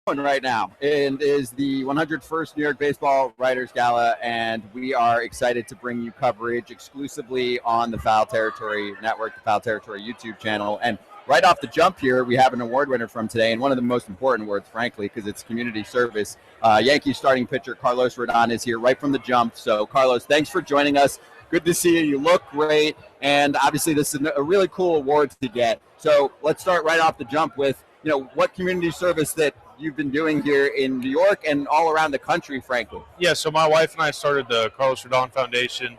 Right now. It is the 101st New York Baseball Writers Gala, and we are excited to bring you coverage exclusively on the Foul Territory Network, the Foul Territory YouTube channel. And right off the jump here, we have an award winner from today, and one of the most important awards, frankly, because it's community service. Yankees starting pitcher Carlos Rodon is here right from the jump. So, Carlos, thanks for joining us. Good to see you. You look great, and obviously this is a really cool award to get. So let's start right off the jump with, what community service that you've been doing here in New York and all around the country, frankly. Yeah, so my wife and I started the Carlos Rodon Foundation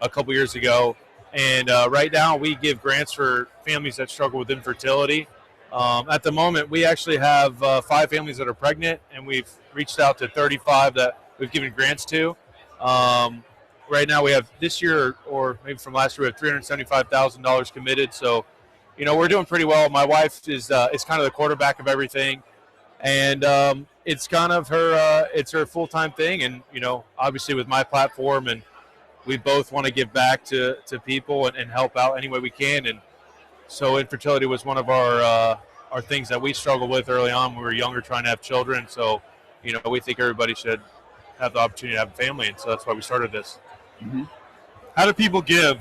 a couple years ago, and right now we give grants for families that struggle with infertility. At the moment, we actually have 5 families that are pregnant, and we've reached out to 35 that we've given grants to. Right now we have this year, or maybe from last year, we have $375,000 committed, so we're doing pretty well. My wife is kind of the quarterback of everything, and it's kind of her it's her full-time thing. And obviously with my platform, and we both want to give back to people and help out any way we can. And so infertility was one of our things that we struggled with early on when we were younger, trying to have children. So we think everybody should have the opportunity to have a family, and so that's why we started this. Mm-hmm. How do people give?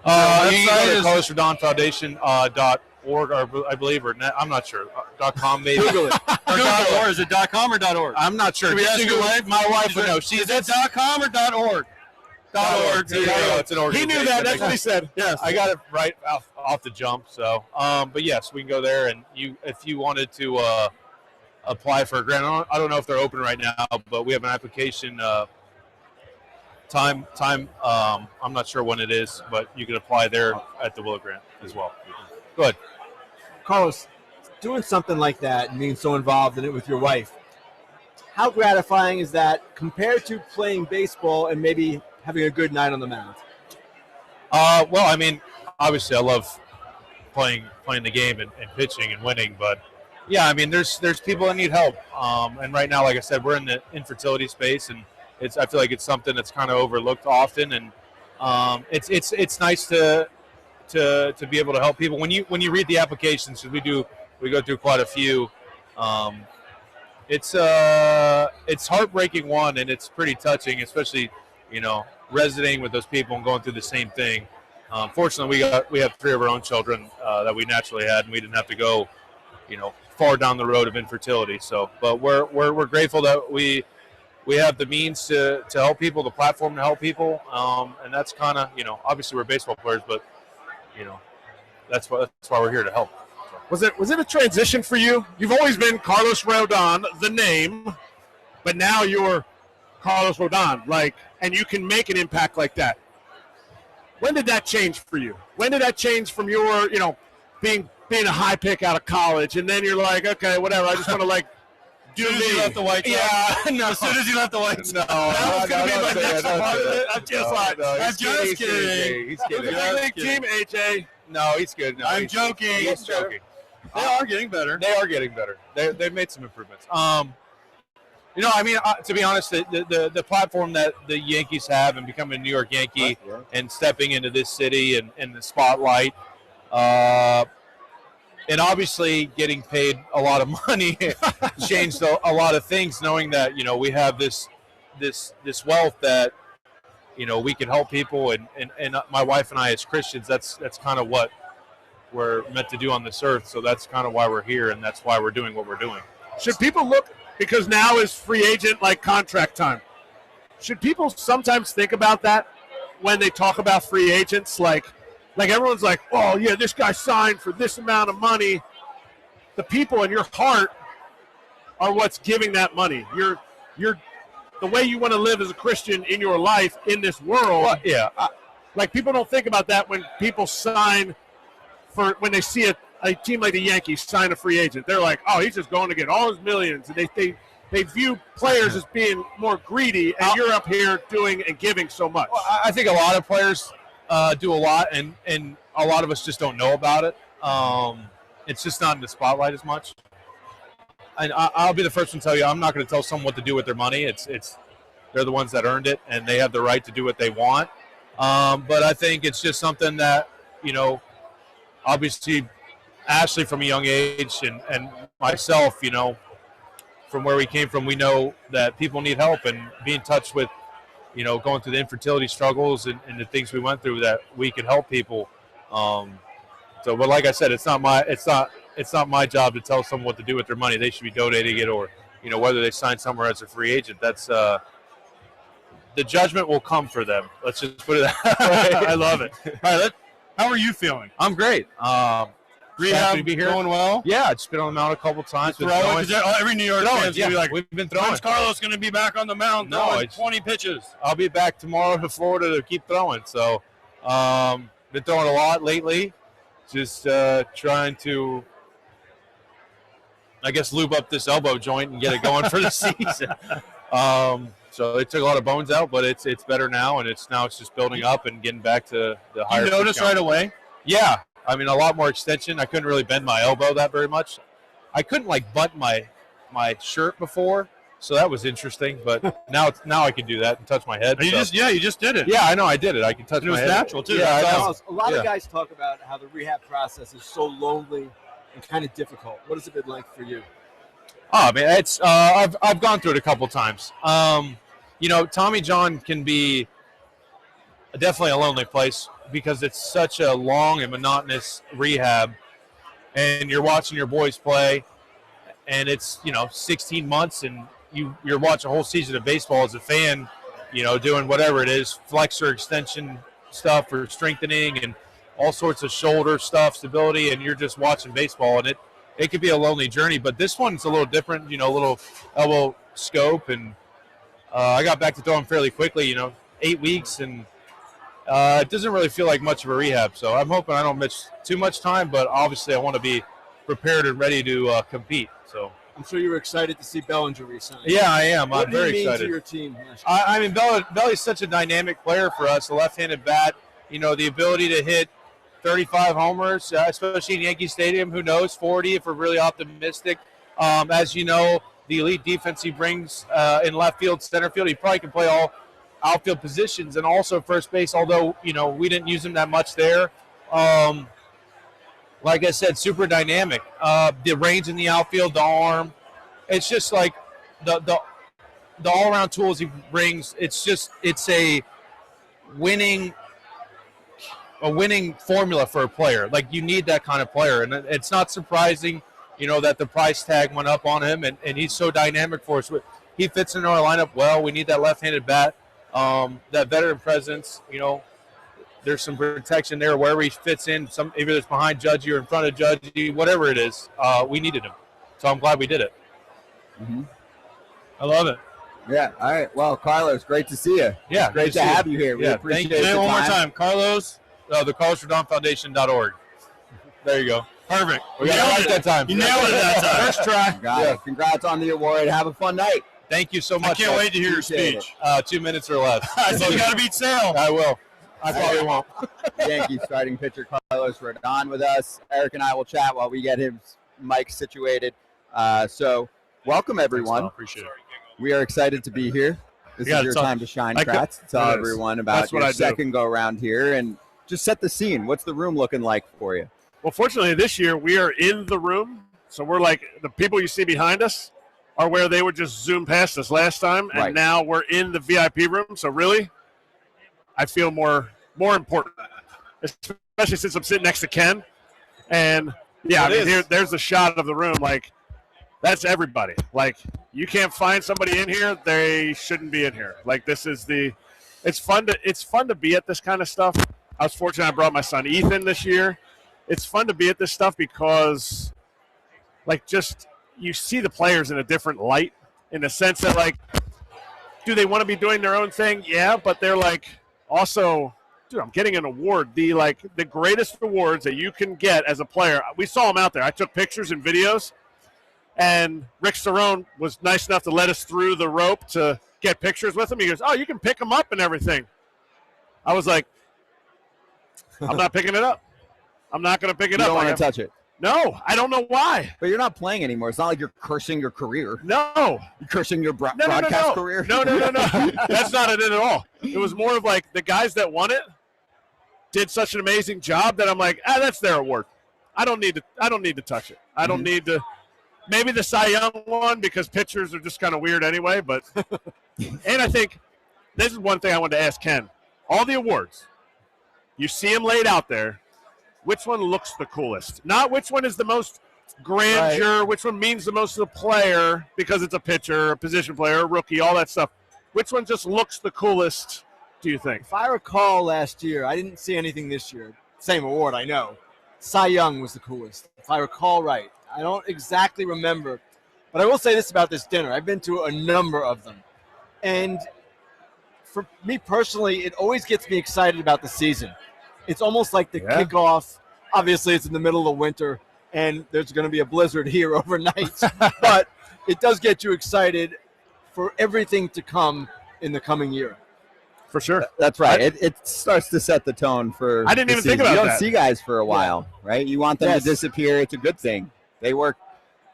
You can go to CarlosRodonFoundation.org, I believe, or net, I'm not sure. .com maybe. Google it. Or is it .com or .org? I'm not sure. My wife would know. Is it .com or .org? .org. It's an organization. He knew that. That's what he said. Yes, I got it right off the jump. So, but yes, we can go there, and if you wanted to apply for a grant, I don't know if they're open right now, but we have an application. Time. I'm not sure when it is, but you can apply there at the Willow Grant as well. Go ahead. Carlos, doing something like that and being so involved in it with your wife, how gratifying is that compared to playing baseball and maybe having a good night on the mound? Well, I mean, obviously I love playing the game and pitching and winning, but yeah, I mean, there's people that need help. And right now, like I said, we're in the infertility space, and I feel like it's something that's kind of overlooked often, and it's nice to be able to help people. When you read the applications, because we go through quite a few, it's heartbreaking one, and it's pretty touching, especially resonating with those people and going through the same thing. Fortunately, we have 3 of our own children that we naturally had, and we didn't have to go far down the road of infertility. So, but we're grateful that we have the means to help people, the platform to help people, and that's kind of, obviously we're baseball players, but, that's why we're here to help. Was it a transition for you? You've always been Carlos Rodon, the name, but now you're Carlos Rodon, and you can make an impact like that. When did that change for you? When did that change from your, being a high pick out of college, and then you're like, okay, whatever, I just want to do me. You left the White Sox. Yeah, no. As soon as you left the White Sox. No. That was going to be my next part of it. I'm just kidding. He's kidding. Big team, AJ. No, he's good. No, I'm joking. He's joking. They are getting better. They are getting better. They've made some improvements. I mean, to be honest, the platform that the Yankees have and becoming a New York Yankee and stepping into this city and the spotlight, and obviously getting paid a lot of money changed a lot of things, knowing that, we have this wealth that, we can help people. And my wife and I as Christians, that's kind of what we're meant to do on this earth. So that's kind of why we're here, and that's why we're doing what we're doing. Should people look, because now is free agent contract time, should people sometimes think about that when they talk about free agents? Like everyone's like, oh yeah, this guy signed for this amount of money. The people in your heart are what's giving that money. You're the way you want to live as a Christian in your life in this world. Well, yeah. People don't think about that when people sign when they see a team like the Yankees sign a free agent. They're like, oh, he's just going to get all his millions. And they view players as being more greedy, and you're up here doing and giving so much. Well, I think a lot of players do a lot, and a lot of us just don't know about it. It's just not in the spotlight as much. And I'll be the first one to tell you, I'm not going to tell someone what to do with their money. They're the ones that earned it, and they have the right to do what they want. But I think it's just something that, obviously Ashley from a young age and myself, from where we came from, we know that people need help, and be in touch with, going through the infertility struggles and the things we went through, that we can help people. But like I said, it's not my job to tell someone what to do with their money. They should be donating it, or whether they sign somewhere as a free agent. That's the judgment will come for them. Let's just put it that way. I love it. All right, how are you feeling? I'm great. Rehab to be here. going well? Yeah, it's been on the mound a couple times. Every New York fan's going to be like, we've been throwing. When's Carlos going to be back on the mound? No, 20 pitches. I'll be back tomorrow to Florida to keep throwing. So, been throwing a lot lately. Just trying to, I guess, lube up this elbow joint and get it going for the season. So it took a lot of bones out, but it's better now, and it's just building up and getting back to the higher. You noticed right away? Yeah. I mean, a lot more extension. I couldn't really bend my elbow that very much. I couldn't button my shirt before, so that was interesting. But now I can do that and touch my head. You just did it. Yeah, I know I did it. I can touch my head. It was natural too. Yeah, I know. A lot of guys talk about how the rehab process is so lonely and kind of difficult. What has it been like for you? Oh, man, it's I've gone through it a couple times. Tommy John can be definitely a lonely place, because it's such a long and monotonous rehab, and you're watching your boys play, and it's 16 months, and you're watching a whole season of baseball as a fan, doing whatever it is, flexor extension stuff for strengthening and all sorts of shoulder stuff, stability, and you're just watching baseball, and it could be a lonely journey. But this one's a little different, a little elbow scope, and I got back to throwing fairly quickly, 8 weeks, and it doesn't really feel like much of a rehab, so I'm hoping I don't miss too much time, but obviously I want to be prepared and ready to compete. So I'm sure you were excited to see Bellinger resign. Yeah, I am. I'm very excited. What did he mean to your team? I mean, Belly's such a dynamic player for us, a left-handed bat, the ability to hit 35 homers, especially in Yankee Stadium, who knows, 40 if we're really optimistic. As you know, the elite defense he brings in left field, center field, he probably can play all outfield positions, and also first base, although we didn't use him that much there. Like I said, super dynamic. The range in the outfield, the arm, it's just like the all-around tools he brings. It's a winning formula for a player. Like, you need that kind of player, and it's not surprising that the price tag went up on him, and he's so dynamic for us. He fits in our lineup well. We need that left-handed bat. That veteran presence, there's some protection there wherever he fits in. Either it's behind Judgy or in front of Judgy, whatever it is, we needed him. So I'm glad we did it. Mm-hmm. I love it. Yeah. All right. Well, Carlos, great to see you. Yeah. It's great to have you here. We appreciate it. Say it one more time. Carlos. The CarlosRodonFoundation.org. There you go. Perfect. We got it right that time. You nailed it that time. First try. Got it. Congrats on the award. Have a fun night. Thank you so much. I can't wait to hear your speech. 2 minutes or less. You got to beat Sale. I will. I probably won't. Yankees starting pitcher Carlos Rodon with us. Eric and I will chat while we get his mic situated. So welcome, everyone. Thanks, appreciate it. We are excited to be here. This is your time to shine, Kratz. Tell everyone about your second go-around here, and just set the scene. What's the room looking like for you? Well, fortunately, this year we are in the room. So we're like, the people you see behind us are where they would just zoom past us last time, and now we're in the VIP room. So really, I feel more important, especially since I'm sitting next to Ken. And yeah, I mean, there's a shot of the room. Like, that's everybody. Like, you can't find somebody in here, they shouldn't be in here. Like, this is it's fun to be at this kind of stuff. I was fortunate I brought my son Ethan this year. It's fun to be at this stuff because, like, just you see the players in a different light, in the sense that, like, do they want to be doing their own thing? Yeah, but they're like, also, dude, I'm getting an award. The greatest awards that you can get as a player. We saw him out there. I took pictures and videos, and Rick Cerrone was nice enough to let us through the rope to get pictures with him. He goes, "Oh, you can pick them up and everything." I was like, I'm not picking it up. I'm not going to pick it up. You don't want to touch it. No, I don't know why. But you're not playing anymore. It's not like you're cursing your career. No. You're cursing your broadcast career? No. That's not it at all. It was more of like the guys that won it did such an amazing job that I'm like, that's their award. I don't need to touch it. I don't need to maybe the Cy Young one because pitchers are just kind of weird anyway. But and I think this is one thing I wanted to ask Ken. All the awards, you see them laid out there. Which one looks the coolest? Not which one is the most grandeur, which one means the most to the player because it's a pitcher, a position player, a rookie, all that stuff. Which one just looks the coolest, do you think? If I recall last year, I didn't see anything this year. Same award, I know. Cy Young was the coolest, if I recall right. I don't exactly remember, but I will say this about this dinner. I've been to a number of them. And for me personally, it always gets me excited about the season. It's almost like the kickoff. Obviously, it's in the middle of winter, and there's going to be a blizzard here overnight. But it does get you excited for everything to come in the coming year. For sure. That's right. It starts to set the tone for I didn't even think about that. You don't see guys for a while, right? You want them to disappear. It's a good thing. They work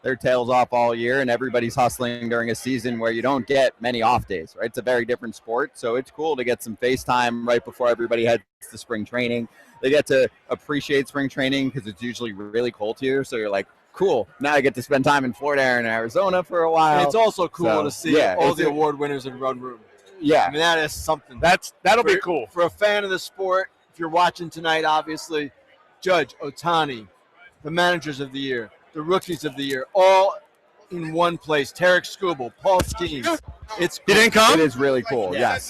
their tails off all year, and everybody's hustling during a season where you don't get many off days, right? It's a very different sport, so it's cool to get some face time right before everybody heads to spring training. They get to appreciate spring training because it's usually really cold here, so you're like, cool, now I get to spend time in Florida and Arizona for a while. And it's also cool to see all the award winners in one room. Yeah. I mean, that is something. That'll be cool. For a fan of the sport, if you're watching tonight, obviously, Judge, Ohtani, the managers of the year, the rookies of the year, all in one place. Tarik Skubal, Paul Skenes. It's cool. He didn't come? It is really cool, yes.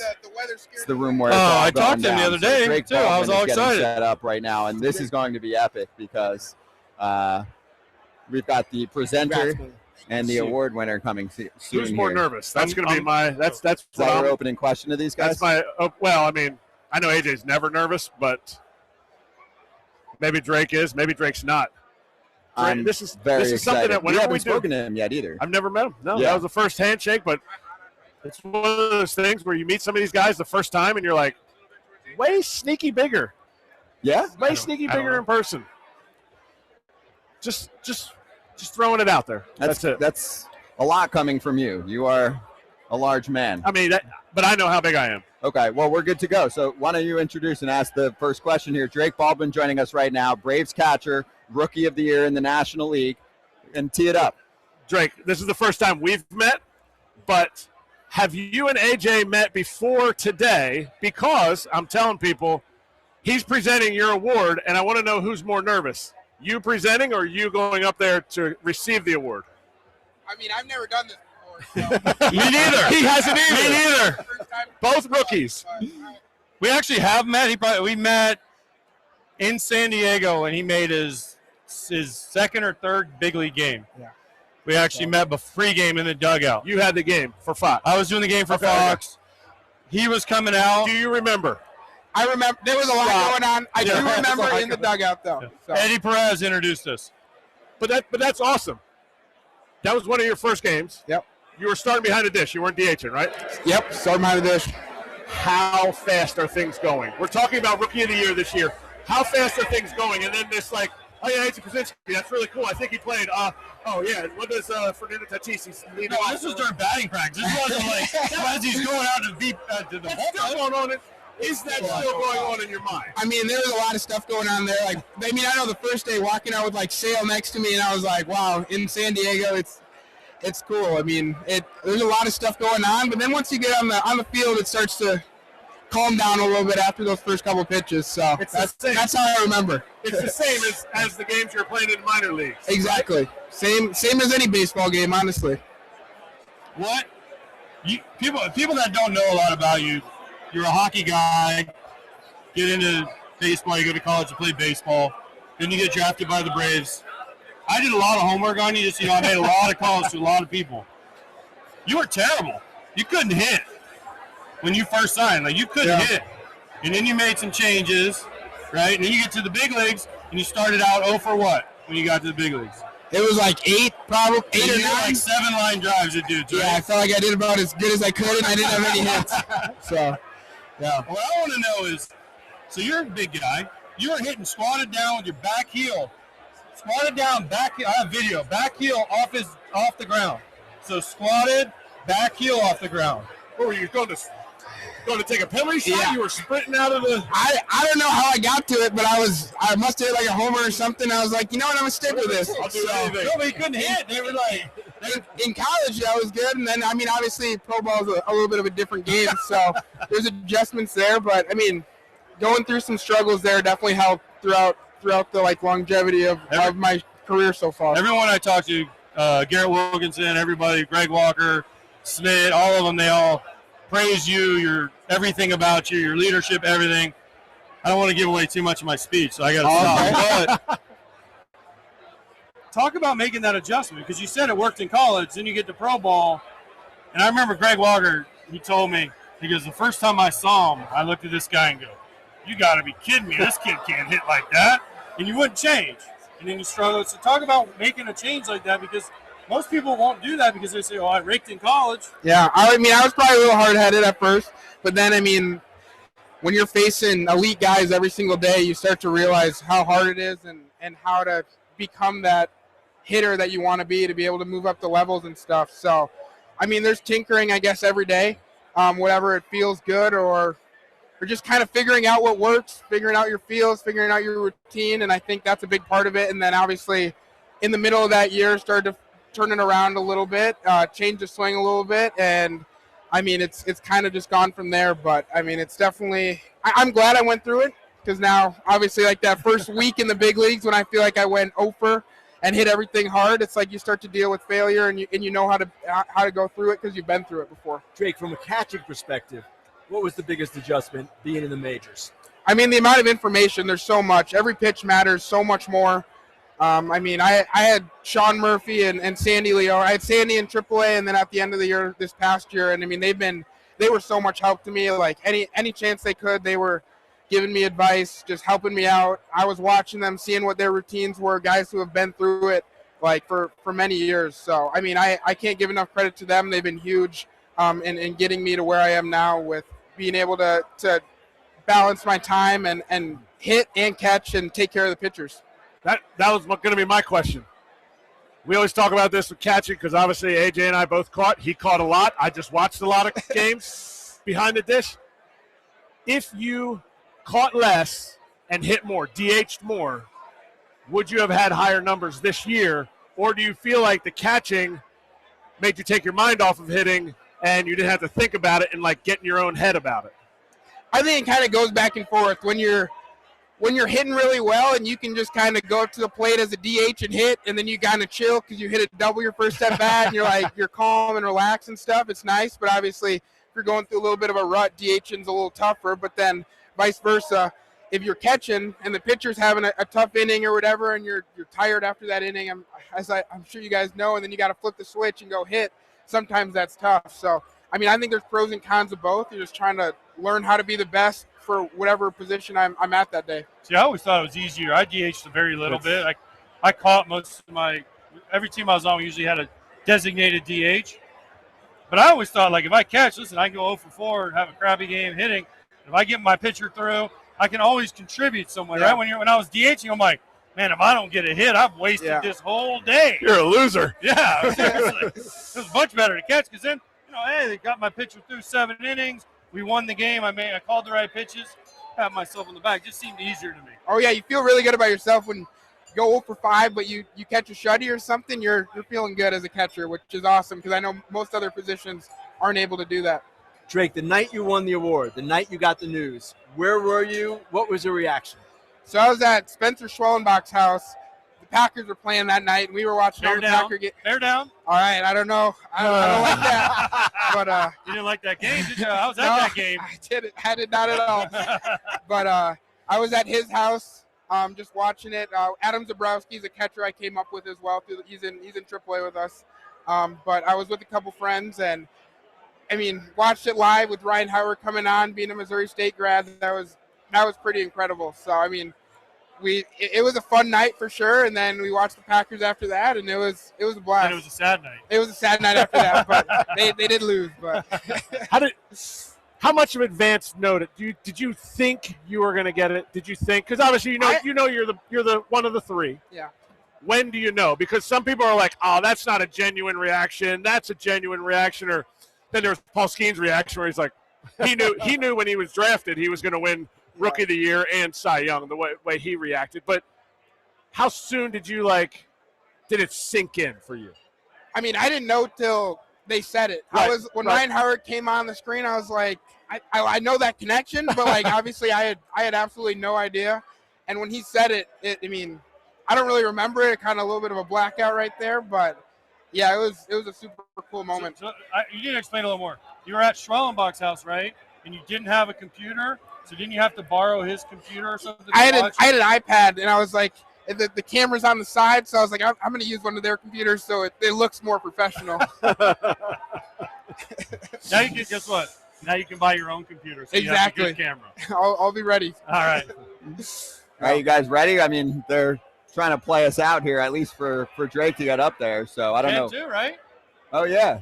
It's the room where it's all I going talked to him the down. other day, Drake too. I was Baldwin all is getting excited. set up right now, and this is going to be epic because we've got the presenter and the award winner coming soon. Who's more nervous? That's going to be my – that's your opening question to these guys? That's my well, I mean, I know AJ's never nervous, but maybe Drake is. Maybe Drake's not. This is something that whenever we spoken to him yet either. I've never met him. No, that was the first handshake, but it's one of those things where you meet some of these guys the first time and you're like, way sneaky bigger. Yeah? Way sneaky bigger in person. Just throwing it out there. That's it. That's a lot coming from you. You are a large man. I mean, but I know how big I am. Okay, well, we're good to go. So why don't you introduce and ask the first question here. Drake Baldwin joining us right now, Braves catcher, Rookie of the Year in the National League, and tee it up. Drake, this is the first time we've met, but have you and AJ met before today? Because I'm telling people he's presenting your award, and I want to know who's more nervous, you presenting or you going up there to receive the award? I mean, I've never done this before. So Me neither. He hasn't either. Me neither. first time Both rookies. We actually have met. We met in San Diego, and he made his second or third big league game. Yeah. We actually met pre-game in the dugout. You had the game for Fox. I was doing the game for Fox. He was coming out. Do you remember? I remember there was a lot going on. I do remember in the dugout though. Yeah. So. Eddie Perez introduced us. But that's awesome. That was one of your first games. Yep. You were starting behind the dish. You weren't DHing, right? Yep. Starting behind the dish. How fast are things going? We're talking about Rookie of the Year this year. How fast are things going? And then this like, oh yeah, it's a Pierzynski. That's really cool. I think he played. Oh yeah. What does Fernando Tatis? He's leading No, off. this was during batting practice. This wasn't like as he's going out to the That's still going on. Is that still going on in your mind? I mean, there was a lot of stuff going on there. Like, I mean, I know the first day walking out with like Sale next to me, and I was like, wow, in San Diego, it's cool. I mean, there's a lot of stuff going on, but then once you get on the field, it starts to calm down a little bit after those first couple pitches. So that's how I remember. It's the same as the games you're playing in minor leagues. Exactly. Same as any baseball game, honestly. What? People that don't know a lot about you, you're a hockey guy, get into baseball, you go to college to play baseball, then you get drafted by the Braves. I did a lot of homework on you, I made a lot of calls to a lot of people. You were terrible. You couldn't hit when you first signed. Like, you couldn't hit. And then you made some changes, right? And then you get to the big leagues, and you started out 0 for what when you got to the big leagues? It was like 8 or 9. Like 7-line drives at dudes, right? Yeah, I felt like I did about as good as I could, and I didn't have any hits. So, yeah. What I want to know is, so you're a big guy. You were hitting squatted down with your back heel. Squatted down, back heel. I have video. Back heel off the ground. So squatted, back heel off the ground. What were you going to? going to take a penalty shot? Yeah. You were sprinting out of the. I don't know how I got to it, but I must have hit like a homer or something. I was like, you know what, I'm gonna stick with this. I'll do anything. Nobody couldn't hit. They were like, In college, I was good, and then I mean, obviously, pro ball is a little bit of a different game, so there's adjustments there. But I mean, going through some struggles there definitely helped throughout the like longevity of my career so far. Everyone I talked to, Garrett Wilkinson, everybody, Greg Walker, Smith, all of them, they all praise you, your everything about you, your leadership, everything. I don't want to give away too much of my speech, so I got to stop. But talk about making that adjustment, because you said it worked in college, then you get to pro ball. And I remember Greg Walker, he told me, he goes, the first time I saw him, I looked at this guy and go, you got to be kidding me. This kid can't hit like that. And you wouldn't change. And then you struggle. So talk about making a change like that, because most people won't do that because they say, oh, I raked in college. Yeah, I mean, I was probably a little hard-headed at first, but then, I mean, when you're facing elite guys every single day, you start to realize how hard it is and how to become that hitter that you want to be able to move up the levels and stuff. So, I mean, there's tinkering, I guess, every day, whatever it feels good, or just kind of figuring out what works, figuring out your feels, figuring out your routine, and I think that's a big part of it. And then obviously in the middle of that year, started to turn it around a little bit, change the swing a little bit, and I mean, it's kind of just gone from there. But I mean, it's definitely, I'm glad I went through it, because now obviously like that first week in the big leagues when I feel like I went over and hit everything hard, it's like you start to deal with failure and you know how to go through it because you've been through it before. Drake, from a catching perspective, what was the biggest adjustment being in the majors? I mean, the amount of information, there's so much. Every pitch matters so much more. I mean, I had Sean Murphy and Sandy Leo. I had Sandy in AAA, and then at the end of the year, this past year, and I mean, they were so much help to me. Like any chance they could, they were giving me advice, just helping me out. I was watching them, seeing what their routines were, guys who have been through it like for many years. So, I mean, I can't give enough credit to them. They've been huge in getting me to where I am now, with being able to balance my time and hit and catch and take care of the pitchers. That was going to be my question. We always talk about this with catching because obviously AJ and I both caught. He caught a lot. I just watched a lot of games behind the dish. If you caught less and hit more, DH'd more, would you have had higher numbers this year? Or do you feel like the catching made you take your mind off of hitting and you didn't have to think about it and like get in your own head about it? I think it kind of goes back and forth. When you're hitting really well and you can just kind of go up to the plate as a DH and hit, and then you kind of chill because you hit a double your first at bat and you're calm and relaxed and stuff, it's nice. But obviously, if you're going through a little bit of a rut, DHing's a little tougher. But then vice versa, if you're catching and the pitcher's having a tough inning or whatever, and you're tired after that inning, I'm sure you guys know, and then you got to flip the switch and go hit. Sometimes that's tough. So, I mean, I think there's pros and cons of both. You're just trying to learn how to be the best for whatever position I'm at that day. See, I always thought it was easier. I DH'd a very little bit. I caught most of every team I was on, we usually had a designated DH. But I always thought, like, if I catch, listen, I can go 0 for 4 and have a crappy game hitting. If I get my pitcher through, I can always contribute somewhere, right? When I was DHing, I'm like, man, if I don't get a hit, I've wasted this whole day. You're a loser. Yeah, seriously. It was much better to catch because then, hey, they got my pitcher through 7 innings. We won the game. I called the right pitches. Pat myself on the back. It just seemed easier to me. Oh, yeah, you feel really good about yourself when you go 0 for 5, but you catch a shutty or something, you're feeling good as a catcher, which is awesome because I know most other positions aren't able to do that. Drake, the night you won the award, the night you got the news, where were you? What was your reaction? So I was at Spencer Schwellenbach's house. The Packers were playing that night, and we were watching all the Packer game. Bear down. All right, I don't know. I don't like that. But you didn't like that game, did you? I was at that game. I did not at all. But I was at his house, just watching it. Adam Zabrowski's a catcher I came up with as well. He's in AAA with us. But I was with a couple friends, and I mean, watched it live with Ryan Howard coming on, being a Missouri State grad. That was pretty incredible. So I mean, it was a fun night for sure, and then we watched the Packers after that, and it was a blast. And it was a sad night. It was a sad night after that, but they did lose. But how much of advance notice did you think you were going to get it? Did you think? Because obviously you're the one of the 3. Yeah. When do you know? Because some people are like, oh, that's not a genuine reaction. That's a genuine reaction. Or then there's Paul Skenes' reaction where he's like, he knew when he was drafted he was going to win Rookie of the Year and Cy Young, the way he reacted. But how soon did it sink in for you? I mean, I didn't know till they said it. Right, When Ryan Howard came on the screen, I was like, I know that connection, but like obviously I had absolutely no idea. And when he said it, I mean, I don't really remember it. Kind of a little bit of a blackout right there, but yeah, it was a super cool moment. So you didn't explain a little more. You were at Schwellenbach's house, right? And you didn't have a computer, so didn't you have to borrow his computer or something? I had an iPad, and I was like, the camera's on the side, so I was like, I'm going to use one of their computers so it looks more professional. Now you can, guess what? Now you can buy your own computer. So Exactly. You have a good camera. I'll be ready. All right. Are you guys ready? I mean, they're trying to play us out here, at least for Drake to get up there. So I don't know. Too, right? Oh, yeah.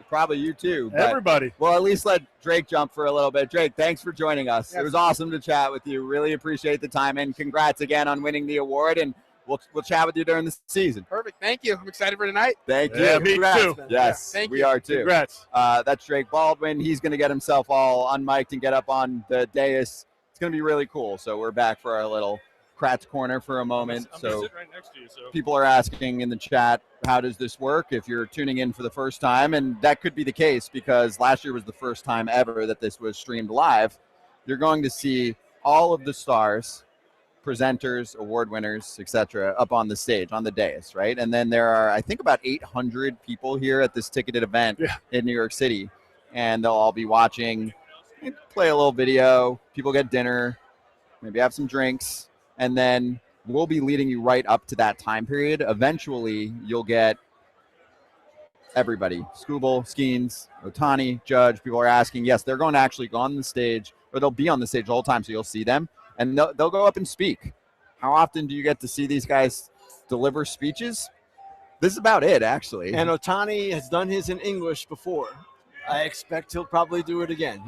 Probably you too. But Everybody. Well, at least let Drake jump for a little bit. Drake, thanks for joining us. Yes. It was awesome to chat with you. Really appreciate the time, and congrats again on winning the award. And we'll chat with you during the season. Perfect. Thank you. I'm excited for tonight. Thank Yeah, you. me too. man. Yes, Thank we you. are too. Congrats. That's Drake Baldwin. He's going to get himself all unmiked and get up on the dais. It's going to be really cool. So we're back for our little Kratz corner for a moment. I'm So gonna sit right next to you. So people are asking in the chat, how does this work if you're tuning in for the first time? And that could be the case because last year was the first time ever that this was streamed live. You're going to see all of the stars, presenters, award winners, etc., up on the stage, on the dais, right? And then there are, I think, about 800 people here at this ticketed event in New York City. And they'll all be watching, play a little video, people get dinner, maybe have some drinks, and then we'll be leading you right up to that time period. Eventually, you'll get everybody. Skubal, Skenes, Ohtani, Judge. People are asking. Yes, they're going to actually go on the stage, or they'll be on the stage the whole time, so you'll see them. And they'll go up and speak. How often do you get to see these guys deliver speeches? This is about it, actually. And Ohtani has done his in English before. I expect he'll probably do it again.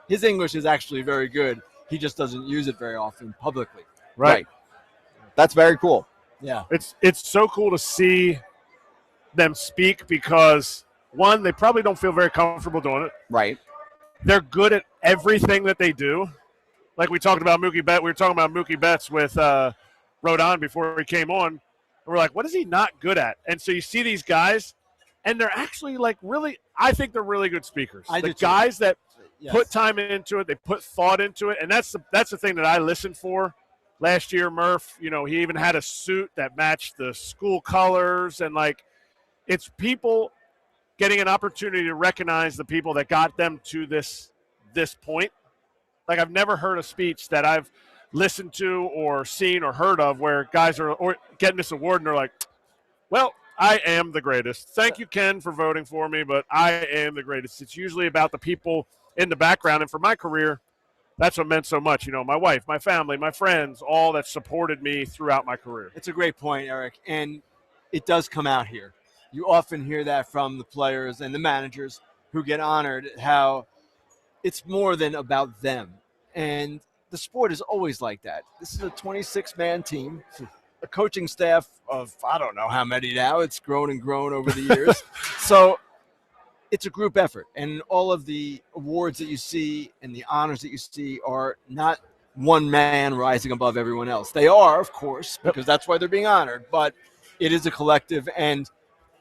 His English is actually very good. He just doesn't use it very often publicly. Right. That's very cool. Yeah. It's so cool to see them speak because, one, they probably don't feel very comfortable doing it. Right. They're good at everything that they do. Like we talked about Mookie Betts. We were talking about Mookie Betts with Rodon before he came on. And we're like, what is he not good at? And so you see these guys, and they're actually like really – I think they're really good speakers. The guys that put time into it, they put thought into it, and that's the thing that I listened for. Last year, Murph, he even had a suit that matched the school colors. And, like, it's people getting an opportunity to recognize the people that got them to this point. Like, I've never heard a speech that I've listened to or seen or heard of where guys are getting this award and they're like, well, I am the greatest. Thank you, Ken, for voting for me, but I am the greatest. It's usually about the people in the background. And for my career, that's what meant so much. My wife, my family, my friends, all that supported me throughout my career. It's a great point, Erik, and it does come out here. You often hear that from the players and the managers who get honored, how it's more than about them. And the sport is always like that. This is a 26-man team, a coaching staff of I don't know how many now. It's grown and grown over the years. So it's a group effort, and all of the awards that you see and the honors that you see are not one man rising above everyone else. They are, of course, because that's why they're being honored, but it is a collective, and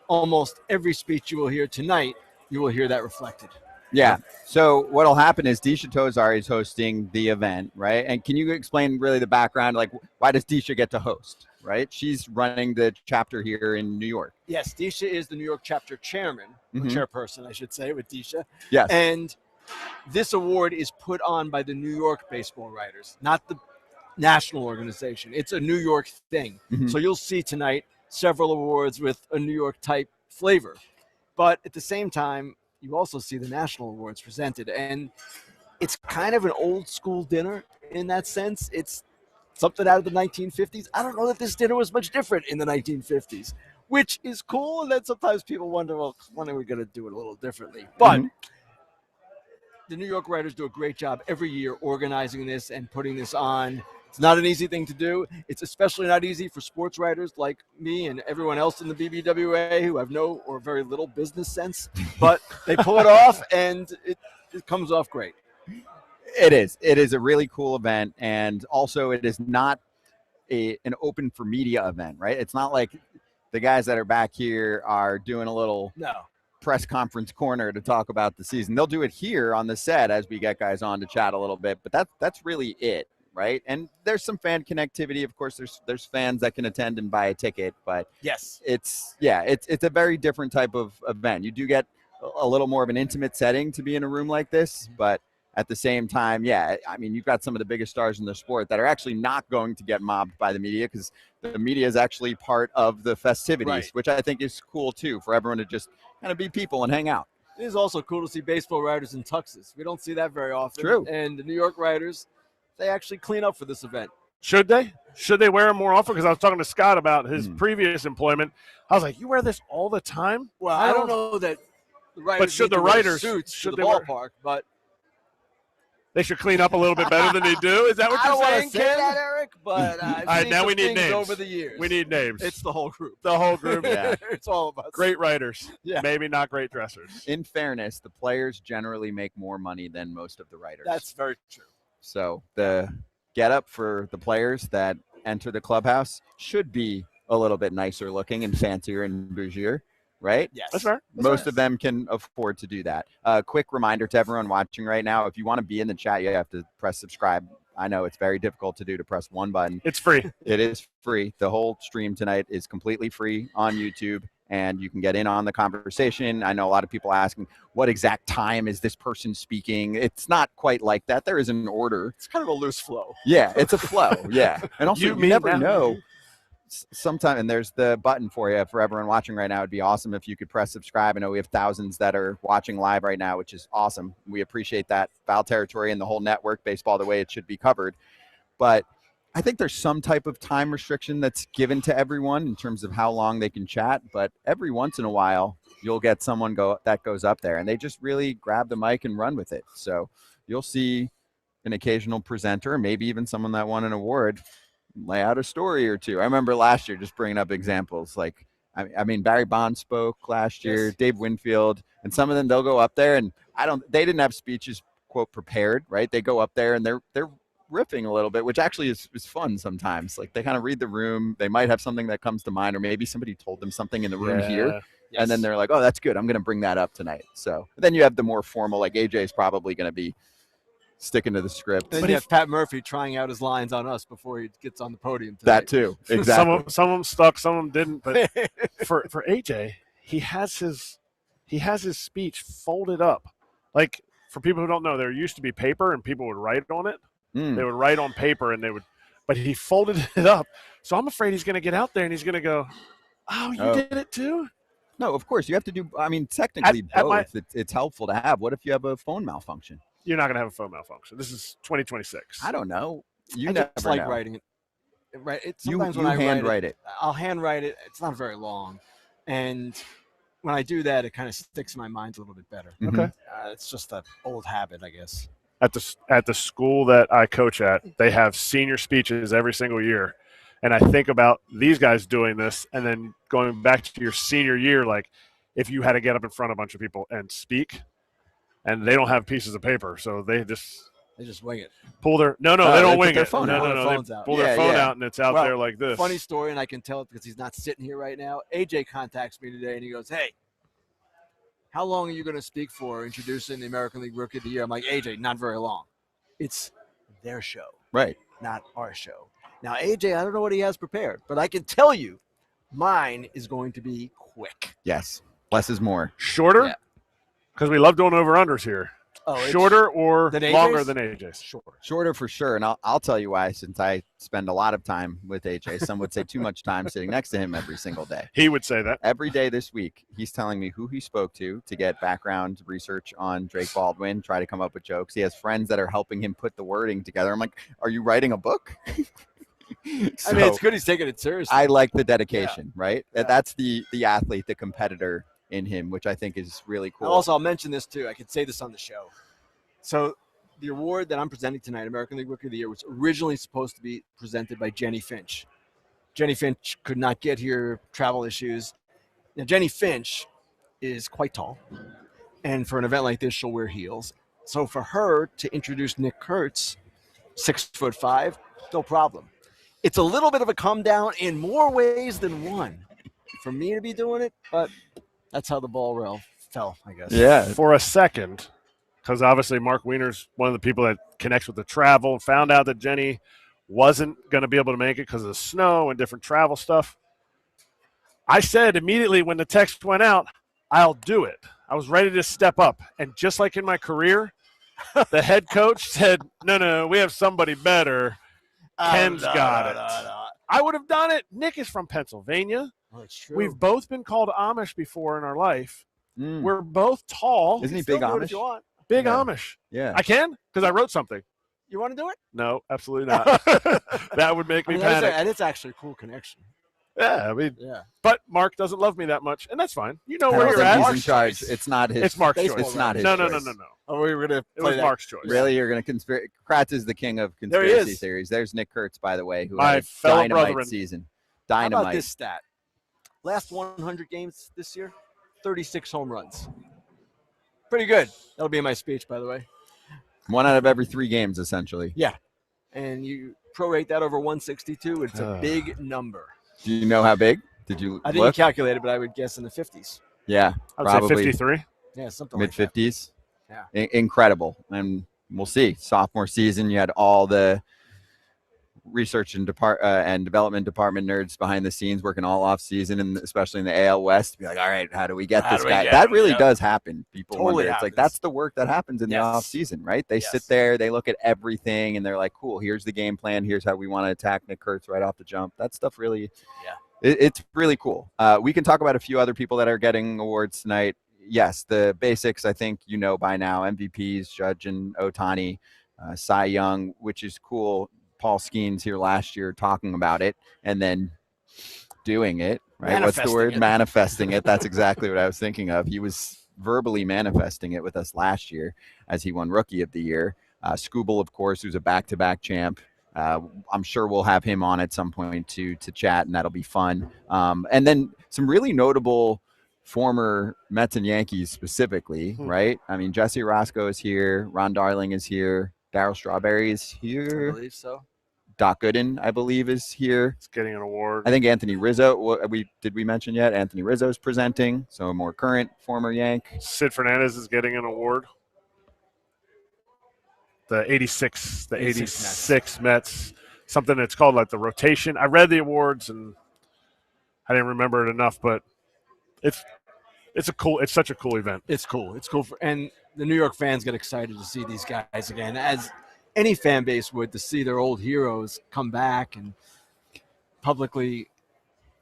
almost every speech you will hear tonight, you will hear that reflected. Yeah. So what'll happen is Disha Tozar is hosting the event, right? And can you explain really the background? Like, why does Disha get to host, right? She's running the chapter here in New York. Yes, Disha is the New York chapter chairman, or chairperson, I should say, with Disha. Yes. And this award is put on by the New York Baseball Writers, not the national organization. It's a New York thing. So you'll see tonight several awards with a New York type flavor. But at the same time, you also see the national awards presented. And it's kind of an old school dinner in that sense. It's something out of the 1950s. I don't know that this dinner was much different in the 1950s, which is cool. And then sometimes people wonder, well, when are we going to do it a little differently? But the New York writers do a great job every year organizing this and putting this on. It's not an easy thing to do. It's especially not easy for sports writers like me and everyone else in the BBWAA who have no or very little business sense. But they pull it off, and it comes off great. It is. It is a really cool event, and also it is not an open for media event, right? It's not like the guys that are back here are doing a little press conference corner to talk about the season. They'll do it here on the set as we get guys on to chat a little bit, but that's really it, right? And there's some fan connectivity. Of course, there's fans that can attend and buy a ticket, but yes, it's a very different type of event. You do get a little more of an intimate setting to be in a room like this, but at the same time, I mean, you've got some of the biggest stars in the sport that are actually not going to get mobbed by the media, because the media is actually part of the festivities, which I think is cool too, for everyone to just kind of be people and hang out. It is also cool to see baseball writers in tuxes. We don't see that very often. True. And the New York writers, they actually clean up for this event. Should they? Should they wear them more often? Because I was talking to Scott about his previous employment. I was like, you wear this all the time? Well, I don't know that the writers but should the writers suits should to the they ballpark, but they should clean up a little bit better than they do? Is that what you're saying, I don't want to say that, Eric, but all right, now we need names. Over the years. We need names. It's the whole group. The whole group, yeah. It's all about great writers, maybe not great dressers. In fairness, the players generally make more money than most of the writers. That's very true. So the get up for the players that enter the clubhouse should be a little bit nicer looking and fancier and bougier. Right? Yes. That's fair. Most of them can afford to do that. Quick reminder to everyone watching right now, if you want to be in the chat, you have to press subscribe. I know it's very difficult to do, to press one button. It's free. It is free. The whole stream tonight is completely free on YouTube, and you can get in on the conversation. I know a lot of people asking, what exact time is this person speaking? It's not quite like that. There is an order. It's kind of a loose flow. Yeah, it's a flow. Yeah. And also, you never know. Sometime, and there's the button for you for everyone watching right now. It'd be awesome if you could press subscribe. I know we have thousands that are watching live right now, which is awesome. We appreciate that. Foul Territory and the whole network, baseball the way it should be covered. But I think there's some type of time restriction that's given to everyone in terms of how long they can chat. But every once in a while, you'll get someone that goes up there and they just really grab the mic and run with it. So you'll see an occasional presenter, maybe even someone that won an award, lay out a story or two. I remember last year, just bringing up examples, like, I mean, Barry Bonds spoke last year, yes. Dave Winfield, and some of them, they'll go up there and they didn't have speeches, quote, prepared, right? They go up there and they're riffing a little bit, which actually is fun sometimes. Like, they kind of read the room. They might have something that comes to mind, or maybe somebody told them something in the room here. Yes. And then they're like, oh, that's good. I'm going to bring that up tonight. So then you have the more formal, like AJ is probably going to be sticking to the script. Then you have Pat Murphy trying out his lines on us before he gets on the podium tonight. That too, exactly. Some of them stuck, some of them didn't. But for AJ, he has his speech folded up. Like, for people who don't know, there used to be paper and people would write on it. They would write on paper and but he folded it up. So I'm afraid he's going to get out there and he's going to go, oh, you did it too? No, of course you have to do. I mean, technically both. It's helpful to have. What if you have a phone malfunction? You're not going to have a phone malfunction. This is 2026. I don't know. I just like writing it. Right. Sometimes when I handwrite it, I'll handwrite it. It's not very long, and when I do that, it kind of sticks in my mind a little bit better. Okay. It's just an old habit, I guess. At the school that I coach at, they have senior speeches every single year, and I think about these guys doing this, and then going back to your senior year, like, if you had to get up in front of a bunch of people and speak. And they don't have pieces of paper, so they just wing it. Pull their they don't wing it. Phone no, they pull their phone out, and it's out there like this. Funny story, and I can tell it because he's not sitting here right now. AJ contacts me today, and he goes, "Hey, how long are you going to speak for introducing the American League Rookie of the Year?" I'm like, "AJ, not very long. It's their show, right? Not our show." Now, AJ, I don't know what he has prepared, but I can tell you, mine is going to be quick. Yes, less is more. Shorter. Yeah. Because we love doing over-unders here. Shorter or longer than AJ's? Shorter for sure. And I'll tell you why, since I spend a lot of time with AJ. Some would say too much time sitting next to him every single day. He would say that. Every day this week, he's telling me who he spoke to get background research on Drake Baldwin, try to come up with jokes. He has friends that are helping him put the wording together. I'm like, are you writing a book? So, I mean, it's good he's taking it seriously. I like the dedication, right? Yeah. That's the athlete, the competitor in him, which I think is really cool. Also, I'll mention this too. I could say this on the show. So the award that I'm presenting tonight, American League Rookie of the Year, was originally supposed to be presented by Jenny Finch. Jenny Finch could not get here, travel issues. Now, Jenny Finch is quite tall. And for an event like this, she'll wear heels. So for her to introduce Nick Kurtz, 6'5", no problem. It's a little bit of a come down in more ways than one for me to be doing it, but that's how the ball fell, I guess. Yeah. For a second, because obviously Mark Wiener's one of the people that connects with the travel, found out that Jenny wasn't going to be able to make it because of the snow and different travel stuff. I said immediately when the text went out, I'll do it. I was ready to step up. And just like in my career, the head coach said, no, we have somebody better. Ken's got it. I would have done it. Nick is from Pennsylvania. Oh, it's true. We've both been called Amish before in our life. We're both tall. Isn't he big Amish? If you want. Big Amish. Yeah. I can? Because I wrote something. You want to do it? No, absolutely not. That would make me panic. And it's actually a cool connection. Yeah, I mean, Yeah. but Mark doesn't love me that much, and that's fine. You know I where don't you're think at. he's in Mark's charge. choice. It's not his. It's Mark's Baseball choice. It's not his. No. choice. Oh, we were going to It was Mark's choice. Really, you're going to conspiracy? Kratz is the king of There he conspiracy is. theories. There's Nick Kurtz, by the way, who My had a fellow dynamite brethren. season. How about Dynamite. this stat? Last 100 games this year, 36 home runs. Pretty good. That'll be in my speech, by the way. 1 out of every 3 games, essentially. And you prorate that over 162, it's a big number. Do you know how big? Did you I didn't look? calculate it, but I would guess in the 50s. Yeah, I would say probably 53. Yeah, something mid like that. 50s. Yeah. Incredible. And we'll see. Sophomore season, you had all the research and development department nerds behind the scenes working all off season, and especially in the AL West, to be like, all right, how do we get this guy? That really does happen. People Totally wonder. It's like that's the work that happens in the off season, right? They sit there, they look at everything, and they're like, cool, here's the game plan. Here's how we want to attack Nick Kurtz right off the jump. That stuff really, it's really cool. We can talk about a few other people that are getting awards tonight. Yes, the basics, I think you know by now. MVPs, Judge and Ohtani, Cy Young, which is cool. Paul Skenes here last year talking about it and then doing it, right? What's the word? Manifesting it. That's exactly what I was thinking of. He was verbally manifesting it with us last year as he won Rookie of the Year. Skubal, of course, who's a back-to-back champ. I'm sure we'll have him on at some point to chat, and that'll be fun. And then some really notable former Mets and Yankees specifically, right? I mean, Jesse Roscoe is here. Ron Darling is here. Darryl Strawberry is here. I believe so. Doc Gooden, I believe, is here. It's getting an award. I think Anthony Rizzo, did we mention yet? Anthony Rizzo is presenting, so a more current former Yank. Sid Fernandez is getting an award. The 86 Mets. Something that's called like the rotation. I read the awards and I didn't remember it enough, but it's such a cool event. It's cool. It's cool. And the New York fans get excited to see these guys again, as any fan base would, to see their old heroes come back and publicly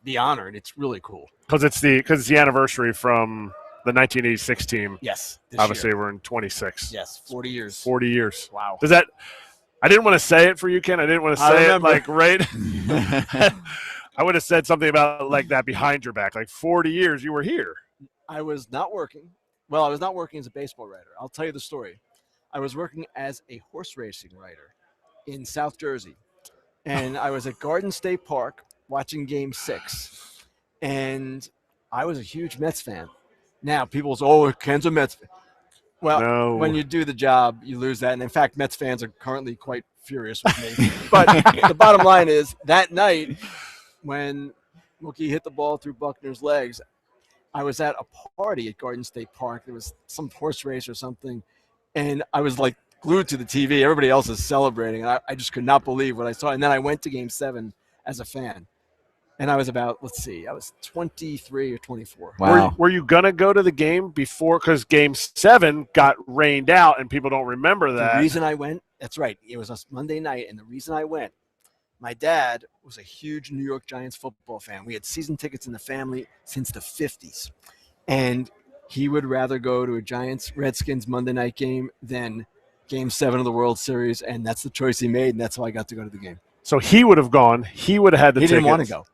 be honored. It's really cool. Because it's the anniversary from the 1986 team. Yes. Obviously, we're in 26. Yes, 40 years. 40 years. Wow. Does that? I didn't want to say it for you, Ken. I didn't want to say it like right. I would have said something about like that behind your back. Like 40 years you were here. I was not working. Well, I was not working as a baseball writer. I'll tell you the story. I was working as a horse racing writer in South Jersey. And I was at Garden State Park watching Game 6. And I was a huge Mets fan. Now, people say, oh, Ken's a Mets fan. Well, when you do the job, you lose that. And, in fact, Mets fans are currently quite furious with me. But the bottom line is, that night when Mookie hit the ball through Buckner's legs, I was at a party at Garden State Park. There was some horse race or something. And I was, like, glued to the TV. Everybody else is celebrating. And I just could not believe what I saw. And then I went to Game 7 as a fan. And I was about, I was 23 or 24. Wow. Were you going to go to the game before? Because Game 7 got rained out, and people don't remember that. The reason I went, that's right. It was a Monday night, and the reason I went, my dad was a huge New York Giants football fan. We had season tickets in the family since the 50s. And he would rather go to a Giants-Redskins Monday night game than Game 7 of the World Series, and that's the choice he made, and that's how I got to go to the game. So he would have gone. He would have had the tickets. He didn't want to go.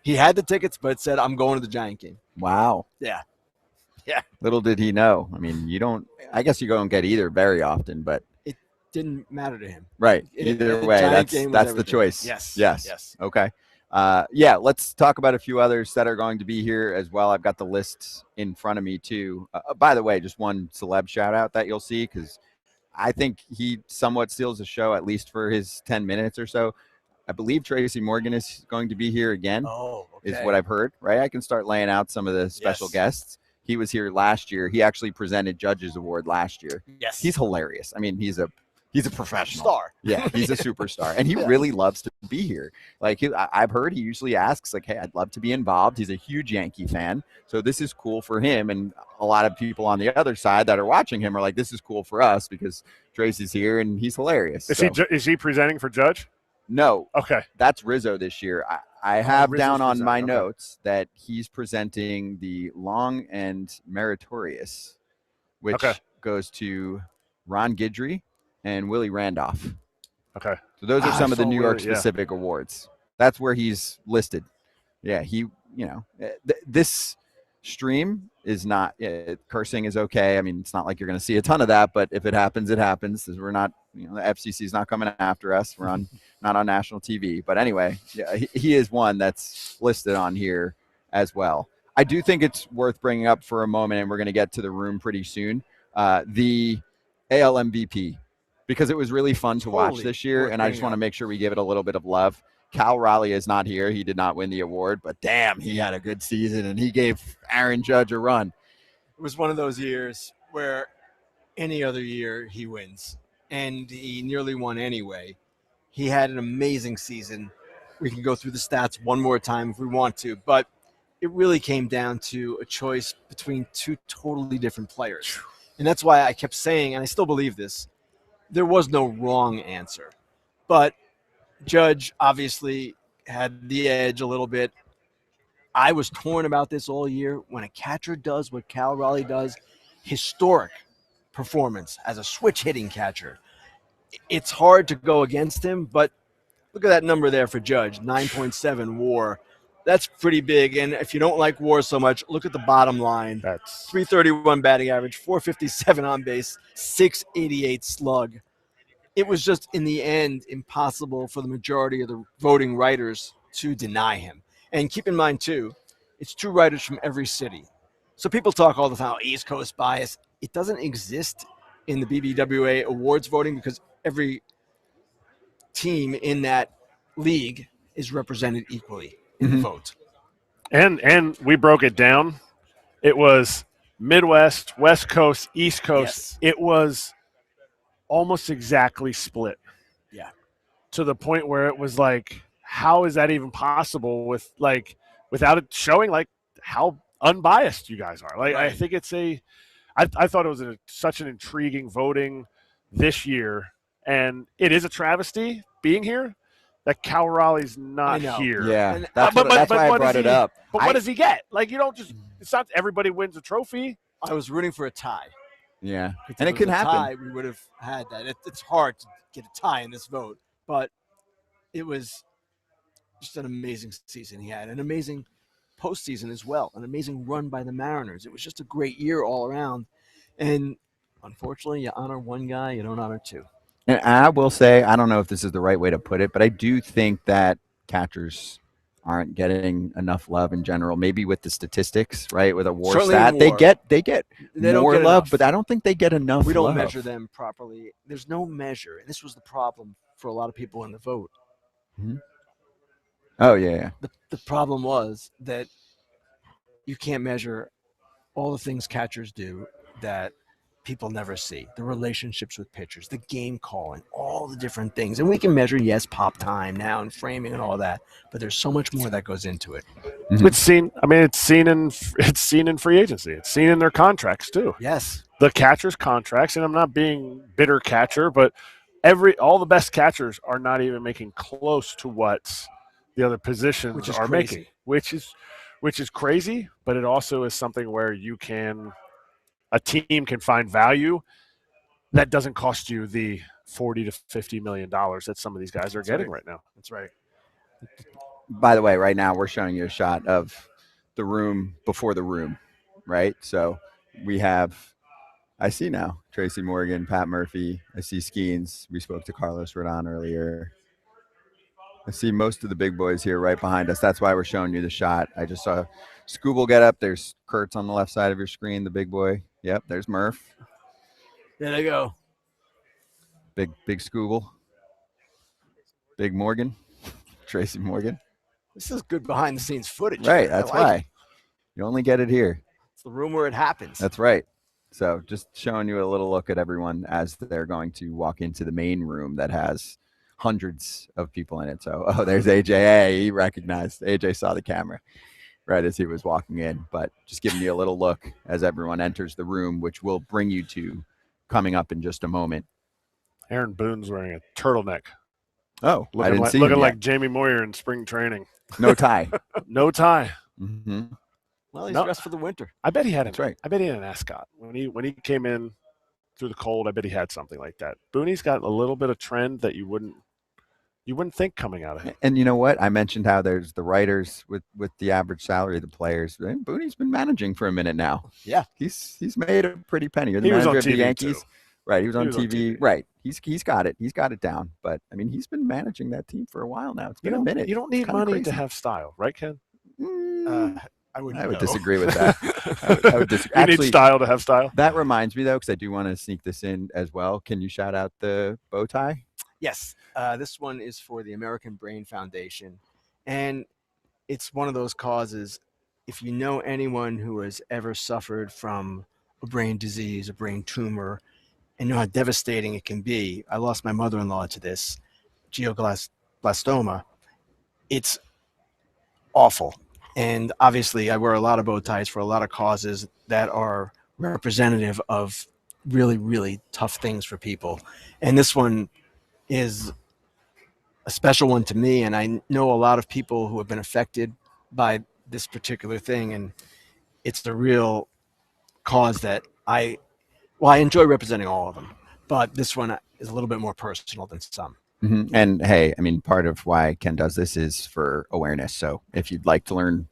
He had the tickets, but said, I'm going to the Giant game. Wow. Yeah. Little did he know. I mean, I guess you don't get either very often, but it didn't matter to him. Right. Either way, that's the choice. Yes. Okay. Yeah, let's talk about a few others that are going to be here as well. I've got the list in front of me too. By the way, just one celeb shout out that you'll see, because I think he somewhat steals the show, at least for his 10 minutes or so. I believe Tracy Morgan is going to be here again, is what I've heard, right? I can start laying out some of the special guests. He was here last year. He actually presented Judges Award last year. Yes. He's hilarious. I mean, he's a professional Star. Yeah, he's a superstar, and he really loves to be here. Like I've heard, he usually asks, like, "Hey, I'd love to be involved." He's a huge Yankee fan, so this is cool for him. And a lot of people on the other side that are watching him are like, "This is cool for us because Tracy's here and he's hilarious." Is he presenting for Judge? No. Okay. That's Rizzo this year. I have Rizzo's down on presenting, my okay. notes that he's presenting the Long and Meritorious, which goes to Ron Guidry and Willie Randolph. Okay. So those are some of the New York Willie, specific awards. That's where he's listed. Yeah, this stream is not, cursing is okay. I mean, it's not like you're going to see a ton of that, but if it happens, it happens. We're not, the FCC is not coming after us. We're not on national TV. But anyway, yeah, he is one that's listed on here as well. I do think it's worth bringing up for a moment, and we're going to get to the room pretty soon, the AL MVP, because it was really fun to watch this year, and I just want to make sure we give it a little bit of love. Cal Raleigh is not here. He did not win the award, but damn, he had a good season, and he gave Aaron Judge a run. It was one of those years where any other year he wins, and he nearly won anyway. He had an amazing season. We can go through the stats one more time if we want to, but it really came down to a choice between two totally different players. And that's why I kept saying, and I still believe this, there was no wrong answer. But Judge obviously had the edge a little bit. I was torn about this all year. When a catcher does what Cal Raleigh does, historic performance as a switch-hitting catcher, it's hard to go against him, but look at that number there for Judge, 9.7 WAR. That's pretty big, and if you don't like WAR so much, look at the bottom line. That's 331 batting average, 457 on base, 688 slug. It was just, in the end, impossible for the majority of the voting writers to deny him. And keep in mind, too, it's two writers from every city. So people talk all the time, East Coast bias. It doesn't exist in the BBWAA awards voting because every team in that league is represented equally in the vote. And we broke it down. It was Midwest, West Coast, East Coast. Yes. It was almost exactly split. Yeah. To the point where it was like, how is that even possible without it showing like how unbiased you guys are? Like, right. I think it's I thought it was such an intriguing voting this year, and it is a travesty being here that Cal Raleigh's not here. Yeah, that's why I brought it up. But what does he get? Like, you don't just – it's not everybody wins a trophy. I was rooting for a tie. Yeah, and it could happen. Tie, we would have had that. It's hard to get a tie in this vote, but it was just an amazing season he had, an amazing postseason as well, an amazing run by the Mariners. It was just a great year all around, and unfortunately, you honor one guy, you don't honor two. And I will say, I don't know if this is the right way to put it, but I do think that catchers aren't getting enough love in general. Maybe with the statistics, right? With a WAR stat, they get more love, but I don't think they get enough. We don't measure them properly. There's no measure, and this was the problem for a lot of people in the vote. Mm-hmm. Oh yeah. The problem was that you can't measure all the things catchers do that people never see, the relationships with pitchers, the game calling, all the different things. And we can measure, yes, pop time now and framing and all that, but there's so much more that goes into it. Mm-hmm. It's seen in free agency. It's seen in their contracts too. Yes. The catchers' contracts, and I'm not being bitter catcher, but all the best catchers are not even making close to what the other positions are making, which is crazy, but it also is something where a team can find value that doesn't cost you the $40 to $50 million that some of these guys are getting right now. That's right. By the way, right now we're showing you a shot of the room before the room, right? So we have, I see now, Tracy Morgan, Pat Murphy. I see Skenes. We spoke to Carlos Rodon earlier. I see most of the big boys here right behind us. That's why we're showing you the shot. I just saw Skubal get up. There's Kurtz on the left side of your screen, the big boy. Yep, there's Murph. There they go. Big Skubal. Big Morgan. Tracy Morgan. This is good behind the scenes footage. Right, here. that's I like why. it. You only get it here. It's the room where it happens. That's right. So just showing you a little look at everyone as they're going to walk into the main room that has hundreds of people in it. So, there's AJ. He recognized. AJ saw the camera right as he was walking in. But just giving you a little look as everyone enters the room, which we'll bring you to coming up in just a moment. Aaron Boone's wearing a turtleneck. Oh, I didn't see looking him like yet. Jamie Moyer in spring training. No tie. No tie. Mm-hmm. Well, he's dressed for the winter. I bet he had That's right. I bet he had an ascot when he came in through the cold. I bet he had something like that. Booney's got a little bit of trend that you wouldn't think coming out of him. And you know what? I mentioned how there's the writers with the average salary of the players. And Booney's been managing for a minute now. Yeah, he's made a pretty penny. You're the He was manager on of the TV Yankees. too. Right, he was on He was on TV. TV. Right, he's got it. He's got it down. But I mean, he's been managing that team for a while now. It's been a minute. You don't need money to have style, right, Ken? I would disagree with that. I would disagree. You need style to have style. That reminds me though, because I do want to sneak this in as well. Can you shout out the bow tie? Yes, this one is for the American Brain Foundation, and it's one of those causes. If you know anyone who has ever suffered from a brain disease, a brain tumor, and know how devastating it can be. I lost my mother-in-law to this, glioblastoma. It's awful. And obviously, I wear a lot of bow ties for a lot of causes that are representative of really, really tough things for people. And this one is a special one to me. And I know a lot of people who have been affected by this particular thing. And it's the real cause that I enjoy representing all of them. But this one is a little bit more personal than some. Mm-hmm. And hey, I mean, part of why Ken does this is for awareness. So if you'd like to learn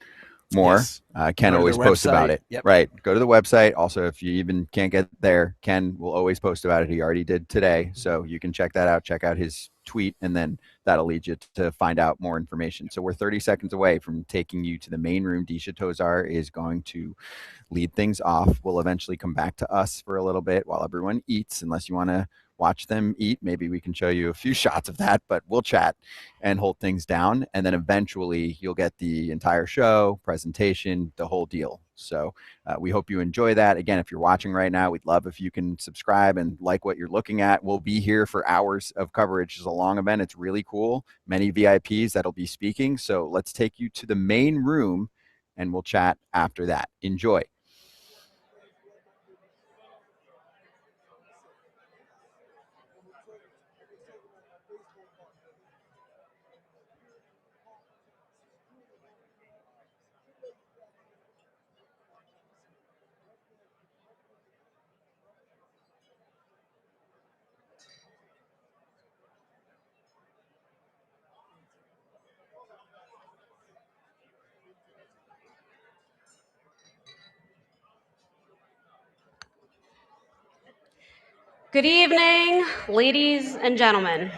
more, Yes. Ken always posts about it. Yep. Right. Go to the website. Also, if you even can't get there, Ken will always post about it. He already did today. So you can check that out. Check out his tweet, and then that'll lead you to find out more information. So we're 30 seconds away from taking you to the main room. Disha Tozar is going to lead things off. We'll eventually come back to us for a little bit while everyone eats, unless you want to watch them eat. Maybe we can show you a few shots of that, but we'll chat and hold things down. And then eventually you'll get the entire show, presentation, the whole deal. So we hope you enjoy that. Again, if you're watching right now, we'd love if you can subscribe and like what you're looking at. We'll be here for hours of coverage. It's a long event. It's really cool. Many VIPs that'll be speaking. So let's take you to the main room and we'll chat after that. Enjoy. Good evening, ladies and gentlemen.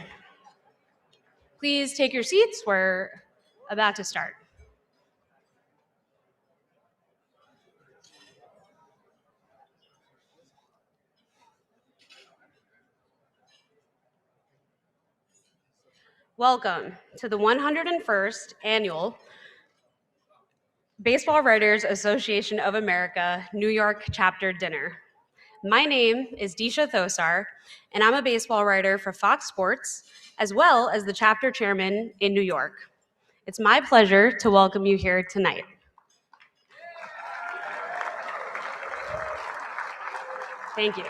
Please take your seats. We're about to start. Welcome to the 101st Annual Baseball Writers Association of America New York Chapter Dinner. My name is Disha Thosar, and I'm a baseball writer for Fox Sports, as well as the chapter chairman in New York. It's my pleasure to welcome you here tonight. Thank you.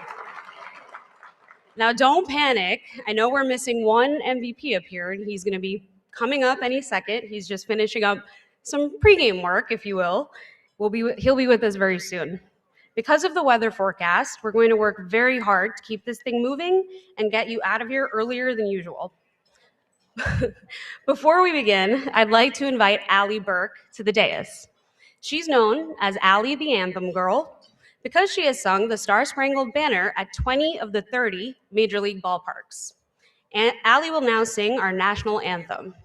Now, don't panic. I know we're missing one MVP up here, and he's going to be coming up any second. He's just finishing up some pregame work, if you will. He'll be with us very soon. Because of the weather forecast, we're going to work very hard to keep this thing moving and get you out of here earlier than usual. Before we begin, I'd like to invite Allie Burke to the dais. She's known as Allie the Anthem Girl because she has sung the Star-Spangled Banner at 20 of the 30 Major League ballparks. And Allie will now sing our national anthem.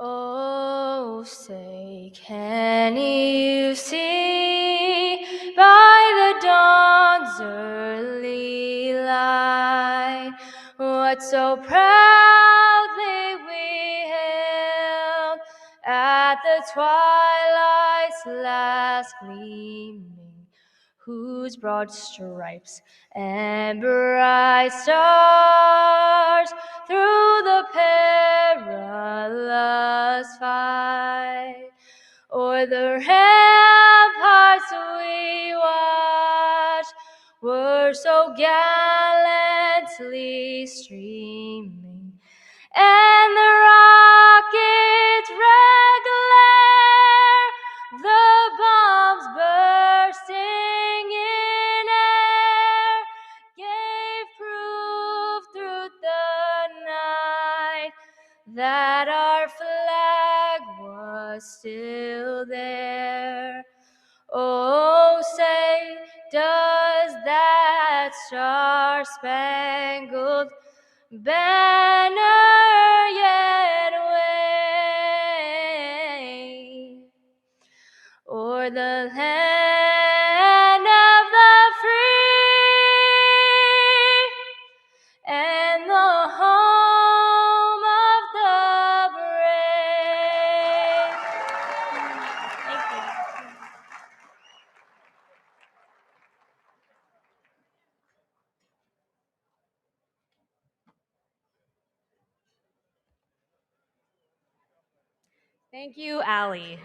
Oh, say, can you see by the dawn's early light what so proudly we hailed at the twilight's last gleaming, whose broad stripes and bright stars through the perilous fight o'er the ramparts we watched were so gallantly streaming, and the rocket's red glare, the bombs bursting in air, gave proof through the night that our flag was still there. Oh, say, does that star-spangled banner yet wave o'er the land of the free and the home of the brave? Thank you. Thank you, Allie.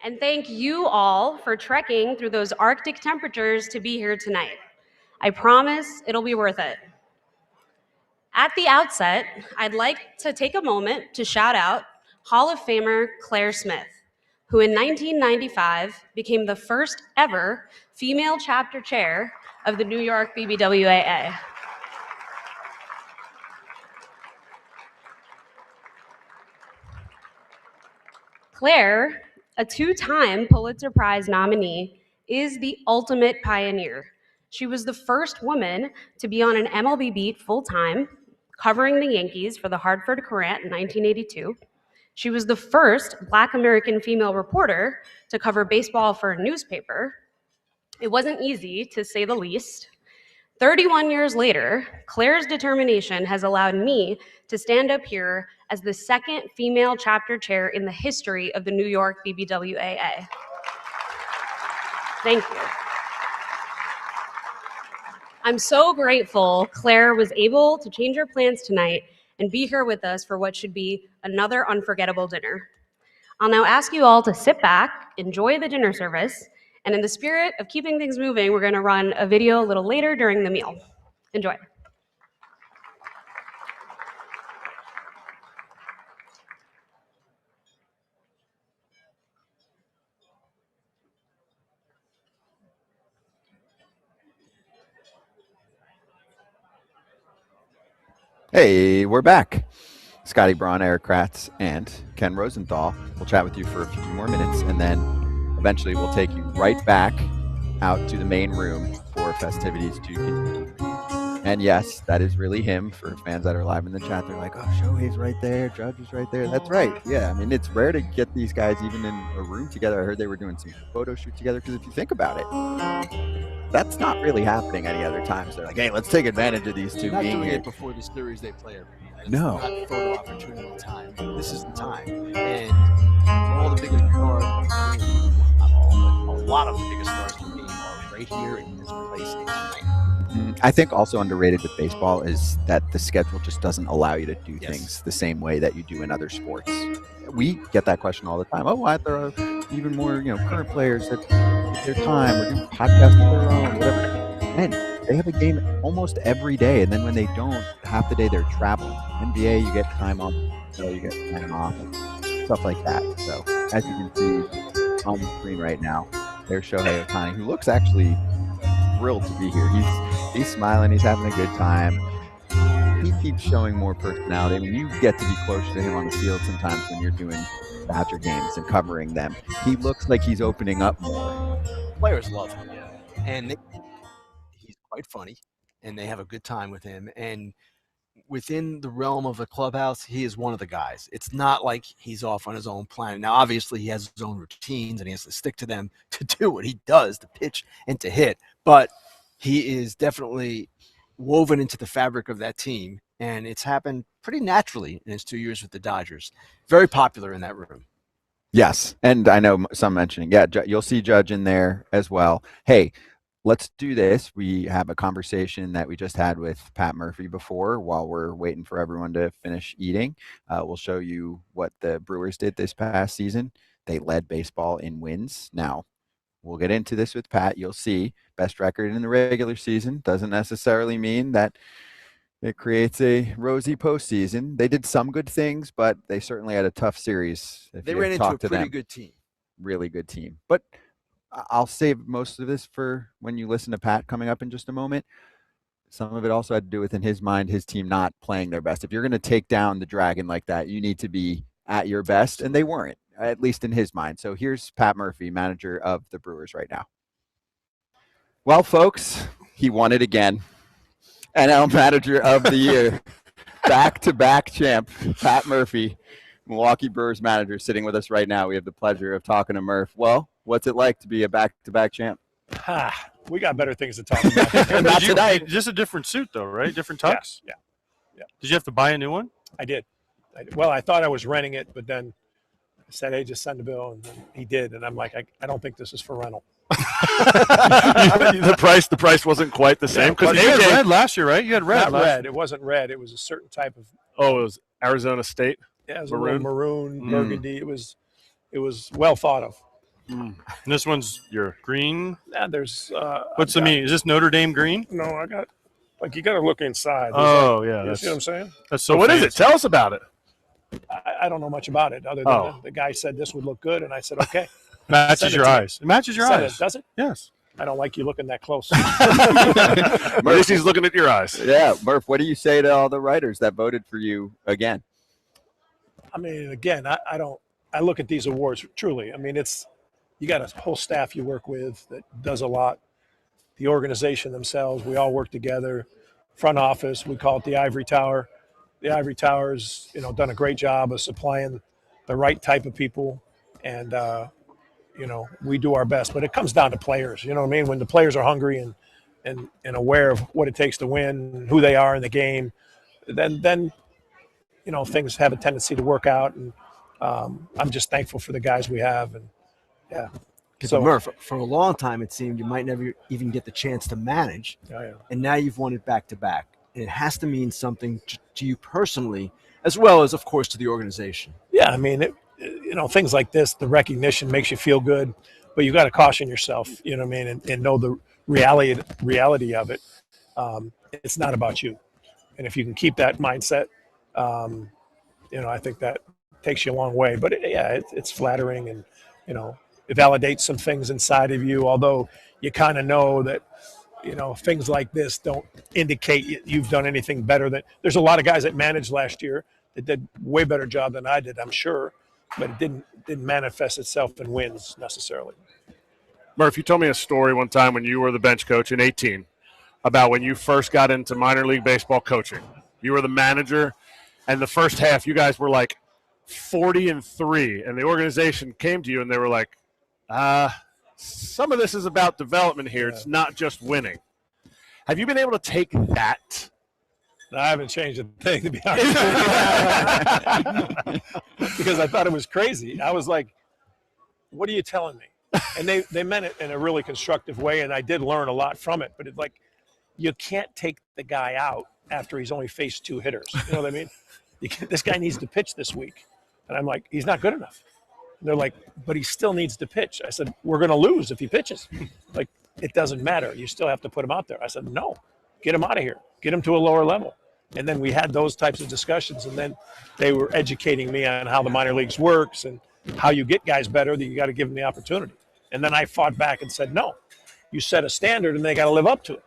And thank you all for trekking through those Arctic temperatures to be here tonight. I promise it'll be worth it. At the outset, I'd like to take a moment to shout out Hall of Famer Claire Smith, who in 1995 became the first ever female chapter chair of the New York BBWAA. Claire, a two-time Pulitzer Prize nominee, is the ultimate pioneer. She was the first woman to be on an MLB beat full-time, covering the Yankees for the Hartford Courant in 1982. She was the first Black American female reporter to cover baseball for a newspaper. It wasn't easy, to say the least. 31 years later, Claire's determination has allowed me to stand up here as the second female chapter chair in the history of the New York BBWAA. Thank you. I'm so grateful Claire was able to change her plans tonight and be here with us for what should be another unforgettable dinner. I'll now ask you all to sit back, enjoy the dinner service, and in the spirit of keeping things moving, we're going to run a video a little later during the meal. Enjoy. Hey, we're back. Scotty Braun, Erik Kratz, and Ken Rosenthal. We'll chat with you for a few more minutes, and then eventually we'll take you right back out to the main room for festivities to continue. And yes, that is really him. For fans that are live in the chat, they're like, oh, Shohei's right there, Judge is right there. That's right. Yeah, I mean, it's rare to get these guys even in a room together. I heard they were doing some photo shoot together, because if you think about it, that's not really happening any other time. So they're like, hey, let's take advantage of these two being here. It before the series they play every year. It's No. not photo opportunity time. This is the time. And all the biggest stars, not all, but a lot of the biggest stars in the game are right here in this place tonight. I think also underrated with baseball is that the schedule just doesn't allow you to do things the same way that you do in other sports. We get that question all the time. Oh, why there are even more, current players that take their time or do podcasts of their own, whatever. And they have a game almost every day, and then when they don't, half the day they're traveling. NBA, you get time off, so you get time off, and stuff like that. So as you can see on the screen right now, there's Shohei Ohtani, who looks actually thrilled to be here. He's smiling, he's having a good time. He keeps showing more personality. I mean, you get to be close to him on the field sometimes when you're doing Badger games and covering them. He looks like he's opening up more. Players love him, and he's quite funny, and they have a good time with him. And within the realm of a clubhouse, he is one of the guys. It's not like he's off on his own planet. Now, obviously, he has his own routines and he has to stick to them to do what he does, to pitch and to hit. But he is definitely woven into the fabric of that team, and it's happened pretty naturally in his 2 years with the Dodgers. Very popular in that room. Yes, and I know some mentioning, you'll see Judge in there as well. Hey, let's do this. We have a conversation that we just had with Pat Murphy before while we're waiting for everyone to finish eating. We'll show you what the Brewers did this past season. They led baseball in wins. Now, we'll get into this with Pat. You'll see best record in the regular season doesn't necessarily mean that it creates a rosy postseason. They did some good things, but they certainly had a tough series. They ran into a pretty good team. Really good team. But I'll save most of this for when you listen to Pat coming up in just a moment. Some of it also had to do with, in his mind, his team not playing their best. If you're going to take down the Dragon like that, you need to be at your best, and they weren't, at least in his mind. So here's Pat Murphy, manager of the Brewers right now. Well, folks, he won it again. NL Manager of the Year, back-to-back champ, Pat Murphy, Milwaukee Brewers manager, sitting with us right now. We have the pleasure of talking to Murph. Well, what's it like to be a back-to-back champ? We got better things to talk about. Not tonight. Just a different suit, though, right? Different tux? Yeah. Did you have to buy a new one? I did. Well, I thought I was renting it, but then I said, hey, just send the bill. And then he did. And I'm like, I don't think this is for rental. the price wasn't quite the same. Because you had red last year, right? You had red. Not red. It wasn't red. It was a certain type of. Oh, it was Arizona State? Yeah, it was maroon, burgundy. It was well thought of. And this one's your green. Yeah, there's. What's the mean? Is this Notre Dame green? No, I got. Like, you got to look inside. Yeah. You see what I'm saying? That's so. What is it? Tell us about it. I don't know much about it other than the guy said this would look good, and I said okay. Matches your eyes. It matches your eyes. Does it? Yes. I don't like you looking that close. At least he's looking at your eyes. Yeah, Murph, what do you say to all the writers that voted for you again? I mean, again, I look at these awards truly. I mean, you got a whole staff you work with that does a lot. The organization themselves, we all work together. Front office, we call it the Ivory Tower. The Ivory Tower's, done a great job of supplying the right type of people, and we do our best. But it comes down to players. You know what I mean? When the players are hungry and aware of what it takes to win, who they are in the game, then things have a tendency to work out. And I'm just thankful for the guys we have. And yeah. So Murph, for a long time, it seemed you might never even get the chance to manage. Yeah. And now you've won it back to back. And it has to mean something to you personally, as well as, of course, to the organization. Yeah, I mean, things like this, the recognition makes you feel good, but you got to caution yourself, you know what I mean, and know the reality of it. It's not about you. And if you can keep that mindset, I think that takes you a long way. But it's flattering, and, it validates some things inside of you, although you kind of know that, things like this don't indicate you've done anything better than. There's a lot of guys that managed last year that did way better job than I did, I'm sure, but it didn't manifest itself in wins necessarily. Murph, you told me a story one time when you were the bench coach in 18 about when you first got into minor league baseball coaching. You were the manager, and the first half you guys were like 40-3, and the organization came to you and they were like, some of this is about development here. It's not just winning. Have you been able to take that? No, I haven't changed a thing, to be honest. Because I thought it was crazy. I was like, what are you telling me? And they meant it in a really constructive way, and I did learn a lot from it. But it's like, you can't take the guy out after he's only faced 2 hitters. You know what I mean? This guy needs to pitch this week. And I'm like, he's not good enough. And they're like, but he still needs to pitch. I said, we're going to lose if he pitches. Like, it doesn't matter. You still have to put him out there. I said, no, get him out of here. Get him to a lower level. And then we had those types of discussions, and then they were educating me on how the minor leagues works and how you get guys better, that you got to give them the opportunity. And then I fought back and said, no, you set a standard and they got to live up to it.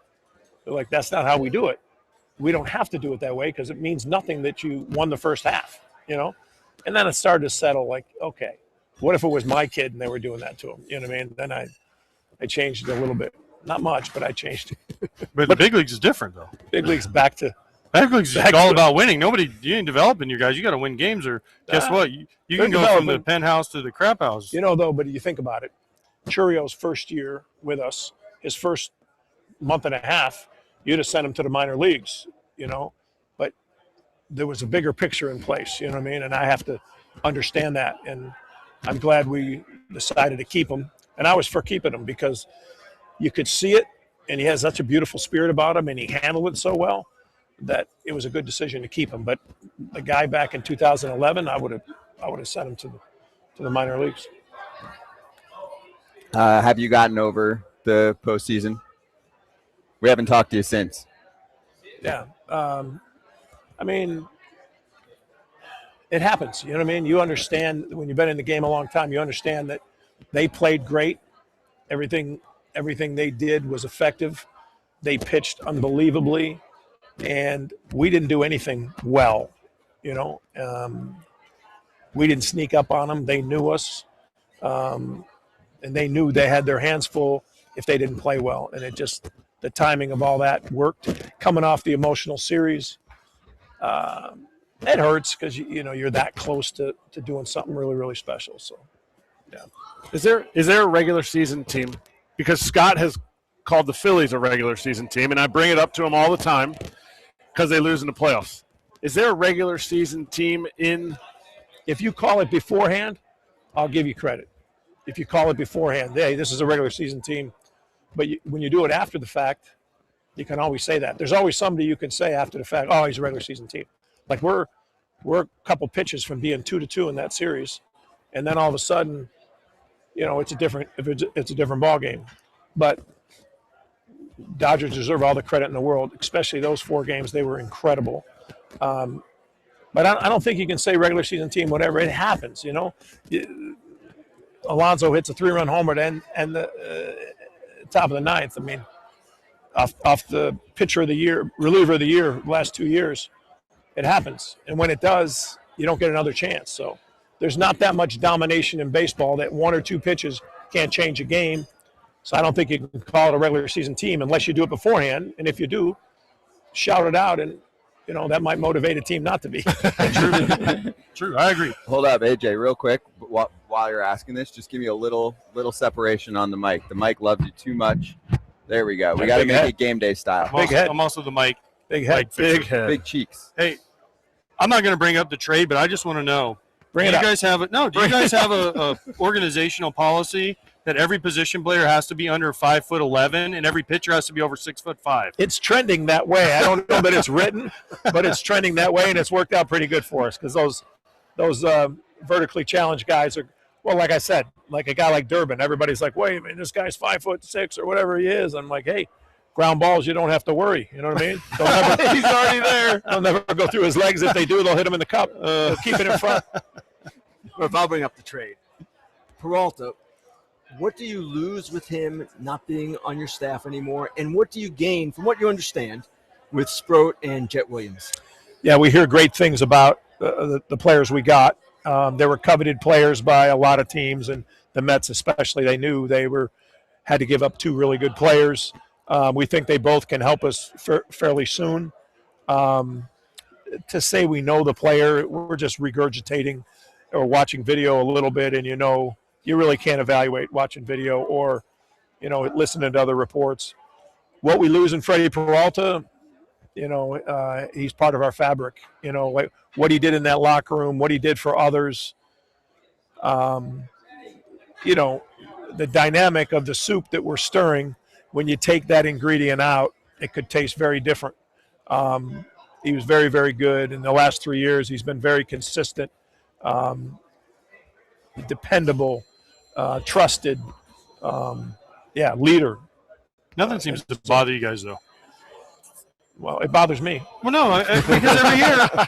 They're like, that's not how we do it. We don't have to do it that way because it means nothing that you won the first half, And then it started to settle, like, okay, what if it was my kid and they were doing that to him? You know what I mean? Then I changed it a little bit. Not much, but I changed it. But the big leagues is different, though. Big leagues back to Bagwell's all about winning. You ain't developing your guys. You got to win games, or guess what? You can go from the penthouse to the crap house. Though, but you think about it. Churio's first year with us, his first month and a half, you'd have sent him to the minor leagues, But there was a bigger picture in place, you know what I mean? And I have to understand that. And I'm glad we decided to keep him. And I was for keeping him because you could see it, and he has such a beautiful spirit about him, and he handled it so well that it was a good decision to keep him. But the guy back in 2011, I would have sent him to the minor leagues. Have you gotten over the postseason? We haven't talked to you since. Yeah. I mean, it happens. You know what I mean? You understand when you've been in the game a long time, you understand that they played great. Everything they did was effective. They pitched unbelievably, and we didn't do anything well. We didn't sneak up on them. They knew us, and they knew they had their hands full if they didn't play well. And the timing of all that worked. Coming off the emotional series, it hurts because you're that close to doing something really, really special. So, yeah. Is there a regular season team? Because Scott has called the Phillies a regular season team, and I bring it up to him all the time because they lose in the playoffs. Is there a regular season team in? If you call it beforehand, I'll give you credit. If you call it beforehand, hey, this is a regular season team. But when you do it after the fact, you can always say that. There's always somebody you can say after the fact, oh, he's a regular season team. Like we're a couple pitches from being 2-2 in that series, and then all of a sudden, it's a different ball game. But Dodgers deserve all the credit in the world, especially those 4 games. They were incredible. But I don't think you can say regular season team, whatever. It happens, Alonso hits a 3-run homer and the top of the 9th. I mean, off the pitcher of the year, reliever of the year, last 2 years, it happens. And when it does, you don't get another chance. So there's not that much domination in baseball that 1 or 2 pitches can't change a game. So I don't think you can call it a regular season team unless you do it beforehand. And if you do, shout it out, and that might motivate a team not to be. True, I agree. Hold up, AJ, real quick. While you're asking this, just give me a little separation on the mic. The mic loves you too much. There we go. We got to make it game day style. I'm also the mic. Big head. Big head. Big cheeks. Hey, I'm not going to bring up the trade, but I just want to know. Do you guys have a organizational policy that every position player has to be under 5'11" and every pitcher has to be over 6'5"? It's trending that way. I don't know that it's written, but it's trending that way, and it's worked out pretty good for us because those vertically challenged guys are, well, like I said, like a guy like Durbin. Everybody's like, wait a minute, this guy's 5'6" or whatever he is. I'm like, hey, ground balls, you don't have to worry. You know what I mean? He's already there. They'll never go through his legs. If they do, they'll hit him in the cup. They'll keep it in front. Well, if I'll bring up the trade. Peralta, what do you lose with him not being on your staff anymore? And what do you gain, from what you understand, with Sproat and Jet Williams? Yeah, we hear great things about the players we got. They were coveted players by a lot of teams, and the Mets especially. They knew they had to give up 2 really good players. We think they both can help us fairly soon. To say we know the player, we're just regurgitating or watching video a little bit, and you really can't evaluate watching video or, listening to other reports. What we lose in Freddie Peralta, he's part of our fabric. Like what he did in that locker room, what he did for others. The dynamic of the soup that we're stirring, when you take that ingredient out, it could taste very different. He was very, very good. In the last 3 years, he's been very consistent, dependable, trusted, leader. Nothing seems to bother you guys, though. Well, it bothers me. Well, no, because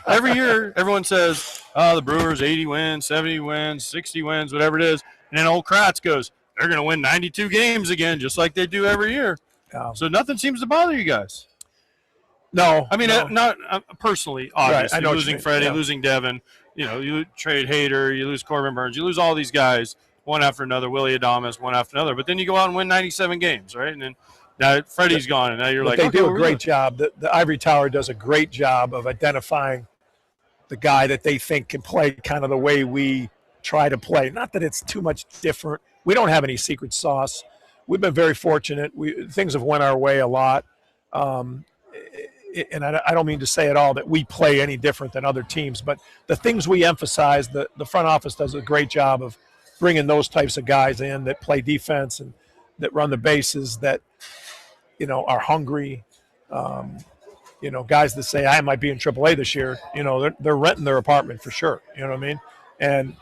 every year, everyone says, the Brewers 80 wins, 70 wins, 60 wins, whatever it is. And then old Kratz goes, they're going to win 92 games again, just like they do every year. So nothing seems to bother you guys. No. I mean, not personally, obviously. Right, losing Freddie, losing Devin. You trade Hader, you lose Corbin Burns, you lose all these guys, one after another, Willie Adames, one after another. But then you go out and win 97 games, right? And then Now Freddie's gone, and now you're like, they okay, do a we're great good. job. The Ivory Tower does a great job of identifying the guy that they think can play kind of the way we try to play. Not that it's too much different. We don't have any secret sauce. We've been very fortunate. Things have went our way a lot. And I don't mean to say at all that we play any different than other teams, but the things we emphasize, the front office does a great job of bringing those types of guys in that play defense and that run the bases, that, you know, are hungry. You know, guys that say, I might be in AAA this year, you know, they're renting their apartment for sure. You know what I mean? And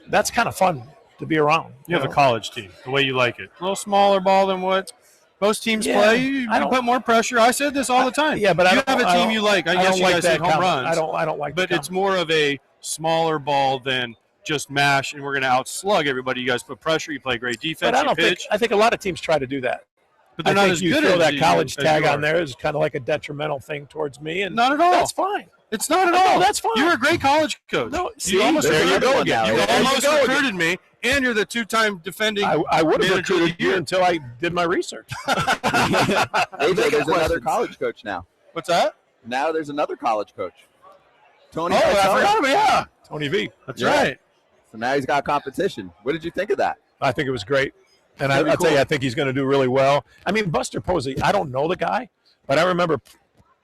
that's kind of fun to be around. You have a college team, the way you like it. A little smaller ball than what most teams play. You put more pressure. I said this all the time. Yeah, but you have a team you like. I guess you guys hit home runs. I don't like. But it's more of a smaller ball than just mash, and we're going to outslug everybody. You guys put pressure. You play great defense. I think a lot of teams try to do that. But they're not as you good throw as that you- college as tag you on are. there is kind of like a detrimental thing towards me, and Not at all. That's fine. It's not at No, all. that's fine. You're a great college coach. No, you see, almost there you recruited go me. now. You There you almost go recruited me, and you're the two-time defending. I would have manager of the recruited you year. until I did my research. AJ, there's another college coach now. What's that? Now there's another college coach. Tony. Oh, I Vitello. forgot about yeah. Tony V. That's Yeah. right. So now he's got competition. What did you think of that? I think it was great. And Very I'll tell you, cool. I think he's going to do really well. I mean, Buster Posey, I don't know the guy, but I remember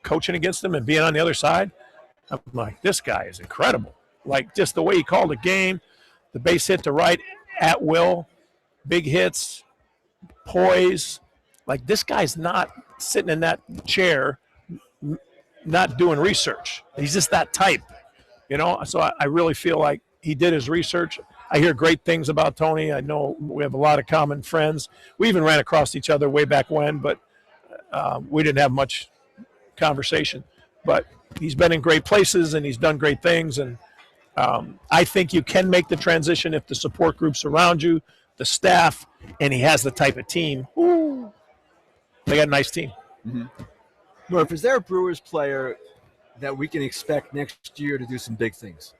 coaching against him and being on the other side. I'm like, this guy is incredible. Like, just the way he called the game, the base hit to right at will, big hits, poise. Like, this guy's not sitting in that chair, not doing research. He's just that type, you know? So I really feel like he did his research. I hear great things about Tony. I know we have a lot of common friends. We even ran across each other way back when, but we didn't have much conversation. But he's been in great places and he's done great things. And I think you can make the transition if the support group's around you, the staff, and he has the type of team. Ooh, they got a nice team. Murph, is there a Brewers player that we can expect next year to do some big things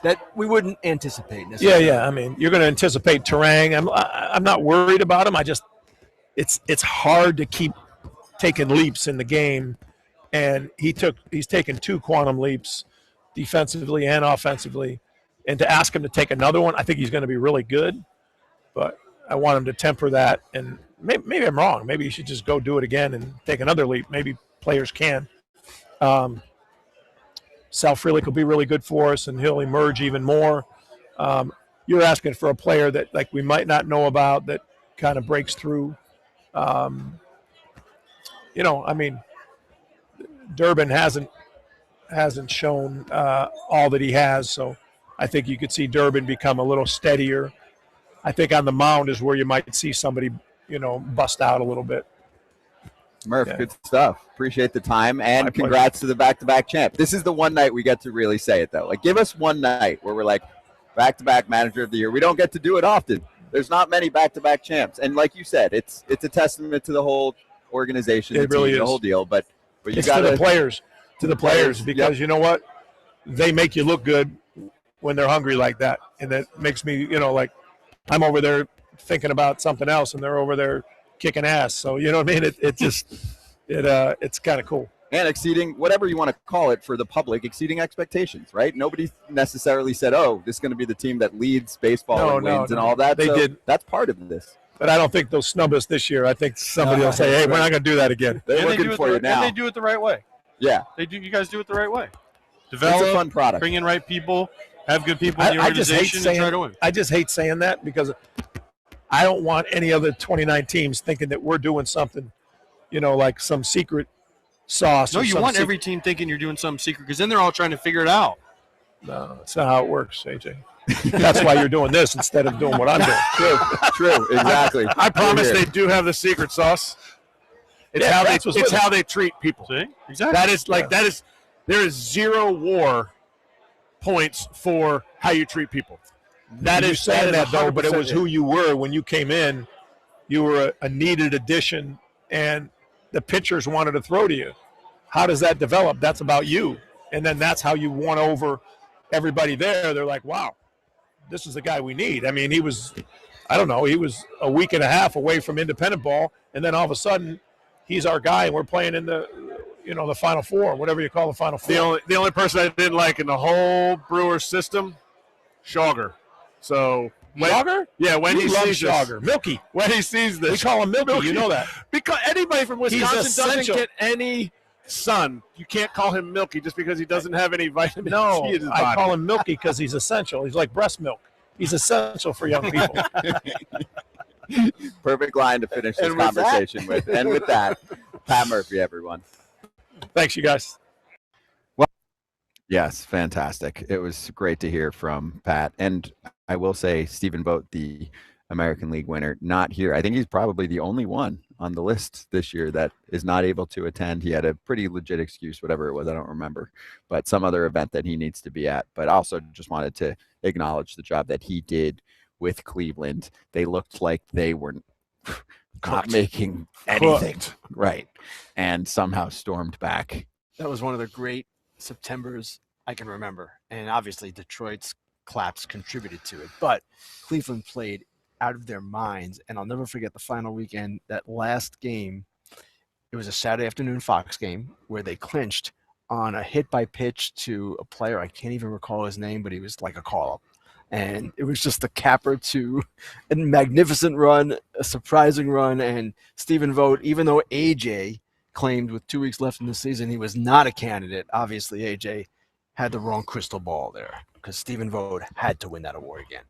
that we wouldn't anticipate necessarily? Yeah. I mean, you're going to anticipate Terang. I'm not worried about him. It's hard to keep taking leaps in the game, and he's taken 2 quantum leaps, defensively and offensively, and to ask him to take another one, I think he's going to be really good, but I want him to temper that. And maybe I'm wrong. Maybe he should just go do it again and take another leap. Maybe players can. Sal Frelick will be really good for us, and he'll emerge even more. You're asking for a player that, like, we might not know about, that kind of breaks through. You know, I mean, Durbin hasn't shown all that he has, so I think you could see Durbin become a little steadier. I think on the mound is where you might see somebody, you know, bust out a little bit. Murph, Yeah. good stuff. Appreciate the time, and My pleasure. congrats to the back-to-back champ. This is the one night we get to really say it, though. Like, give us one night where we're like, back-to-back manager of the year. We don't get to do it often. There's not many back-to-back champs, and like you said, it's a testament to the whole organization, It the really team, the is. whole deal. But you It's got to the players, players, because you know what? They make you look good when they're hungry like that, and that makes me, you know, like I'm over there thinking about something else, and they're over there kicking ass. So you know what I mean? It's kind of cool. and exceeding whatever you want to call it for the public, exceeding expectations, right? Nobody necessarily said, "Oh, this is going to be the team that leads baseball No, and no, wins no. and all that." They So did. That's part of this. But I don't think they'll snub us this year. I think somebody will say, "Hey, we're not going to do that again." They're And they looking do it for you now. And they do it the right way. Yeah, They do. You guys do it the right way. it's Develop, a fun product. bring in right people, have good people in the I just hate organization, and try to win. saying. I just hate saying that because I don't want any other 29 teams thinking that we're doing something, you know, like some secret sauce. No, or you some want secret- every team thinking you're doing something secret because then they're all trying to figure it out. No, that's not how it works, AJ. That's why you're doing this instead of doing what I'm doing. True, exactly. I promise We're here. they do have the secret sauce. It's Yeah, how that's what's it's with how they treat people. See? Exactly. That is like there is 0 war points for how you treat people. That You're is saying that though, but it 100% was who you were when you came in. You were a needed addition, and the pitchers wanted to throw to you. How does that develop? That's about you, and then that's how you won over everybody there. They're like, "Wow, this is the guy we need." I mean, he was I don't know, he was a week and a half away from independent ball, and then all of a sudden he's our guy, and we're playing in the the Final Four, whatever you call the Final Four. The only person I didn't like in the whole Brewers system, Schauger. So Schauger? Yeah, when he sees Schauger. Milky. When he sees this. We call him Milky. You know that. Because anybody from Wisconsin doesn't essential. get any sun. You can't call him Milky just because he doesn't have any vitamin C in his body. I call him Milky because he's essential. He's like breast milk. He's essential for young people. Perfect line to finish this conversation with. And with that, Pat Murphy, everyone. Thanks, you guys. Well, yes, fantastic. It was great to hear from Pat. And I will say Stephen Vogt, the American League winner, not here. I think he's probably the only one on the list this year that is not able to attend. He had a pretty legit excuse, whatever it was, I don't remember, but some other event that he needs to be at. But also just wanted to acknowledge the job that he did with Cleveland. They looked like they were not making anything right, and somehow stormed back. That was one of the great Septembers I can remember. And obviously Detroit's collapse contributed to it. But Cleveland played out of their minds. And I'll never forget the final weekend, that last game. It was a Saturday afternoon Fox game where they clinched on a hit by pitch to a player. I can't even recall his name, but he was like a call-up. And it was just the capper to a magnificent run, a surprising run. And Stephen Vogt, even though AJ claimed with 2 weeks left in the season he was not a candidate, obviously AJ had the wrong crystal ball there because Stephen Vogt had to win that award again.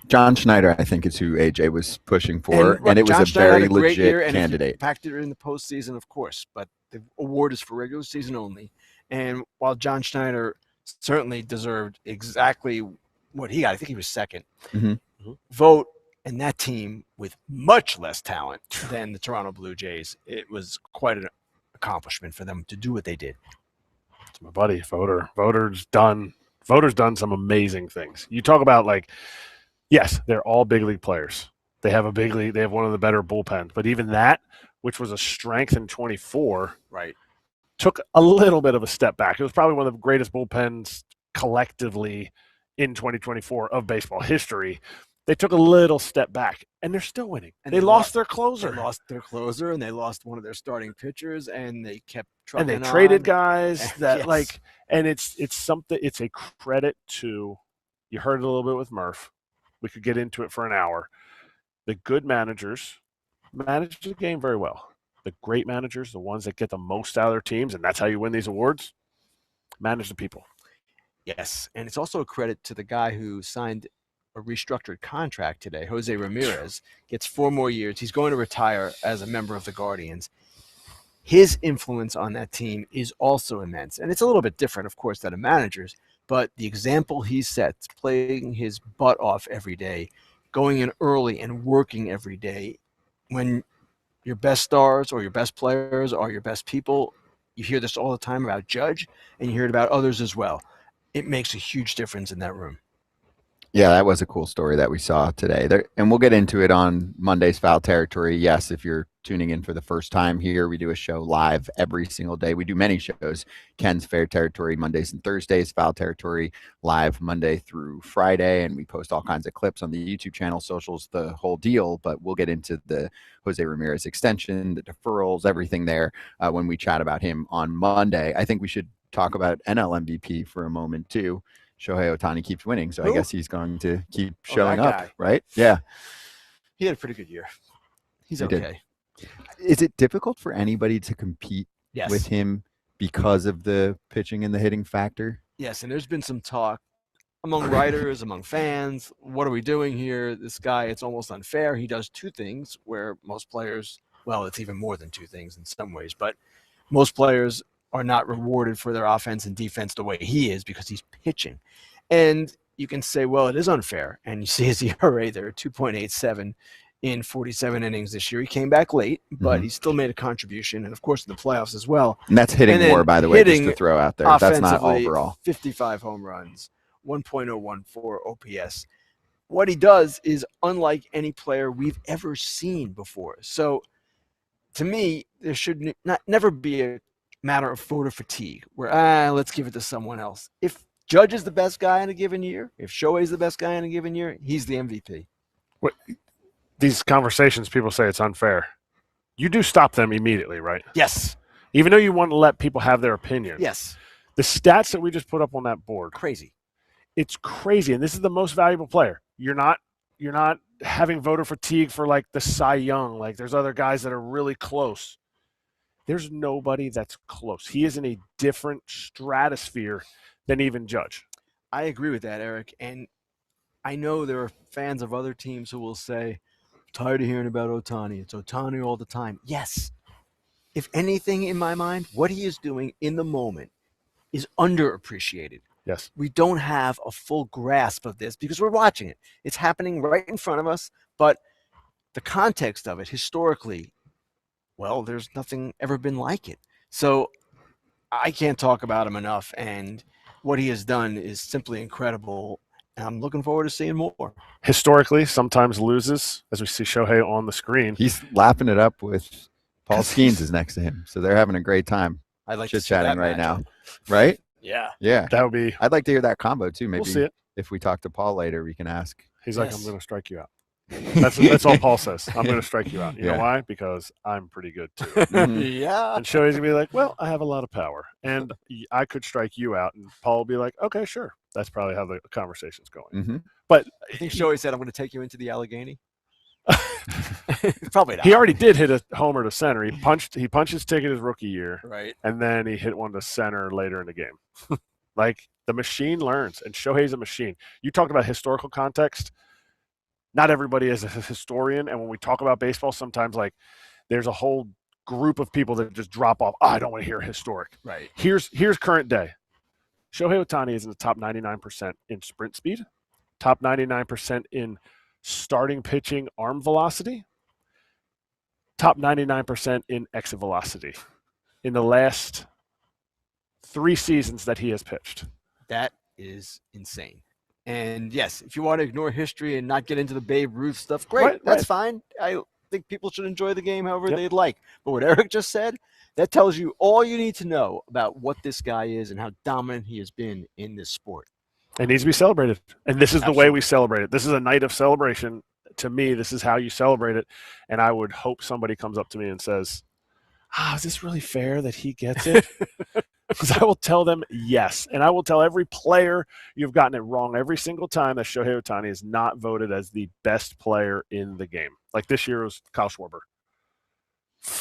John Schneider, I think, is who AJ was pushing for, and it was a very legit candidate. Factored in the postseason, of course, but the award is for regular season only. And while John Schneider certainly deserved exactly what he got, I think he was second. Vogt and that team with much less talent than the Toronto Blue Jays, it was quite an accomplishment for them to do what they did. It's my buddy, Vogt's done some amazing things. You talk about, like, yes, they're all big league players. They have one of the better bullpens, but even that, which was a strength in 24, right, took a little bit of a step back. It was probably one of the greatest bullpens collectively in 2024 of baseball history. They took a little step back, and they're still winning. And they lost their closer. They lost their closer, and they lost one of their starting pitchers, and they kept trucking on. And they traded guys that, yes. And it's something. It's a credit to. You heard it a little bit with Murph. We could get into it for an hour. The good managers manage the game very well. The great managers, the ones that get the most out of their teams, and that's how you win these awards, manage the people. Yes, and it's also a credit to the guy who signed a restructured contract today. Jose Ramirez gets 4 more years. He's going to retire as a member of the Guardians. His influence on that team is also immense. And it's a little bit different, of course, than a manager's, but the example he sets, playing his butt off every day, going in early and working every day, when your best stars or your best players are your best people, you hear this all the time about Judge, and you hear it about others as well. It makes a huge difference in that room. Yeah, that was a cool story that we saw today. And we'll get into it on Monday's Foul Territory. Yes, if you're tuning in for the first time here, we do a show live every single day. We do many shows. Ken's Fair Territory Mondays and Thursdays, Foul Territory live Monday through Friday, and we post all kinds of clips on the YouTube channel, socials, the whole deal. But we'll get into the Jose Ramirez extension, the deferrals, everything there when we chat about him on Monday. I think we should talk about NL MVP for a moment too. Shohei Ohtani keeps winning, so I guess he's going to keep showing up, right? Yeah. He had a pretty good year. He's okay. Is it difficult for anybody to compete with him because of the pitching and the hitting factor? Yes, and there's been some talk among writers, among fans. What are we doing here? This guy, it's almost unfair. He does 2 things where most players, well, it's even more than 2 things in some ways, but most players are not rewarded for their offense and defense the way he is because he's pitching. And you can say, well, it is unfair. And you see his ERA there, 2.87 in 47 innings this year. He came back late, but he still made a contribution. And, of course, in the playoffs as well. And that's hitting more, by the way, just to throw out there. That's not overall. 55 home runs, 1.014 OPS. What he does is unlike any player we've ever seen before. So, to me, there should never be a matter of voter fatigue where let's give it to someone else. If Judge is the best guy in a given year, if Shohei is the best guy in a given year, he's the MVP. these conversations, people say it's unfair. You do stop them immediately, right? Yes. Even though you want to let people have their opinion. Yes. The stats that we just put up on that board. Crazy. It's crazy. And this is the most valuable player. You're not having voter fatigue for like the Cy Young. Like there's other guys that are really close. There's nobody that's close. He is in a different stratosphere than even Judge. I agree with that, Eric. And I know there are fans of other teams who will say, tired of hearing about Ohtani. It's Ohtani all the time. Yes. If anything, in my mind, what he is doing in the moment is underappreciated. Yes. We don't have a full grasp of this because we're watching it. It's happening right in front of us, but the context of it historically, well, there's nothing ever been like it. So I can't talk about him enough, and what he has done is simply incredible. And I'm looking forward to seeing more. Historically, sometimes loses, as we see Shohei on the screen. He's lapping it up with Paul Skenes is next to him, so they're having a great time. I like chit-chatting right now, right? Yeah. Yeah. That would be. I'd like to hear that combo too. Maybe We'll see it. if we talk to Paul later, we can ask. He's like, I'm going to strike you out. That's all Paul says. I'm going to strike you out. You know why? Because I'm pretty good too. Yeah. And Shohei's going to be like, well, I have a lot of power, and I could strike you out. And Paul will be like, okay, sure. That's probably how the conversation's going. Mm-hmm. But I think Shohei said, I'm going to take you into the Allegheny. Probably not. He already did hit a homer to center. He punched his ticket his rookie year. Right. And then he hit one to center later in the game. Like, the machine learns, and Shohei's a machine. You talked about historical context. Not everybody is a historian, and when we talk about baseball, sometimes like there's a whole group of people that just drop off. I don't want to hear historic. Right. Here's current day. Shohei Ohtani is in the top 99% in sprint speed, top 99% in starting pitching arm velocity, top 99% in exit velocity in the last 3 seasons that he has pitched. That is insane. And yes, if you want to ignore history and not get into the Babe Ruth stuff, great. Right, that's right. fine. I think people should enjoy the game however they'd like. But what Eric just said, that tells you all you need to know about what this guy is and how dominant he has been in this sport. It needs to be celebrated. And this is the way we celebrate it. This is a night of celebration. To me, this is how you celebrate it. And I would hope somebody comes up to me and says, is this really fair that he gets it? Because I will tell them yes. And I will tell every player you've gotten it wrong every single time that Shohei Ohtani is not voted as the best player in the game. Like this year was Kyle Schwarber.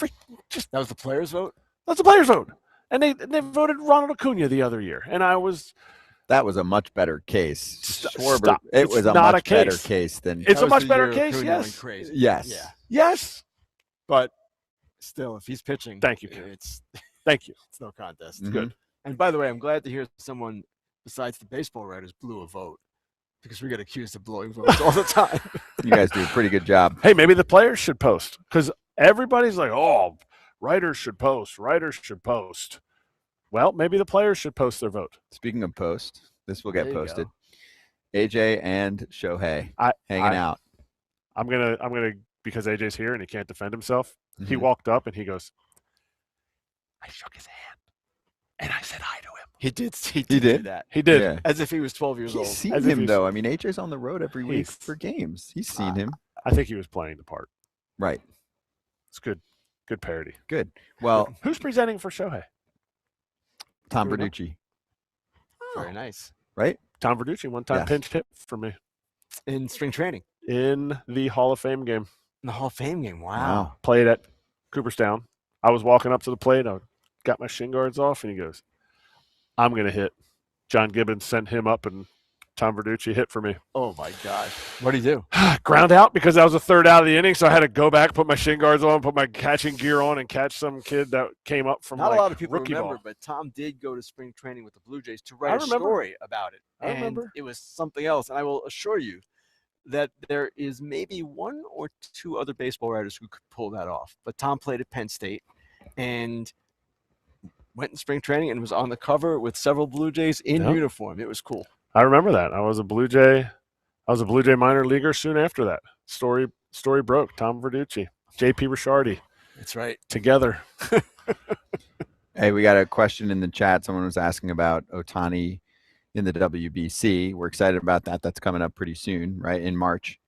That was the players' vote? That's the players' vote. And they voted Ronald Acuna the other year. And I was... That was a much better case. Schwarber, Stop. it was a much better case than... It's a much better case, yes. Crazy. Yes. Yeah. Yes. But still, if he's pitching... Thank you, Ken. Thank you. It's no contest. Mm-hmm. Good. And by the way, I'm glad to hear someone besides the baseball writers blew a vote because we get accused of blowing votes all the time. You guys do a pretty good job. Hey, maybe the players should post because everybody's like, oh, writers should post. Writers should post. Well, maybe the players should post their vote. Speaking of post, this will get There you posted. AJ and Shohei hanging out. I'm gonna because AJ's here and he can't defend himself. Mm-hmm. He walked up and he goes, I shook his hand and I said hi to him. He did do that. He did. Yeah. As if he was 12 years old. He's seen As if him, he's- though. I mean, AJ's on the road every week for games. He's seen him. I think he was playing the part. Right. It's good. Good parody. Good. Well, Who's presenting for Shohei? Tom Verducci, Very nice. right? Tom Verducci, one-time Yes. pinch hit for me In spring training. in the Hall of Fame game. In the Hall of Fame game. Wow. Wow. Played at Cooperstown. I was walking up to the plate. I got my shin guards off, and he goes, I'm going to hit. John Gibbons sent him up, and Tom Verducci hit for me. Oh, my gosh. What do you do? Ground out because that was the third out of the inning, so I had to go back, put my shin guards on, put my catching gear on, and catch some kid that came up from Not like a lot of people rookie remember, ball. but Tom did go to spring training with the Blue Jays to I write a remember. story about it. I And remember. it was something else. And I will assure you that there is maybe 1 or 2 other baseball writers who could pull that off. But Tom played at Penn State and went in spring training and was on the cover with several Blue Jays in Yeah. uniform. It was cool. I remember that. I was a Blue Jay minor leaguer soon after that. Story broke. Tom Verducci, JP Ricciardi, That's right. together. Hey, we got a question in the chat. Someone was asking about Ohtani in the WBC. We're excited about that. That's coming up pretty soon, right? In March.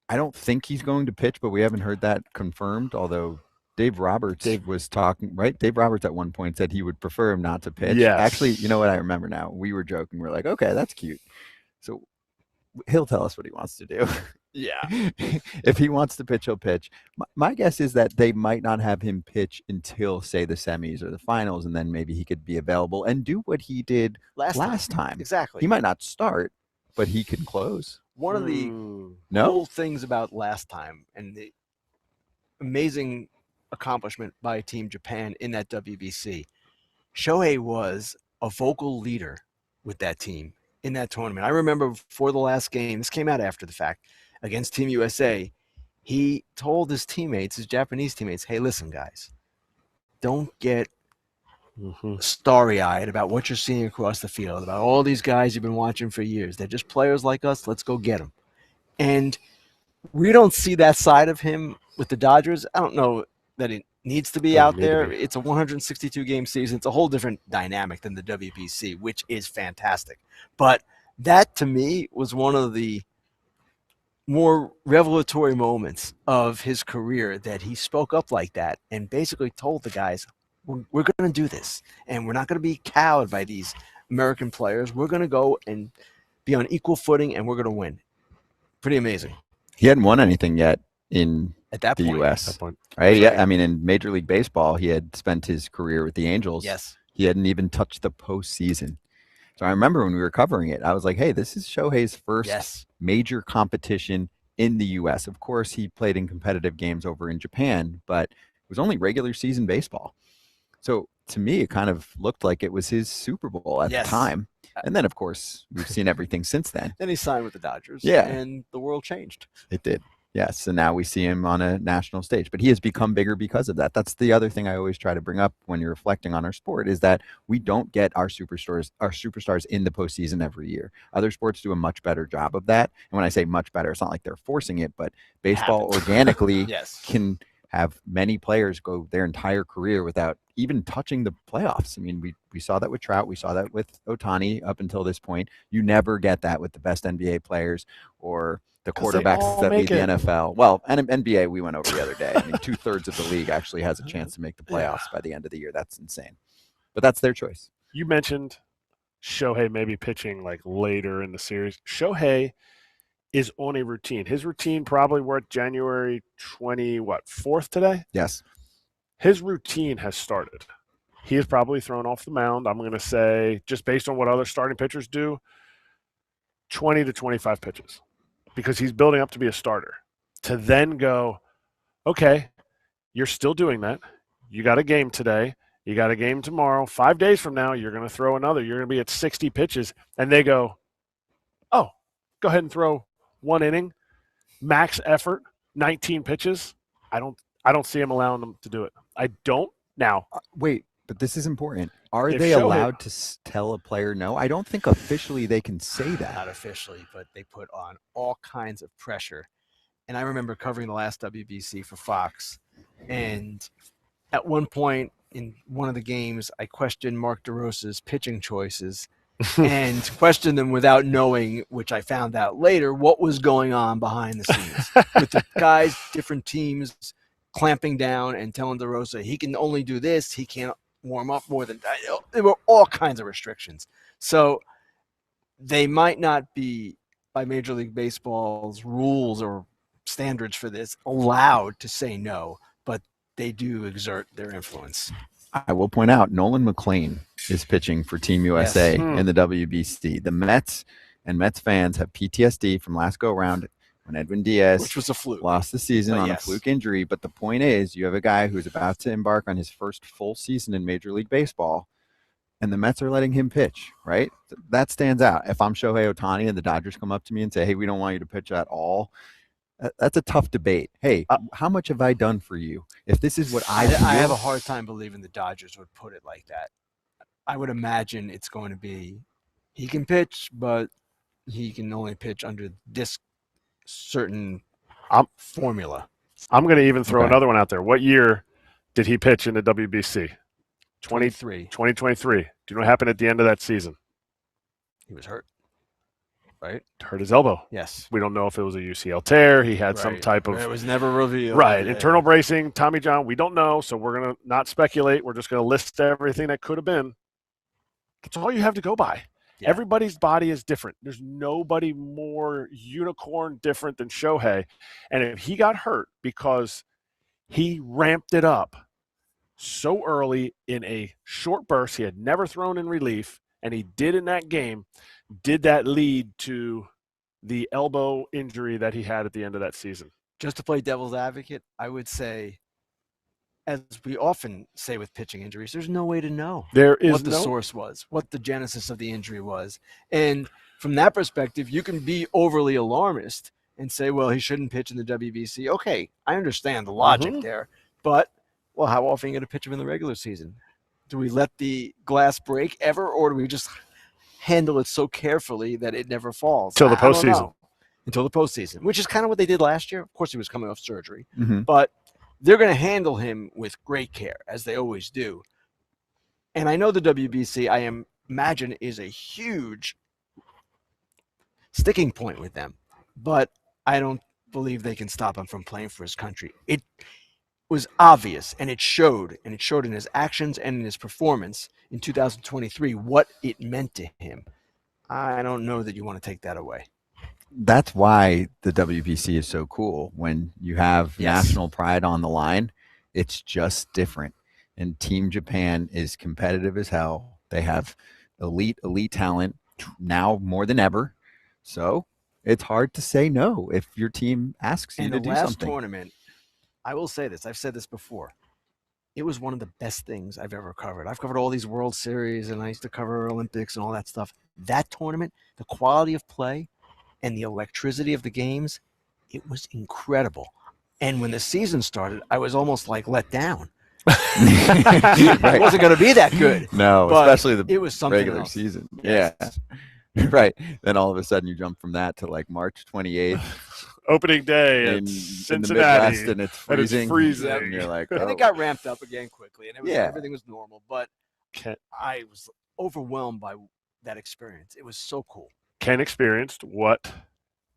I don't think he's going to pitch, but we haven't heard that confirmed. Although Dave Roberts was talking, right? Dave Roberts at one point said he would prefer him not to pitch. Yes. Actually, you know what? I remember now. We were joking. We're like, okay, that's cute. So he'll tell us what he wants to do. Yeah. If he wants to pitch, he'll pitch. My guess is that they might not have him pitch until, say, the semis or the finals, and then maybe he could be available and do what he did last time. Exactly. He might not start, but he can close. One of the cool things about last time and the amazing accomplishment by Team Japan in that WBC, Shohei was a vocal leader with that team in that tournament. I remember before the last game, this came out after the fact, against Team USA, he told his teammates, his Japanese teammates, hey, listen, guys, don't get starry-eyed about what you're seeing across the field, about all these guys you've been watching for years. They're just players like us. Let's go get them. And we don't see that side of him with the Dodgers. I don't know that it needs to be out there. It's a 162-game season. It's a whole different dynamic than the WBC, which is fantastic. But that, to me, was one of the more revelatory moments of his career, that he spoke up like that and basically told the guys, we're going to do this, and we're not going to be cowed by these American players. We're going to go and be on equal footing, and we're going to win. Pretty amazing. He hadn't won anything yet in the U.S. Right? Yeah, I mean, in Major League Baseball, he had spent his career with the Angels. Yes. He hadn't even touched the postseason. So I remember when we were covering it, I was like, hey, this is Shohei's first major competition in the U.S. Of course, he played in competitive games over in Japan, but it was only regular season baseball. So to me, it kind of looked like it was his Super Bowl at the time. And then, of course, we've seen everything since then. Then he signed with the Dodgers. Yeah. And the world changed. It did. Yes. So now we see him on a national stage. But he has become bigger because of that. That's the other thing I always try to bring up when you're reflecting on our sport, is that we don't get our superstars in the postseason every year. Other sports do a much better job of that. And when I say much better, it's not like they're forcing it, but baseball organically can have many players go their entire career without even touching the playoffs. I mean, we saw that with Trout. We saw that with Ohtani up until this point. You never get that with the best NBA players or the quarterbacks that lead the NFL. Well, and NBA, we went over the other day. I mean, 2/3 of the league actually has a chance to make the playoffs by the end of the year. That's insane. But that's their choice. You mentioned Shohei maybe pitching like later in the series. Shohei is on a routine. His routine probably worked January 4th today? Yes. His routine has started. He is probably thrown off the mound. I'm going to say, just based on what other starting pitchers do, 20 to 25 pitches, because he's building up to be a starter. To then go, okay, you're still doing that. You got a game today. You got a game tomorrow. 5 days from now, you're going to throw another. You're going to be at 60 pitches. And they go, oh, go ahead and throw 1 inning, max effort, 19 pitches. I don't see him allowing them to do it. I don't now. Wait, but this is important. Are they allowed to tell a player no? I don't think officially they can say that. Not officially, but they put on all kinds of pressure. And I remember covering the last WBC for Fox, and at one point in one of the games, I questioned Mark DeRosa's pitching choices and questioned them without knowing, which I found out later, what was going on behind the scenes with the guys, different teams clamping down and telling DeRosa he can only do this, he can't warm up more than that. There were all kinds of restrictions. So they might not be, by Major League Baseball's rules or standards for this, allowed to say no, but they do exert their influence. I will point out, Nolan McLean is pitching for Team USA in the WBC. The Mets and Mets fans have PTSD from last go-around when Edwin Diaz, which was a fluke, lost the season on a fluke injury. But the point is, you have a guy who's about to embark on his first full season in Major League Baseball, and the Mets are letting him pitch, right? That stands out. If I'm Shohei Ohtani and the Dodgers come up to me and say, hey, we don't want you to pitch at all, that's a tough debate. Hey, how much have I done for you? If this is what I have a hard time believing the Dodgers would put it like that. I would imagine it's going to be, he can pitch, but he can only pitch under this certain formula. I'm going to even throw another one out there. What year did he pitch in the WBC? 2023. 2023. Do you know what happened at the end of that season? He was hurt. right? Hurt his elbow. Yes. We don't know if it was a UCL tear. He had some type of. It was never revealed. Right. Yeah. Internal bracing, Tommy John. We don't know. So we're going to not speculate. We're just going to list everything that could have been. That's all you have to go by. Yeah. Everybody's body is different. There's nobody more unicorn different than Shohei. And if he got hurt because he ramped it up so early in a short burst, he had never thrown in relief, and he did in that game, did that lead to the elbow injury that he had at the end of that season? Just to play devil's advocate, I would say, as we often say with pitching injuries, there's no way to know what the source was, what the genesis of the injury was. And from that perspective, you can be overly alarmist and say, well, he shouldn't pitch in the WBC. Okay, I understand the logic there. But, well, how often are you going to pitch him in the regular season? Do we let the glass break ever, or do we just handle it so carefully that it never falls? Until the postseason. Until the postseason, which is kind of what they did last year. Of course, he was coming off surgery. But they're going to handle him with great care, as they always do. And I know the WBC, I imagine, is a huge sticking point with them. But I don't believe they can stop him from playing for his country. It was obvious, and it showed in his actions and in his performance in 2023 what it meant to him. I don't know that you want to take that away. That's why the WBC is so cool. When you have national pride on the line, it's just different. And Team Japan is competitive as hell. They have elite talent now more than ever. So it's hard to say no if your team asks you to do something. In the last tournament, I will say this. I've said this before. It was one of the best things I've ever covered. I've covered all these World Series, and I used to cover Olympics and all that stuff. That tournament, the quality of play and the electricity of the games, it was incredible. And when the season started, I was almost like let down. It wasn't going to be that good. No, especially the it was something regular else. Season. Yes. Yeah. Right. Then all of a sudden you jump from that to like March 28th. Opening day in Cincinnati. the Midwest, and it's freezing. And it's freezing. And you're like, And it got ramped up again quickly, and everything was normal. But I was overwhelmed by that experience. It was so cool. Ken experienced what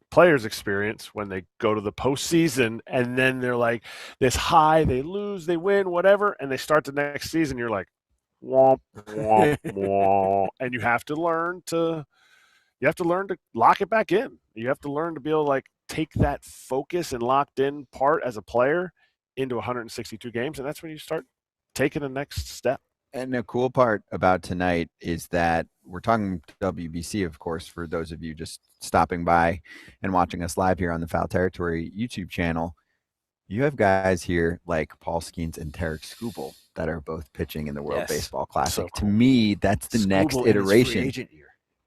players experience when they go to the postseason, and then they're like this high, they lose, they win, whatever, and they start the next season. You're like, womp, womp, womp. And you have to learn to lock it back in. You have to learn to be able to like take that focus and locked in part as a player into 162 games, and that's when you start taking the next step. And the cool part about tonight is that we're talking WBC, of course, for those of you just stopping by and watching us live here on the Foul Territory YouTube channel. You have guys here like Paul Skenes and Tarik Skubal that are both pitching in the World Baseball Classic. So cool. To me, that's the next iteration.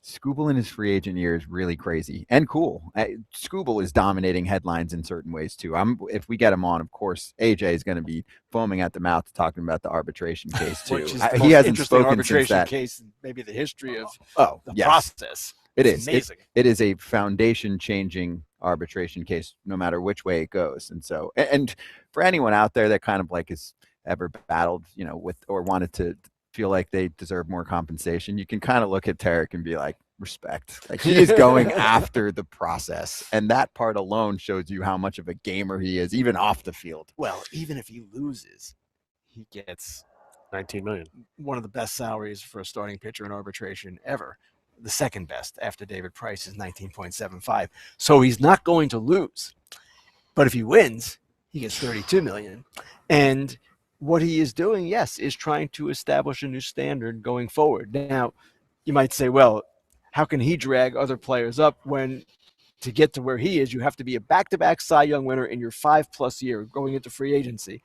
Skubal in his free agent year is really crazy and cool. Skubal is dominating headlines in certain ways too. If we get him on, of course, AJ is going to be foaming at the mouth talking about the arbitration case too. Which is the he most hasn't interesting spoken arbitration since that. case in maybe the history of the yes. process. It is amazing. It is a foundation-changing arbitration case, no matter which way it goes. And so, and for anyone out there that kind of like has ever battled, with or wanted to feel like they deserve more compensation, you can kind of look at Tarik and be like, respect. Like, he is going after the process, and that part alone shows you how much of a gamer he is, even off the field. Well, even if he loses, he gets $19 million. One of the best salaries for a starting pitcher in arbitration ever. The second best after David Price is $19.75. So he's not going to lose. But if he wins, he gets $32 million. And what he is doing, yes, is trying to establish a new standard going forward. Now, you might say, well, how can he drag other players up when to get to where he is, you have to be a back-to-back Cy Young winner in your 5+ year going into free agency.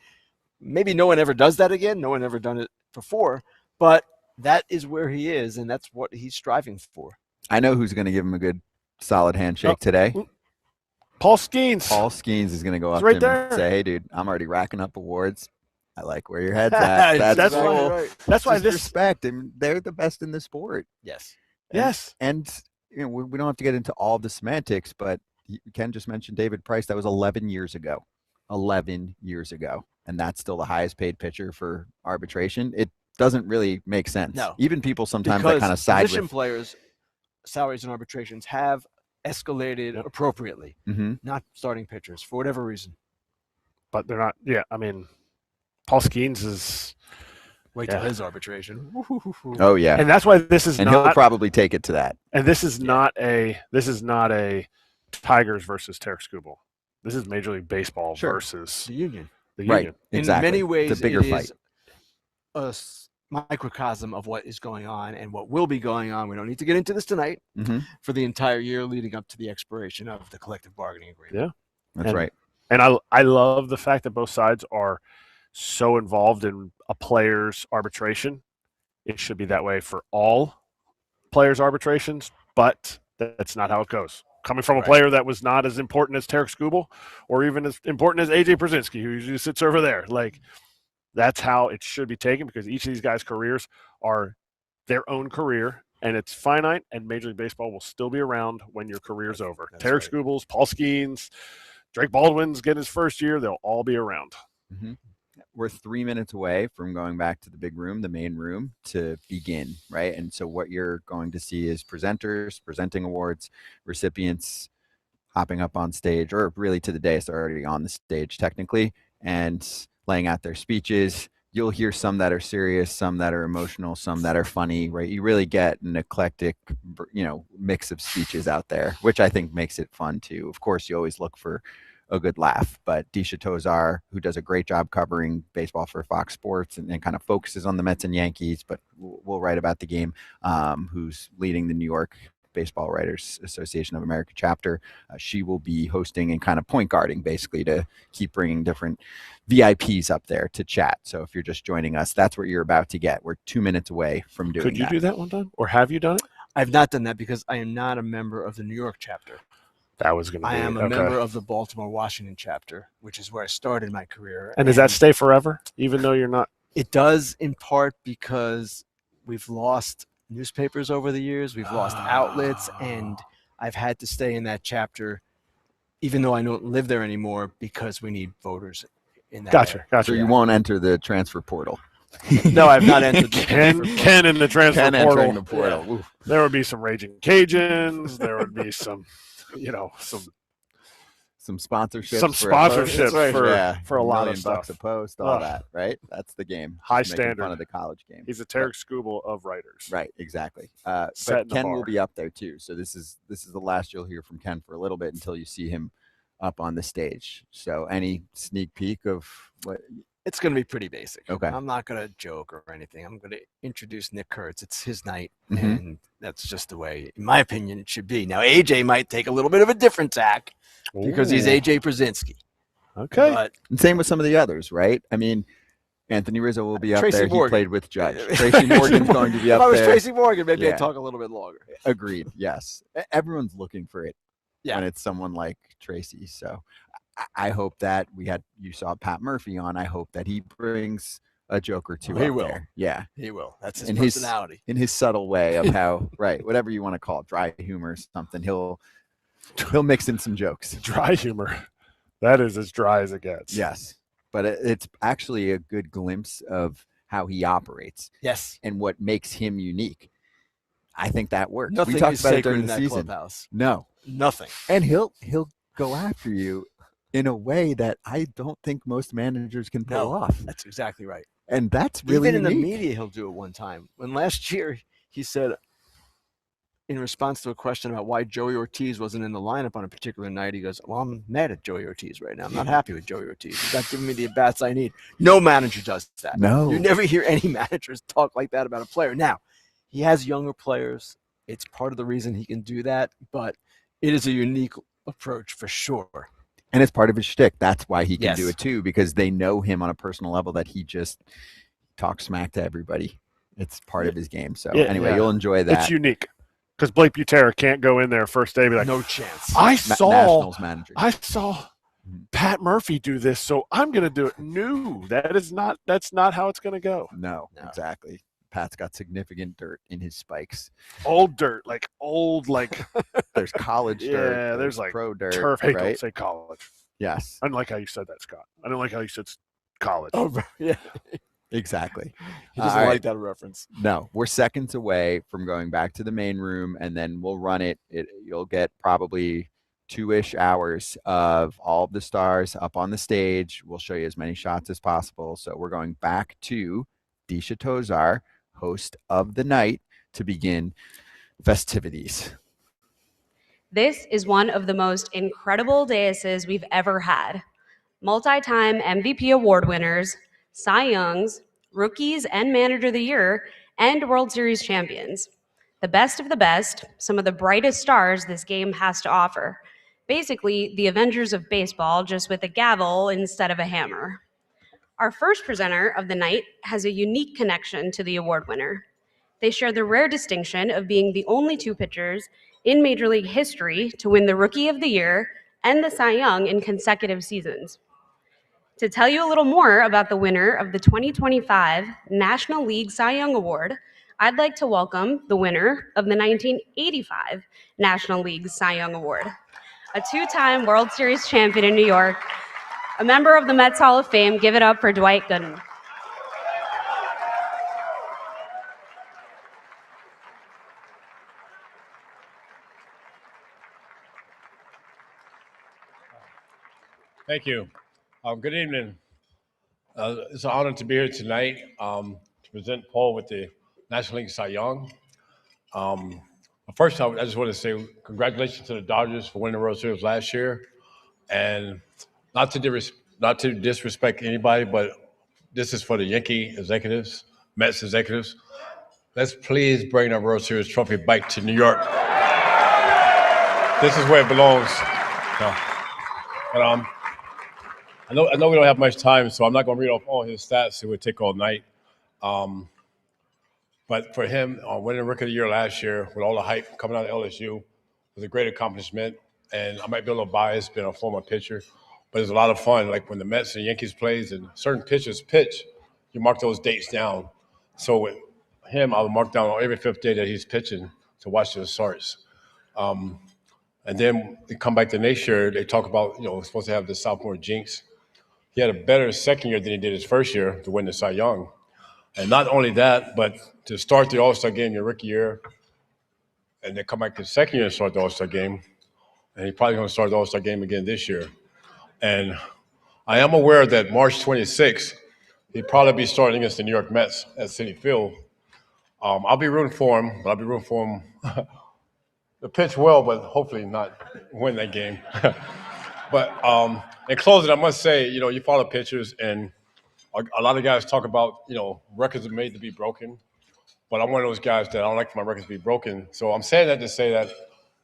Maybe no one ever does that again. No one ever done it before, but that is where he is, and that's what he's striving for. I know who's going to give him a good, solid handshake today. Paul Skenes. Paul Skenes is going to go up right to him there. and say, hey, dude, I'm already racking up awards. I like where your head's at. That's cool. right. That's why this respect, and they're the best in the sport. Yes. And we don't have to get into all the semantics, but Ken just mentioned David Price. That was 11 years ago. 11 years ago. And that's still the highest paid pitcher for arbitration. It doesn't really make sense. No. Even people sometimes that kind of side position with players' salaries and arbitrations have escalated appropriately. Not starting pitchers for whatever reason. But they're not. Yeah, I mean, Paul Skenes is. Wait till his arbitration. Oh yeah, and that's why this is and not. he'll probably take it to that. And this is not a. This is not a Tigers versus Tarik Skubal. This is Major League Baseball versus the union. Right. Exactly. In many ways, it's a bigger fight. A microcosm of what is going on and what will be going on. We don't need to get into this tonight for the entire year leading up to the expiration of the collective bargaining agreement. Yeah, that's right. And I love the fact that both sides are so involved in a player's arbitration. It should be that way for all players' arbitrations, but that's not how it goes. Coming from a player that was not as important as Tarik Skubal or even as important as AJ Pierzynski, who usually sits over there. Like, that's how it should be taken, because each of these guys' careers are their own career, and it's finite, and Major League Baseball will still be around when your career's over. Tarik Skubal's, Paul Skenes, Drake Baldwin's getting his first year. They'll all be around. We're 3 minutes away from going back to the big room, the main room, to begin, right? And so what you're going to see is presenters presenting awards, recipients hopping up on stage, or really to the dais, they're already on the stage technically, and laying out their speeches. You'll hear some that are serious, some that are emotional, some that are funny, right? You really get an eclectic, mix of speeches out there, which I think makes it fun too. Of course, you always look for a good laugh, but Disha Tozar, who does a great job covering baseball for Fox Sports and kind of focuses on the Mets and Yankees, but we'll write about the game, who's leading the New York Baseball Writers Association of America chapter. She will be hosting and kind of point guarding, basically, to keep bringing different VIPs up there to chat. So if you're just joining us, that's what you're about to get. We're 2 minutes away from doing that. Could you do that one time, or have you done it? I've not done that because I am not a member of the New York chapter. That was going to be. I am a member of the Baltimore, Washington chapter, which is where I started my career. And does that stay forever, even though you're not? It does, in part because we've lost newspapers over the years. We've lost outlets, and I've had to stay in that chapter, even though I don't live there anymore, because we need voters in that. Gotcha. So you won't enter the transfer portal. No, I've not entered. Ken in the transfer portal. Entering the portal. Yeah. There would be some Raging Cajuns. There would be some. Some sponsorships. Some sponsorships for a lot of stuff. $1 million a post, all that, right? That's the game. High Just making standard. fun of the college game. He's a Tarik Skubal of writers. Right, exactly. Setting But the Ken bar. will be up there too. So this is the last you'll hear from Ken for a little bit until you see him up on the stage. So any sneak peek of what? It's going to be pretty basic. Okay. I'm not going to joke or anything. I'm going to introduce Nick Kurtz. It's his night, and that's just the way, in my opinion, it should be. Now, AJ might take a little bit of a different tack because he's AJ Pierzynski. Okay. But And same with some of the others, right? I mean, Anthony Rizzo will be up Tracy there. Morgan. He played with Judge. Tracy Morgan's going to be up if I was there. Tracy Morgan, maybe Yeah. I'd talk a little bit longer. Agreed. Yes. Everyone's looking for it when it's someone like Tracy. So I hope that you saw Pat Murphy on. I hope that he brings a joke or two. He up will. there. Yeah. He will. That's his In personality. in his subtle way of how, right, whatever you want to call it, dry humor, something. He'll mix in some jokes. Dry humor. That is as dry as it gets. Yes. But it's actually a good glimpse of how he operates. Yes. And what makes him unique. I think that works. Nothing we talked is about it sacred during in the that season. clubhouse. No. Nothing. And he'll go after you in a way that I don't think most managers can pull off. That's exactly right. And that's really Even in the unique. media, he'll do it one time. When last year he said, in response to a question about why Joey Ortiz wasn't in the lineup on a particular night, he goes, "Well, I'm mad at Joey Ortiz right now. I'm not happy with Joey Ortiz. He's not giving me the at-bats I need." No manager does that. No. You never hear any managers talk like that about a player. Now, he has younger players. It's part of the reason he can do that, but it is a unique approach for sure. And it's part of his shtick. That's why he can Yes. do it too, because they know him on a personal level that he just talks smack to everybody. It's part of his game. So anyway, you'll enjoy that. It's unique because Blake Butera can't go in there first day and be like, No chance. I saw Nationals manager. Pat Murphy do this, so I'm going to do it. No, that's not how it's going to go. No, exactly. Pat's got significant dirt in his spikes. Old dirt, like There's college dirt. Yeah, there's like pro dirt. turf. Hey, right? don't say college. Yes. I don't like how you said that, Scott. I don't like how you said college. Oh, yeah. Exactly. He doesn't All like right. that reference. No, we're seconds away from going back to the main room, and then we'll run it. You'll get probably 2-ish hours of all of the stars up on the stage. We'll show you as many shots as possible. So we're going back to Disha Tozar, host of the night, to begin festivities. This is one of the most incredible daises we've ever had. Multi-time MVP award winners, Cy Youngs, rookies and manager of the year, and World Series champions. The best of the best, some of the brightest stars this game has to offer. Basically, the Avengers of baseball, just with a gavel instead of a hammer. Our first presenter of the night has a unique connection to the award winner. They share the rare distinction of being the only two pitchers in Major League history to win the Rookie of the Year and the Cy Young in consecutive seasons. To tell you a little more about the winner of the 2025 National League Cy Young Award, I'd like to welcome the winner of the 1985 National League Cy Young Award, a two-time World Series champion in New York, a member of the Mets Hall of Fame. Give it up for Dwight Gooden. Thank you. Good evening. It's an honor to be here tonight to present Paul with the National League Cy Young. First, I just want to say congratulations to the Dodgers for winning the World Series last year. And not to disrespect anybody, but this is for the Yankee executives, Mets executives. Let's please bring the World Series trophy back to New York. This is where it belongs. But I know we don't have much time, so I'm not going to read off all his stats. It would take all night. But for him, winning Rookie of the Year last year with all the hype coming out of LSU was a great accomplishment. And I might be a little biased being a former pitcher, but it's a lot of fun. Like when the Mets and Yankees plays and certain pitchers pitch, you mark those dates down. So with him, I would mark down on every fifth day that he's pitching to watch the starts. And then they come back the next year, they talk about, we're supposed to have the sophomore jinx. He had a better second year than he did his first year to win the Cy Young. And not only that, but to start the All-Star game your rookie year, and then come back the second year and start the All-Star game, and he's probably going to start the All-Star game again this year. And I am aware that March 26th, he'd probably be starting against the New York Mets at Citi Field. I'll be rooting for him, but I'll be rooting for him to pitch well, but hopefully not win that game. But in closing, I must say, you follow pitchers, and a lot of guys talk about, records are made to be broken. But I'm one of those guys that I don't like for my records to be broken. So I'm saying that to say that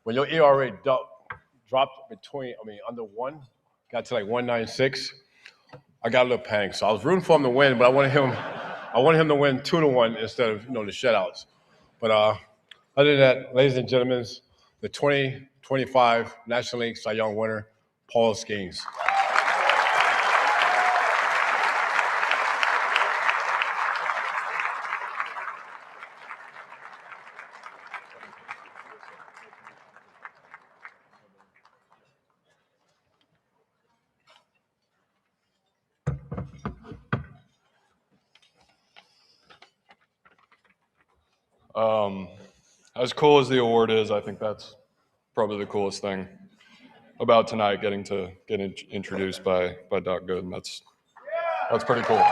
when your ERA dropped under 1, got to like 1.96, I got a little pang. So I was rooting for him to win, but I wanted him to win 2-1 instead of, the shutouts. But other than that, ladies and gentlemen, the 2025 National League Cy Young winner, Paul Skenes. As cool as the award is, I think that's probably the coolest thing about tonight, getting to get introduced by Doc Gooden. That's pretty cool.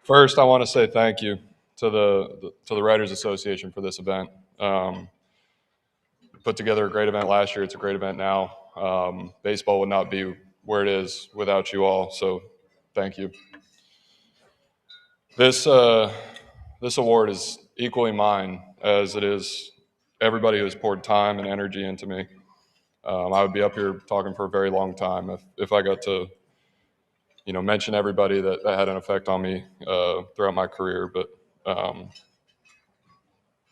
First, I want to say thank you to the Writers Association for this event. Put together a great event last year. It's a great event now. Baseball would not be where it is without you all, so thank you. This award is equally mine as it is everybody who's poured time and energy into me. I would be up here talking for a very long time if I got to, mention everybody that had an effect on me throughout my career. But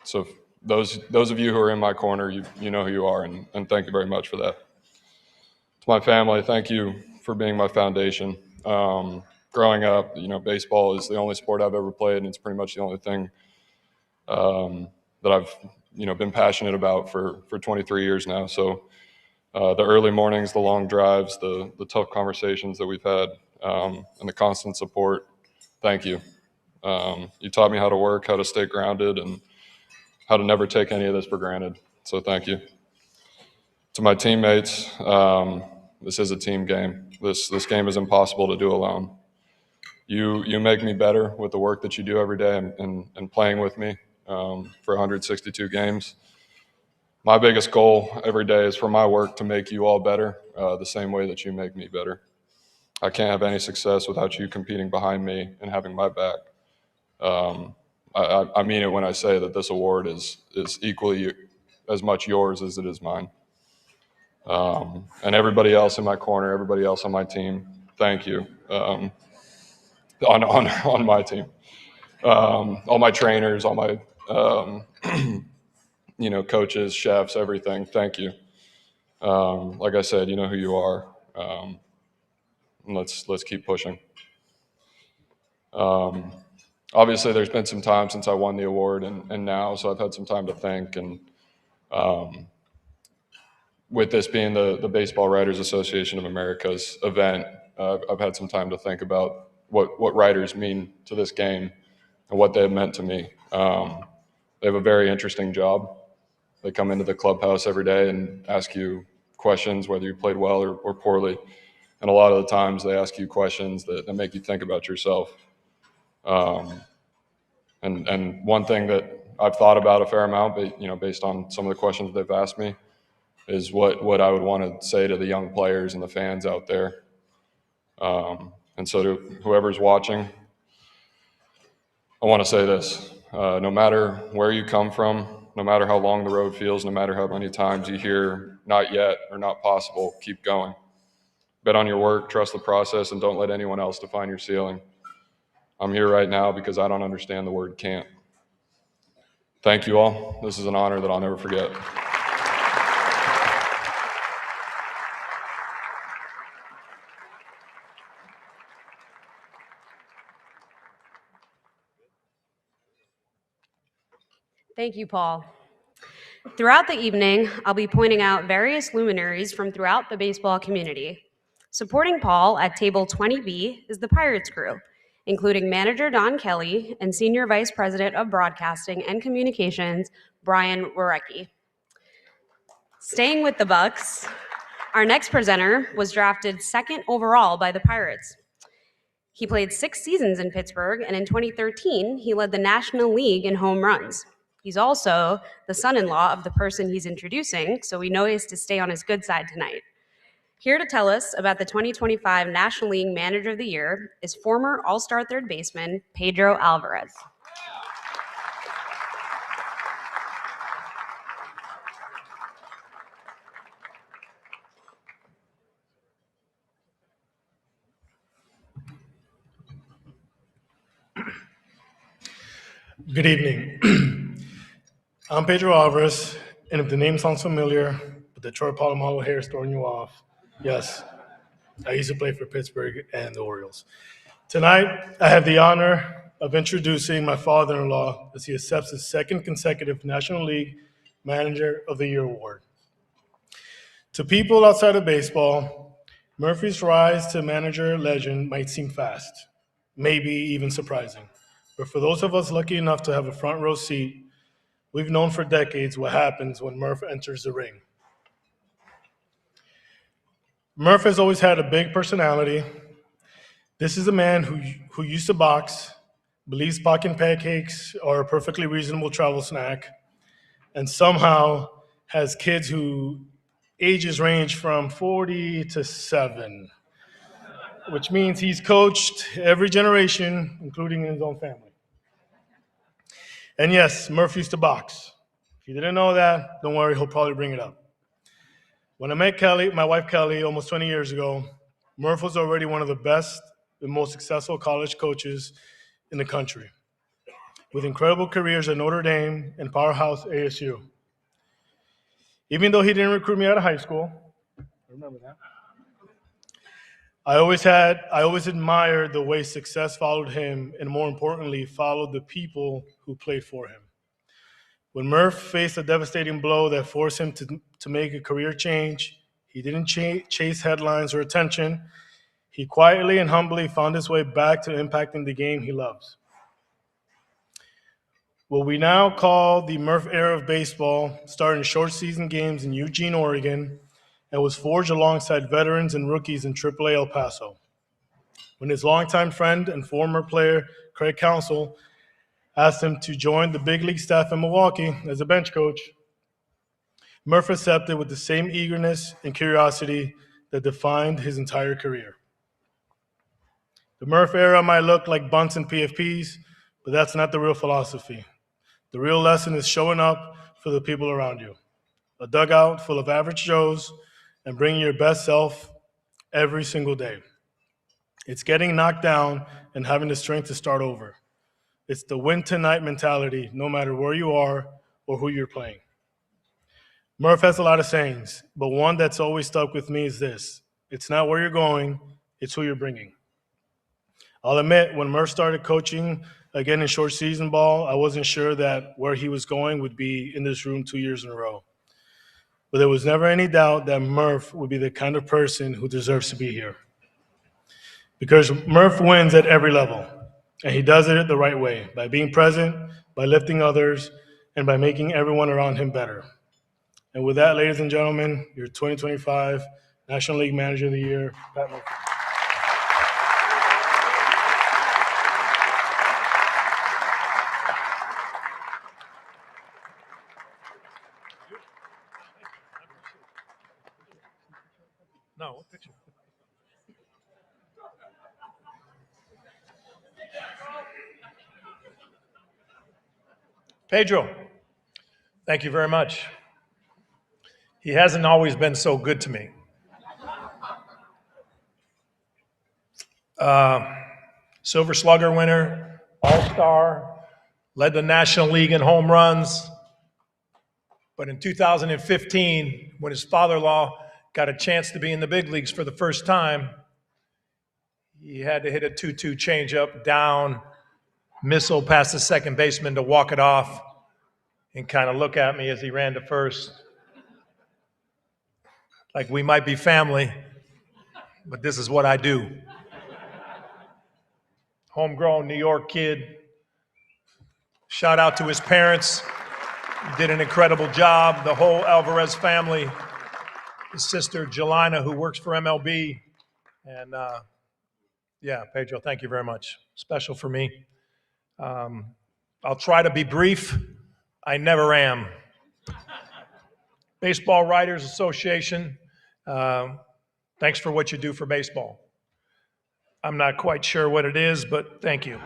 so those of you who are in my corner, you know who you are, and thank you very much for that. To my family, thank you for being my foundation. Growing up, baseball is the only sport I've ever played, and it's pretty much the only thing that I've, been passionate about for 23 years now. So The early mornings, the long drives, the tough conversations that we've had, and the constant support. Thank you. You taught me how to work, how to stay grounded, and how to never take any of this for granted. So thank you. To my teammates, this is a team game. This game is impossible to do alone. You make me better with the work that you do every day and playing with me for 162 games. My biggest goal every day is for my work to make you all better, the same way that you make me better. I can't have any success without you competing behind me and having my back. I mean it when I say that this award is equally as much yours as it is mine. And everybody else in my corner, everybody else on my team, thank you. On my team, all my trainers, all my coaches, chefs, everything. Thank you. Like I said, you know who you are. Let's keep pushing. Obviously, there's been some time since I won the award and now, so I've had some time to think. And with this being the Baseball Writers Association of America's event, I've had some time to think about what writers mean to this game and what they have meant to me. They have a very interesting job. They come into the clubhouse every day and ask you questions, whether you played well or poorly. And a lot of the times they ask you questions that make you think about yourself. And one thing that I've thought about a fair amount, but, based on some of the questions they've asked me, is what I would want to say to the young players and the fans out there. And so to whoever's watching, I want to say this. No matter where you come from, no matter how long the road feels, no matter how many times you hear not yet or not possible, keep going. Bet on your work, trust the process, and don't let anyone else define your ceiling. I'm here right now because I don't understand the word can't. Thank you all. This is an honor that I'll never forget. Thank you, Paul. Throughout the evening, I'll be pointing out various luminaries from throughout the baseball community. Supporting Paul at table 20B is the Pirates crew, including manager Don Kelly and Senior Vice President of Broadcasting and Communications, Brian Warecki. Staying with the Bucks, our next presenter was drafted second overall by the Pirates. He played 6 seasons in Pittsburgh, and in 2013, he led the National League in home runs. He's also the son-in-law of the person he's introducing, so we know he has to stay on his good side tonight. Here to tell us about the 2025 National League Manager of the Year is former All-Star third baseman Pedro Alvarez. Good evening. I'm Pedro Alvarez, and if the name sounds familiar, but the Troy Polamalu hair is throwing you off, yes, I used to play for Pittsburgh and the Orioles. Tonight, I have the honor of introducing my father-in-law as he accepts his second consecutive National League Manager of the Year award. To people outside of baseball, Murphy's rise to manager legend might seem fast, maybe even surprising. But for those of us lucky enough to have a front row seat, we've known for decades what happens when Murph enters the ring. Murph has always had a big personality. This is a man who used to box, believes pocket pancakes are a perfectly reasonable travel snack, and somehow has kids who ages range from 40 to 7, which means he's coached every generation, including his own family. And yes, Murph used to box. If you didn't know that, don't worry, he'll probably bring it up. When I met Kelly, my wife Kelly, almost 20 years ago, Murph was already one of the best and most successful college coaches in the country, with incredible careers at Notre Dame and powerhouse ASU. Even though he didn't recruit me out of high school, I remember that, I always admired the way success followed him, and more importantly, followed the people who played for him. When Murph faced a devastating blow that forced him to make a career change, He didn't chase headlines or attention. He quietly and humbly found his way back to impacting the game he loves. What we now call the Murph era of baseball started in short season games in Eugene, Oregon, and was forged alongside veterans and rookies in AAA El Paso. When his longtime friend and former player, Craig Counsell, asked him to join the big league staff in Milwaukee as a bench coach, Murph accepted with the same eagerness and curiosity that defined his entire career. The Murph era might look like bunts and PFPs, but that's not the real philosophy. The real lesson is showing up for the people around you. A dugout full of average Joes and bringing your best self every single day. It's getting knocked down and having the strength to start over. It's the win tonight mentality, no matter where you are or who you're playing. Murph has a lot of sayings, but one that's always stuck with me is this: it's not where you're going, it's who you're bringing. I'll admit, when Murph started coaching again in short season ball, I wasn't sure that where he was going would be in this room 2 years in a row. But there was never any doubt that Murph would be the kind of person who deserves to be here. Because Murph wins at every level, and he does it the right way, by being present, by lifting others, and by making everyone around him better. And with that, ladies and gentlemen, your 2025 National League Manager of the Year, Pat Murphy. No, what picture? Pedro, thank you very much. He hasn't always been so good to me. Silver Slugger winner, All-Star, led the National League in home runs. But in 2015, when his father-in-law got a chance to be in the big leagues for the first time, he had to hit a 2-2 changeup down, missile past the second baseman to walk it off, and kind of look at me as he ran to first. Like we might be family, but this is what I do. Homegrown New York kid. Shout out to his parents. He did an incredible job. The whole Alvarez family. His sister, Jelena, who works for MLB. And yeah, Pedro, thank you very much. Special for me. I'll try to be brief. I never am. Baseball Writers Association, thanks for what you do for baseball. I'm not quite sure what it is, but thank you.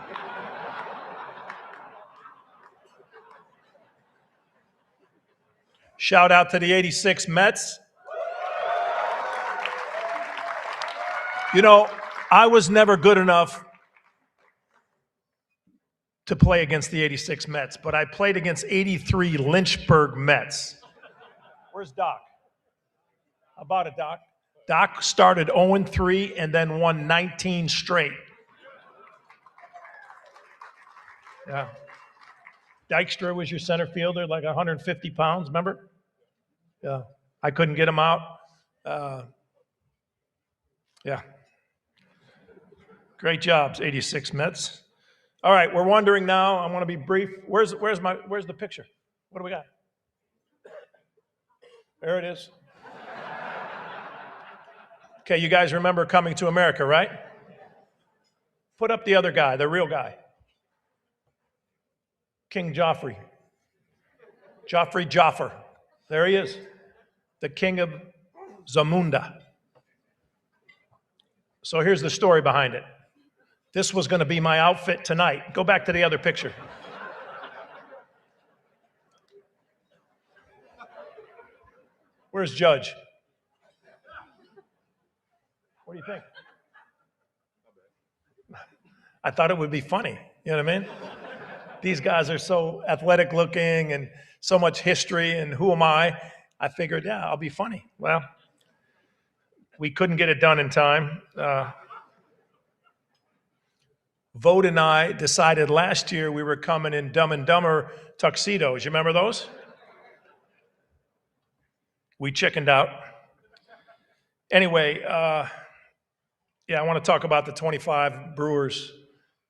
Shout out to the '86 Mets. You know, I was never good enough to play against the '86 Mets, but I played against '83 Lynchburg Mets. Where's Doc? How about it, Doc? Doc started 0-3 and then won 19 straight. Yeah. Dykstra was your center fielder, like 150 pounds, remember? Yeah. I couldn't get him out. Yeah. Great jobs, '86 Mets. All right, we're wondering now. I want to be brief. Where's the picture? What do we got? There it is. Okay, you guys remember Coming to America, right? Put up the other guy, the real guy. King Joffrey. Joffer. There he is. The king of Zamunda. So here's the story behind it. This was going to be my outfit tonight. Go back to the other picture. Where's Judge? What do you think? I thought it would be funny. You know what I mean? These guys are so athletic looking and so much history, and who am I? I figured, yeah, I'll be funny. Well, we couldn't get it done in time. Vogt and I decided last year we were coming in Dumb and Dumber tuxedos. You remember those? We chickened out. Anyway, yeah, I want to talk about the 25 Brewers.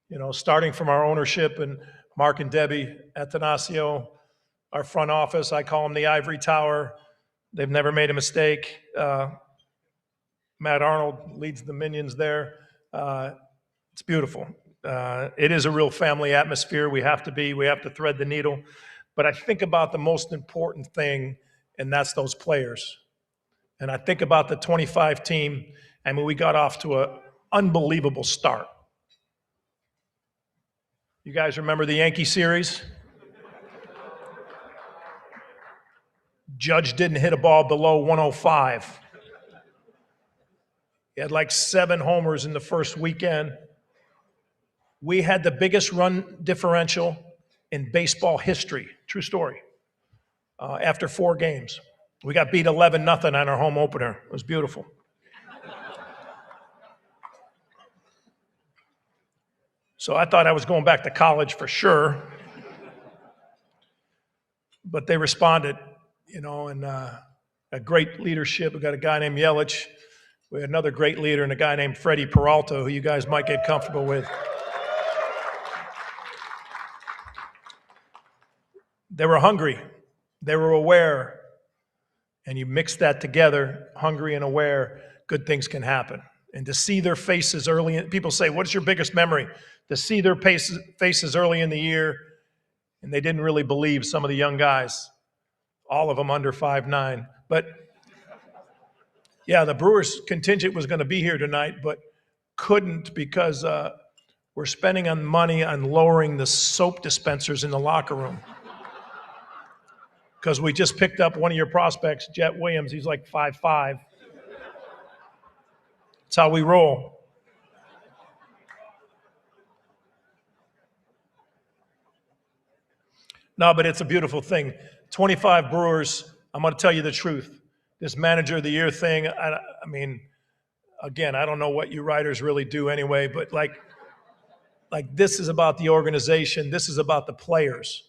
You know, starting from our ownership and Mark and Debbie Atanasio, our front office, I call them the ivory tower. They've never made a mistake. Matt Arnold leads the minions there. It's beautiful. It is a real family atmosphere. We have to thread the needle. But I think about the most important thing, and that's those players. And I think about the 25 team. I mean, we got off to an unbelievable start. You guys remember the Yankee series? Judge didn't hit a ball below 105. He had like 7 homers in the first weekend. We had the biggest run differential in baseball history. True story. After 4 games. We got beat 11-0 on our home opener. It was beautiful. So I thought I was going back to college for sure. But they responded, you know, and a great leadership. We got a guy named Yelich. We had another great leader and a guy named Freddie Peralta, who you guys might get comfortable with. They were hungry. They were aware. And you mix that together, hungry and aware, good things can happen. And to see their faces early, people say, what is your biggest memory? To see their faces early in the year, and they didn't really believe some of the young guys, all of them under 5'9". But yeah, the Brewers contingent was going to be here tonight, but couldn't because we're spending on money on lowering the soap dispensers in the locker room. Because we just picked up one of your prospects, Jet Williams. He's like 5'5". That's how we roll. No, but it's a beautiful thing. 25 Brewers, I'm going to tell you the truth. This Manager of the Year thing, I mean, again, I don't know what you writers really do anyway, but like this is about the organization. This is about the players.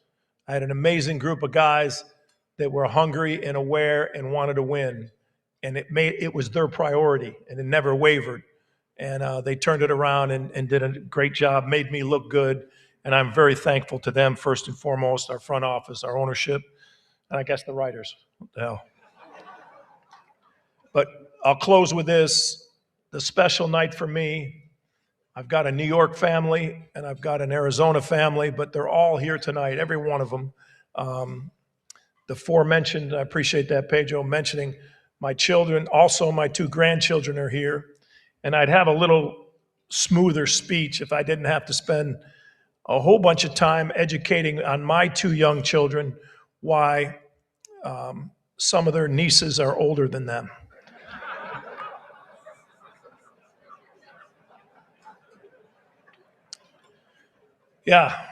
I had an amazing group of guys that were hungry and aware and wanted to win. And it was their priority, and it never wavered. And they turned it around and did a great job, made me look good. And I'm very thankful to them, first and foremost, our front office, our ownership, and I guess the writers. What the hell? But I'll close with this. The special night for me, I've got a New York family and I've got an Arizona family, but they're all here tonight, every one of them. The 4 mentioned, I appreciate that, Pedro, mentioning my children. Also, my 2 grandchildren are here. And I'd have a little smoother speech if I didn't have to spend a whole bunch of time educating on my 2 young children why some of their nieces are older than them. Yeah.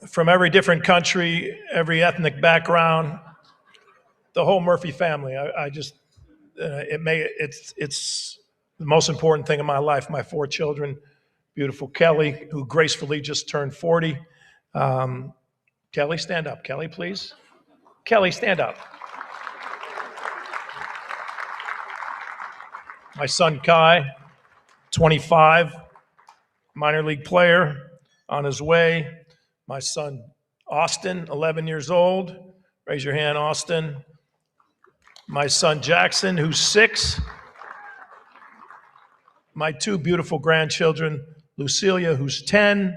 From every different country, every ethnic background, the whole Murphy family. It's the most important thing in my life. My 4 children, beautiful Kelly, who gracefully just turned 40. Kelly, stand up. Kelly, please. Kelly, stand up. My son Kai, 25, minor league player, on his way. My son Austin, 11 years old. Raise your hand, Austin. My son Jackson, who's 6. My 2 beautiful grandchildren, Lucilia, who's 10,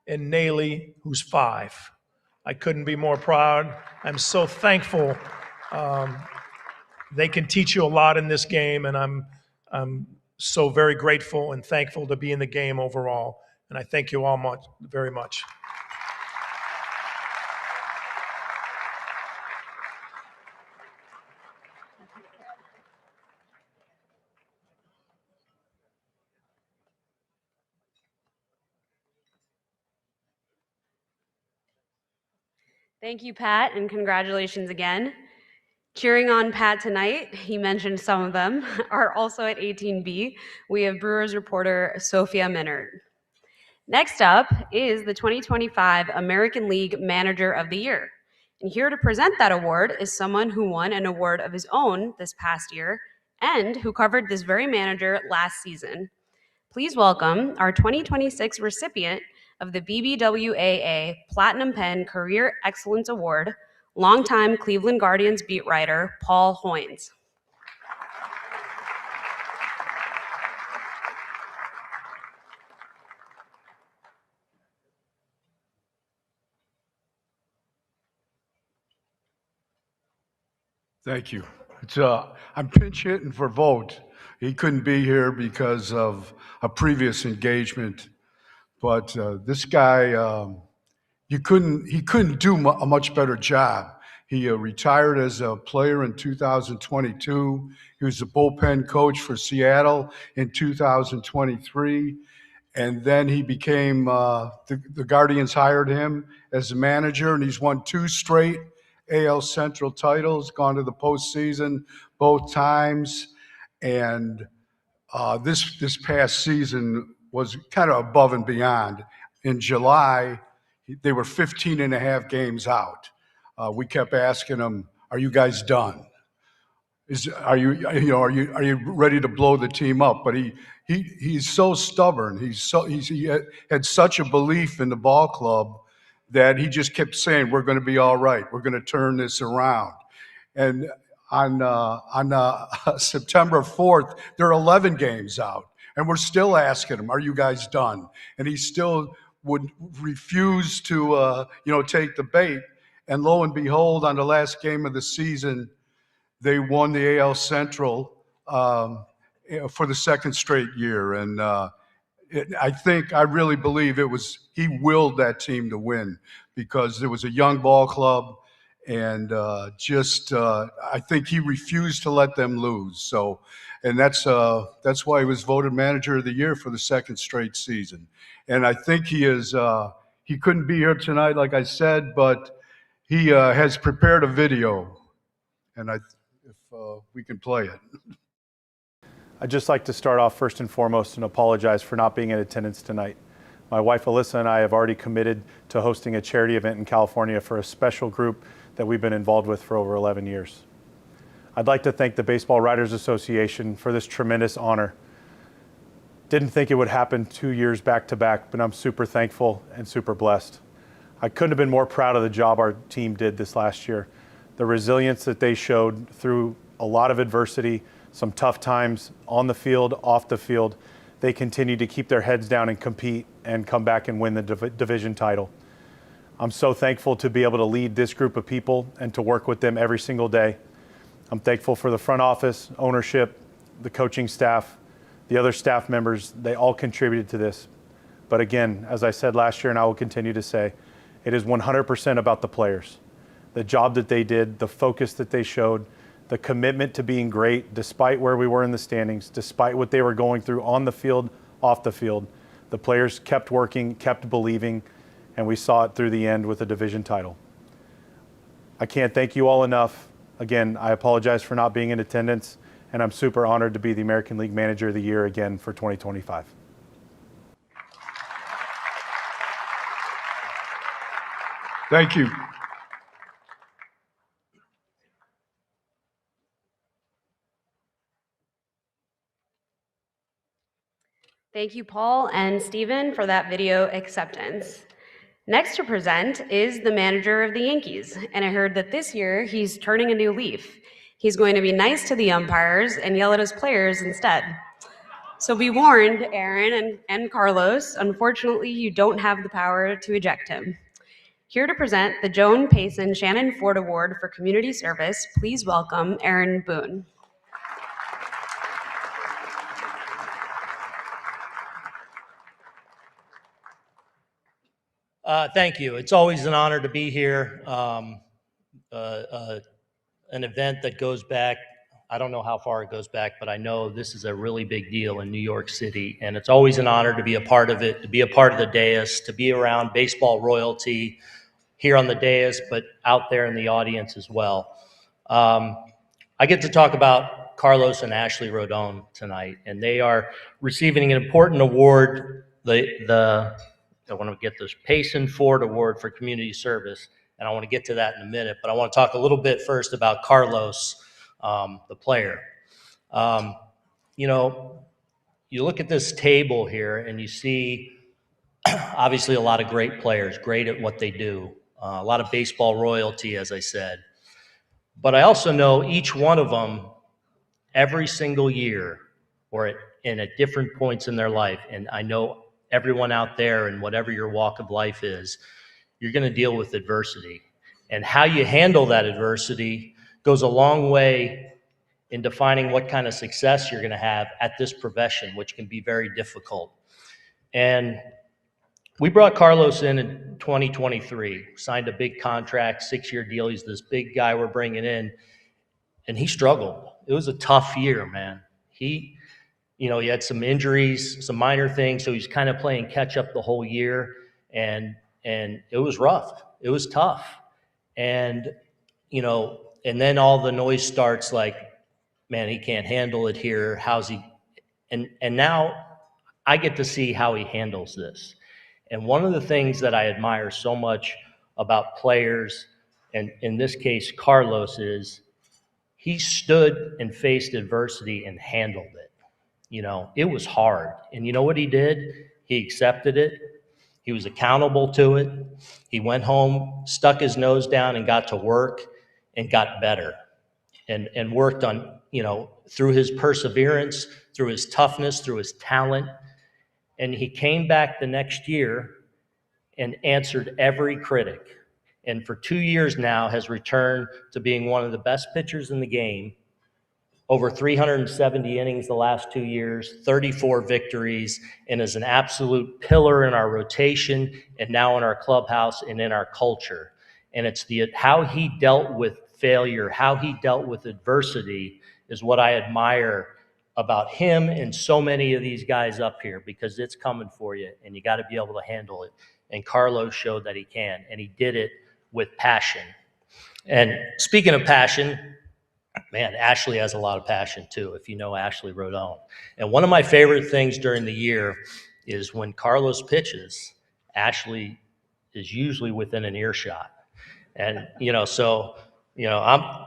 and Nayli, who's 5. I couldn't be more proud. I'm so thankful. They can teach you a lot in this game, and I'm so very grateful and thankful to be in the game overall. And I thank you all very much. Thank you, Pat, and congratulations again. Cheering on Pat tonight, he mentioned some of them, are also at 18B. We have Brewers reporter Sophia Minert. Next up is the 2025 American League Manager of the Year. And here to present that award is someone who won an award of his own this past year, and who covered this very manager last season. Please welcome our 2026 recipient of the BBWAA Platinum Pen Career Excellence Award, longtime Cleveland Guardians beat writer Paul Skenes. Thank you. I'm pinch hitting for Vogt. He couldn't be here because of a previous engagement, but this guy, he couldn't do a much better job. He retired as a player in 2022. He was a bullpen coach for Seattle in 2023. And then he became, the Guardians hired him as a manager, and he's won 2 straight AL Central titles, gone to the postseason both times. And this past season was kind of above and beyond. In July, they were 15 and a half games out. We kept asking him, "Are you guys done? Are you ready to blow the team up?" But he's so stubborn. He had such a belief in the ball club that he just kept saying, "We're going to be all right. We're going to turn this around." And on September 4th, they're 11 games out, and we're still asking him, "Are you guys done?" And he still would refuse to take the bait. And lo and behold, on the last game of the season, they won the AL Central for the second straight year. And I really believe he willed that team to win because there was a young ball club, and I think he refused to let them lose. So, and that's why he was voted manager of the year for the second straight season. And I think he couldn't be here tonight, like I said, but he has prepared a video, and if we can play it. I'd just like to start off first and foremost and apologize for not being in attendance tonight. My wife Alyssa and I have already committed to hosting a charity event in California for a special group that we've been involved with for over 11 years. I'd like to thank the Baseball Writers Association for this tremendous honor. Didn't think it would happen 2 years back to back, but I'm super thankful and super blessed. I couldn't have been more proud of the job our team did this last year. The resilience that they showed through a lot of adversity, some tough times on the field, off the field. They continued to keep their heads down and compete and come back and win the division title. I'm so thankful to be able to lead this group of people and to work with them every single day. I'm thankful for the front office, ownership, the coaching staff, the other staff members. They all contributed to this. But again, as I said last year, and I will continue to say, it is 100% about the players. The job that they did, the focus that they showed, the commitment to being great despite where we were in the standings, despite what they were going through on the field, off the field. The players kept working, kept believing, and we saw it through the end with a division title. I can't thank you all enough. Again, I apologize for not being in attendance, and I'm super honored to be the American League Manager of the Year again for 2025. Thank you. Thank you, Paul and Stephen, for that video acceptance. Next to present is the manager of the Yankees, and I heard that this year he's turning a new leaf. He's going to be nice to the umpires and yell at his players instead. So be warned, Aaron and Carlos, unfortunately you don't have the power to eject him. Here to present the Joan Payson Shannon Ford Award for Community Service, please welcome Aaron Boone. Thank you. It's always an honor to be here. An event that goes back, I don't know how far it goes back, but I know this is a really big deal in New York City, and it's always an honor to be a part of it, to be a part of the dais, to be around baseball royalty here on the dais, but out there in the audience as well. I get to talk about Carlos and Ashley Rodon tonight, and they are receiving an important award, I want to get this Payson Ford Award for Community Service, and I want to get to that in a minute, but I want to talk a little bit first about Carlos, the player. You know, you look at this table here and you see obviously a lot of great players, great at what they do, a lot of baseball royalty, as I said. But I also know each one of them every single year or at different points in their life. And I know everyone out there and whatever your walk of life is, you're going to deal with adversity. And how you handle that adversity goes a long way in defining what kind of success you're going to have at this profession, which can be very difficult. And we brought Carlos in 2023, signed a big contract, 6-year deal. He's this big guy we're bringing in, and he struggled. It was a tough year, man. He had some injuries, some minor things, so he's kind of playing catch up the whole year, and it was rough. It was tough. And, and then all the noise starts like, man, he can't handle it here. How's he? And now I get to see how he handles this. And one of the things that I admire so much about players, and in this case, Carlos, is he stood and faced adversity and handled it. It was hard. And you know what he did? He accepted it. He was accountable to it. He went home, stuck his nose down, and got to work and got better and worked on, through his perseverance, through his toughness, through his talent. And he came back the next year and answered every critic. And for 2 years now has returned to being one of the best pitchers in the game. Over 370 innings the last 2 years, 34 victories, and is an absolute pillar in our rotation and now in our clubhouse and in our culture. And it's how he dealt with failure, how he dealt with adversity is what I admire about him and so many of these guys up here, because it's coming for you and you got to be able to handle it. And Carlos showed that he can, and he did it with passion. And speaking of passion, man, Ashley has a lot of passion too, if you know Ashley Rodon. And one of my favorite things during the year is when Carlos pitches, Ashley is usually within an earshot. And,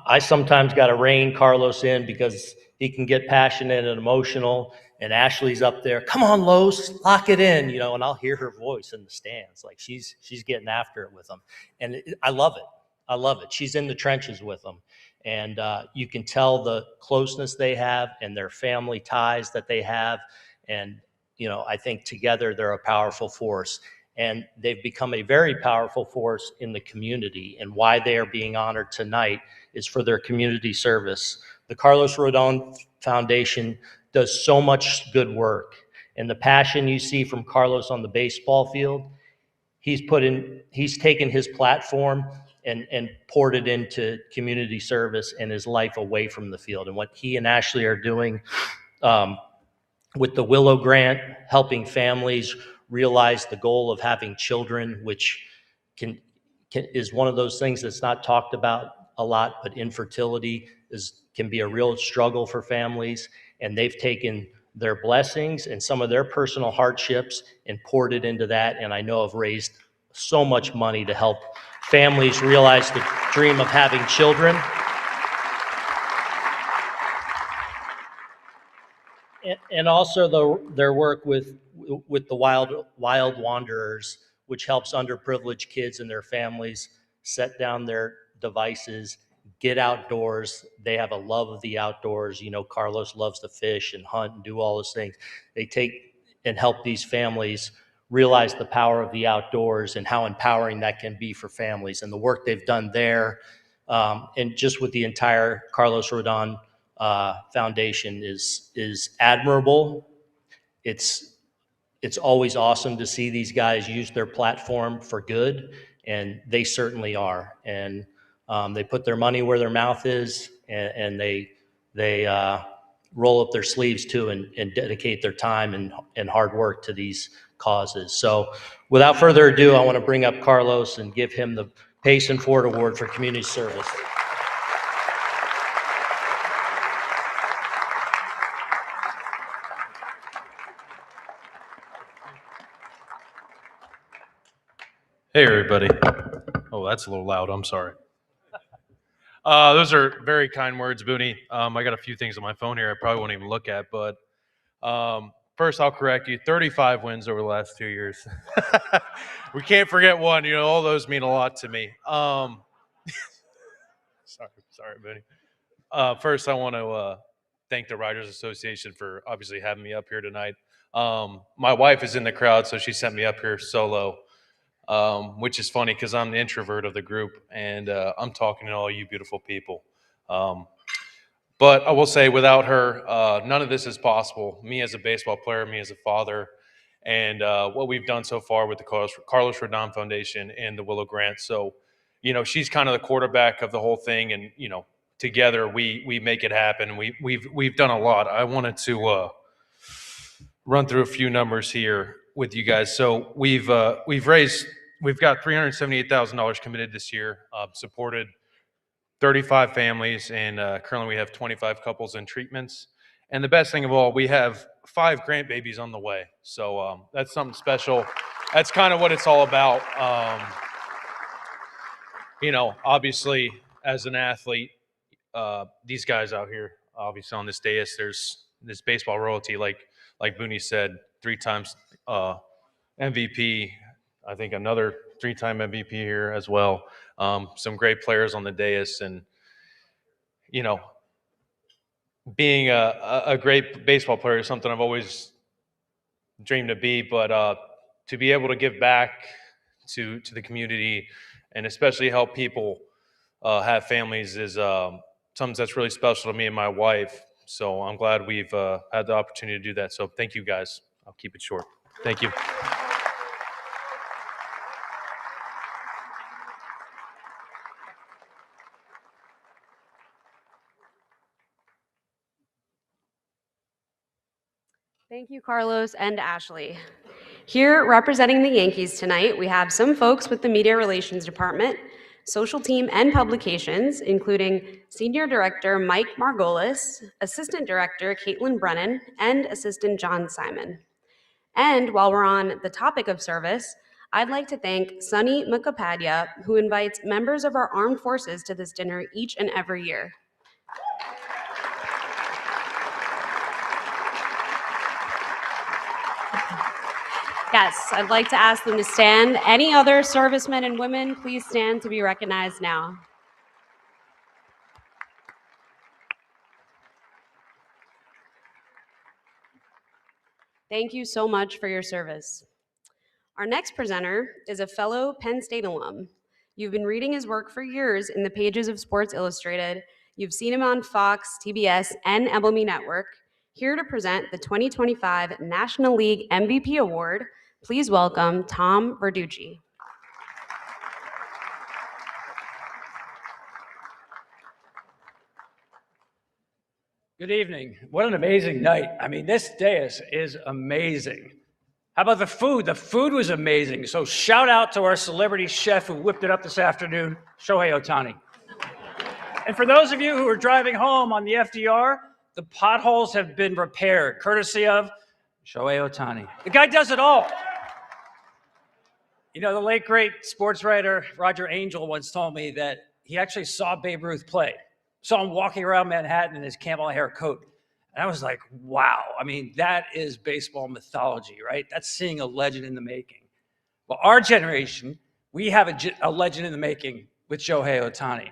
I sometimes got to rein Carlos in because he can get passionate and emotional, and Ashley's up there, come on, Los, lock it in, and I'll hear her voice in the stands. Like she's getting after it with him. And I love it. I love it. She's in the trenches with them. And you can tell the closeness they have and their family ties that they have. And, I think together they're a powerful force. And they've become a very powerful force in the community. And why they are being honored tonight is for their community service. The Carlos Rodon Foundation does so much good work. And the passion you see from Carlos on the baseball field, he's taken his platform and poured it into community service and his life away from the field. And what he and Ashley are doing with the Willow Grant, helping families realize the goal of having children, which is one of those things that's not talked about a lot, but infertility can be a real struggle for families. And they've taken their blessings and some of their personal hardships and poured it into that. And I know have raised so much money to help families realize the dream of having children. And also their work with the Wild Wanderers, which helps underprivileged kids and their families set down their devices, get outdoors. They have a love of the outdoors. Carlos loves to fish and hunt and do all those things. They take and help these families realize the power of the outdoors and how empowering that can be for families, and the work they've done there. And just with the entire Carlos Rodon Foundation is admirable. It's always awesome to see these guys use their platform for good, and they certainly are. And they put their money where their mouth is, and they roll up their sleeves too and dedicate their time and hard work to these causes. So without further ado, I want to bring up Carlos and give him the Payson Ford Award for community service. Hey, everybody. Oh, that's a little loud. I'm sorry. Those are very kind words, Booney. I got a few things on my phone here I probably won't even look at, but first I'll correct you. 35 wins over the last 2 years. We can't forget one. All those mean a lot to me. Sorry, Booney. First, I want to thank the Writers Association for obviously having me up here tonight. My wife is in the crowd, so she sent me up here solo, which is funny because I'm the introvert of the group, and I'm talking to all you beautiful people. But I will say, without her, none of this is possible. Me as a baseball player, me as a father, and what we've done so far with the Carlos Rodon Foundation and the Willow Grant. So, she's kind of the quarterback of the whole thing, and together we make it happen. We've done a lot. I wanted to run through a few numbers here with you guys. So we've got $378,000 committed this year, supported 35 families, and currently we have 25 couples in treatments. And the best thing of all, we have 5 grandbabies on the way. So that's something special. That's kind of what it's all about. Obviously, as an athlete, these guys out here, obviously on this dais, there's this baseball royalty, like Booney said, 3 times MVP. I think another 3-time MVP here as well. Some great players on the dais, and being a great baseball player is something I've always dreamed to be. But to be able to give back to the community, and especially help people have families, is something that's really special to me and my wife. So I'm glad we've had the opportunity to do that. So thank you, guys. I'll keep it short. Thank you. Thank you, Carlos and Ashley. Here representing the Yankees tonight, we have some folks with the Media Relations Department, social team, and publications, including Senior Director Mike Margolis, Assistant Director Caitlin Brennan, and Assistant John Simon. And while we're on the topic of service, I'd like to thank Sunny Mukhopadhyay, who invites members of our armed forces to this dinner each and every year. Yes, I'd like to ask them to stand. Any other servicemen and women, please stand to be recognized now. Thank you so much for your service. Our next presenter is a fellow Penn State alum. You've been reading his work for years in the pages of Sports Illustrated. You've seen him on Fox, TBS, and MLB Network. Here to present the 2025 National League MVP Award, please welcome Tom Verducci. Good evening. What an amazing night. I mean, this dais is amazing. How about the food? The food was amazing. So shout out to our celebrity chef who whipped it up this afternoon, Shohei Ohtani. And for those of you who are driving home on the FDR, the potholes have been repaired, courtesy of Shohei Ohtani. The guy does it all. The late, great sports writer Roger Angell once told me that he actually saw Babe Ruth play. Saw him walking around Manhattan in his camel hair coat. And I was like, wow. I mean, that is baseball mythology, right? That's seeing a legend in the making. Well, our generation, we have a legend in the making with Shohei Ohtani.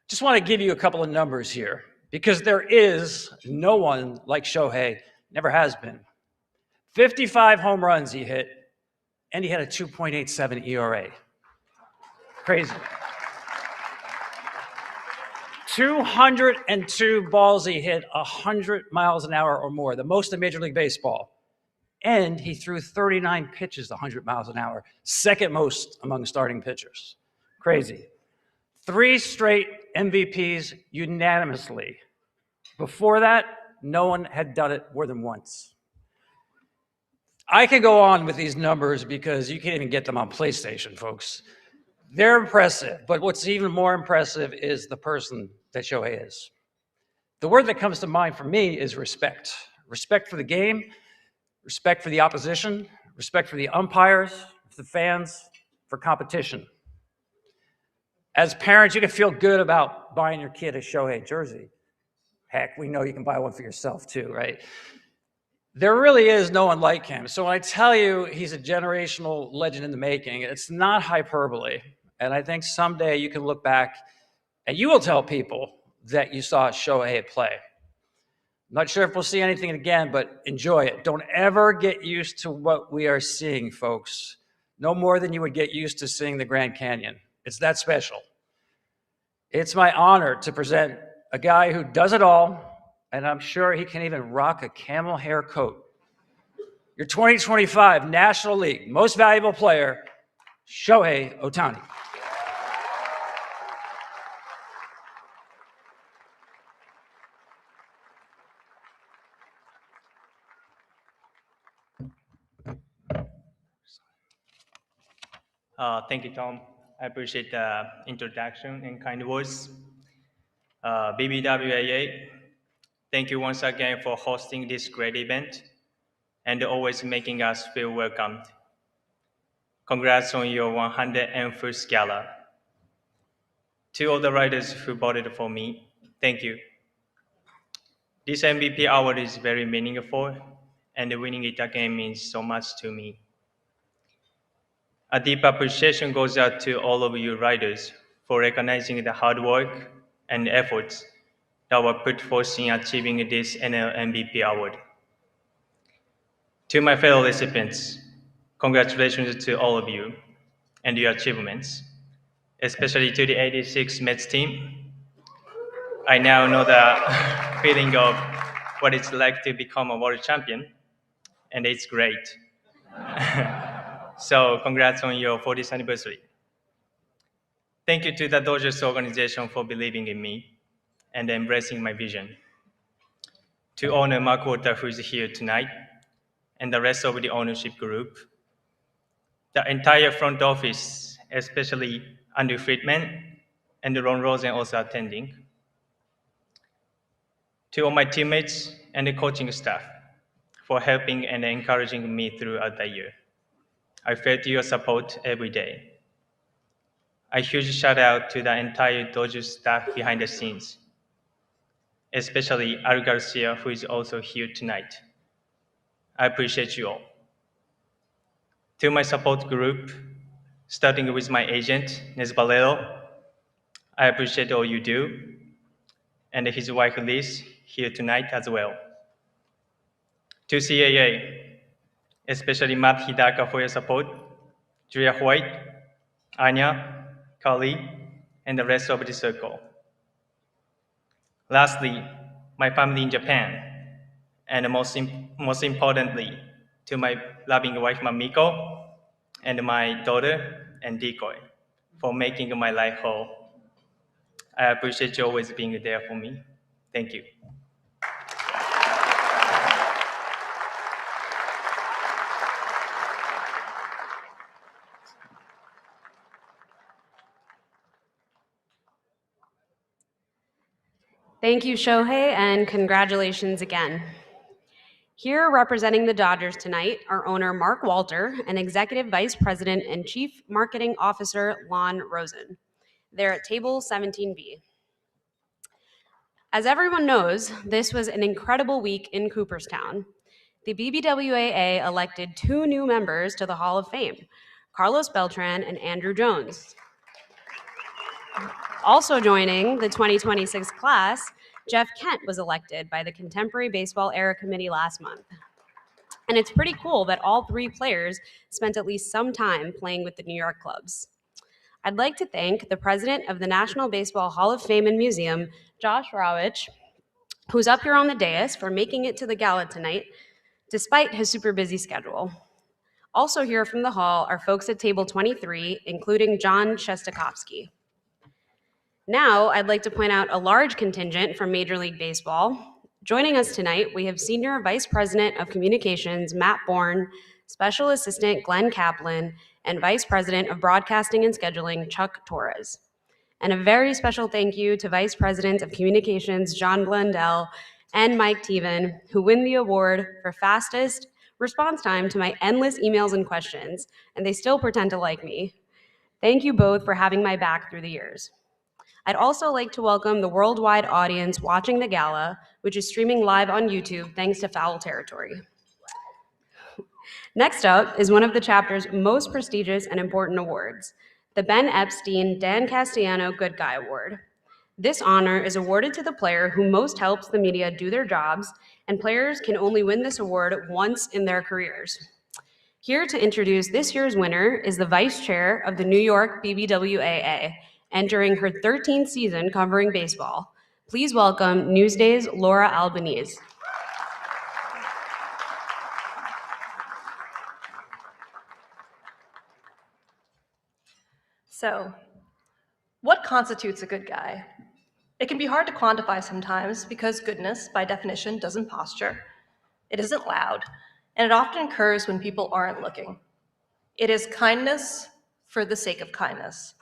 Just want to give you a couple of numbers here, because there is no one like Shohei, never has been. 55 home runs he hit, and he had a 2.87 ERA. Crazy. 202 balls he hit 100 miles an hour or more, the most in Major League Baseball. And he threw 39 pitches 100 miles an hour, second most among starting pitchers. Crazy. 3 straight MVPs unanimously. Before that, no one had done it more than once. I could go on with these numbers because you can't even get them on PlayStation, folks. They're impressive, but what's even more impressive is the person that Shohei is. The word that comes to mind for me is respect. Respect for the game, respect for the opposition, respect for the umpires, for the fans, for competition. As parents, you can feel good about about buying your kid a Shohei jersey. Heck, we know you can buy one for yourself too, right? There really is no one like him. So when I tell you he's a generational legend in the making, it's not hyperbole. And I think someday you can look back and you will tell people that you saw Shohei play. I'm not sure if we'll see anything again, but enjoy it. Don't ever get used to what we are seeing, folks. No more than you would get used to seeing the Grand Canyon. It's that special. It's my honor to present a guy who does it all, and I'm sure he can even rock a camel hair coat. Your 2025 National League Most Valuable Player, Shohei Ohtani. Thank you, Tom. I appreciate the introduction and kind words. BBWAA, thank you once again for hosting this great event and always making us feel welcomed. Congrats on your 101st gala. To all the writers who voted for me, thank you. This MVP award is very meaningful, and winning it again means so much to me. A deep appreciation goes out to all of you writers for recognizing the hard work and efforts that were put forth in achieving this NL MVP award. To my fellow recipients, congratulations to all of you and your achievements, especially to the 86 Mets team. I now know the feeling of what it's like to become a world champion, and it's great. So congrats on your 40th anniversary. Thank you to the Dodgers organization for believing in me and embracing my vision. To owner Mark Walter, who is here tonight, and the rest of the ownership group, the entire front office, especially Andrew Friedman and Ron Rosen also attending, to all my teammates and the coaching staff for helping and encouraging me throughout the year. I felt your support every day. A huge shout out to the entire Dodgers staff behind the scenes, especially Al Garcia, who is also here tonight. I appreciate you all. To my support group, starting with my agent, Nes Valero, I appreciate all you do, and his wife Liz here tonight as well. To CAA, especially Matt Hidaka for your support, Julia White, Anya, Kali, and the rest of the circle. Lastly, my family in Japan, and most importantly, to my loving wife Mamiko, and my daughter and Decoy, for making my life whole. I appreciate you always being there for me. Thank you. Thank you, Shohei, and congratulations again. Here representing the Dodgers tonight are owner Mark Walter and Executive Vice President and Chief Marketing Officer Lon Rosen. They're at table 17B. As everyone knows, this was an incredible week in Cooperstown. The BBWAA elected 2 new members to the Hall of Fame, Carlos Beltran and Andrew Jones. Also joining the 2026 class, Jeff Kent was elected by the Contemporary Baseball Era Committee last month. And it's pretty cool that all 3 players spent at least some time playing with the New York clubs. I'd like to thank the president of the National Baseball Hall of Fame and Museum, Josh Rawich, who's up here on the dais, for making it to the gala tonight, despite his super busy schedule. Also here from the hall are folks at table 23, including John Shestakovsky. Now, I'd like to point out a large contingent from Major League Baseball. Joining us tonight, we have Senior Vice President of Communications, Matt Bourne, Special Assistant Glenn Kaplan, and Vice President of Broadcasting and Scheduling, Chuck Torres. And a very special thank you to Vice President of Communications, John Blundell, and Mike Teven, who win the award for fastest response time to my endless emails and questions, and they still pretend to like me. Thank you both for having my back through the years. I'd also like to welcome the worldwide audience watching the gala, which is streaming live on YouTube thanks to Foul Territory. Next up is one of the chapter's most prestigious and important awards, the Ben Epstein Dan Castellano Good Guy Award. This honor is awarded to the player who most helps the media do their jobs, and players can only win this award once in their careers. Here to introduce this year's winner is the Vice Chair of the New York BBWAA, entering her 13th season covering baseball. Please welcome Newsday's Laura Albanese. So, what constitutes a good guy? It can be hard to quantify sometimes because goodness, by definition, doesn't posture. It isn't loud, and it often occurs when people aren't looking. It is kindness for the sake of kindness.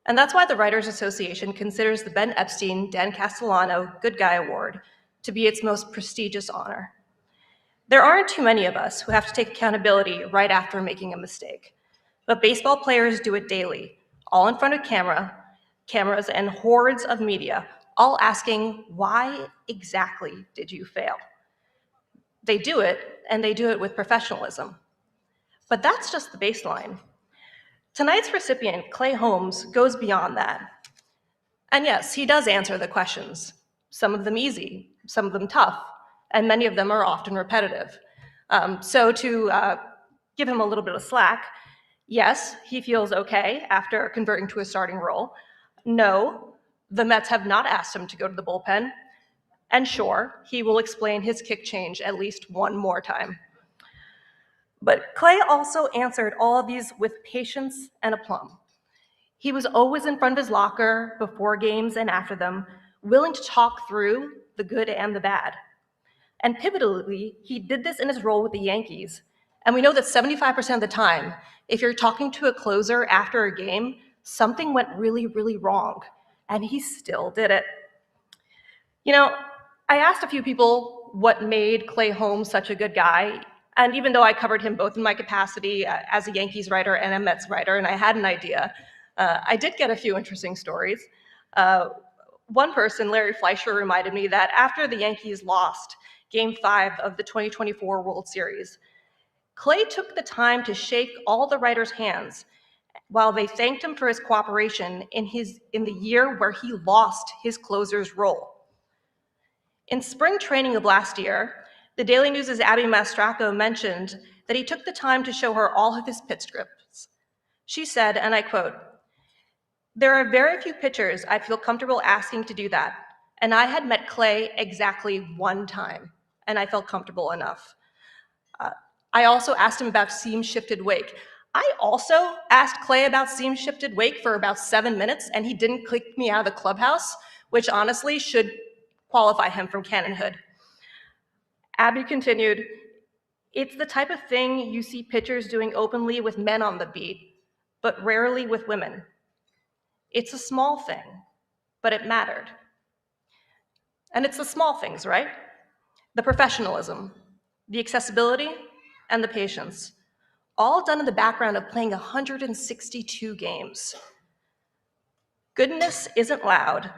And that's why the Writers Association considers the Ben Epstein Dan Castellano Good Guy Award to be its most prestigious honor. There aren't too many of us who have to take accountability right after making a mistake, but baseball players do it daily, all in front of cameras and hordes of media, all asking, why exactly did you fail? They do it, and they do it with professionalism. But that's just the baseline. Tonight's recipient, Clay Holmes, goes beyond that. And yes, he does answer the questions, some of them easy, some of them tough, and many of them are often repetitive. So to give him a little bit of slack, yes, he feels okay after converting to a starting role. No, the Mets have not asked him to go to the bullpen. And sure, he will explain his kick change at least one more time. But Clay also answered all of these with patience and aplomb. He was always in front of his locker before games and after them, willing to talk through the good and the bad. And pivotally, he did this in his role with the Yankees. And we know that 75% of the time, if you're talking to a closer after a game, something went really, really wrong, and he still did it. You know, I asked a few people what made Clay Holmes such a good guy, and even though I covered him both in my capacity as a Yankees writer and a Mets writer, and I had an idea, I did get a few interesting stories. One person, Larry Fleischer, reminded me that after the Yankees lost Game 5 of the 2024 World Series, Clay took the time to shake all the writers' hands while they thanked him for his cooperation in the year where he lost his closer's role. In spring training of last year, the Daily News' Abby Mastracco mentioned that he took the time to show her all of his pitch scripts. She said, and I quote, "There are very few pitchers I feel comfortable asking to do that, and I had met Clay exactly one time, and I felt comfortable enough." I also asked him about seam-shifted wake. I also asked Clay about seam-shifted wake for about 7 minutes, and he didn't kick me out of the clubhouse, which honestly should qualify him from canonhood. Abby continued, "It's the type of thing you see pitchers doing openly with men on the beat, but rarely with women. It's a small thing, but it mattered." And it's the small things, right? The professionalism, the accessibility, and the patience, all done in the background of playing 162 games. Goodness isn't loud,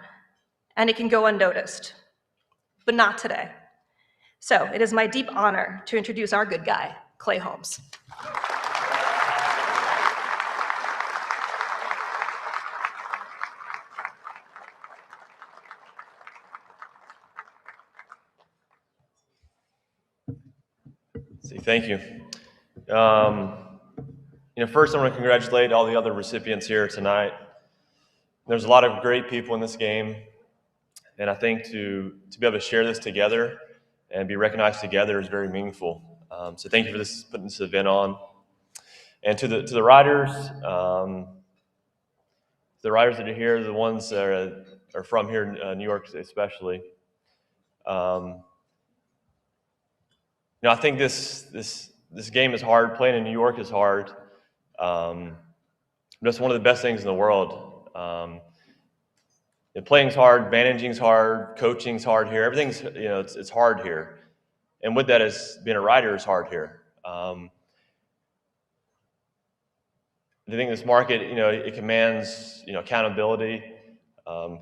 and it can go unnoticed, but not today. So it is my deep honor to introduce our good guy, Clay Holmes. Thank you. First I want to congratulate all the other recipients here tonight. There's a lot of great people in this game, and I think to be able to share this together and be recognized together is very meaningful. So thank you for putting this event on. And to the writers, that are here, the ones that are from here in New York especially. I think this game is hard. Playing in New York is hard. It's one of the best things in the world. Playing's hard, managing's hard, coaching's hard here. Everything's it's hard here, and with that is being a writer is hard here. I think this market it commands accountability.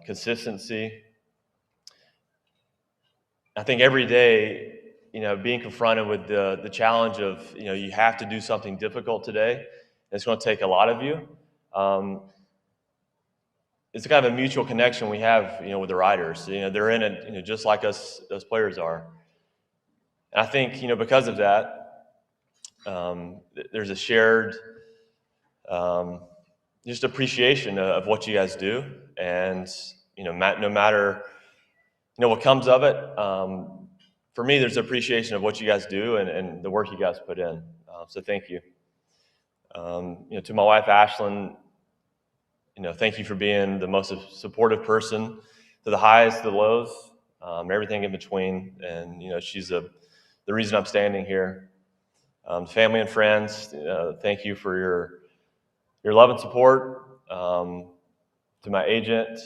consistency. I think every day, being confronted with the challenge of, you have to do something difficult today, and it's going to take a lot of you. It's kind of a mutual connection we have, with the riders. They're in it, just like us players are. And I think, because of that, there's a shared just appreciation of what you guys do, and no matter what comes of it. For me, there's appreciation of what you guys do and the work you guys put in. So thank you. To my wife, Ashlyn, thank you for being the most supportive person, to the highs, to the lows, everything in between. And, she's the reason I'm standing here. Family and friends, thank you for your love and support. To my agent,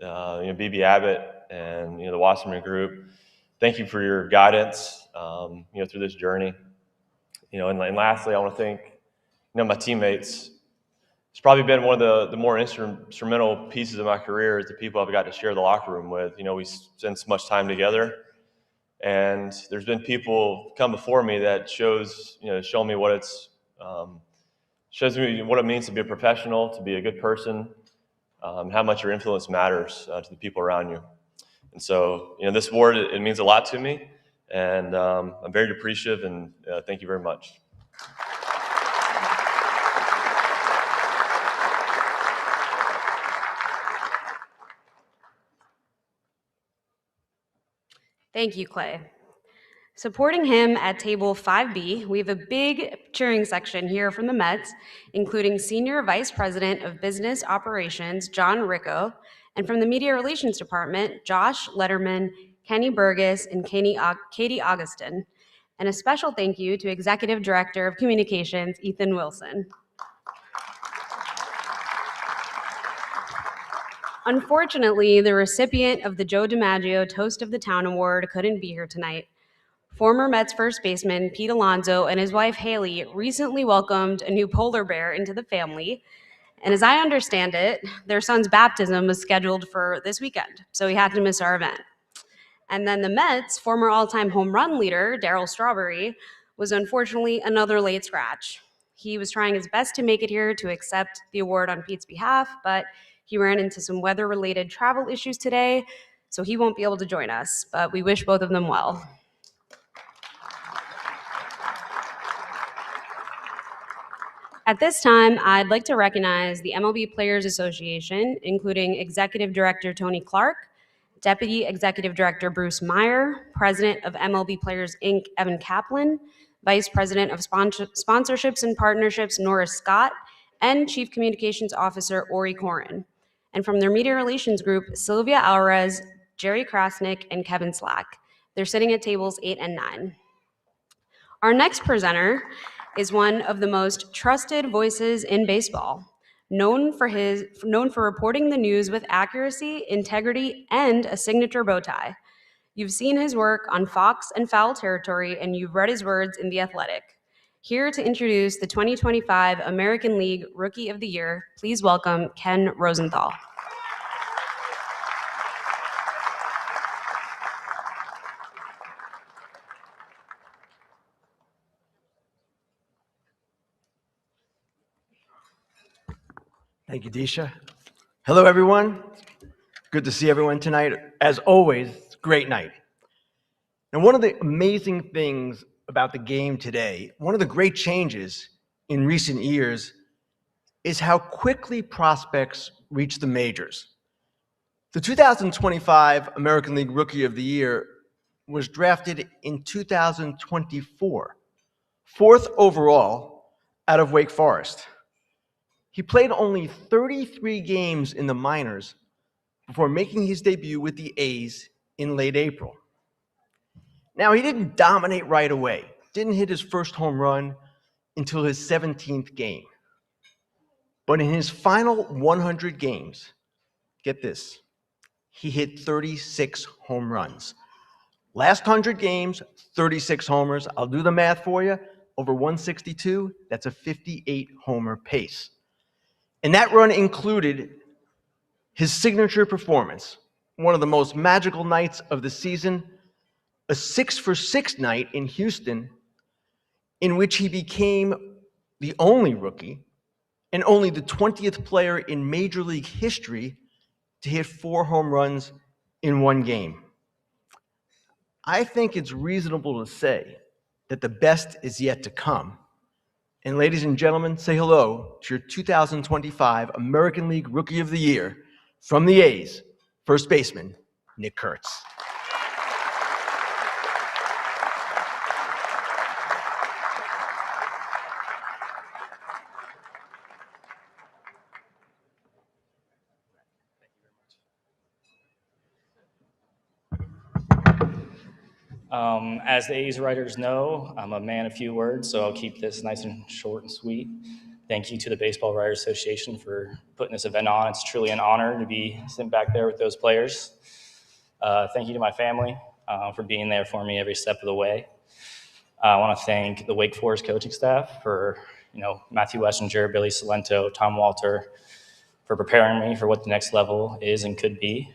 BB Abbott, and the Wasserman Group, thank you for your guidance, through this journey. And lastly, I want to thank, my teammates. It's probably been one of the more instrumental pieces of my career is the people I've got to share the locker room with. We spend so much time together, and there's been people come before me that show me what shows me what it means to be a professional, to be a good person, how much your influence matters to the people around you. And so, this award, it means a lot to me, and I'm very appreciative, and thank you very much. Thank you, Clay. Supporting him at table 5B, we have a big cheering section here from the Mets, including Senior Vice President of Business Operations, John Ricco, and from the Media Relations Department, Josh Letterman, Kenny Burgess, and Katie Augustin. And a special thank you to Executive Director of Communications, Ethan Wilson. Unfortunately, the recipient of the Joe DiMaggio Toast of the Town Award couldn't be here tonight. Former Mets first baseman Pete Alonso and his wife Haley recently welcomed a new polar bear into the family. And as I understand it, their son's baptism was scheduled for this weekend, so he had to miss our event. And then the Mets' former all-time home run leader, Darryl Strawberry, was unfortunately another late scratch. He was trying his best to make it here to accept the award on Pete's behalf, but he ran into some weather-related travel issues today, so he won't be able to join us, but we wish both of them well. At this time, I'd like to recognize the MLB Players Association, including Executive Director Tony Clark, Deputy Executive Director Bruce Meyer, President of MLB Players Inc. Evan Kaplan, Vice President of Sponsorships and Partnerships Norris Scott, and Chief Communications Officer Ori Koren. And from their Media Relations Group, Sylvia Alvarez, Jerry Krasnick, and Kevin Slack. They're sitting at tables 8 and 9. Our next presenter is one of the most trusted voices in baseball, known for reporting the news with accuracy, integrity, and a signature bow tie. You've seen his work on Fox and Foul Territory, and you've read his words in The Athletic. Here to introduce the 2025 American League Rookie of the Year, please welcome Ken Rosenthal. Thank you, Disha. Hello, everyone. Good to see everyone tonight. As always, great night. And one of the amazing things about the game today, one of the great changes in recent years, is how quickly prospects reach the majors. The 2025 American League Rookie of the Year was drafted in 2024, fourth overall out of Wake Forest. He played only 33 games in the minors before making his debut with the A's in late April. Now, he didn't dominate right away, didn't hit his first home run until his 17th game. But in his final 100 games, get this, he hit 36 home runs. Last 100 games, 36 homers. I'll do the math for you. Over 162, that's a 58 homer pace. And that run included His signature performance, one of the most magical nights of the season, a 6-for-6 night in Houston, in which he became the only rookie and only the 20th player in Major League history to hit 4 home runs in one game. I think it's reasonable to say that the best is yet to come. And ladies and gentlemen, say hello to your 2025 American League Rookie of the Year from the A's, first baseman, Nick Kurtz. As the A's writers know, I'm a man of few words, so I'll keep this nice and short and sweet. Thank you to the Baseball Writers Association for putting this event on. It's truly an honor to be sitting back there with those players. Thank you to my family for being there for me every step of the way. I want to thank the Wake Forest coaching staff for, Matthew Wessinger, Billy Salento, Tom Walter, for preparing me for what the next level is and could be.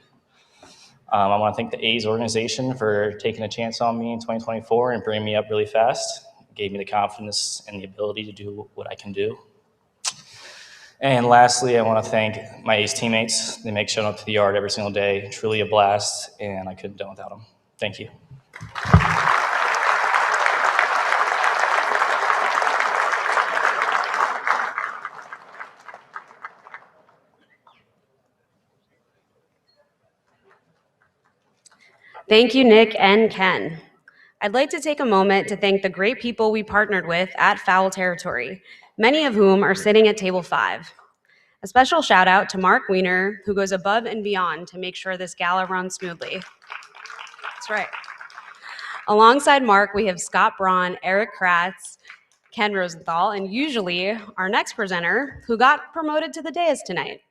I want to thank the A's organization for taking a chance on me in 2024 and bringing me up really fast. It gave me the confidence and the ability to do what I can do. And lastly, I want to thank my A's teammates. They make showing up to the yard every single day truly a blast, and I couldn't have done without them. Thank you. Thank you, Nick and Ken. I'd like to take a moment to thank the great people we partnered with at Foul Territory, many of whom are sitting at table 5. A special shout out to Mark Wiener, who goes above and beyond to make sure this gala runs smoothly. That's right. Alongside Mark, we have Scott Braun, Erik Kratz, Ken Rosenthal, and usually our next presenter, who got promoted to the dais tonight.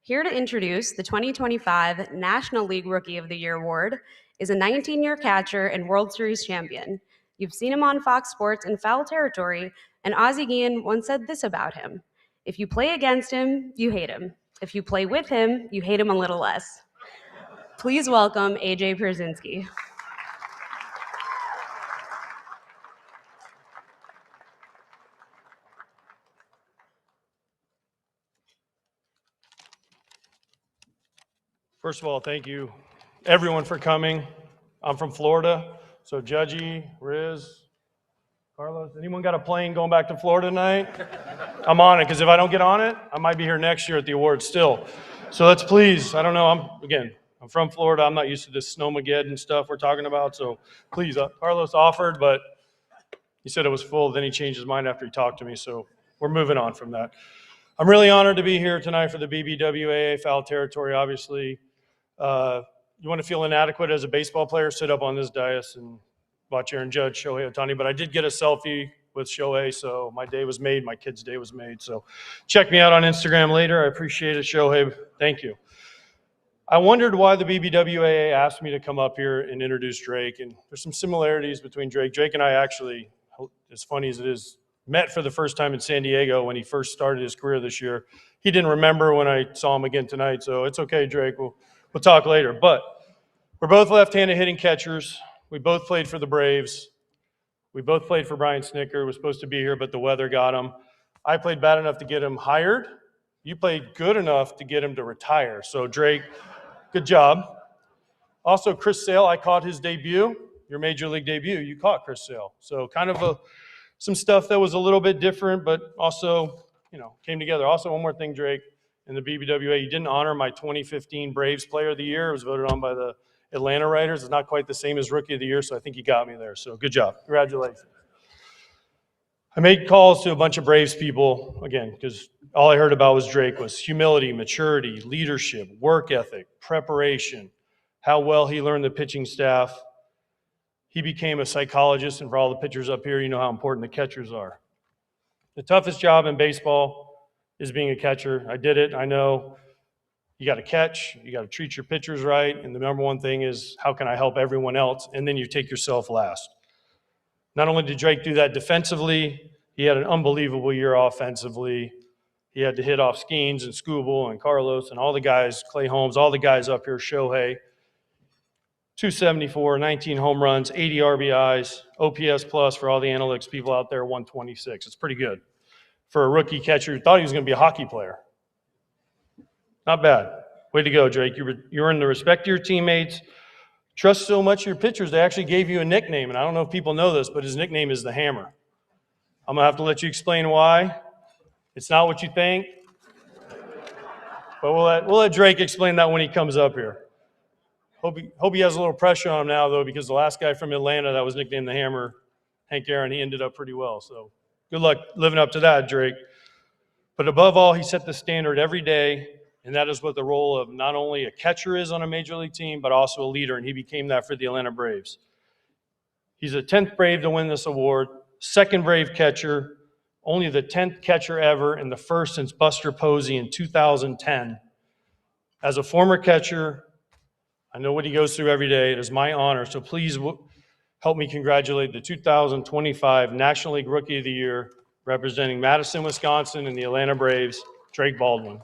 Here to introduce the 2025 National League Rookie of the Year award is a 19-year catcher and World Series champion. You've seen him on Fox Sports in Foul Territory, and Ozzie Guillen once said this about him: if you play against him, you hate him. If you play with him, you hate him a little less. Please welcome AJ Pierzynski. First of all, thank you, everyone, for coming. I'm from Florida, so Judgy, Riz, Carlos, anyone got a plane going back to Florida tonight? I'm on it, because if I don't get on it, I might be here next year at the awards still. So let's please, I don't know, I'm from Florida. I'm not used to this snowmageddon stuff we're talking about, so please, Carlos offered, but he said it was full. Then he changed his mind after he talked to me, so we're moving on from that. I'm really honored to be here tonight for the BBWAA Foul Territory, obviously. You want to feel inadequate as a baseball player, sit up on this dais and watch Aaron Judge, Shohei Ohtani. But I did get a selfie with Shohei, so my day was made, my kid's day was made. So check me out on Instagram later. I appreciate it, Shohei. Thank you. I wondered why the BBWAA asked me to come up here and introduce Drake. And there's some similarities between Drake. Drake and I actually, as funny as it is, met for the first time in San Diego when he first started his career this year. He didn't remember when I saw him again tonight, so it's okay, Drake. We'll talk later. But we're both left-handed hitting catchers. We both played for the Braves. We both played for Brian Snicker. Was supposed to be here, but the weather got him. I played bad enough to get him hired. You played good enough to get him to retire. So, Drake, good job. Also, Chris Sale, I caught his debut, your Major League debut. You caught Chris Sale. So kind of some stuff that was a little bit different, but also, came together. Also, one more thing, Drake, in the BBWA, you didn't honor my 2015 Braves Player of the Year. It was voted on by the Atlanta Writers. It's not quite the same as Rookie of the Year, so I think you got me there. So good job. Congratulations. I made calls to a bunch of Braves people, again, because all I heard about was Drake was humility, maturity, leadership, work ethic, preparation, how well he learned the pitching staff. He became a psychologist, and for all the pitchers up here, you know how important the catchers are. The toughest job in baseball is being a catcher. I did it. I know you got to catch, you got to treat your pitchers right, and the number one thing is how can I help everyone else, and then you take yourself last. Not only did Drake do that defensively, he had an unbelievable year offensively. He had to hit off Skenes and Skubal and Carlos and all the guys, Clay Holmes, all the guys up here, Shohei. 274, 19 home runs, 80 RBIs, OPS plus for all the analytics people out there, 126. It's pretty good for a rookie catcher who thought he was going to be a hockey player. Not bad. Way to go, Drake. You earned the respect of your teammates. Trust so much your pitchers, they actually gave you a nickname, and I don't know if people know this, but his nickname is the Hammer. I'm going to have to let you explain why. It's not what you think, but we'll let Drake explain that when he comes up here. Hope he has a little pressure on him now, though, because the last guy from Atlanta that was nicknamed the Hammer, Hank Aaron, he ended up pretty well. So good luck living up to that, Drake. But above all, he set the standard every day, and that is what the role of not only a catcher is on a major league team, but also a leader, and he became that for the Atlanta Braves. He's the 10th Brave to win this award, second Brave catcher, only the 10th catcher ever, and the first since Buster Posey in 2010. As a former catcher, I know what he goes through every day. It is my honor. So please help me congratulate the 2025 National League Rookie of the Year, representing Madison, Wisconsin, and the Atlanta Braves, Drake Baldwin.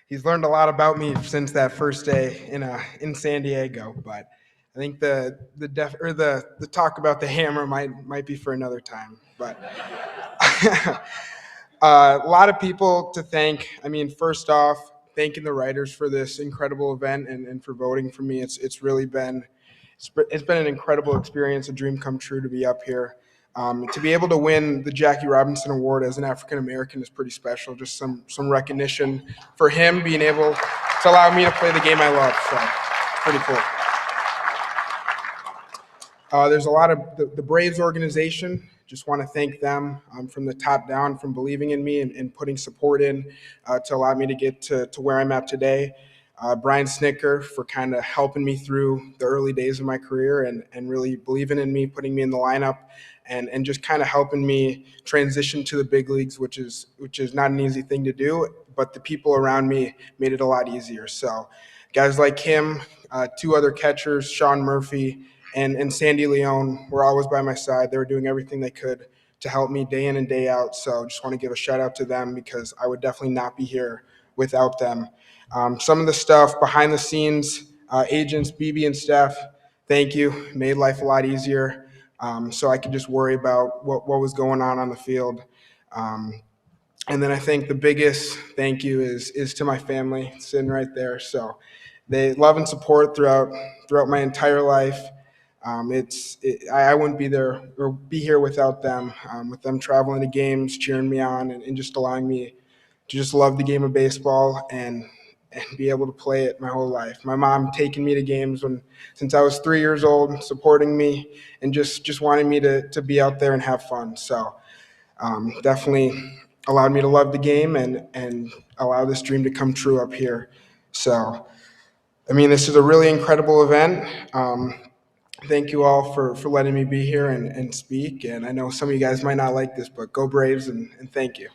He's learned a lot about me since that first day in San Diego, but I think the talk about the Hammer might be for another time. But a lot of people to thank. I mean, first off, thanking the writers for this incredible event and for voting for me. It's really been an incredible experience, a dream come true to be up here. To be able to win the Jackie Robinson Award as an African American is pretty special. Just some recognition for him being able to allow me to play the game I love. So pretty cool. There's a lot of the Braves organization. Just want to thank them from the top down, from believing in me and putting support in to allow me to get to where I'm at today. Brian Snicker for kind of helping me through the early days of my career and really believing in me, putting me in the lineup, and just kind of helping me transition to the big leagues, which is not an easy thing to do, but the people around me made it a lot easier. So guys like him, two other catchers, Sean Murphy and Sandy Leone, were always by my side. They were doing everything they could to help me day in and day out. So just want to give a shout out to them because I would definitely not be here without them. Some of the stuff behind the scenes, agents, BB and Steph, thank you. Made life a lot easier. So I could just worry about what was going on the field. And then I think the biggest thank you is to my family sitting right there. So they love and support throughout my entire life. I wouldn't be there or be here without them, with them traveling to games, cheering me on, and just allowing me to just love the game of baseball and be able to play it my whole life. My mom taking me to games since I was 3 years old, supporting me and just wanting me to be out there and have fun. So definitely allowed me to love the game and allow this dream to come true up here. So, I mean, this is a really incredible event. Thank you all for letting me be here and speak. And I know some of you guys might not like this, but go Braves and thank you.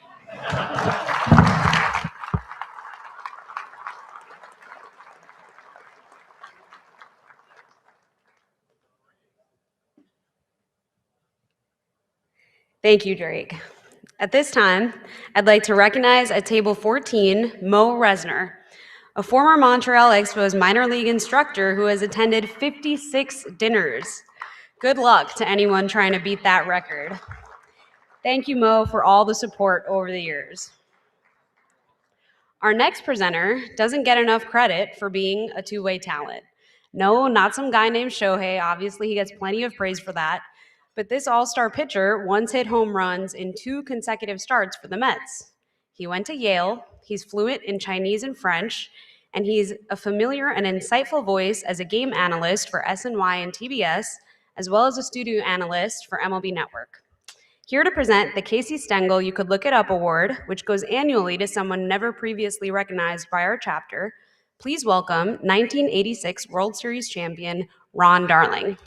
Thank you, Drake. At this time, I'd like to recognize at table 14, Mo Resner, a former Montreal Expos minor league instructor who has attended 56 dinners. Good luck to anyone trying to beat that record. Thank you, Mo, for all the support over the years. Our next presenter doesn't get enough credit for being a two-way talent. No, not some guy named Shohei. Obviously, he gets plenty of praise for that. But this all-star pitcher once hit home runs in 2 consecutive starts for the Mets. He went to Yale, he's fluent in Chinese and French, and he's a familiar and insightful voice as a game analyst for SNY and TBS, as well as a studio analyst for MLB Network. Here to present the Casey Stengel You Could Look It Up Award, which goes annually to someone never previously recognized by our chapter, please welcome 1986 World Series champion Ron Darling.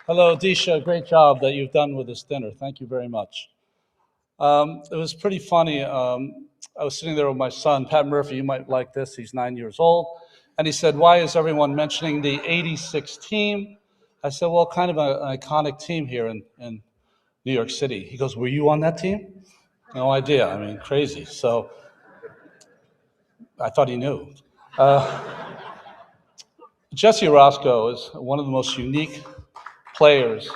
Hello, Disha. Great job that you've done with this dinner. Thank you very much. It was pretty funny. I was sitting there with my son, Pat Murphy. You might like this. He's 9 years old. And he said, "Why is everyone mentioning the 86 team?" I said, "Well, kind of an iconic team here in New York City." He goes, "Were you on that team?" No idea. I mean, crazy. So I thought he knew. Jesse Orosco is one of the most unique players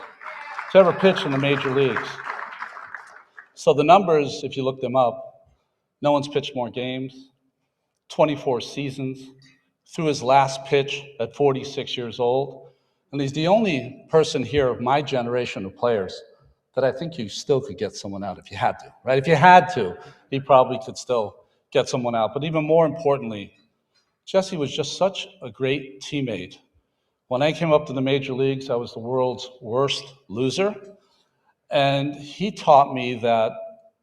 to ever pitch in the major leagues. So the numbers, if you look them up, no one's pitched more games, 24 seasons, threw his last pitch at 46 years old. And he's the only person here of my generation of players that I think you still could get someone out if you had to, right? If you had to, he probably could still get someone out. But even more importantly, Jesse was just such a great teammate. When I came up to the major leagues, I was the world's worst loser. And he taught me that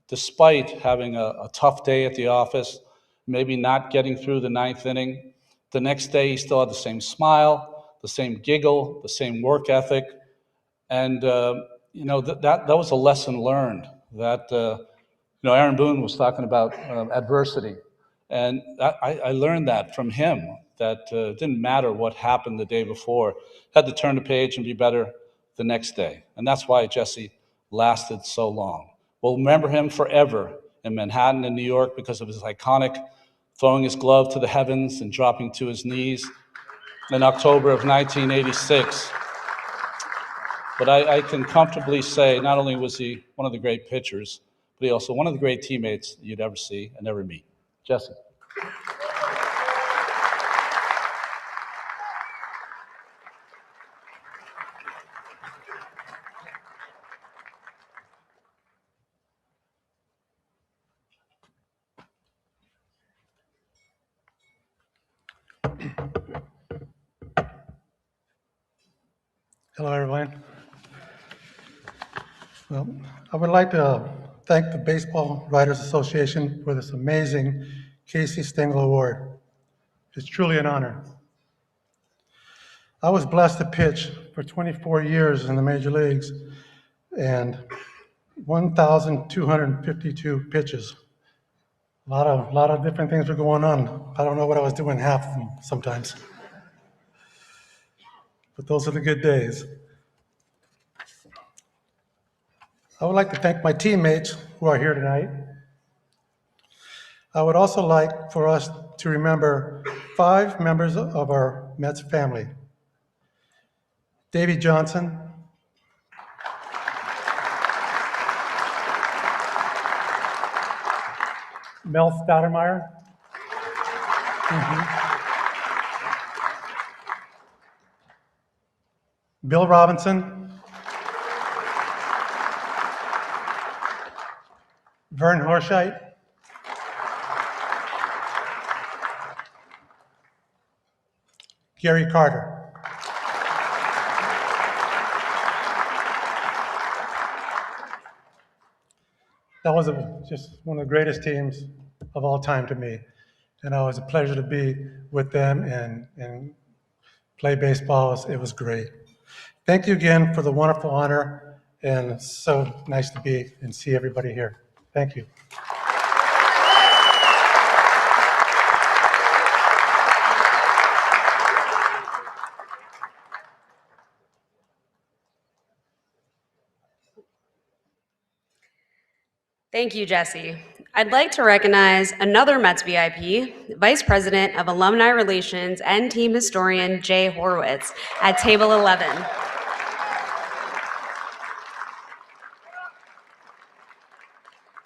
despite having a tough day at the office, maybe not getting through the ninth inning, the next day he still had the same smile, the same giggle, the same work ethic. And, that was a lesson learned that, Aaron Boone was talking about adversity. And I learned that from him, that it didn't matter what happened the day before, had to turn the page and be better the next day. And that's why Jesse lasted so long. We'll remember him forever in Manhattan and New York because of his iconic throwing his glove to the heavens and dropping to his knees in October of 1986. But I can comfortably say not only was he one of the great pitchers, but he also one of the great teammates you'd ever see and ever meet. Jesse. Hello, everyone. Well, I would like to thank the Baseball Writers Association for this amazing Casey Stengel Award. It's truly an honor. I was blessed to pitch for 24 years in the major leagues and 1,252 pitches. A lot of different things were going on. I don't know what I was doing half of them sometimes. But those are the good days. I would like to thank my teammates who are here tonight. I would also like for us to remember 5 members of our Mets family. Davey Johnson, Mel Stoudemire, Bill Robinson, Vern Horscheit, Gary Carter. That was just one of the greatest teams of all time to me. And it was a pleasure to be with them and play baseball. It was great. Thank you again for the wonderful honor, and it's so nice to be and see everybody here. Thank you. Thank you, Jesse. I'd like to recognize another Mets VIP, Vice President of Alumni Relations and Team Historian Jay Horwitz at table 11.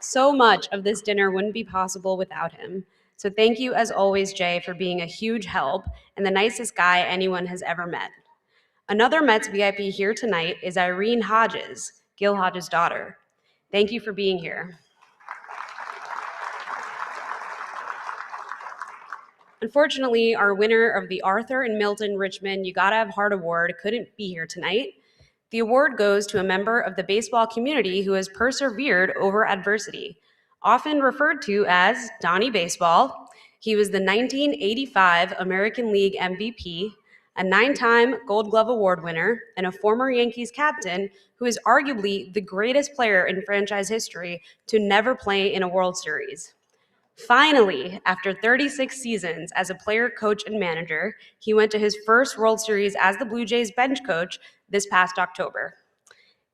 So much of this dinner wouldn't be possible without him. So thank you as always, Jay, for being a huge help and the nicest guy anyone has ever met. Another Mets VIP here tonight is Irene Hodges, Gil Hodges' daughter. Thank you for being here. Unfortunately, our winner of the Arthur and Milton Richmond You Gotta Have Heart Award couldn't be here tonight. The award goes to a member of the baseball community who has persevered over adversity. Often referred to as Donnie Baseball, he was the 1985 American League MVP, a 9-time Gold Glove Award winner, and a former Yankees captain who is arguably the greatest player in franchise history to never play in a World Series. Finally, after 36 seasons as a player, coach, and manager, he went to his first World Series as the Blue Jays bench coach this past October.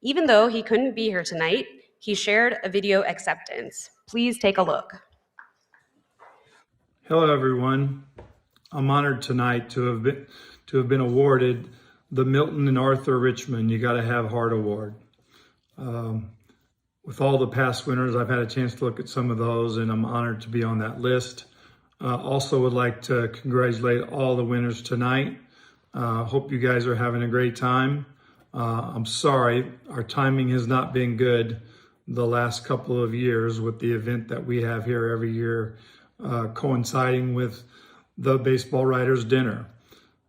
Even though he couldn't be here tonight, he shared a video acceptance. Please take a look. Hello, everyone. I'm honored tonight to have been awarded the Milton and Arthur Richmond You Gotta Have Heart Award. With all the past winners, I've had a chance to look at some of those, and I'm honored to be on that list. Also would like to congratulate all the winners tonight. Hope you guys are having a great time. I'm sorry, our timing has not been good the last couple of years with the event that we have here every year, coinciding with the Baseball Writers Dinner.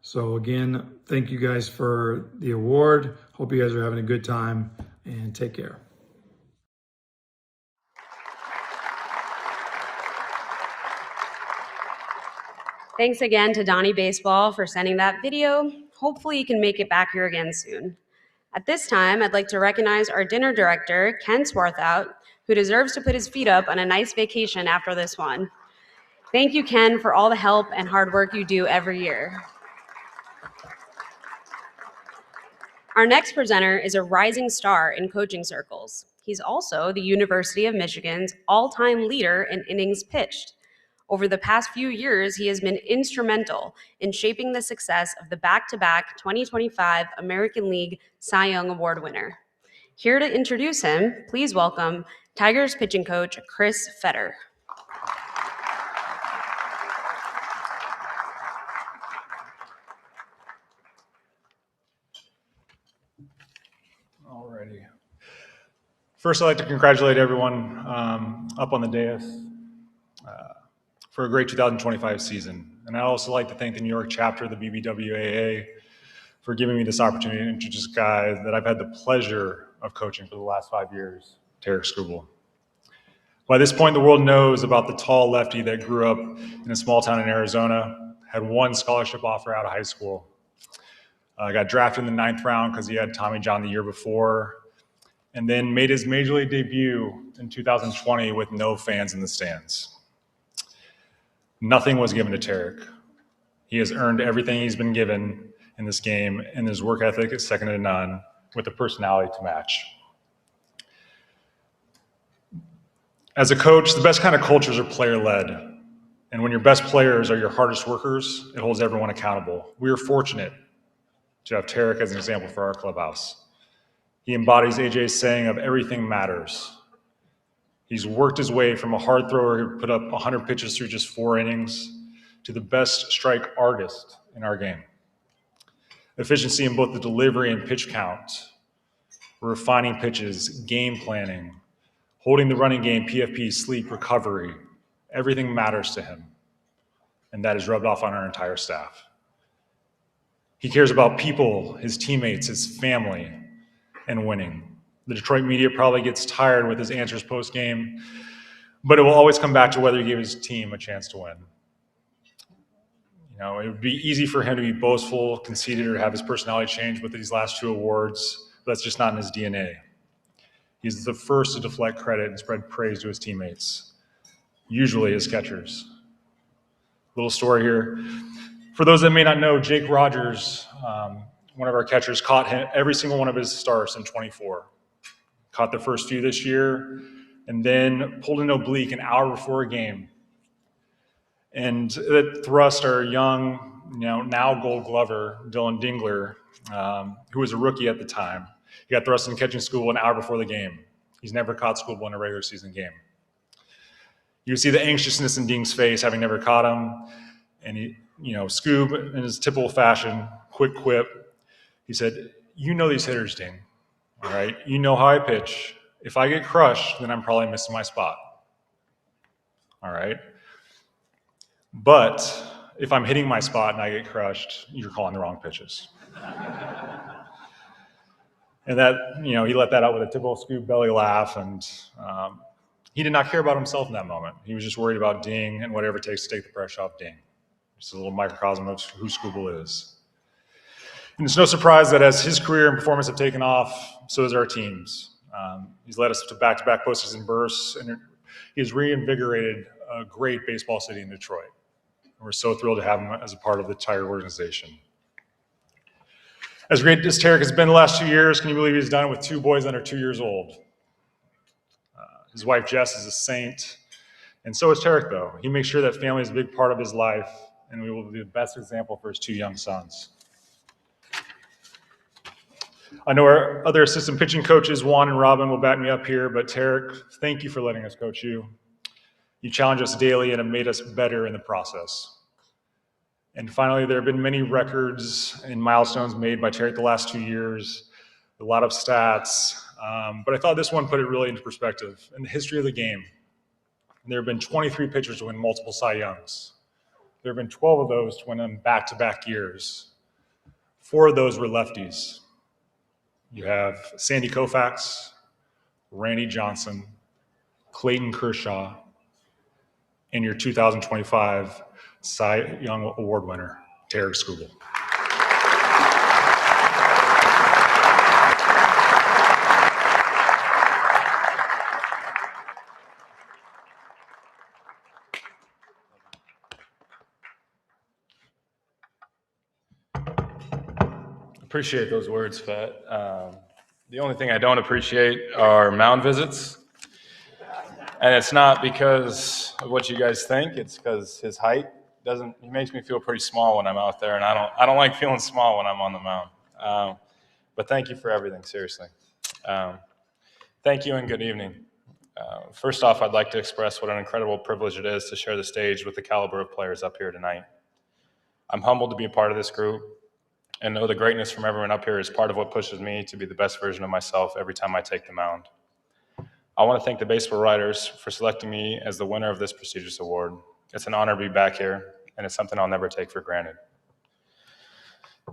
So again, thank you guys for the award. Hope you guys are having a good time, and take care. Thanks again to Donnie Baseball for sending that video. Hopefully you can make it back here again soon. At this time, I'd like to recognize our dinner director, Ken Swarthout, who deserves to put his feet up on a nice vacation after this one. Thank you, Ken, for all the help and hard work you do every year. Our next presenter is a rising star in coaching circles. He's also the University of Michigan's all-time leader in innings pitched. Over the past few years, he has been instrumental in shaping the success of the back-to-back 2025 American League Cy Young Award winner. Here to introduce him, please welcome Tigers pitching coach Chris Fetter. Alrighty. First, I'd like to congratulate everyone up on the dais for a great 2025 season. And I'd also like to thank the New York chapter of the BBWAA for giving me this opportunity to introduce a guy that I've had the pleasure of coaching for the last 5 years, Tarik Skubal. By this point, the world knows about the tall lefty that grew up in a small town in Arizona, had one scholarship offer out of high school, got drafted in the 9th round because he had Tommy John the year before, and then made his major league debut in 2020 with no fans in the stands. Nothing was given to Tarik. He has earned everything he's been given in this game, and his work ethic is second to none, with a personality to match. As a coach, the best kind of cultures are player-led. And when your best players are your hardest workers, it holds everyone accountable. We are fortunate to have Tarik as an example for our clubhouse. He embodies AJ's saying of everything matters. He's worked his way from a hard thrower who put up 100 pitches through just 4 innings to the best strike artist in our game. Efficiency in both the delivery and pitch count, refining pitches, game planning, holding the running game, PFP, sleep, recovery, everything matters to him. And that is rubbed off on our entire staff. He cares about people, his teammates, his family, and winning. The Detroit media probably gets tired with his answers post-game, but it will always come back to whether he gave his team a chance to win. You know, it would be easy for him to be boastful, conceited, or have his personality change with these last 2 awards, but that's just not in his DNA. He's the first to deflect credit and spread praise to his teammates, usually his catchers. Little story here. For those that may not know, Jake Rogers, one of our catchers, caught every single one of his starts in 24. Caught the first few this year, and then pulled an oblique an hour before a game. And it thrust our young, now Gold Glover, Dylan Dingler, who was a rookie at the time. He got thrust in catching Skubal an hour before the game. He's never caught Skubal in a regular season game. You see the anxiousness in Ding's face, having never caught him. And he, Scoob, in his typical fashion, quick quip, he said, "You know these hitters, Ding. All right, you know how I pitch. If I get crushed, then I'm probably missing my spot. All right. But if I'm hitting my spot and I get crushed, you're calling the wrong pitches." And that, he let that out with a typical Scoob belly laugh, and he did not care about himself in that moment. He was just worried about Ding and whatever it takes to take the pressure off Ding. Just a little microcosm of who Skubal is. And it's no surprise that as his career and performance have taken off, so has our team's. He's led us to back-to-back postseason bursts, and he has reinvigorated a great baseball city in Detroit. And we're so thrilled to have him as a part of the Tiger organization. As great as Tarik has been the last 2 years, can you believe he's done it with 2 boys under 2 years old? His wife, Jess, is a saint, and so is Tarik, though. He makes sure that family is a big part of his life, and we will be the best example for his 2 young sons. I know our other assistant pitching coaches, Juan and Robin, will back me up here, but Tarik, thank you for letting us coach you. You challenge us daily and have made us better in the process. And finally, there have been many records and milestones made by Tarik the last 2 years, a lot of stats, but I thought this one put it really into perspective. In the history of the game, there have been 23 pitchers to win multiple Cy Youngs. There have been 12 of those to win them back-to-back years. 4 of those were lefties. You have Sandy Koufax, Randy Johnson, Clayton Kershaw, and your 2025 Cy Young Award winner, Tarik Skubal. Appreciate those words, Fat. The only thing I don't appreciate are mound visits. And it's not because of what you guys think, it's because his height he makes me feel pretty small when I'm out there, and I don't like feeling small when I'm on the mound. But thank you for everything, seriously. Thank you and good evening. First off, I'd like to express what an incredible privilege it is to share the stage with the caliber of players up here tonight. I'm humbled to be a part of this group and know the greatness from everyone up here is part of what pushes me to be the best version of myself every time I take the mound. I want to thank the Baseball Writers for selecting me as the winner of this prestigious award. It's an honor to be back here, and it's something I'll never take for granted.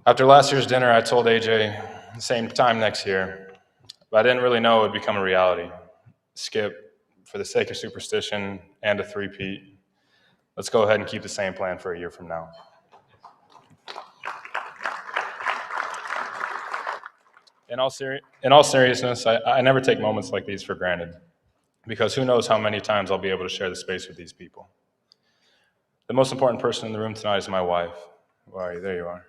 After last year's dinner, I told AJ, same time next year, but I didn't really know it would become a reality. Skip, for the sake of superstition and a three-peat, let's go ahead and keep the same plan for a year from now. In all seriousness, I never take moments like these for granted, because who knows how many times I'll be able to share the space with these people. The most important person in the room tonight is my wife. Where are you? There you are.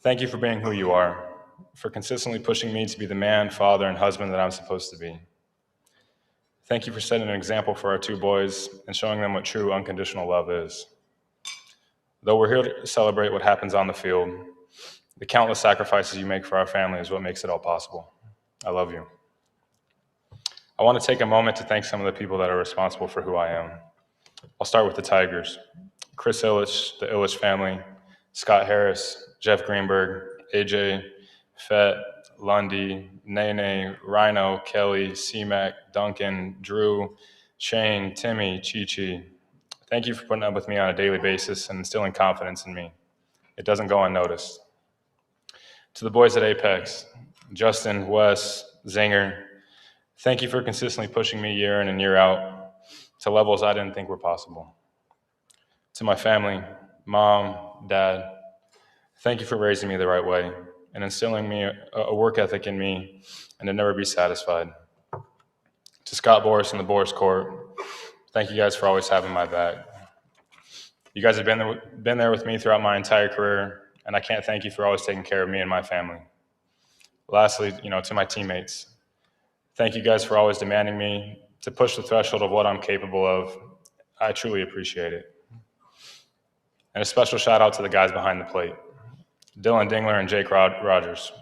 Thank you for being who you are, for consistently pushing me to be the man, father, and husband that I'm supposed to be. Thank you for setting an example for our 2 boys and showing them what true unconditional love is. Though we're here to celebrate what happens on the field, the countless sacrifices you make for our family is what makes it all possible. I love you. I want to take a moment to thank some of the people that are responsible for who I am. I'll start with the Tigers. Chris Illich, the Illich family, Scott Harris, Jeff Greenberg, AJ, Fett, Lundy, Nene, Rhino, Kelly, C-Mac, Duncan, Drew, Shane, Timmy, Chi-Chi. Thank you for putting up with me on a daily basis and instilling confidence in me. It doesn't go unnoticed. To the boys at Apex, Justin, Wes, Zinger, thank you for consistently pushing me year in and year out to levels I didn't think were possible. To my family, Mom, Dad, thank you for raising me the right way and instilling me a work ethic in me and to never be satisfied. To Scott Boris and the Boris Court, thank you guys for always having my back. You guys have been there with me throughout my entire career, and I can't thank you for always taking care of me and my family. Lastly, to my teammates, thank you guys for always demanding me to push the threshold of what I'm capable of. I truly appreciate it. And a special shout out to the guys behind the plate, Dylan Dingler and Jake Rogers.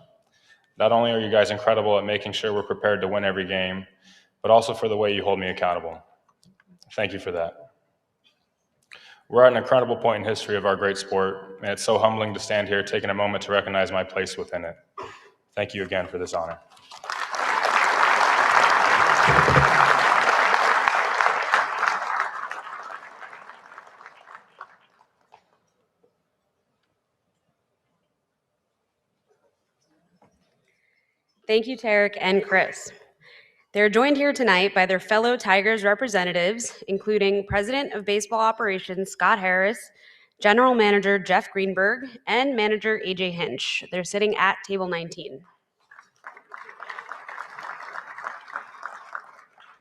Not only are you guys incredible at making sure we're prepared to win every game, but also for the way you hold me accountable. Thank you for that. We're at an incredible point in history of our great sport, and it's so humbling to stand here taking a moment to recognize my place within it. Thank you again for this honor. Thank you, Tarik and Chris. They're joined here tonight by their fellow Tigers representatives, including President of Baseball Operations Scott Harris, General Manager Jeff Greenberg, and Manager AJ Hinch. They're sitting at table 19.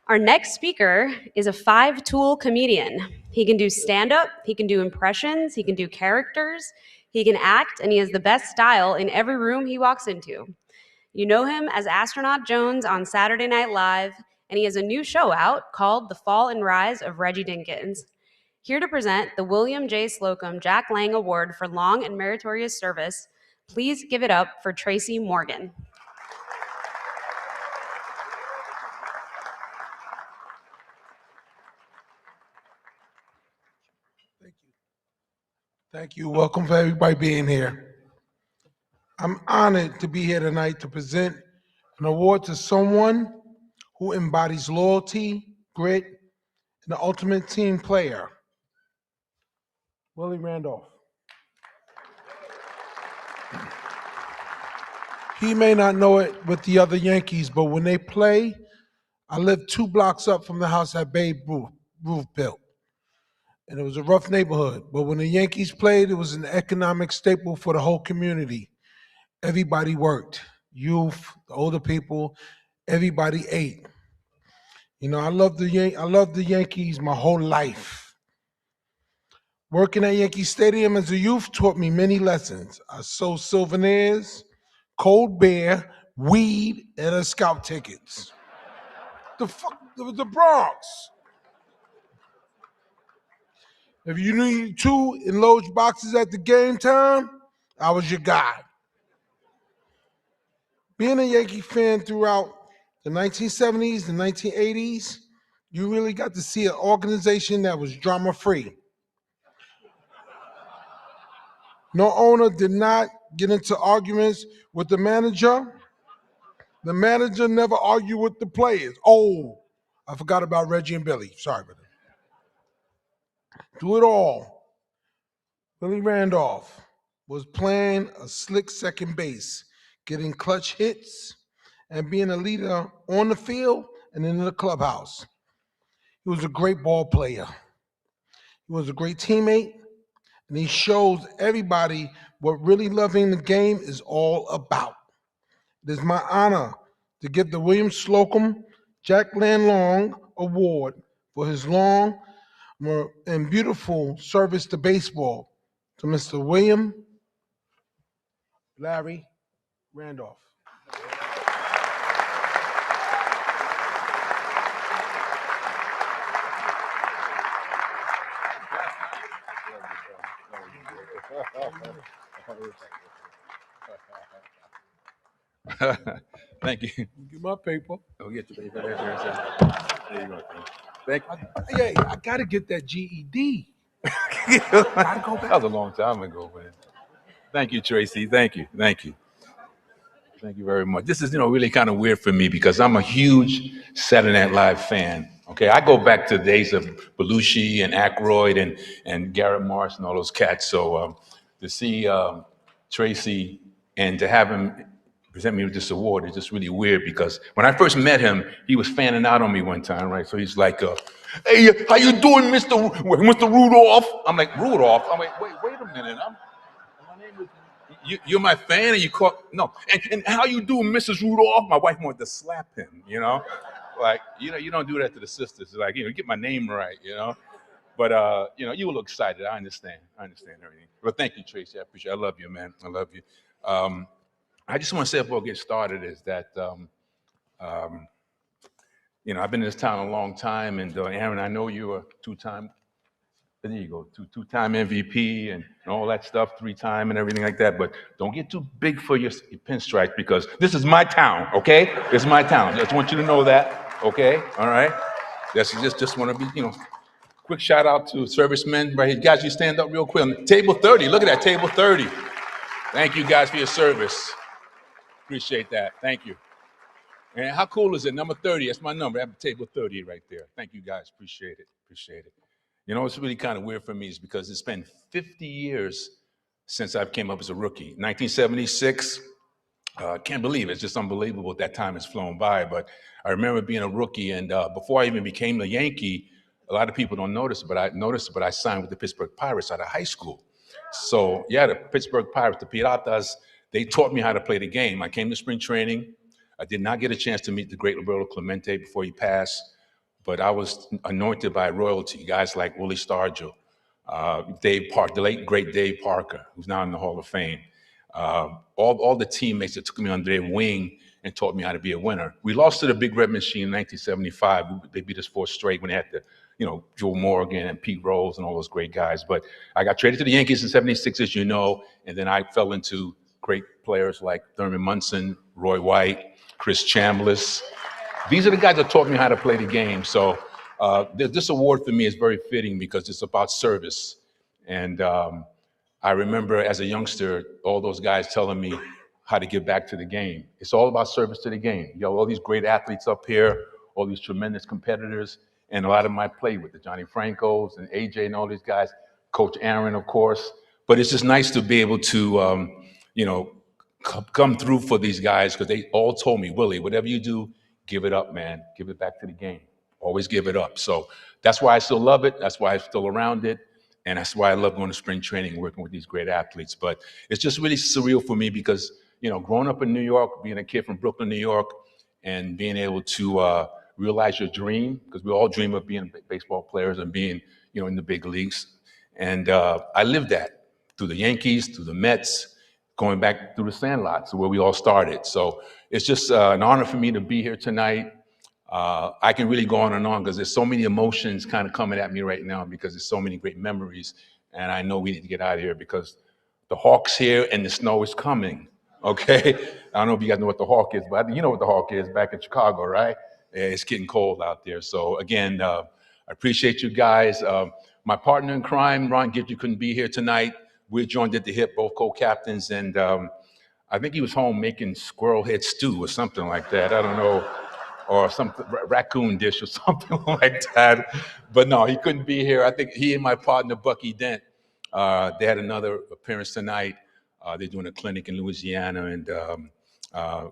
Our next speaker is a five-tool comedian. He can do stand-up, he can do impressions, he can do characters, he can act, and he has the best style in every room he walks into. You know him as Astronaut Jones on Saturday Night Live, and he has a new show out called The Fall and Rise of Reggie Dinkins. Here to present the William J. Slocum Jack Lang Award for Long and Meritorious Service, please give it up for Tracy Morgan. Thank you. Welcome for everybody being here. I'm honored to be here tonight to present an award to someone who embodies loyalty, grit, and the ultimate team player, Willie Randolph. He may not know it with the other Yankees, but when they play, I live 2 blocks up from the house that Babe Ruth built. And it was a rough neighborhood. But when the Yankees played, it was an economic staple for the whole community. Everybody worked. Youth, the older people, everybody ate. You know, I loved the Yankees my whole life. Working at Yankee Stadium as a youth taught me many lessons. I sold souvenirs, cold beer, weed, and scout tickets. The Bronx. If you need 2 in large boxes at the game time, I was your guy. Being a Yankee fan throughout the 1970s and 1980s, you really got to see an organization that was drama-free. No owner did not get into arguments with the manager. The manager never argued with the players. Oh, I forgot about Reggie and Billy. Sorry about that. Through it all, Willie Randolph was playing a slick second base, getting clutch hits, and being a leader on the field and in the clubhouse. He was a great ball player. He was a great teammate, and he shows everybody what really loving the game is all about. It is my honor to give the William Slocum Jack Lang Long Award for his long and beautiful service to baseball to Mr. William Larry Randolph. Thank you. Get my paper. I'll get your paper. There you go. Thank you. Hey, I gotta get that GED. That was a long time ago, man. Thank you, Tracy. Thank you. Thank you. Thank you very much. This is, really kind of weird for me because I'm a huge Saturday Night Live fan. Okay, I go back to the days of Belushi and Aykroyd and Garrett Marsh and all those cats. So to see Tracy and to have him present me with this award is just really weird because when I first met him, he was fanning out on me one time, right? So he's like, "Hey, how you doing, Mr. Rudolph?" I'm like, "Rudolph?" I'm like, wait a minute. My name is, you're my fan and you caught, no. And how you doing, Mrs. Rudolph? My wife wanted to slap him, Like, you don't do that to the sisters. It's like, get my name right, But, you were excited. I understand everything. But thank you, Tracy. I appreciate it. I love you, man. I love you. I just want to say before we get started is that, I've been in this town a long time, and Aaron, I know you're a two-time MVP and all that stuff, 3-time and everything like that, but don't get too big for your pinstripes because this is my town, okay? This is my town. Just want you to know that, okay? All right? Just want to be, quick shout out to servicemen right here. Guys, you stand up real quick. Table 30, look at that, table 30. Thank you guys for your service. Appreciate that. Thank you. And how cool is it? Number 30, that's my number. I have table 30 right there. Thank you guys. Appreciate it. What's really kind of weird for me is because it's been 50 years since I came up as a rookie. 1976, can't believe it. It's just unbelievable that time has flown by. But I remember being a rookie, and before I even became a Yankee, a lot of people don't notice, but I signed with the Pittsburgh Pirates out of high school. So yeah, the Pittsburgh Pirates, the Piratas, they taught me how to play the game. I came to spring training. I did not get a chance to meet the great Roberto Clemente before he passed, but I was anointed by royalty, guys like Willie Stargell, Dave Parker, the late great Dave Parker, who's now in the Hall of Fame. All the teammates that took me under their wing and taught me how to be a winner. We lost to the Big Red Machine in 1975. They beat us 4 straight when they had Joe Morgan and Pete Rose and all those great guys. But I got traded to the Yankees in '76, as you know, and then I fell into great players like Thurman Munson, Roy White, Chris Chambliss. These are the guys that taught me how to play the game. So this award for me is very fitting because it's about service. And I remember as a youngster, all those guys telling me how to give back to the game. It's all about service to the game. You know, all these great athletes up here, all these tremendous competitors, and a lot of them I played with, the Johnny Francos and AJ and all these guys, Coach Aaron, of course. But it's just nice to be able to, come through for these guys because they all told me, Willie, whatever you do, give it up, man. Give it back to the game. Always give it up. So that's why I still love it. That's why I'm still around it. And that's why I love going to spring training, working with these great athletes. But it's just really surreal for me because, growing up in New York, being a kid from Brooklyn, New York, and being able to realize your dream, because we all dream of being baseball players and being, in the big leagues. And I lived that through the Yankees, through the Mets, going back through the Sandlots, where we all started. So it's just an honor for me to be here tonight. I can really go on and on because there's so many emotions kind of coming at me right now because there's so many great memories. And I know we need to get out of here because the Hawk's here and the snow is coming. Okay? I don't know if you guys know what the Hawk is, but you know what the Hawk is back in Chicago, right? It's getting cold out there. So again, I appreciate you guys. My partner in crime, Ron Gidry, couldn't be here tonight. We're joined at the hip, both co-captains, and I think he was home making squirrel head stew or something like that. I don't know. Or some raccoon dish or something like that. But no, he couldn't be here. I think he and my partner, Bucky Dent, they had another appearance tonight. They're doing a clinic in Louisiana, and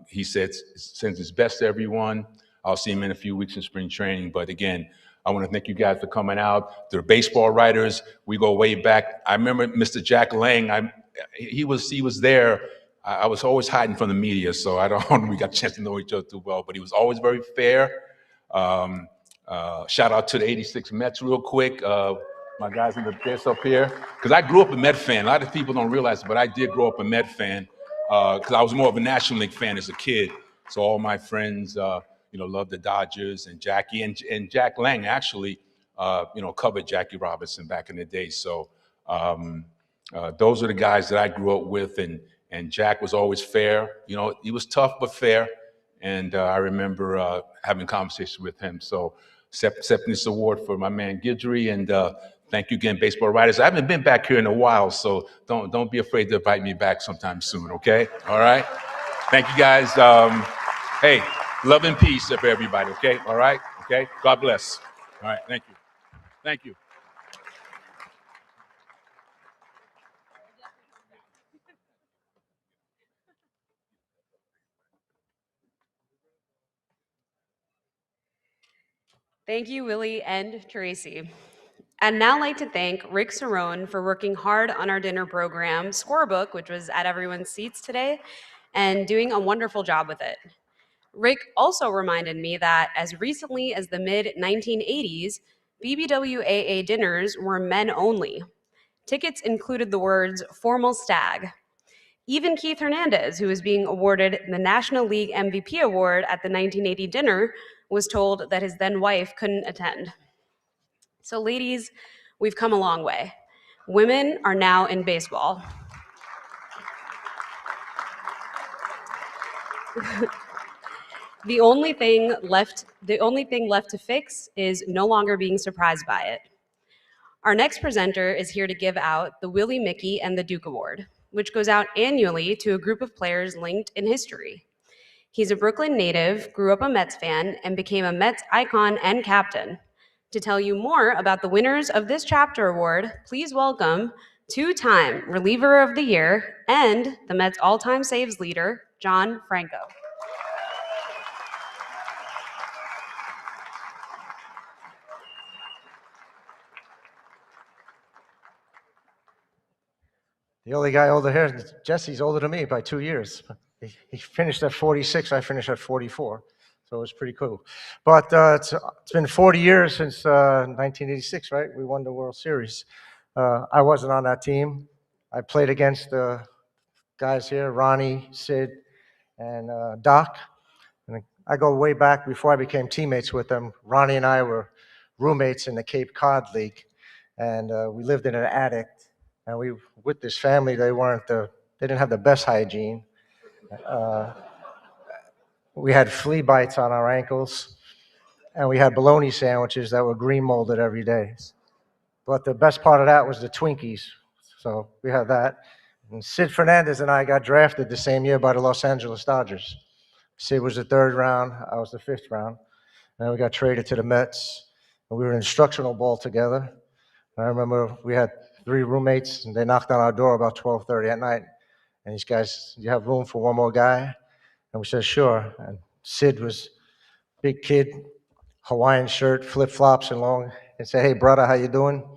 he said, sends his best to everyone. I'll see him in a few weeks in spring training. But again, I want to thank you guys for coming out. They're baseball writers. We go way back. I remember Mr. Jack Lang. He was there. I was always hiding from the media, so we got a chance to know each other too well, but he was always very fair. Shout out to the 86 Mets real quick. My guys in the desk up here. Because I grew up a Met fan. A lot of people don't realize it, but I did grow up a Met fan because I was more of a National League fan as a kid. So all my friends, loved the Dodgers and Jackie. And Jack Lang actually, covered Jackie Robinson back in the day. So those are the guys that I grew up with, and Jack was always fair. He was tough but fair. And I remember having conversations with him. So accepting this award for my man Gidry, and thank you again, baseball writers. I haven't been back here in a while, so don't be afraid to invite me back sometime soon, okay? All right? Thank you guys. Hey, love and peace for everybody, okay? All right? Okay? God bless. All right, thank you. Thank you. Thank you, Willie and Tracy. I'd now like to thank Rick Cerrone for working hard on our dinner program, Scorebook, which was at everyone's seats today, and doing a wonderful job with it. Rick also reminded me that as recently as the mid-1980s, BBWAA dinners were men only. Tickets included the words formal stag. Even Keith Hernandez, who was being awarded the National League MVP award at the 1980 dinner, was told that his then wife couldn't attend. So ladies, we've come a long way. Women are now in baseball. The only thing left to fix is no longer being surprised by it. Our next presenter is here to give out the Willie, Mickey, and the Duke Award, which goes out annually to a group of players linked in history. He's a Brooklyn native, grew up a Mets fan, and became a Mets icon and captain. To tell you more about the winners of this chapter award, please welcome two-time reliever of the year and the Mets all-time saves leader, John Franco. The only guy older here, Jesse's older than me by 2 years. He finished at 46, I finished at 44. So it was pretty cool. But it's been 40 years since 1986, right? We won the World Series. I wasn't on that team. I played against the guys here, Ronnie, Sid, and Doc. And I go way back before I became teammates with them. Ronnie and I were roommates in the Cape Cod League, and we lived in an attic. And we, with this family, they didn't have the best hygiene. We had flea bites on our ankles, and we had bologna sandwiches that were green molded every day. But the best part of that was the Twinkies. So we had that. And Sid Fernandez and I got drafted the same year by the Los Angeles Dodgers. Sid was the 3rd round, I was the 5th round. And then we got traded to the Mets, and we were in instructional ball together. I remember we had 3 roommates, and they knocked on our door about 12:30 at night. And these guys, "You have room for one more guy?" And we said, "Sure." And Sid was a big kid, Hawaiian shirt, flip-flops, and long, and said, "Hey, brother, how you doing?"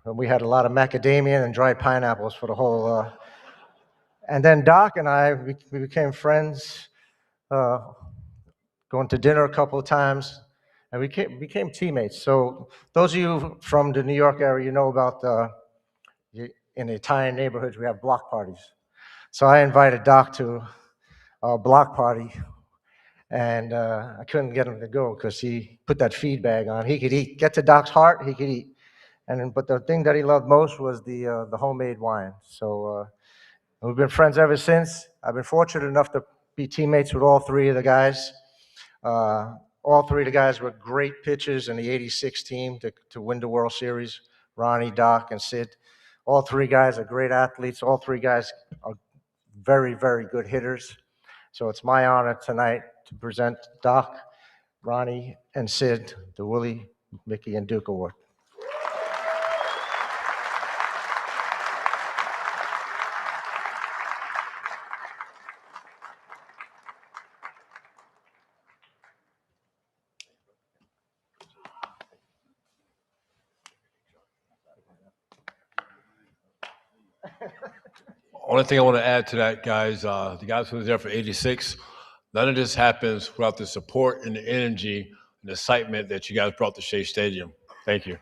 And we had a lot of macadamia and dried pineapples for the whole. And then Doc and I, we became friends, going to dinner a couple of times, and we became teammates. So those of you from the New York area, you know about in the Italian neighborhoods, we have block parties. So I invited Doc to a block party, and I couldn't get him to go because he put that feed bag on. He could eat. Get to Doc's heart, he could eat. But the thing that he loved most was the homemade wine. So we've been friends ever since. I've been fortunate enough to be teammates with all 3 of the guys. All 3 of the guys were great pitchers in the '86 team to win the World Series. Ronnie, Doc, and Sid. All 3 guys are great athletes. All 3 guys are very, very good hitters. So it's my honor tonight to present Doc, Ronnie, and Sid the Willie, Mickey, and Duke Award. Only thing I want to add to that, guys, the guys who was there for '86, none of this happens without the support and the energy and the excitement that you guys brought to Shea Stadium. Thank you.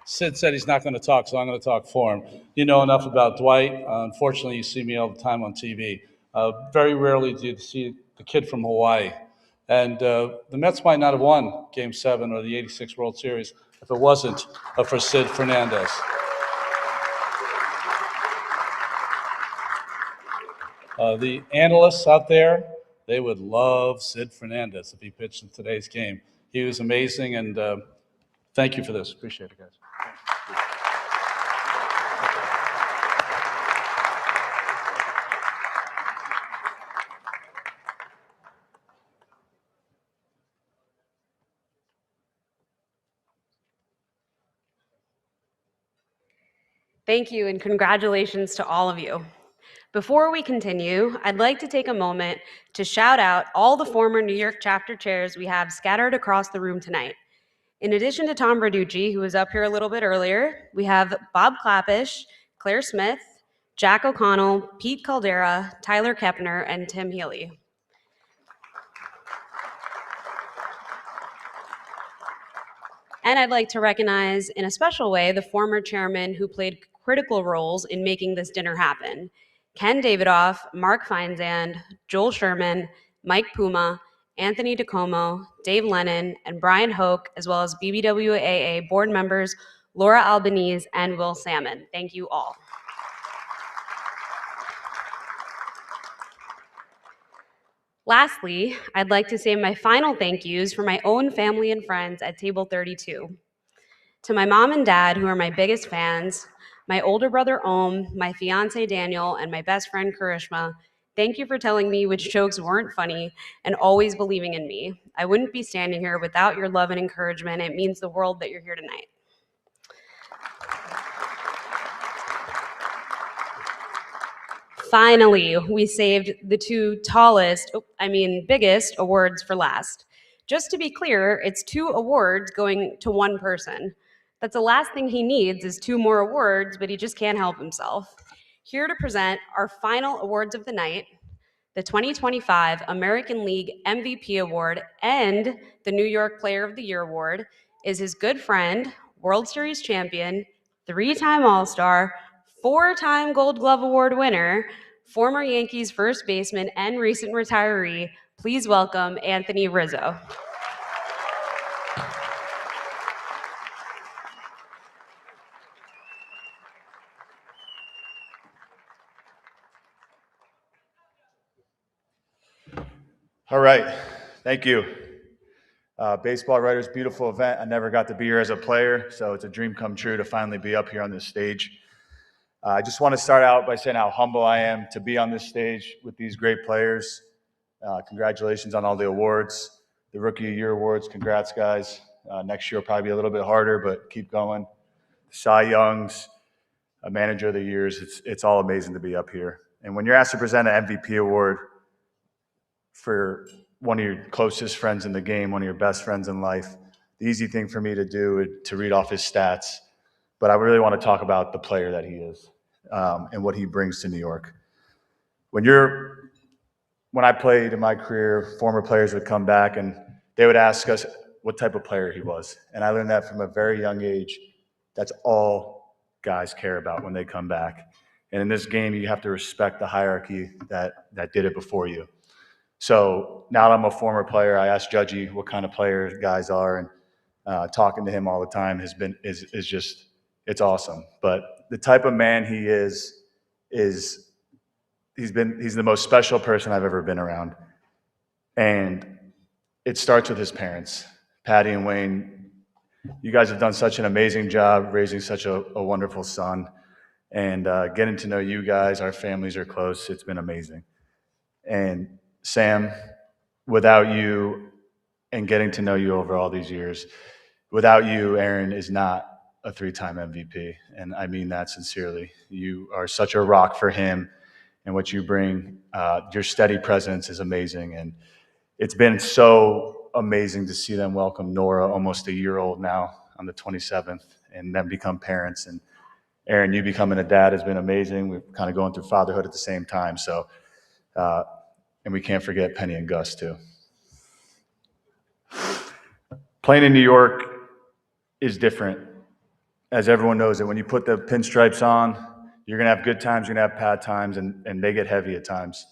Sid said he's not going to talk, so I'm going to talk for him. You know enough about Dwight. Unfortunately, you see me all the time on TV. Very rarely do you see the kid from Hawaii. And the Mets might not have won Game 7 or the '86 World Series if it wasn't for Sid Fernandez. The analysts out there, they would love Sid Fernandez if he pitched in today's game. He was amazing, and thank you for this. Appreciate it, guys. Thank you, and congratulations to all of you. Before we continue, I'd like to take a moment to shout out all the former New York chapter chairs we have scattered across the room tonight. In addition to Tom Verducci, who was up here a little bit earlier, we have Bob Clappish, Claire Smith, Jack O'Connell, Pete Caldera, Tyler Kepner, and Tim Healy. And I'd like to recognize in a special way the former chairman who played critical roles in making this dinner happen. Ken Davidoff, Mark Feinsand, Joel Sherman, Mike Puma, Anthony DeComo, Dave Lennon, and Brian Hoke, as well as BBWAA board members Laura Albanese and Will Salmon. Thank you all. Lastly, I'd like to say my final thank yous for my own family and friends at Table 32. To my mom and dad, who are my biggest fans, my older brother Om, my fiance Daniel, and my best friend Karishma, thank you for telling me which jokes weren't funny and always believing in me. I wouldn't be standing here without your love and encouragement. It means the world that you're here tonight. Finally, we saved the two biggest awards for last. Just to be clear, it's 2 awards going to 1 person. That's the last thing he needs is 2 more awards, but he just can't help himself. Here to present our final awards of the night, the 2025 American League MVP Award and the New York Player of the Year Award is his good friend, World Series champion, 3-time All-Star, 4-time Gold Glove Award winner, former Yankees first baseman and recent retiree. Please welcome Anthony Rizzo. All right, thank you. Baseball Writers, beautiful event. I never got to be here as a player, so it's a dream come true to finally be up here on this stage. I just want to start out by saying how humble I am to be on this stage with these great players. Congratulations on all the awards, the Rookie of the Year awards. Congrats, guys. Next year will probably be a little bit harder, but keep going. Cy Youngs, a Manager of the Years. It's all amazing to be up here. And when you're asked to present an MVP award for one of your closest friends in the game, one of your best friends in life, the easy thing for me to do is to read off his stats. But I really want to talk about the player that he is and what he brings to New York. When I played in my career, former players would come back and they would ask us what type of player he was. And I learned that from a very young age. That's all guys care about when they come back. And in this game, you have to respect the hierarchy that did it before you. So now that I'm a former player, I asked Judgy what kind of player guys are, and talking to him all the time is just, it's awesome. But the type of man he is he's the most special person I've ever been around. And it starts with his parents, Patty and Wayne. You guys have done such an amazing job raising such a wonderful son. And getting to know you guys, our families are close. It's been amazing. And Sam, without you and getting to know you over all these years, without you, Aaron is not a 3-time MVP. And I mean that sincerely. You are such a rock for him, and what you bring, your steady presence is amazing. And it's been so amazing to see them welcome Nora, almost a year old now, on the 27th, and then become parents. And Aaron, you becoming a dad has been amazing. We're kind of going through fatherhood at the same time. So, and we can't forget Penny and Gus, too. Playing in New York is different. As everyone knows, that when you put the pinstripes on, you're going to have good times, you're going to have bad times, and they get heavy at times.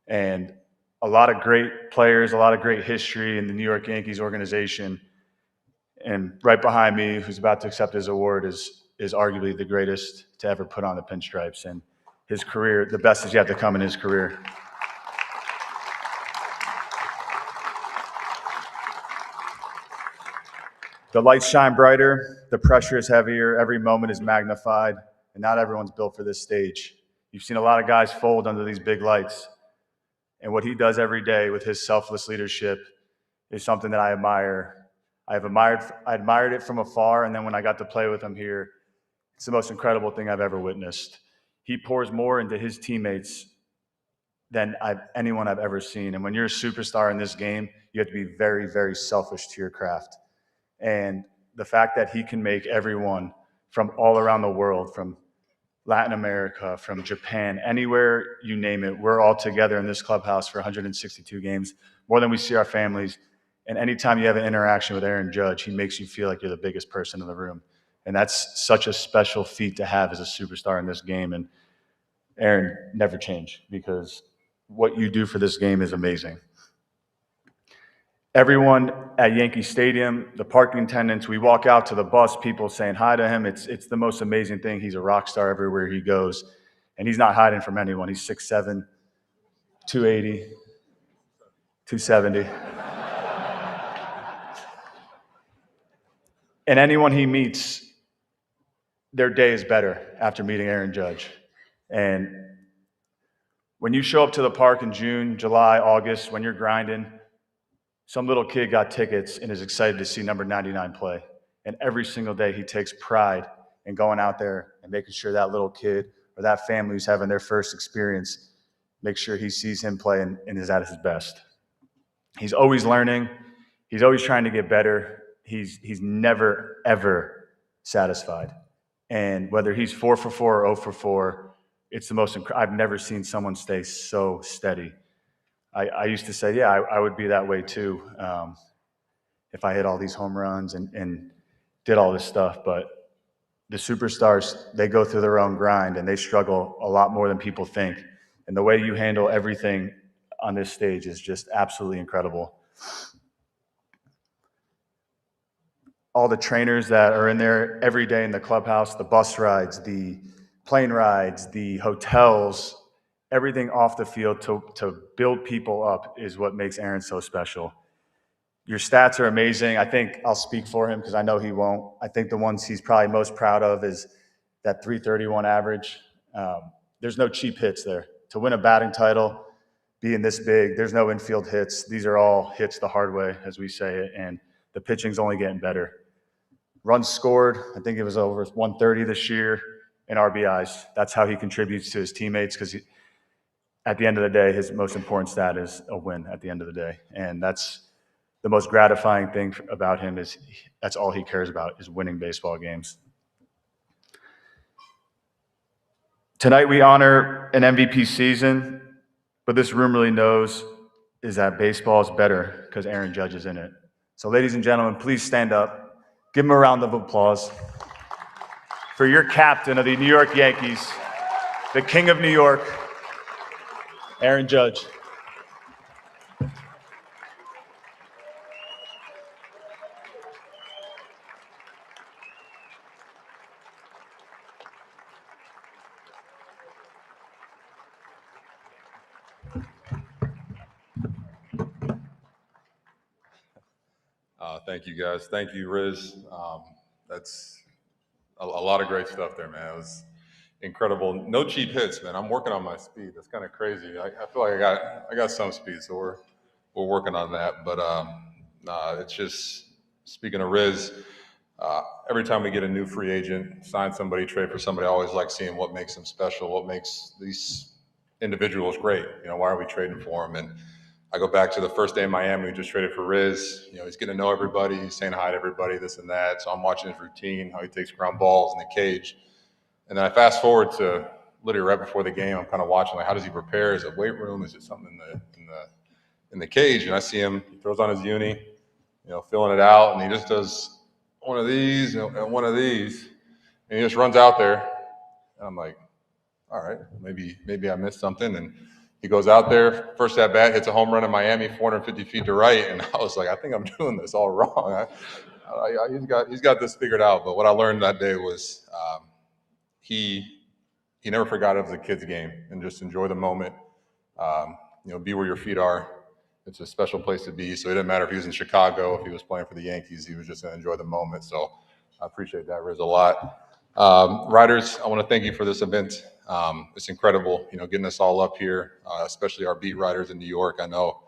And a lot of great players, a lot of great history in the New York Yankees organization. And right behind me, who's about to accept his award, is arguably the greatest to ever put on the pinstripes. And his career, the best is yet to come in his career. The lights shine brighter, the pressure is heavier, every moment is magnified, and not everyone's built for this stage. You've seen a lot of guys fold under these big lights, and what he does every day with his selfless leadership is something that I admire. I admired it from afar, and then when I got to play with him here, it's the most incredible thing I've ever witnessed. He pours more into his teammates than anyone I've ever seen, and when you're a superstar in this game, you have to be very, very selfish to your craft. And the fact that he can make everyone from all around the world, from Latin America, from Japan, anywhere you name it, we're all together in this clubhouse for 162 games, more than we see our families. And anytime you have an interaction with Aaron Judge, he makes you feel like you're the biggest person in the room. And that's such a special feat to have as a superstar in this game. And Aaron, never change, because what you do for this game is amazing. Everyone at Yankee Stadium, the parking attendants, we walk out to the bus, people saying hi to him. It's the most amazing thing. He's a rock star everywhere he goes. And he's not hiding from anyone. He's 6'7", 280, 270. And anyone he meets, their day is better after meeting Aaron Judge. And when you show up to the park in June, July, August, when you're grinding, some little kid got tickets and is excited to see number 99 play. And every single day he takes pride in going out there and making sure that little kid or that family who's having their first experience, make sure he sees him play and is at his best. He's always learning. He's always trying to get better. He's never, ever satisfied. And whether he's 4 for 4 or 0 for 4, it's the most I've never seen someone stay so steady. I used to say, yeah, I would be that way too if I hit all these home runs and did all this stuff. But the superstars, they go through their own grind and they struggle a lot more than people think. And the way you handle everything on this stage is just absolutely incredible. All the trainers that are in there every day in the clubhouse, the bus rides, the plane rides, the hotels, everything off the field to build people up is what makes Aaron so special. Your stats are amazing. I think I'll speak for him because I know he won't. I think the ones he's probably most proud of is that 331 average. There's no cheap hits there. To win a batting title, being this big, there's no infield hits. These are all hits the hard way, as we say it, and the pitching's only getting better. Runs scored, I think it was over 130 this year, and RBIs. That's how he contributes to his teammates because at the end of the day, his most important stat is a win at the end of the day. And that's the most gratifying thing about him is that's all he cares about is winning baseball games. Tonight we honor an MVP season, but this room really knows is that baseball is better because Aaron Judge is in it. So ladies and gentlemen, please stand up. Give him a round of applause for your captain of the New York Yankees, the King of New York, Aaron Judge. Thank you, guys. Thank you, Riz. That's a lot of great stuff there, man. It was incredible. No cheap hits, man. I'm working on my speed. That's kind of crazy. I feel like I got some speed, so we're working on that. But it's just, speaking of Riz, every time we get a new free agent, sign somebody, trade for somebody, I always like seeing what makes them special, what makes these individuals great. You know, why are we trading for them? And I go back to the first day in Miami, we just traded for Riz. You know, he's getting to know everybody. He's saying hi to everybody, this and that. So I'm watching his routine, how he takes ground balls in the cage. And then I fast forward to literally right before the game. I'm kind of watching, like, how does he prepare? Is it weight room? Is it something in the cage? And I see him, he throws on his uni, you know, filling it out. And he just does one of these and one of these. And he just runs out there. And I'm like, all right, maybe I missed something. And he goes out there, first at bat, hits a home run in Miami, 450 feet to right, and I was like, I think I'm doing this all wrong. He's got this figured out. But what I learned that day was he never forgot it was a kid's game, and just enjoy the moment. You know, be where your feet are. It's a special place to be. So it didn't matter if he was in Chicago, if he was playing for the Yankees, he was just going to enjoy the moment. So I appreciate that, Riz, a lot. Writers, I want to thank you for this event. It's incredible, you know, getting us all up here, especially our beat writers in New York. I know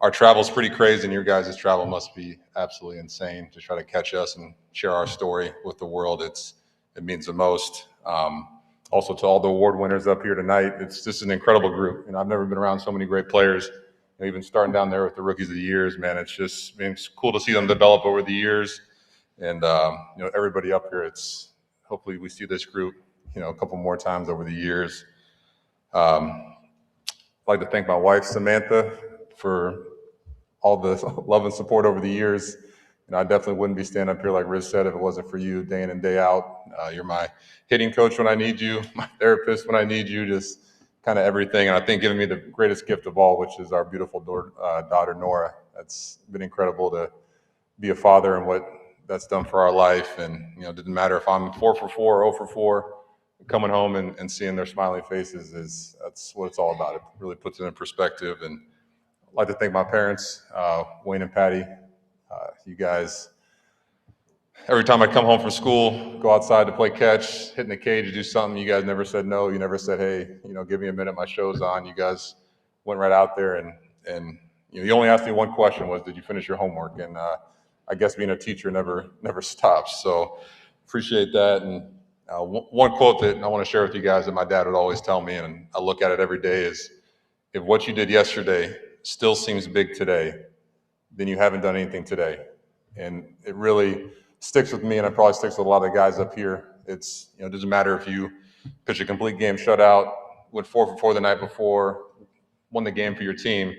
our travel's pretty crazy, and your guys' travel must be absolutely insane to try to catch us and share our story with the world. It means the most. Also to all the award winners up here tonight, it's just an incredible group. And I've never been around so many great players. You know, even starting down there with the rookies of the years, man, it's cool to see them develop over the years. And you know, everybody up here, hopefully we see this group, you know, a couple more times over the years. I'd like to thank my wife, Samantha, for all the love and support over the years. You know, I definitely wouldn't be standing up here, like Riz said, if it wasn't for you day in and day out. You're my hitting coach when I need you, my therapist when I need you, just kind of everything. And I think giving me the greatest gift of all, which is our beautiful daughter, Nora. That's been incredible to be a father and what that's done for our life. And, you know, it didn't matter if I'm 4 for 4 or 0 for 4, coming home and seeing their smiling faces that's what it's all about. It really puts it in perspective. And I'd like to thank my parents, Wayne and Patty. You guys, every time I come home from school, go outside to play catch, hit in the cage, do something, you guys never said no. You never said, hey, you know, give me a minute, my show's on. You guys went right out there and you know, you only asked me one question was, did you finish your homework? And I guess being a teacher never stops. So appreciate that. And one quote that I want to share with you guys that my dad would always tell me, and I look at it every day, is if what you did yesterday still seems big today, then you haven't done anything today. And it really sticks with me, and it probably sticks with a lot of the guys up here. It's, it doesn't matter if you pitch a complete game shutout, went 4 for 4 the night before, won the game for your team.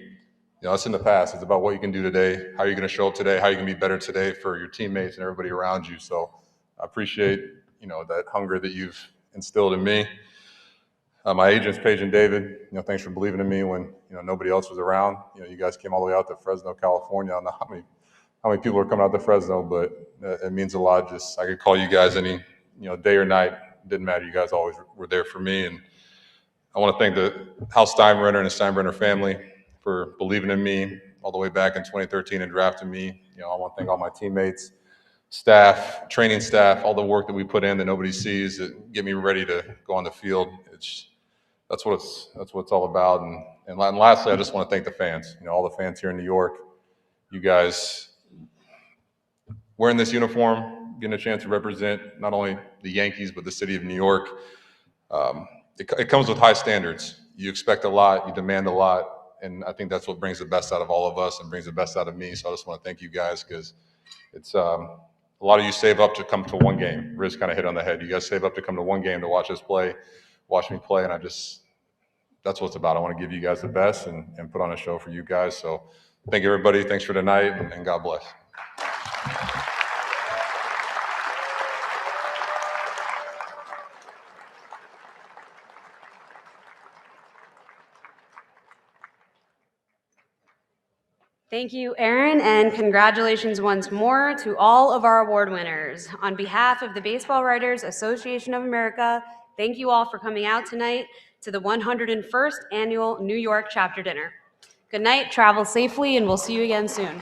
That's in the past. It's about what you can do today, how you're going to show up today, how you can be better today for your teammates and everybody around you. So I appreciate, that hunger that you've instilled in me. My agents, Paige and David, thanks for believing in me when, nobody else was around. You guys came all the way out to Fresno, California. I don't know how many people are coming out to Fresno, but it means a lot. Just, I could call you guys any, day or night. It didn't matter. You guys always were there for me. And I want to thank the House Steinbrenner and the Steinbrenner family for believing in me all the way back in 2013 and drafting me. I want to thank all my teammates, staff, training staff, all the work that we put in that nobody sees that get me ready to go on the field. That's what it's all about. And lastly, I just want to thank the fans. All the fans here in New York. You guys wearing this uniform, getting a chance to represent not only the Yankees but the city of New York. It comes with high standards. You expect a lot, you demand a lot. And I think that's what brings the best out of all of us and brings the best out of me. So I just want to thank you guys because it's a lot of you save up to come to one game. Riz kind of hit on the head. You guys save up to come to one game to watch us play, watch me play, and that's what it's about. I want to give you guys the best and put on a show for you guys. So thank you, everybody. Thanks for tonight, and God bless. Thank you, Aaron, and congratulations once more to all of our award winners. On behalf of the Baseball Writers Association of America, thank you all for coming out tonight to the 101st Annual New York Chapter Dinner. Good night, travel safely, and we'll see you again soon.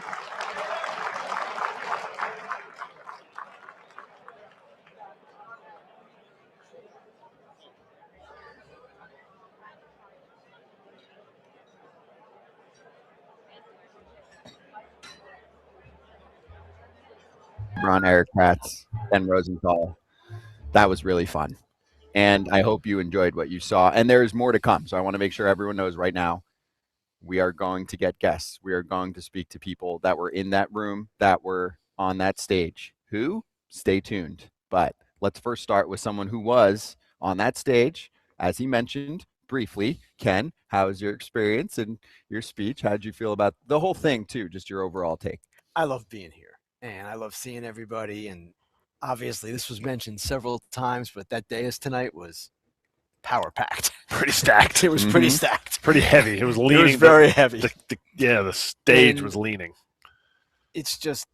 Braun, Erik Kratz, and Rosenthal. That was really fun. And I hope you enjoyed what you saw. And there's more to come. So I want to make sure everyone knows right now, we are going to get guests. We are going to speak to people that were in that room, that were on that stage. Who? Stay tuned. But let's first start with someone who was on that stage, as he mentioned briefly. Ken, how was your experience and your speech? How did you feel about the whole thing, too? Just your overall take. I love being here. And I love seeing everybody. And obviously, this was mentioned several times, but that dais tonight was power packed. Pretty stacked. It was pretty stacked. Pretty heavy. It was leaning. It was very heavy. The stage And was leaning. It's just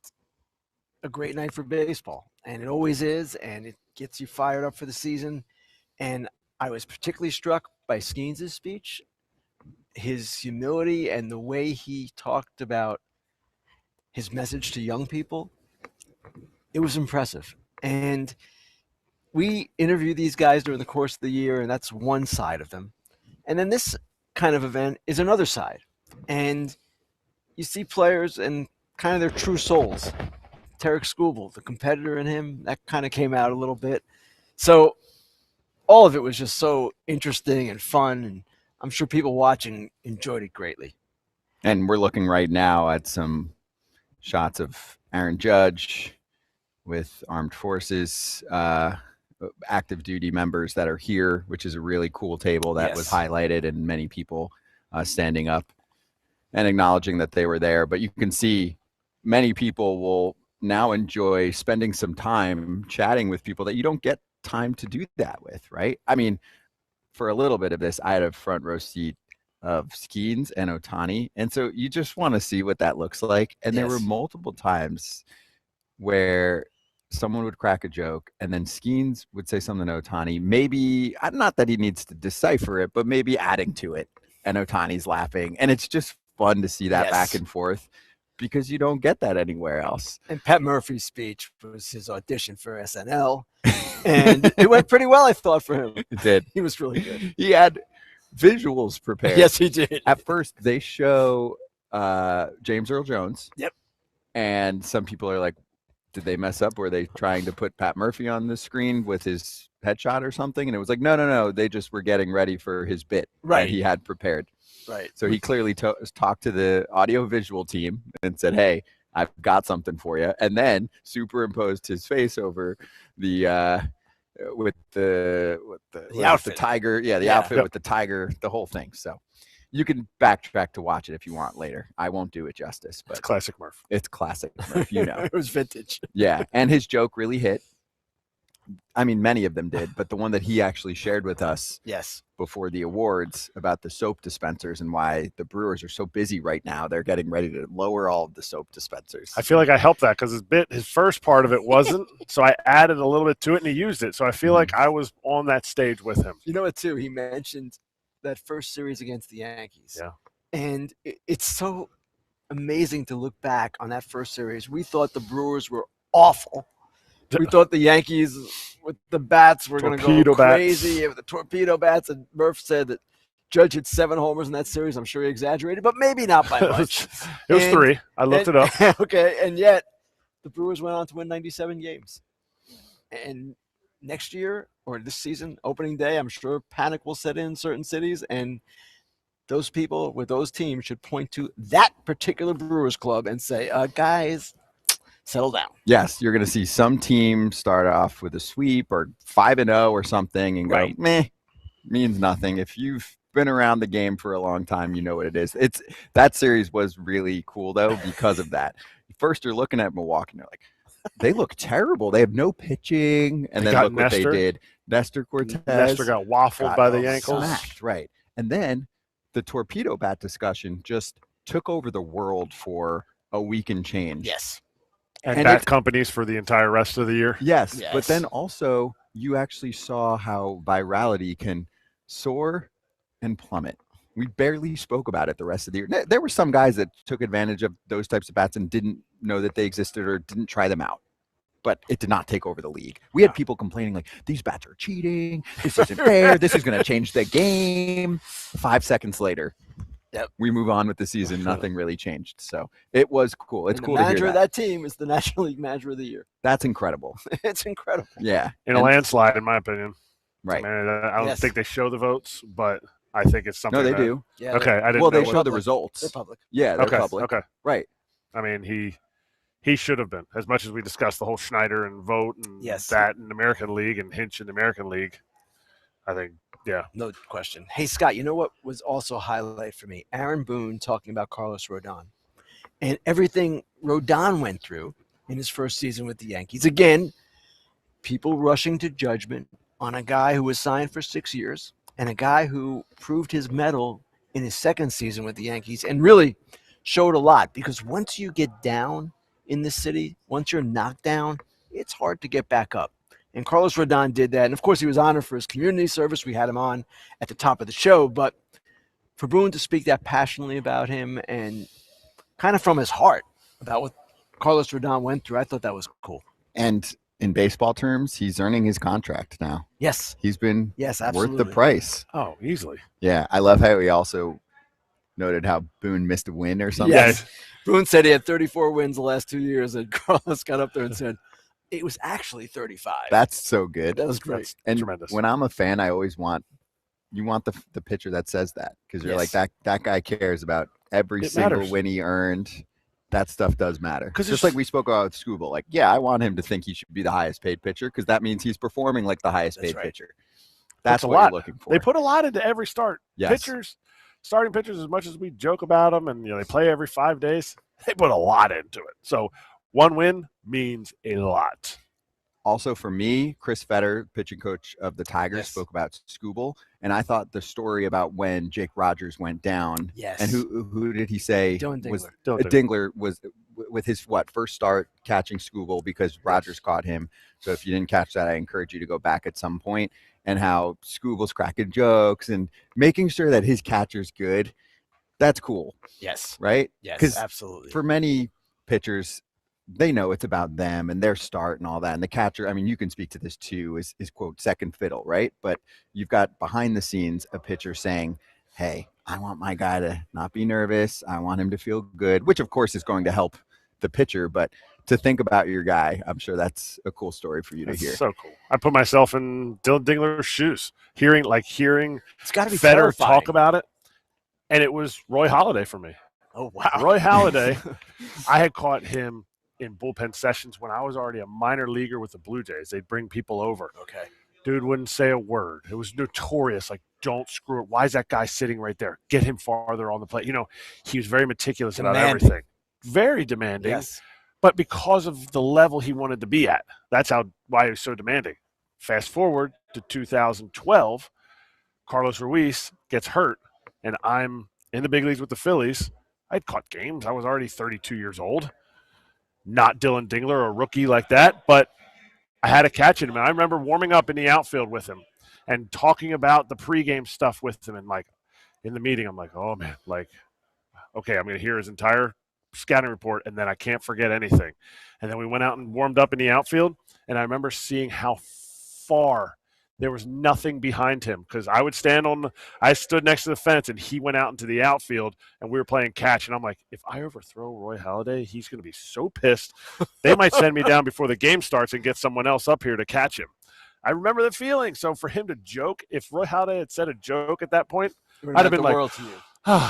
a great night for baseball. And it always is. And it gets you fired up for the season. And I was particularly struck by Skenes' speech, his humility, and the way he talked about his message to young people. It was impressive. And we interview these guys during the course of the year, and that's one side of them. And then this kind of event is another side. And you see players and kind of their true souls. Tarik Skubal, the competitor in him, that kind of came out a little bit. So all of it was just so interesting and fun, and I'm sure people watching enjoyed it greatly. And we're looking right now at some shots of Aaron Judge with armed forces, active duty members that are here, which is a really cool table that was highlighted, and many people standing up and acknowledging that they were there. But you can see many people will now enjoy spending some time chatting with people that you don't get time to do that with, right? I mean, for a little bit of this, I had a front row seat of Skenes and Ohtani. And so you just want to see what that looks like. And there were multiple times where someone would crack a joke and then Skenes would say something to Ohtani, maybe, not that he needs to decipher it, but maybe adding to it. And Ohtani's laughing. And it's just fun to see that back and forth because you don't get that anywhere else. And Pat Murphy's speech was his audition for SNL. And it went pretty well, I thought, for him. It did. He was really good. He had visuals prepared. Yes, he did. At first, they show James Earl Jones. Yep. And some people are like, did they mess up? Were they trying to put Pat Murphy on the screen with his headshot or something? And it was like, no. They just were getting ready for his bit that he had prepared. Right. So he clearly talked to the audio-visual team and said, hey, I've got something for you. And then superimposed his face over the with the outfit. the tiger. Yeah, the outfit with the tiger, the whole thing. So you can backtrack to watch it if you want later. I won't do it justice, but It's classic Murph. It's classic Murph, you know. It was vintage. Yeah, and his joke really hit. I mean, many of them did, but the one that he actually shared with us before the awards about the soap dispensers and why the Brewers are so busy right now, they're getting ready to lower all of the soap dispensers. I feel like I helped that because his first part of it wasn't, so I added a little bit to it and he used it. So I feel like I was on that stage with him. You know what, too? He mentioned that first series against the Yankees. Yeah. And it's so amazing to look back on that first series. We thought the Brewers were awful. We thought the Yankees with the bats were going to go crazy with the torpedo bats. And Murph said that Judge hit 7 homers in that series. I'm sure he exaggerated, but maybe not by much. It was 3. I looked it up. Okay, and yet the Brewers went on to win 97 games. And next year or this season, opening day, I'm sure panic will set in certain cities, and those people with those teams should point to that particular Brewers club and say, guys, settle down. Yes, you're going to see some team start off with a sweep or 5-0 or something and go, meh, means nothing. If you've been around the game for a long time, you know what it is. That series was really cool, though, because of that. First, you're looking at Milwaukee, and you're like, they look terrible. They have no pitching. And then look what they did. Nestor Cortez. Nestor got waffled by the ankles. Smacked, right. And then the torpedo bat discussion just took over the world for a week and change. Yes. And bat companies for the entire rest of the year. Yes. But then also you actually saw how virality can soar and plummet. We barely spoke about it the rest of the year. There were some guys that took advantage of those types of bats and didn't know that they existed or didn't try them out. But it did not take over the league. We had people complaining like, these bats are cheating. This isn't fair. This is going to change the game. 5 seconds later, we move on with the season. Nothing really changed. So it was cool. It's cool to hear the manager of that team is the National League Manager of the Year. That's incredible. It's incredible. Yeah. In a landslide, in my opinion. Right. I don't think they show the votes, but I think it's something. No, they do. Yeah, okay. I didn't well, know they show the results. They're public. Yeah, they're public. Okay. Right. I mean, he should have been, as much as we discussed the whole Schneider and Vogt and that in the American League and Hinch in the American League. I think, yeah. No question. Hey, Scott, you know what was also a highlight for me? Aaron Boone talking about Carlos Rodon and everything Rodon went through in his first season with the Yankees. Again, people rushing to judgment on a guy who was signed for 6 years and a guy who proved his mettle in his second season with the Yankees and really showed a lot, because once you get down in this city, once you're knocked down, it's hard to get back up. And Carlos Rodon did that. And, of course, he was honored for his community service. We had him on at the top of the show. But for Boone to speak that passionately about him and kind of from his heart about what Carlos Rodon went through, I thought that was cool. And in baseball terms, he's earning his contract now. Yes. He's been absolutely worth the price. Oh, easily. Yeah. I love how he also noted how Boone missed a win or something. Yes. Boone said he had 34 wins the last 2 years, and Carlos got up there and said it was actually 35. That's so good. That was great. And tremendous. When I'm a fan, I always want the pitcher that says that, because you're like, that guy cares about every single win he earned. That stuff does matter. Just like we spoke about with Skubal. Like, yeah, I want him to think he should be the highest paid pitcher, because that means he's performing like the highest paid pitcher. That's what you're looking for. They put a lot into every start. Yes. Starting pitchers, as much as we joke about them and they play every 5 days, they put a lot into it. So one win means a lot. Also, for me, Chris Fetter, pitching coach of the Tigers, spoke about Skubal, and I thought the story about when Jake Rogers went down, and who did he say was Dingler was with his first start catching Skubal, because Rogers caught him. So if you didn't catch that, I encourage you to go back at some point. And how Skubal's cracking jokes and making sure that his catcher's good. That's cool. Yes. Right? Yes, absolutely. For many pitchers, they know it's about them and their start and all that. And the catcher, I mean, you can speak to this too, is quote, second fiddle, right? But you've got behind the scenes a pitcher saying, hey, I want my guy to not be nervous. I want him to feel good, which of course is going to help the pitcher. But to think about your guy. I'm sure that's a cool story for you to That's hear. so cool. I put myself in Dylan Dingler's shoes, hearing It's got to be Federer terrifying. talk about it, and it was Roy Halladay for me. Oh, wow. Roy Halladay, I had caught him in bullpen sessions when I was already a minor leaguer with the Blue Jays. They'd bring people over. Okay. Dude wouldn't say a word. It was notorious. Like, don't screw it. Why is that guy sitting right there? Get him farther on the plate. He was very meticulous about everything. Very demanding. Yes. But because of the level he wanted to be at, that's why he was so demanding. Fast forward to 2012, Carlos Ruiz gets hurt, and I'm in the big leagues with the Phillies. I'd caught games. I was already 32 years old. Not Dylan Dingler, a rookie like that, but I had a catch in him. And I remember warming up in the outfield with him and talking about the pregame stuff with him. And, like, in the meeting, I'm like, oh, man, like, okay, I'm going to hear his entire scouting report, and then I can't forget anything. And then we went out and warmed up in the outfield, and I remember seeing how far there was nothing behind him, because I stood next to the fence, and he went out into the outfield, and we were playing catch. And I'm like, if I overthrow Roy Halladay, he's going to be so pissed. They might send me down before the game starts and get someone else up here to catch him. I remember the feeling. So for him to joke, if Roy Halladay had said a joke at that point, I'd have been like, world to you.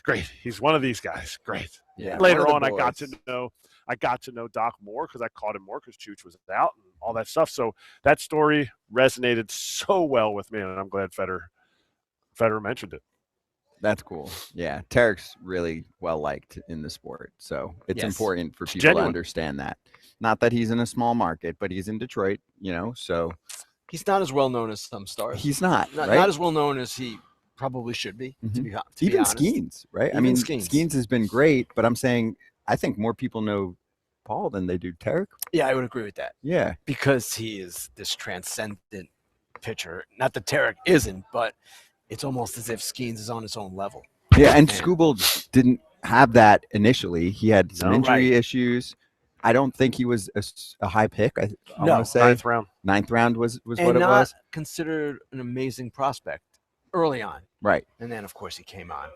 Great. He's one of these guys. Great. Yeah, Later on, I got to know Doc more because I caught him more because Chooch was out and all that stuff. So that story resonated so well with me, and I'm glad Federer mentioned it. That's cool. Yeah, Tarik's really well liked in the sport, so it's important for people to understand that. Not that he's in a small market, but he's in Detroit, so He's not as well known as some stars. he's not, right? Not as well known as he probably should be, to be Even honest. Skenes, right? I Even mean, Skenes. Skenes has been great, but I'm saying I think more people know Paul than they do Tarik. Yeah, I would agree with that. Yeah. Because he is this transcendent pitcher. Not that Tarik isn't, but it's almost as if Skenes is on his own level. Yeah, and Skubal didn't have that initially. He had some injury Right. issues. I don't think he was a high pick. I No, want to say ninth round. Ninth round was what And it not was. considered an amazing prospect early on. Right. And then, of course, he came on.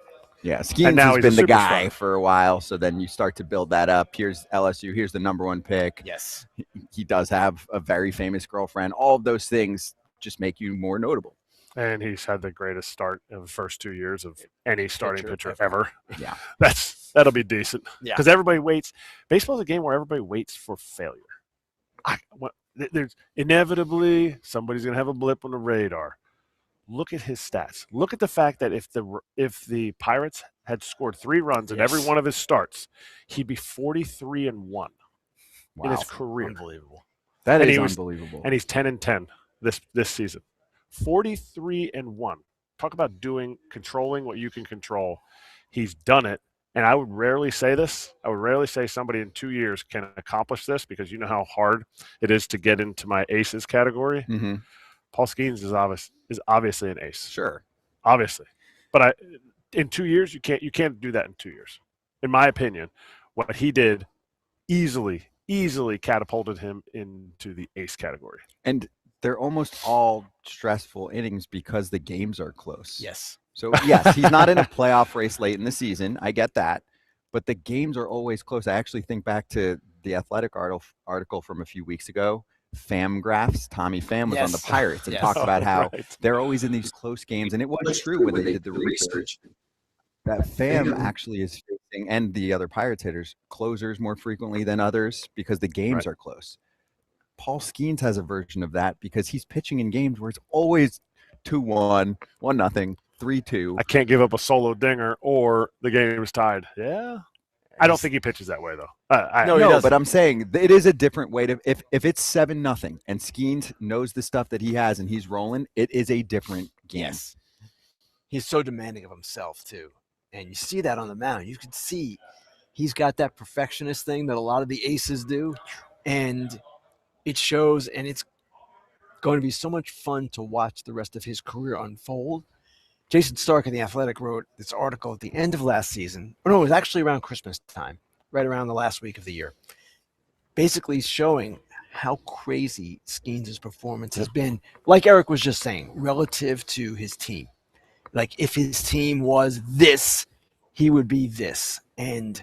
Yeah, And Skenes now has he's a been the guy superstar. for a while, so then you start to build that up. Here's LSU. Here's the number one pick. Yes. He does have a very famous girlfriend. All of those things just make you more notable. And he's had the greatest start in the first 2 years of any starting pitcher ever. ever. Yeah. That'll be decent. Yeah. Because everybody waits. Baseball's a game where everybody waits for failure. There's inevitably somebody's going to have a blip on the radar. Look at his stats. Look at the fact that if the Pirates had scored 3 runs in every one of his starts, he'd be 43-1 in his career. Unbelievable. That And is he was- unbelievable. And he's 10-10 this season. 43-1. Talk about controlling what you can control. He's done it. And I would rarely say this. I would rarely say somebody in 2 years can accomplish this, because you know how hard it is to get into my aces category. Mm-hmm. Paul Skenes is obviously an ace. Sure. Obviously. But in 2 years, you can't do that in 2 years. In my opinion, what he did easily catapulted him into the ace category. And they're almost all stressful innings because the games are close. Yes. So, yes, he's not in a playoff race late in the season. I get that. But the games are always close. I actually think back to the Athletic article from a few weeks ago. Famgraphs, Tommy Pham was on the Pirates and talked about how they're always in these close games. And it was true when they did the research that Pham actually is facing, and the other Pirates hitters, closers more frequently than others because the games are close. Paul Skenes has a version of that because he's pitching in games where it's always 2-1, 1-0, 3-2. I can't give up a solo dinger or the game is tied. Yeah. I don't think he pitches that way, though. No, but I'm saying it is a different way to if it's 7-0 and Skenes knows the stuff that he has and he's rolling, it is a different game. Yes. He's so demanding of himself, too. And you see that on the mound. You can see he's got that perfectionist thing that a lot of the aces do. And it shows, and it's going to be so much fun to watch the rest of his career unfold. Jason Stark in The Athletic wrote this article at the end of last season. Oh, no, it was actually around Christmas time, right around the last week of the year. Basically showing how crazy Skenes' performance has been, like Erik was just saying, relative to his team. Like, if his team was this, he would be this. And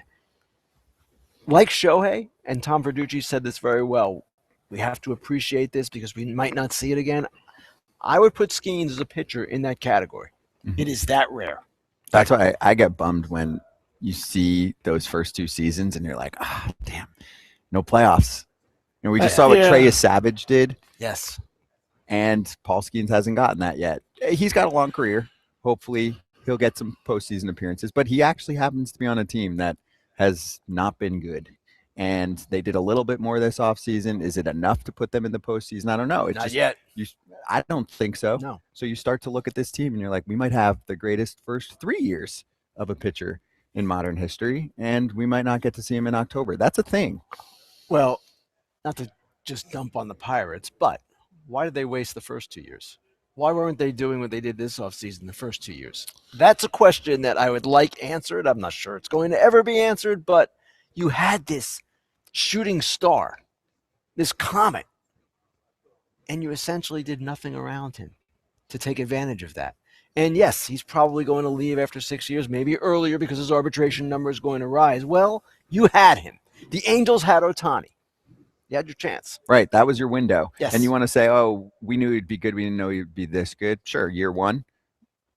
like Shohei, and Tom Verducci said this very well. We have to appreciate this because we might not see it again. I would put Skenes as a pitcher in that category. Mm-hmm. It is that rare. That's why I get bummed when you see those first 2 seasons and you're like, damn, no playoffs. And we just saw what Trey Savage did. Yes. And Paul Skenes hasn't gotten that yet. He's got a long career. Hopefully he'll get some postseason appearances. But he actually happens to be on a team that has not been good. And they did a little bit more this offseason. Is it enough to put them in the postseason? I don't know. It's Not yet. I don't think so. No. So you start to look at this team and you're like, we might have the greatest first 3 years of a pitcher in modern history, and we might not get to see him in October. That's a thing. Well, not to just dump on the Pirates, but why did they waste the first 2 years? Why weren't they doing what they did this offseason the first 2 years? That's a question that I would like answered. I'm not sure it's going to ever be answered, but you had this shooting star, this comet, and you essentially did nothing around him to take advantage of that. And yes, he's probably going to leave after 6 years, maybe earlier because his arbitration number is going to rise. Well, you had him. The Angels had Ohtani. You had your chance. Right. That was your window. Yes. And you want to say, oh, we knew he'd be good. We didn't know he'd be this good. Sure. Year 1.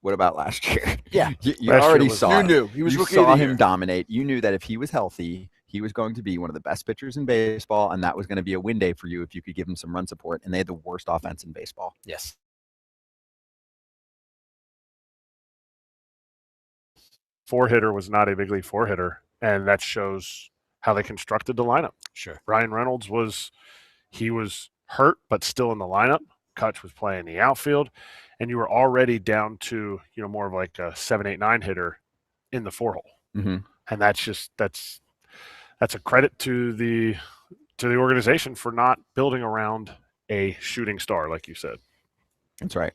What about last year? Yeah. You already saw You knew. He was rookie saw of the him year. dominate. You knew that if he was healthy, he was going to be one of the best pitchers in baseball, and that was going to be a win day for you if you could give him some run support. And they had the worst offense in baseball. Yes. Four-hitter was not a big league four-hitter, and that shows how they constructed the lineup. Sure. Ryan Reynolds was hurt, but still in the lineup. Kutch was playing the outfield, and you were already down to more of like a 7, 8, 9 hitter in the 4-hole, and that's a credit to the organization for not building around a shooting star, like you said. That's right.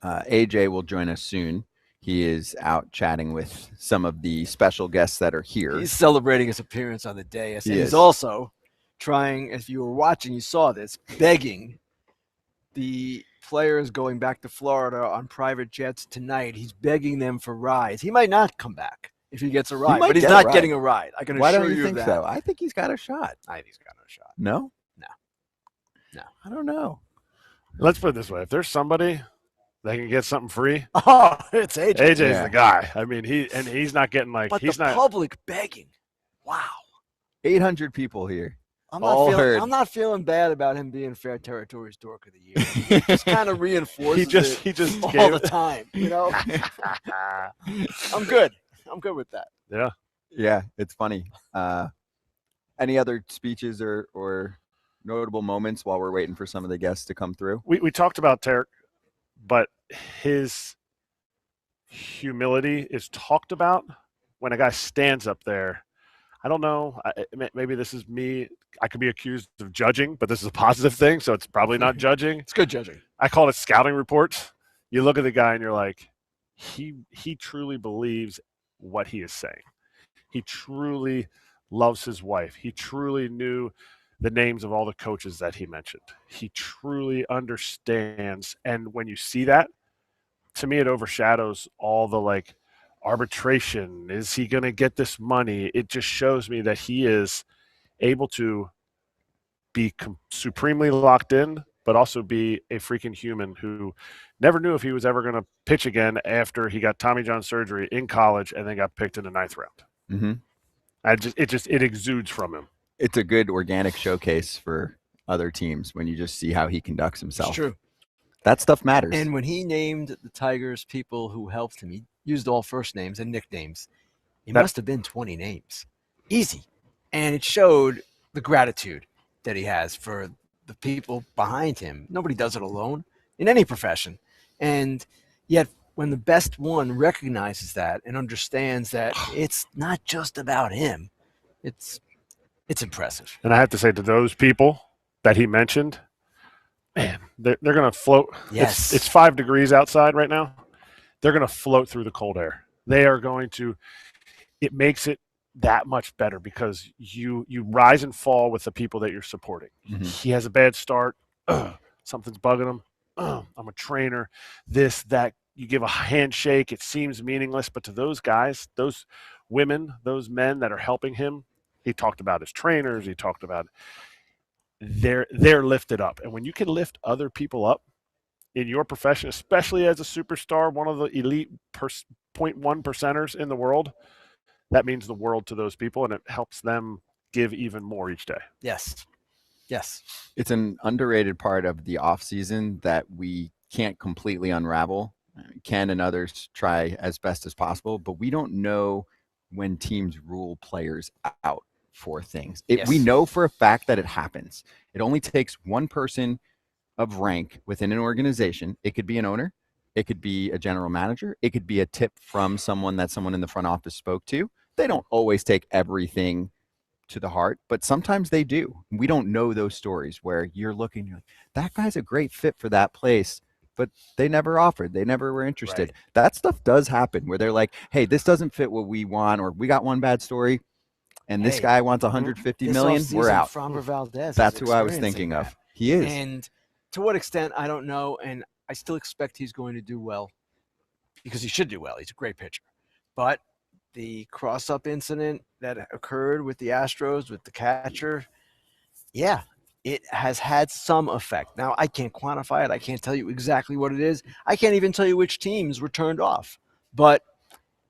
AJ will join us soon. He is out chatting with some of the special guests that are here. He's celebrating his appearance on the dais. And he's also trying, if you were watching, you saw this, begging the players going back to Florida on private jets tonight. He's begging them for rides. He might not come back if he gets a ride, but he's not getting a ride. I can assure you of that. Why don't you think so? I think he's got a shot. I think he's got no shot. No? No. I don't know. Let's put it this way. If there's somebody that can get something free, oh, it's AJ. AJ's the guy. I mean, he's not getting but the public begging. Wow. 800 people here. I'm not feeling bad about him being Fair Territory's Dork of the Year. He just kind of reinforces he just all the time, I'm good. I'm good with that. Yeah. Yeah, it's funny. Any other speeches or notable moments while we're waiting for some of the guests to come through? We talked about Tarik, but his humility is talked about when a guy stands up there. I don't know. Maybe this is me. I could be accused of judging, but this is a positive thing, so it's probably not judging. It's good judging. I call it scouting reports. You look at the guy and you're like, he truly believes what he is saying. He truly loves his wife. He truly knew the names of all the coaches that he mentioned. He truly understands. And when you see that, to me, it overshadows all the arbitration. Is he going to get this money? It just shows me that he is able to be supremely locked in, but also be a freaking human who never knew if he was ever going to pitch again after he got Tommy John surgery in college and then got picked in the 9th round. It exudes from him. It's a good organic showcase for other teams when you just see how he conducts himself. It's true. That stuff matters. And when he named the Tigers people who helped him, he used all first names and nicknames. It must have been 20 names. Easy. And it showed the gratitude that he has for the people behind him. Nobody does it alone in any profession. And yet when the best one recognizes that and understands that it's not just about him, it's impressive. And I have to say, to those people that he mentioned, man, they're going to float. Yes. It's 5 degrees outside right now. They're going to float through the cold air. They are going to – it makes it that much better because you rise and fall with the people that you're supporting. He has a bad start. Something's bugging him. I'm a trainer. This, that. You give a handshake. It seems meaningless. But to those guys, those women, those men that are helping him, He talked about his trainers. He talked about they're lifted up. And when you can lift other people up in your profession, especially as a superstar, one of the elite 0.1 percenters in the world, that means the world to those people, and it helps them give even more each day. Yes. Yes. It's an underrated part of the off season that we can't completely unravel. Ken and others try as best as possible, but we don't know when teams rule players out for things. We know for a fact that it happens. It only takes one person of rank within an organization. It could be an owner. It could be a general manager. It could be a tip from someone that someone in the front office spoke to. They don't always take everything to the heart, but sometimes they do. We don't know those stories where you're looking, you're like, that guy's a great fit for that place, but they never offered. They never were interested. Right. That stuff does happen where they're like, hey, this doesn't fit what we want, or we got one bad story and this guy wants 150 million. We're out. Framber Valdez. That's who I was thinking of. He is. And to what extent, I don't know. And I still expect he's going to do well because he should do well. He's a great pitcher. But the cross-up incident that occurred with the Astros, with the catcher, it has had some effect. Now, I can't quantify it. I can't tell you exactly what it is. I can't even tell you which teams were turned off. But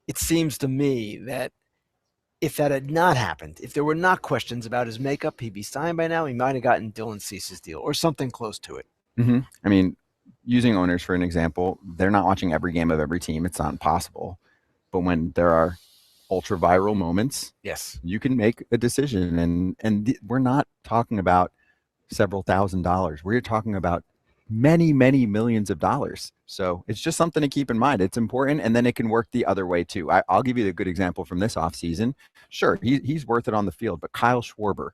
it seems to me that if that had not happened, if there were not questions about his makeup, he'd be signed by now. He might have gotten Dylan Cease's deal or something close to it. Mm-hmm. I mean, using owners for an example, they're not watching every game of every team. It's not impossible. But when there are ultra viral moments, yes, you can make a decision. And we're not talking about several $1,000s. We're talking about many, many millions of dollars. So it's just something to keep in mind. It's important, and then it can work the other way too. I'll give you a good example from this offseason. Sure, he's worth it on the field, but Kyle Schwarber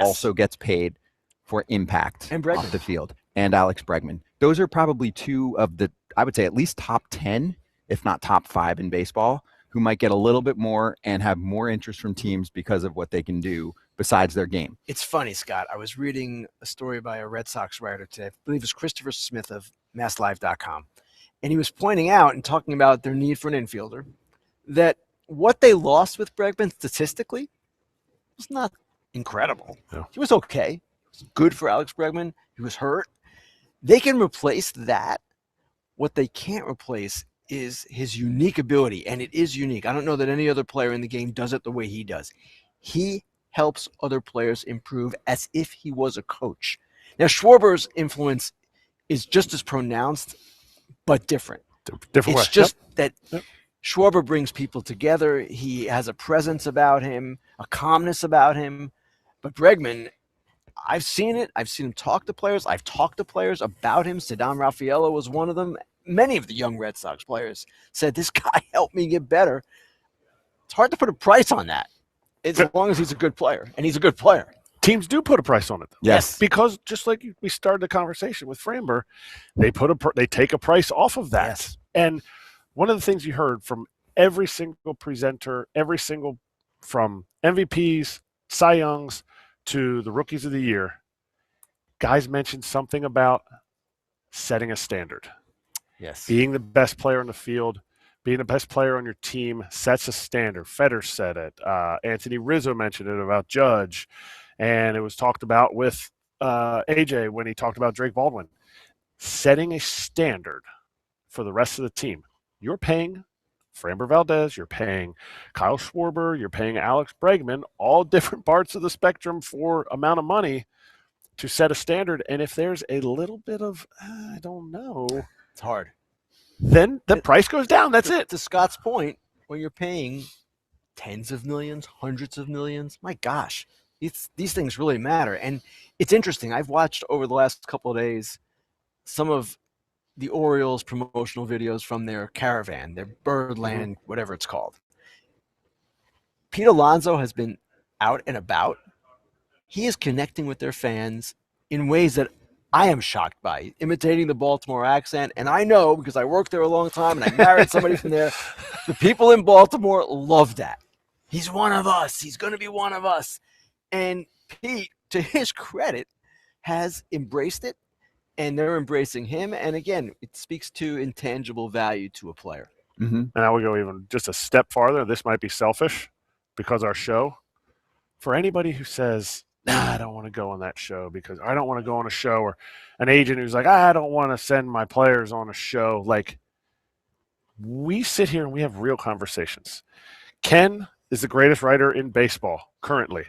also gets paid for impact off the field, and Alex Bregman. Those are probably two of the, I would say, at least top 10, if not top 5 in baseball, who might get a little bit more and have more interest from teams because of what they can do besides their game. It's funny, Scott. I was reading a story by a Red Sox writer today. I believe it was Christopher Smith of MassLive.com. And he was pointing out and talking about their need for an infielder, that what they lost with Bregman statistically was not incredible. No. He was okay. It was good for Alex Bregman. He was hurt. They can replace that. What they can't replace is his unique ability, and it is unique. I don't know that any other player in the game does it the way he does. He helps other players improve as if he was a coach. Now, Schwarber's influence is just as pronounced, but different. Different it's way. just that Schwarber brings people together. He has a presence about him, a calmness about him. But Bregman, I've seen it. I've seen him talk to players. I've talked to players about him. Cedam Raffaello was one of them. Many of the young Red Sox players said, this guy helped me get better. It's hard to put a price on that as long as he's a good player, and he's a good player. Teams do put a price on it, though. Yes. Because just like we started the conversation with Framber, they take a price off of that. Yes. And one of the things you heard from every single presenter, from MVPs, Cy Youngs, to the Rookies of the Year, guys mentioned something about setting a standard. Yes. Being the best player on the field, being the best player on your team sets a standard. Feder said it. Anthony Rizzo mentioned it about Judge. And it was talked about with AJ when he talked about Drake Baldwin. Setting a standard for the rest of the team. You're paying Framber Valdez, you're paying Kyle Schwarber, you're paying Alex Bregman, all different parts of the spectrum for amount of money to set a standard. And if there's a little bit of, I don't know. It's hard. Then the price goes down. That's it. To Scott's point, when you're paying tens of millions, hundreds of millions, my gosh, these things really matter. And it's interesting. I've watched over the last couple of days some of the Orioles promotional videos from their caravan, their Birdland, whatever it's called. Pete Alonso has been out and about. He is connecting with their fans in ways that I am shocked by, imitating the Baltimore accent. And I know, because I worked there a long time and I married somebody from there, the people in Baltimore love that. He's one of us. He's going to be one of us. And Pete, to his credit, has embraced it, and they're embracing him. And again, it speaks to intangible value to a player. Mm-hmm. And I would go even just a step farther. This might be selfish because our show, for anybody who says, nah, I don't want to go on that show because I don't want to go on a show, or an agent who's like, I don't want to send my players on a show. Like, we sit here and we have real conversations. Ken is the greatest writer in baseball currently.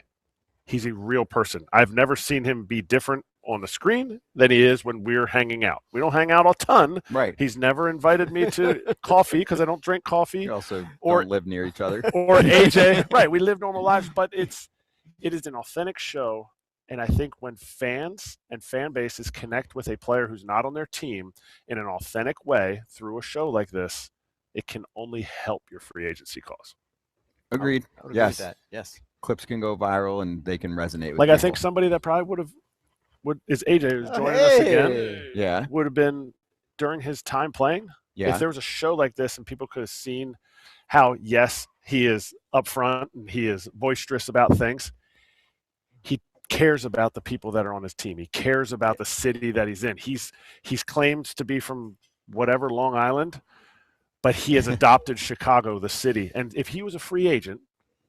He's a real person. I've never seen him be different on the screen than he is when we're hanging out. We don't hang out a ton. Right. He's never invited me to coffee because I don't drink coffee. You also or don't live near each other. Or AJ. Right. We live normal lives, but it is an authentic show. And I think when fans and fan bases connect with a player who's not on their team in an authentic way through a show like this, it can only help your free agency cause. Agreed. I would agree Yes. with that. Yes. Clips can go viral and they can resonate with Like, people. I think somebody that probably is AJ, who's joining us again. Yeah. Would have been during his time playing. Yeah. If there was a show like this and people could have seen how, yes, he is upfront and he is boisterous about things, he cares about the people that are on his team. He cares about the city that he's in. He's claims to be from whatever Long Island, but he has adopted Chicago, the city. And if he was a free agent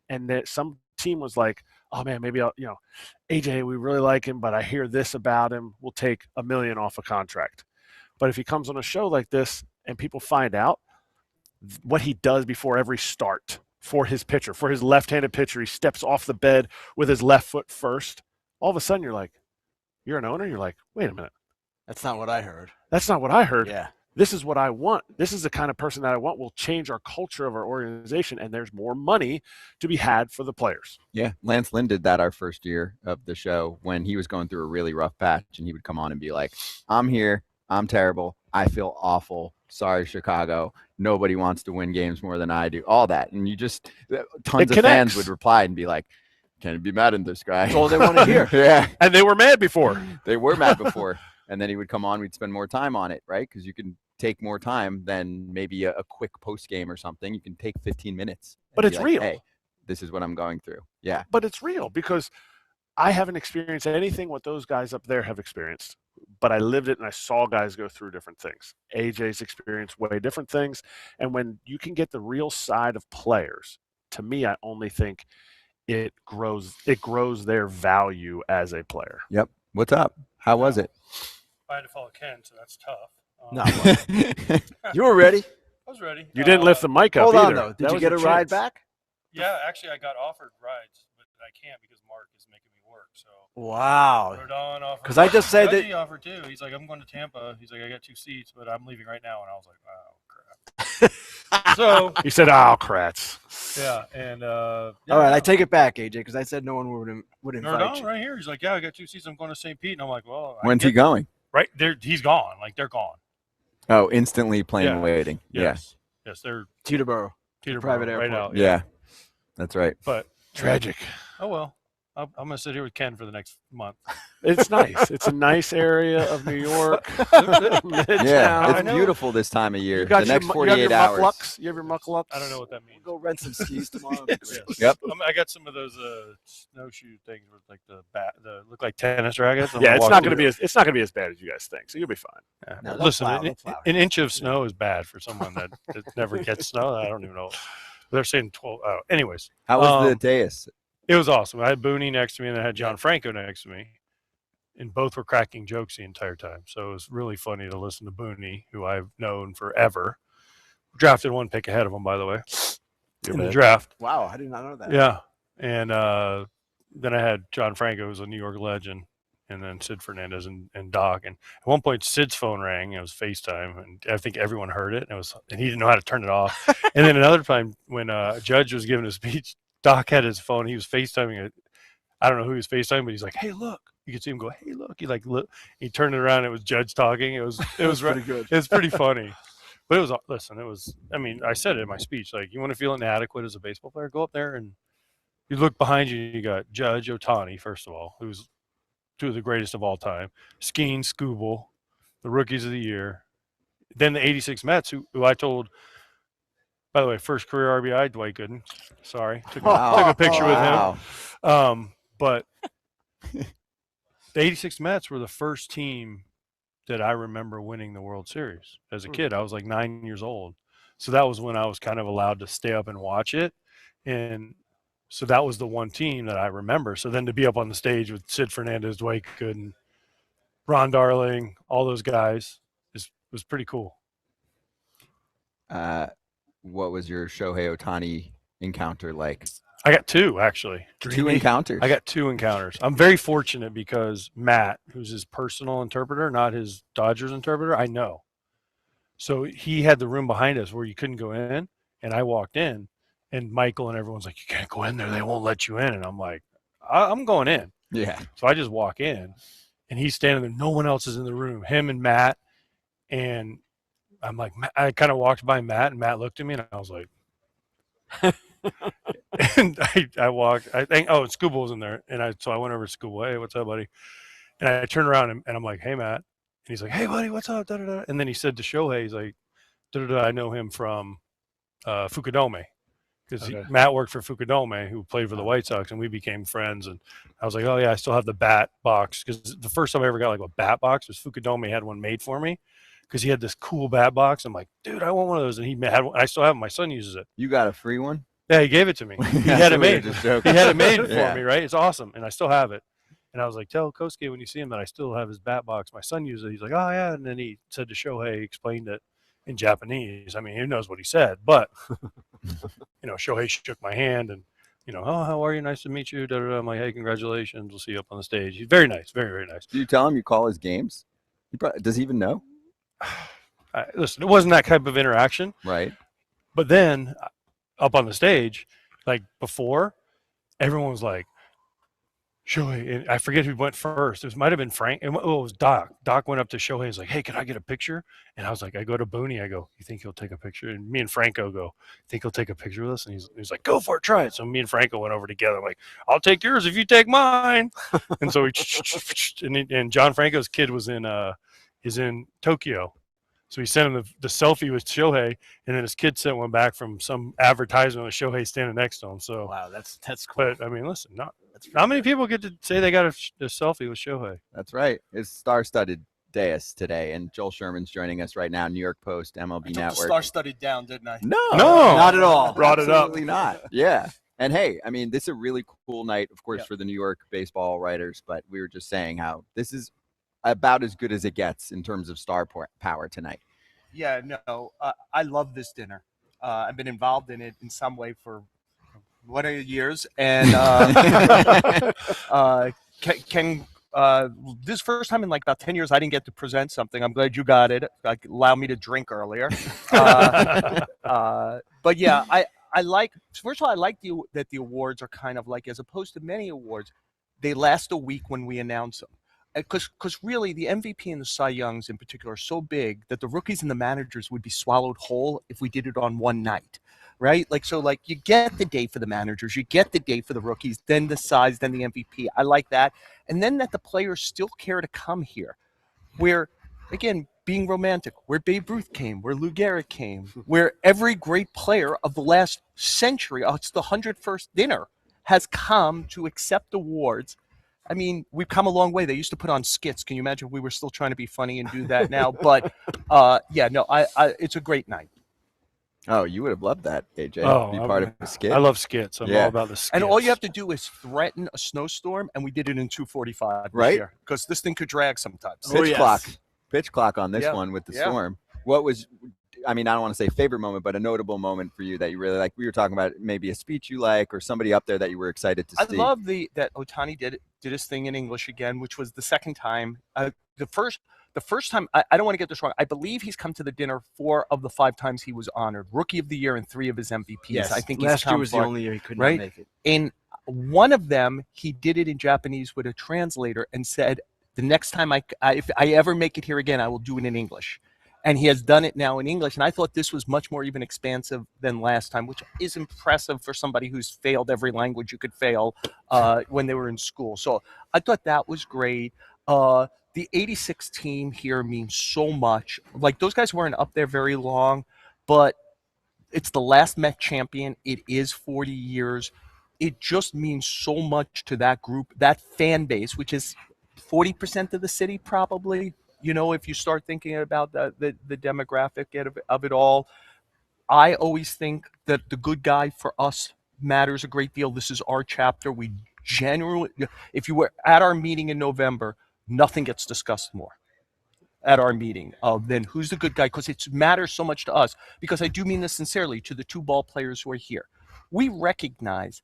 and that some team was like, oh man, maybe I'll, AJ, we really like him, but I hear this about him, we'll take $1 million off a contract. But if he comes on a show like this and people find out what he does before every start for his pitcher, for his left-handed pitcher, he steps off the bed with his left foot first. All of a sudden you're an owner. You're like, wait a minute. That's not what I heard. That's not what I heard. Yeah. This is what I want. This is the kind of person that I want. Will change our culture of our organization, and there's more money to be had for the players. Yeah, Lance Lynn did that our first year of the show when he was going through a really rough patch, and he would come on and be like, I'm here. I'm terrible. I feel awful. Sorry, Chicago. Nobody wants to win games more than I do. All that. And you just, tons of fans would reply and be like, can you be mad at this guy? That's all they want to hear. Yeah. And they were mad before. They were mad before. And then he would come on, we'd spend more time on it, right? Because you can take more time than maybe a quick post game or something. You can take 15 minutes. But it's like, real. Hey, this is what I'm going through. Yeah. But it's real because I haven't experienced anything what those guys up there have experienced. But I lived it and I saw guys go through different things. AJ's experienced way different things. And when you can get the real side of players, to me, I only think it grows their value as a player. Yep. What's up? How was it? I had to follow Ken, so that's tough. No. You were ready. I was ready. You didn't lift the mic up Hold either. on, though. Did you get a ride back? Yeah, actually, I got offered rides, but I can't because Mark is making me work. So Wow. Rodon offered. Because I just said that. He offered too. He's like, I'm going to Tampa. He's like, I got 2 seats, but I'm leaving right now. And I was like, oh crap. So he said, "Oh, Kratz." Yeah, and All right, I take it back, AJ, because I said no one would invite Rodon you. right here. He's like, yeah, I got 2 seats. I'm going to St. Pete, and I'm like, well, When's he going? Right there, he's gone. Like they're gone. Oh, instantly playing Yeah. waiting. Yes. Yes, they're Teterboro. Private airport. Right out. Yeah. That's right. But tragic. Oh well, I'm gonna sit here with Ken for the next month. It's nice. It's a nice area of New York. Yeah, it's I know. beautiful this time of year. You got The next you have 48 your hours. mucklucks? You have your mucklucks? I don't know what that means. We'll go rent some skis tomorrow. Yes. Yep. I got some of those snowshoe things with like the look like tennis rackets. I'm Yeah, gonna it's walk not going to through. be it's not going to be as bad as you guys think. So you'll be fine. Yeah. No, they'll Listen, plow, an, they'll plow. an inch of snow is bad for someone that never gets snow. I don't even know. They're saying 12. Oh, anyways, How was the dais? It was awesome. I had Booney next to me, and I had John Franco next to me, and both were cracking jokes the entire time. So it was really funny to listen to Booney, who I've known forever. Drafted 1 pick ahead of him, by the way, in the draft. Wow, I did not know that. Yeah, and then I had John Franco, who's a New York legend, and then Sid Fernandez and Doc. And at one point, Sid's phone rang. It was FaceTime, and I think everyone heard it. And he didn't know how to turn it off. And then another time, when Judge was giving a speech, Doc had his phone. He was FaceTiming it. I don't know who he was FaceTiming, but he's like, "Hey, look!" You could see him go, "Hey, look!" He like look. He turned it around. It was Judge talking. It was pretty good. It was pretty funny. But it was, listen, it was, I mean, I said it in my speech, like, you want to feel inadequate as a baseball player, go up there and you look behind you, you got Judge, Ohtani, first of all, who's 2 of the greatest of all time, Skenes, Skubal, the rookies of the year, then the 86 Mets, who I told, by the way, first career RBI, Dwight Gooden, sorry, took a picture with him. But the 86 Mets were the first team that I remember winning the World Series as a kid. I was like 9 years old. So that was when I was kind of allowed to stay up and watch it. And So that was the one team that I remember. So then to be up on the stage with Sid Fernandez, Dwight Gooden, Ron Darling, all those guys was pretty cool. What was your Shohei Ohtani encounter like? I got two, actually. Two encounters? I got two encounters. I'm very fortunate because Matt, who's his personal interpreter, not his Dodgers interpreter, I know. So he had the room behind us where you couldn't go in, and I walked in, and Michael and everyone's like, you can't go in there. They won't let you in. And I'm like, I'm going in. Yeah. So I just walk in, and he's standing there. No one else is in the room, him and Matt. And I'm like, I kind of walked by Matt, and Matt looked at me, and I was like, and I walked, and Skubal was in there. And so I went over to Skubal, hey, what's up, buddy? And I turned around, and I'm like, hey, Matt. And he's like, hey, buddy, what's up? Da-da-da. And then he said to Shohei, he's like, da-da-da, I know him from Fukudome. Because Matt worked for Fukudome, who played for the White Sox, and we became friends. And I was like, oh, yeah, I still have the bat box. Because the first time I ever got like a bat box was Fukudome had one made for me. Because he had this cool bat box. I'm like, dude, I want one of those. And he had one. I still have it. My son uses it. You got a free one? Yeah, he gave it to me. He had it made. He had it made for me, right? It's awesome. And I still have it. And I was like, tell Kosuke when you see him that I still have his bat box. My son uses it. He's like, oh, yeah. And then he said to Shohei, explained it in Japanese. I mean, who knows what he said. But, Shohei shook my hand and, oh, how are you? Nice to meet you. Da-da-da. I'm like, hey, congratulations. We'll see you up on the stage. He's very nice. Very, very nice. Do you tell him you call his games? Does he even know? Listen, it wasn't that type of interaction. Right. But then up on the stage, like before, everyone was like, Shohei, and I forget who went first. It might have been Frank. It was Doc. Doc went up to Shohei and was like, hey, can I get a picture? And I was like, I go to Booney. I go, you think he'll take a picture? And me and Franco go, think he'll take a picture with us? And he's like, go for it, try it. So me and Franco went over together. I'm like, I'll take yours if you take mine. And so and John Franco's kid is in Tokyo. So he sent him the selfie with Shohei, and then his kid sent one back from some advertisement with Shohei standing next to him. So wow, that's cool. But I mean, listen, not many people get to say they got a selfie with Shohei. That's right. It's star-studded dais today, and Joel Sherman's joining us right now. New York Post, MLB Network. Star-studded down, didn't I? No, not at all. Brought it up. Absolutely not. Yeah. And hey, I mean, this is a really cool night, of course, for the New York baseball writers. But we were just saying how this is about as good as it gets in terms of star power tonight. Yeah, no, I love this dinner. I've been involved in it in some way for what are years, and this first time in like about 10 years, I didn't get to present something. I'm glad you got it. Like, allow me to drink earlier. But yeah, I like. First of all, I like that the awards are kind of like, as opposed to many awards, they last a week when we announce them. Because really, the MVP and the Cy Youngs in particular are so big that the rookies and the managers would be swallowed whole if we did it on one night, right? Like, so like you get the day for the managers, you get the day for the rookies, then the Cys, then the MVP. I like that. And then that the players still care to come here. Where, again, being romantic, where Babe Ruth came, where Lou Gehrig came, where every great player of the last century, it's the 101st dinner, has come to accept awards. I mean, we've come a long way. They used to put on skits. Can you imagine if we were still trying to be funny and do that now? But yeah, no, it's a great night. Oh, you would have loved that, AJ. Oh, be part of a skit. I love skits. I'm all about the skits. And all you have to do is threaten a snowstorm, and we did it in 2:45 right? Because this thing could drag sometimes. Pitch clock on this one with the storm. What was, I mean, I don't want to say favorite moment, but a notable moment for you that you really like? We were talking about maybe a speech you like or somebody up there that you were excited to see. I love that Ohtani did his thing in English again, which was the second time. The first time, I don't want to get this wrong, I believe he's come to the dinner 4 of the 5 times he was honored. Rookie of the Year and 3 of his MVPs. Yes, I think last year was the only year he could not make it. In one of them, he did it in Japanese with a translator and said, the next time if I ever make it here again, I will do it in English. And he has done it now in English. And I thought this was much more even expansive than last time, which is impressive for somebody who's failed every language you could fail when they were in school. So I thought that was great. The 86 team here means so much. Like, those guys weren't up there very long, but it's the last Met champion. It is 40 years. It just means so much to that group, that fan base, which is 40% of the city probably. You know, if you start thinking about the demographic of it all, I always think that the good guy for us matters a great deal. This is our chapter. We genuinely, if you were at our meeting in November, nothing gets discussed more at our meeting then who's the good guy, because it matters so much to us, because I do mean this sincerely to the two ball players who are here. We recognize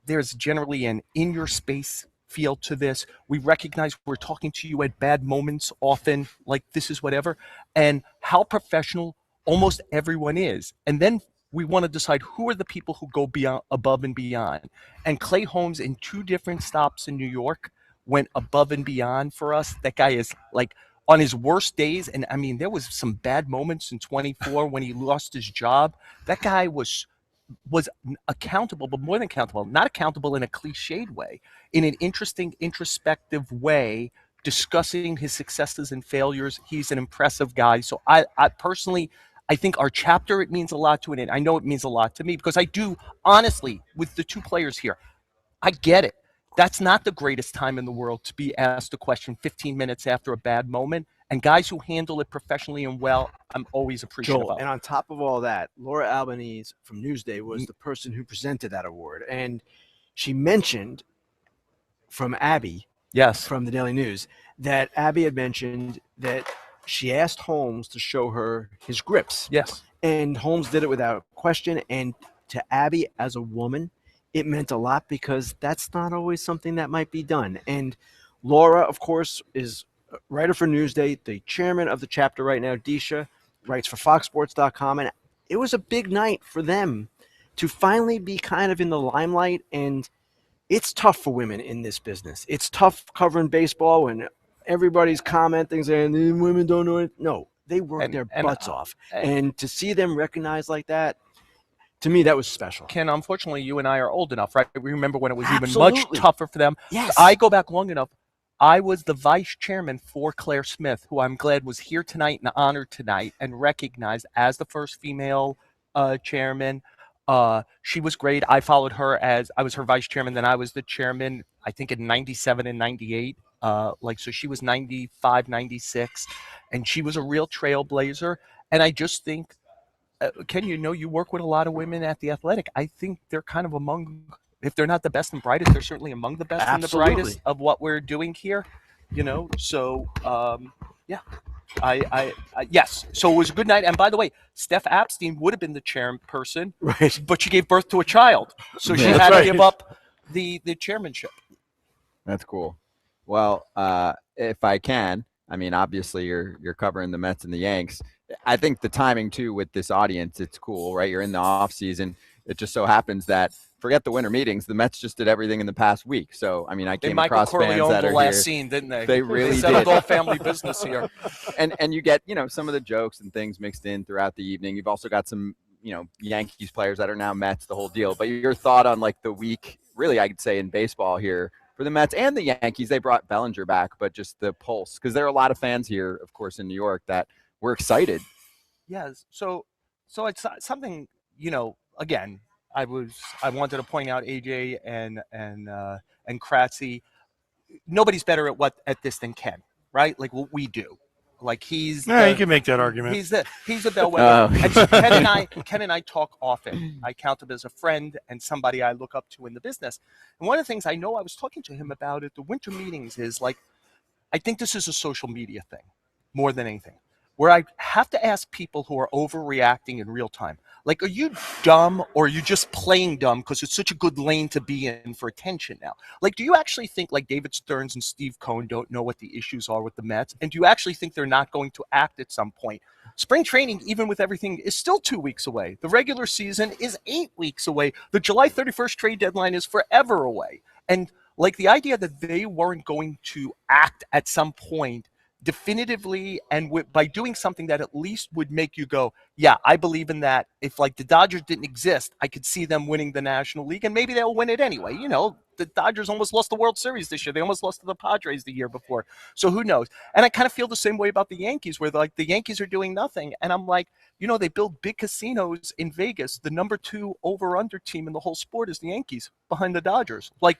there's generally an in your space feel to this. We recognize we're talking to you at bad moments often, like this is whatever, and how professional almost everyone is. And then we want to decide who are the people who go beyond, above and beyond. And Clay Holmes, in 2 different stops in New York, went above and beyond for us. That guy is like on his worst days, and I mean, there was some bad moments in 24 when he lost his job. That guy was accountable, but more than accountable, not accountable in a cliched way, in an interesting, introspective way, discussing his successes and failures. He's an impressive guy. So I personally, I think our chapter, it means a lot to it. And I know it means a lot to me, because I do, honestly, with the 2 players here, I get it. That's not the greatest time in the world to be asked a question 15 minutes after a bad moment. And guys who handle it professionally and well, I'm always appreciative Joel, of. and on top of all that, Laura Albanese from Newsday was the person who presented that award. And she mentioned from Abby, yes, from the Daily News, that Abby had mentioned that she asked Holmes to show her his grips. Yes. And Holmes did it without question. And to Abby, as a woman, it meant a lot, because that's not always something that might be done. And Laura, of course, is a writer for Newsday, the chairman of the chapter right now. Disha writes for FoxSports.com. And it was a big night for them to finally be kind of in the limelight. And it's tough for women in this business. It's tough covering baseball when everybody's commenting, saying women don't know it. No, they work their butts off. And to see them recognized like that, to me, that was special. Ken, unfortunately, you and I are old enough, right? We remember when it was even Absolutely. much tougher for them. Yes. I go back long enough. I was the vice chairman for Claire Smith, who I'm glad was here tonight and honored tonight and recognized as the first female chairman. She was great. I followed her as I was her vice chairman. Then I was the chairman, I think in 97 and 98. So she was 95, 96, and she was a real trailblazer. And I just think, Ken, you work with a lot of women at The Athletic. I think they're kind of among, if they're not the best and brightest, they're certainly among the best and the brightest of what we're doing here. So yeah, yes. So it was a good night. And by the way, Steph Apstein would have been the chairperson, right? But she gave birth to a child, so she had to give up the chairmanship. That's cool. Well, if I can, I mean, obviously you're covering the Mets and the Yanks. I think the timing too with this audience, it's cool, right? You're in the off season. It just so happens that, forget the winter meetings, the Mets just did everything in the past week. So I mean, I came across fans that are the last here. Scene, didn't they? They really did. Settled all family business here. And you get some of the jokes and things mixed in throughout the evening. You've also got some Yankees players that are now Mets, the whole deal. But your thought on like the week, really, I could say in baseball here. For the Mets and the Yankees, they brought Bellinger back, but just the pulse, because there are a lot of fans here, of course, in New York that were excited. Yes. So it's something, again, I wanted to point out AJ and Kratzy. Nobody's better at this than Ken, right? Like what we do. Like you can make that argument. He's a bellwether. And Ken and I talk often. I count him as a friend and somebody I look up to in the business. And one of the things I know I was talking to him about at the winter meetings is like, I think this is a social media thing more than anything, where I have to ask people who are overreacting in real time. Like, are you dumb or are you just playing dumb because it's such a good lane to be in for attention now? Like, do you actually think like David Stearns and Steve Cohen don't know what the issues are with the Mets? And do you actually think they're not going to act at some point? Spring training, even with everything, is still 2 weeks away. The regular season is 8 weeks away. The July 31st trade deadline is forever away. And like the idea that they weren't going to act at some point definitively and by doing something that at least would make you go, yeah, I believe in that. If like the Dodgers didn't exist, I could see them winning the National League, and maybe they'll win it anyway. The Dodgers almost lost the World Series this year. They almost lost to the Padres the year before. So who knows? And I kind of feel the same way about the Yankees, where like the Yankees are doing nothing. And I'm like, they build big casinos in Vegas. The number 2 over-under team in the whole sport is the Yankees behind the Dodgers. Like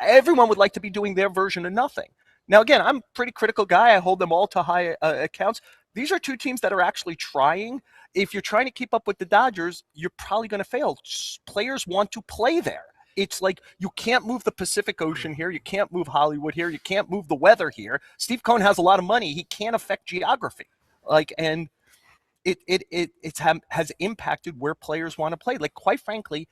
everyone would like to be doing their version of nothing. Now, again, I'm a pretty critical guy. I hold them all to high accounts. These are two teams that are actually trying. If you're trying to keep up with the Dodgers, you're probably going to fail. Players want to play there. It's like you can't move the Pacific Ocean here. You can't move Hollywood here. You can't move the weather here. Steve Cohen has a lot of money. He can't affect geography. And it has impacted where players want to play. Like, quite frankly,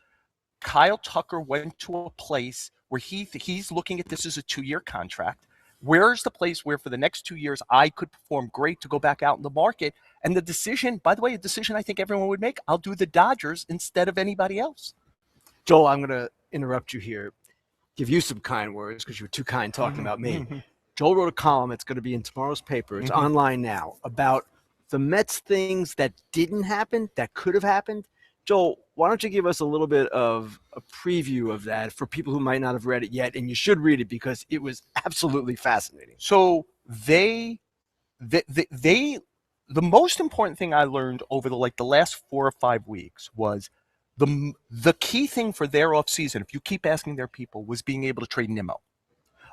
Kyle Tucker went to a place where he's looking at this as a 2-year contract. Where's the place where for the next 2 years I could perform great to go back out in the market? And the decision, by the way, a decision I think everyone would make, I'll do the Dodgers instead of anybody else. Joel, I'm going to interrupt you here, give you some kind words because you were too kind talking about me. Joel wrote a column. It's going to be in tomorrow's paper. It's online now about the Mets things that didn't happen, that could have happened. Joel, why don't you give us a little bit of a preview of that for people who might not have read it yet, and you should read it because it was absolutely fascinating. So the most important thing I learned over the last 4 or 5 weeks was the key thing for their offseason, if you keep asking their people, was being able to trade Nimmo.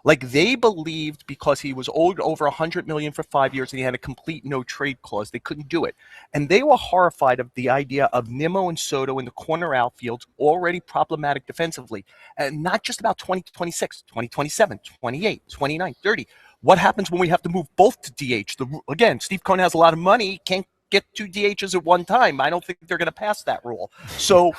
Like, they believed because he was owed over $100 million for 5 years and he had a complete no trade clause, they couldn't do it. And they were horrified of the idea of Nimmo and Soto in the corner outfields, already problematic defensively. And not just about 2026, 2027, 28, 29, 30. What happens when we have to move both to DH? Again, Steve Cohen has a lot of money, can't get 2 DHs at one time. I don't think they're going to pass that rule. So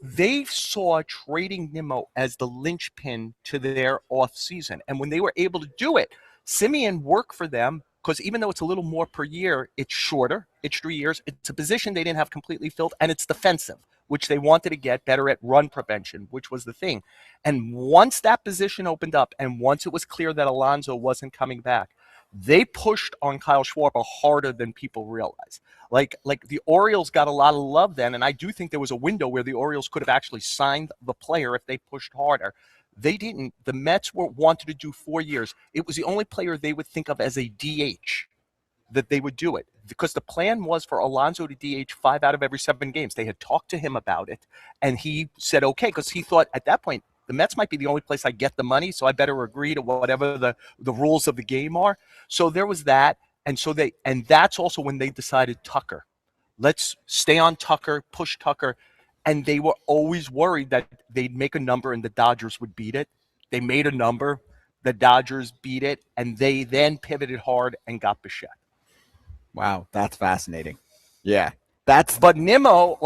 they saw trading Nimmo as the linchpin to their offseason. And when they were able to do it, Simeon worked for them because even though it's a little more per year, it's shorter. It's 3 years. It's a position they didn't have completely filled, and it's defensive, which they wanted to get better at run prevention, which was the thing. And once that position opened up and once it was clear that Alonso wasn't coming back, they pushed on Kyle Schwarber harder than people realize. Like the Orioles got a lot of love then, and I do think there was a window where the Orioles could have actually signed the player if they pushed harder. They didn't. The Mets wanted to do 4 years. It was the only player they would think of as a DH that they would do it, because the plan was for Alonso to DH 5 out of every 7 games. They had talked to him about it, and he said okay, because he thought at that point, the Mets might be the only place I get the money, so I better agree to whatever the rules of the game are. So there was that, and that's also when they decided Tucker. Let's stay on Tucker, push Tucker, and they were always worried that they'd make a number and the Dodgers would beat it. They made a number, the Dodgers beat it, and they then pivoted hard and got Bichette. Wow, that's fascinating. Yeah. But Nimmo,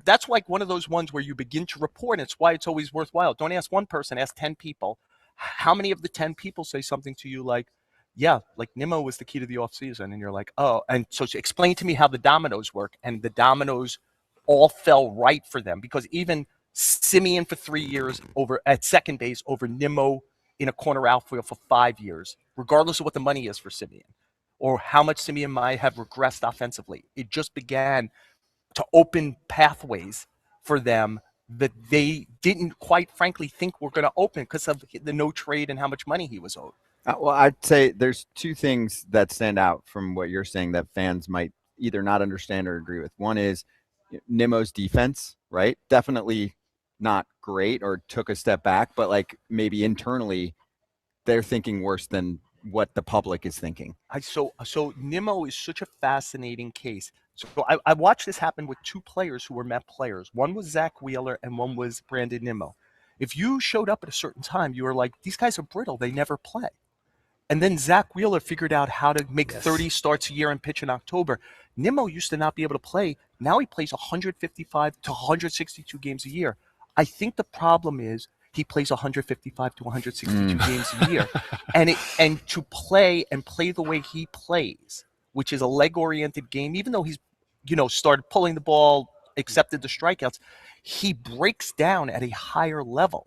that's like one of those ones where you begin to report, and it's why it's always worthwhile. Don't ask one person, ask 10 people. How many of the 10 people say something to you like, yeah, like Nimmo was the key to the offseason, and you're like, oh, and so explain to me how the dominoes work, and the dominoes all fell right for them, because even Simeon for 3 years over at second base over Nimmo in a corner outfield for 5 years, regardless of what the money is for Simeon, or how much Simeon might have regressed offensively. It just began to open pathways for them that they didn't quite frankly think were going to open because of the no trade and how much money he was owed. Well, I'd say there's 2 things that stand out from what you're saying that fans might either not understand or agree with. One is Nimmo's defense, right? Definitely not great or took a step back, but like maybe internally they're thinking worse than what the public is thinking. So Nimmo is such a fascinating case. So I watched this happen with 2 players who were Met players. One was Zach Wheeler and one was Brandon Nimmo. If you showed up at a certain time, you were like, these guys are brittle. They never play. And then Zach Wheeler figured out how to make 30 starts a year and pitch in October. Nimmo used to not be able to play. Now he plays 155 to 162 games a year. I think the problem is he plays 155 to 162 games a year. And to play the way he plays, which is a leg-oriented game, even though he's, started pulling the ball, accepted the strikeouts, he breaks down at a higher level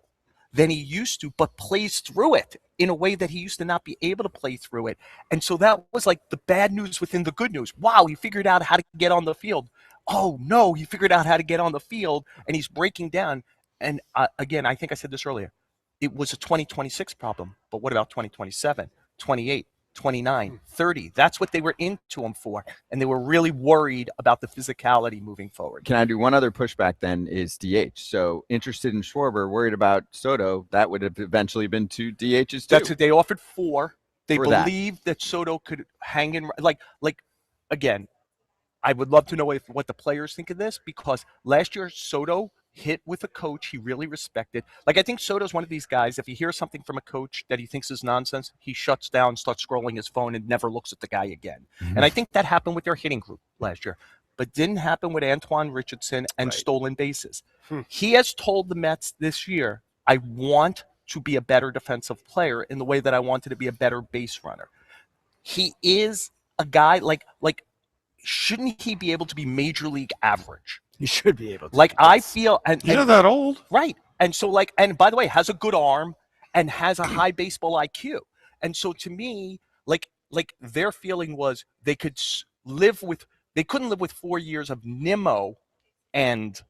than he used to, but plays through it in a way that he used to not be able to play through it. And so that was like the bad news within the good news. Wow, he figured out how to get on the field. Oh, no, he figured out how to get on the field, and he's breaking down. And again, I think I said this earlier. It was a 2026 problem, but what about 2027, 28, 29, 30? That's what they were into him for, and they were really worried about the physicality moving forward. Can I do one other pushback then is DH? So interested in Schwarber, worried about Soto, that would have eventually been 2 DHs too. That's what they offered 4. They believed that Soto could hang in, like again, I would love to know what the players think of this, because last year Soto hit with a coach he really respected. Like, I think Soto's one of these guys, if he hears something from a coach that he thinks is nonsense, he shuts down, starts scrolling his phone, and never looks at the guy again. And I think that happened with their hitting group last year, but didn't happen with Antoine Richardson and stolen bases. He has told the Mets this year, I want to be a better defensive player in the way that I wanted to be a better base runner. He is a guy like shouldn't he be able to be major league average? He should be able to. Like, I feel, and You're not that old. Right. And so, like, and by the way, has a good arm and has a high baseball IQ. And so to me, like their feeling was they couldn't live with 4 years of Nimmo and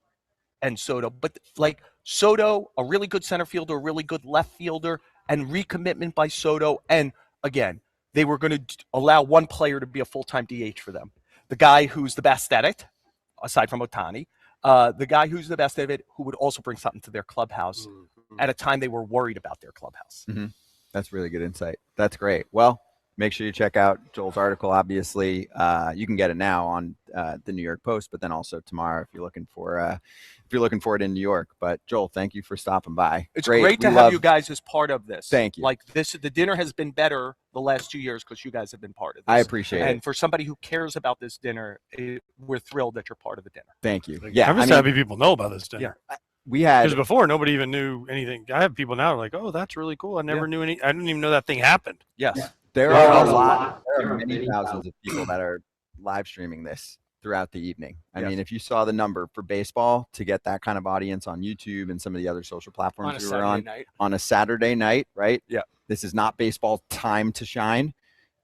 Soto, but like Soto, a really good center fielder, a really good left fielder, and recommitment by Soto. And again, they were going to allow one player to be a full-time DH for them. The guy who's the best at it, aside from Ohtani, the guy who's the best at it, who would also bring something to their clubhouse at a time they were worried about their clubhouse. That's really good insight. That's great. Well, make sure you check out Joel's article. Obviously, you can get it now on the New York Post, but then also tomorrow if you're looking for it in New York. But Joel, thank you for stopping by. It's great to have you guys as part of this. Thank you. Like this, the dinner has been better the last 2 years because you guys have been part of this. I appreciate it. And for somebody who cares about this dinner, we're thrilled that you're part of the dinner. Thank you. I'm just happy people know about this dinner. Yeah. We had, because before nobody even knew anything. I have people now like, oh, that's really cool. I never knew any. I didn't even know that thing happened. Yes. There are many thousands of people that are live streaming this throughout the evening. I mean, if you saw the number for baseball to get that kind of audience on YouTube and some of the other social platforms we were on a Saturday night, right? Yeah. This is not baseball time to shine.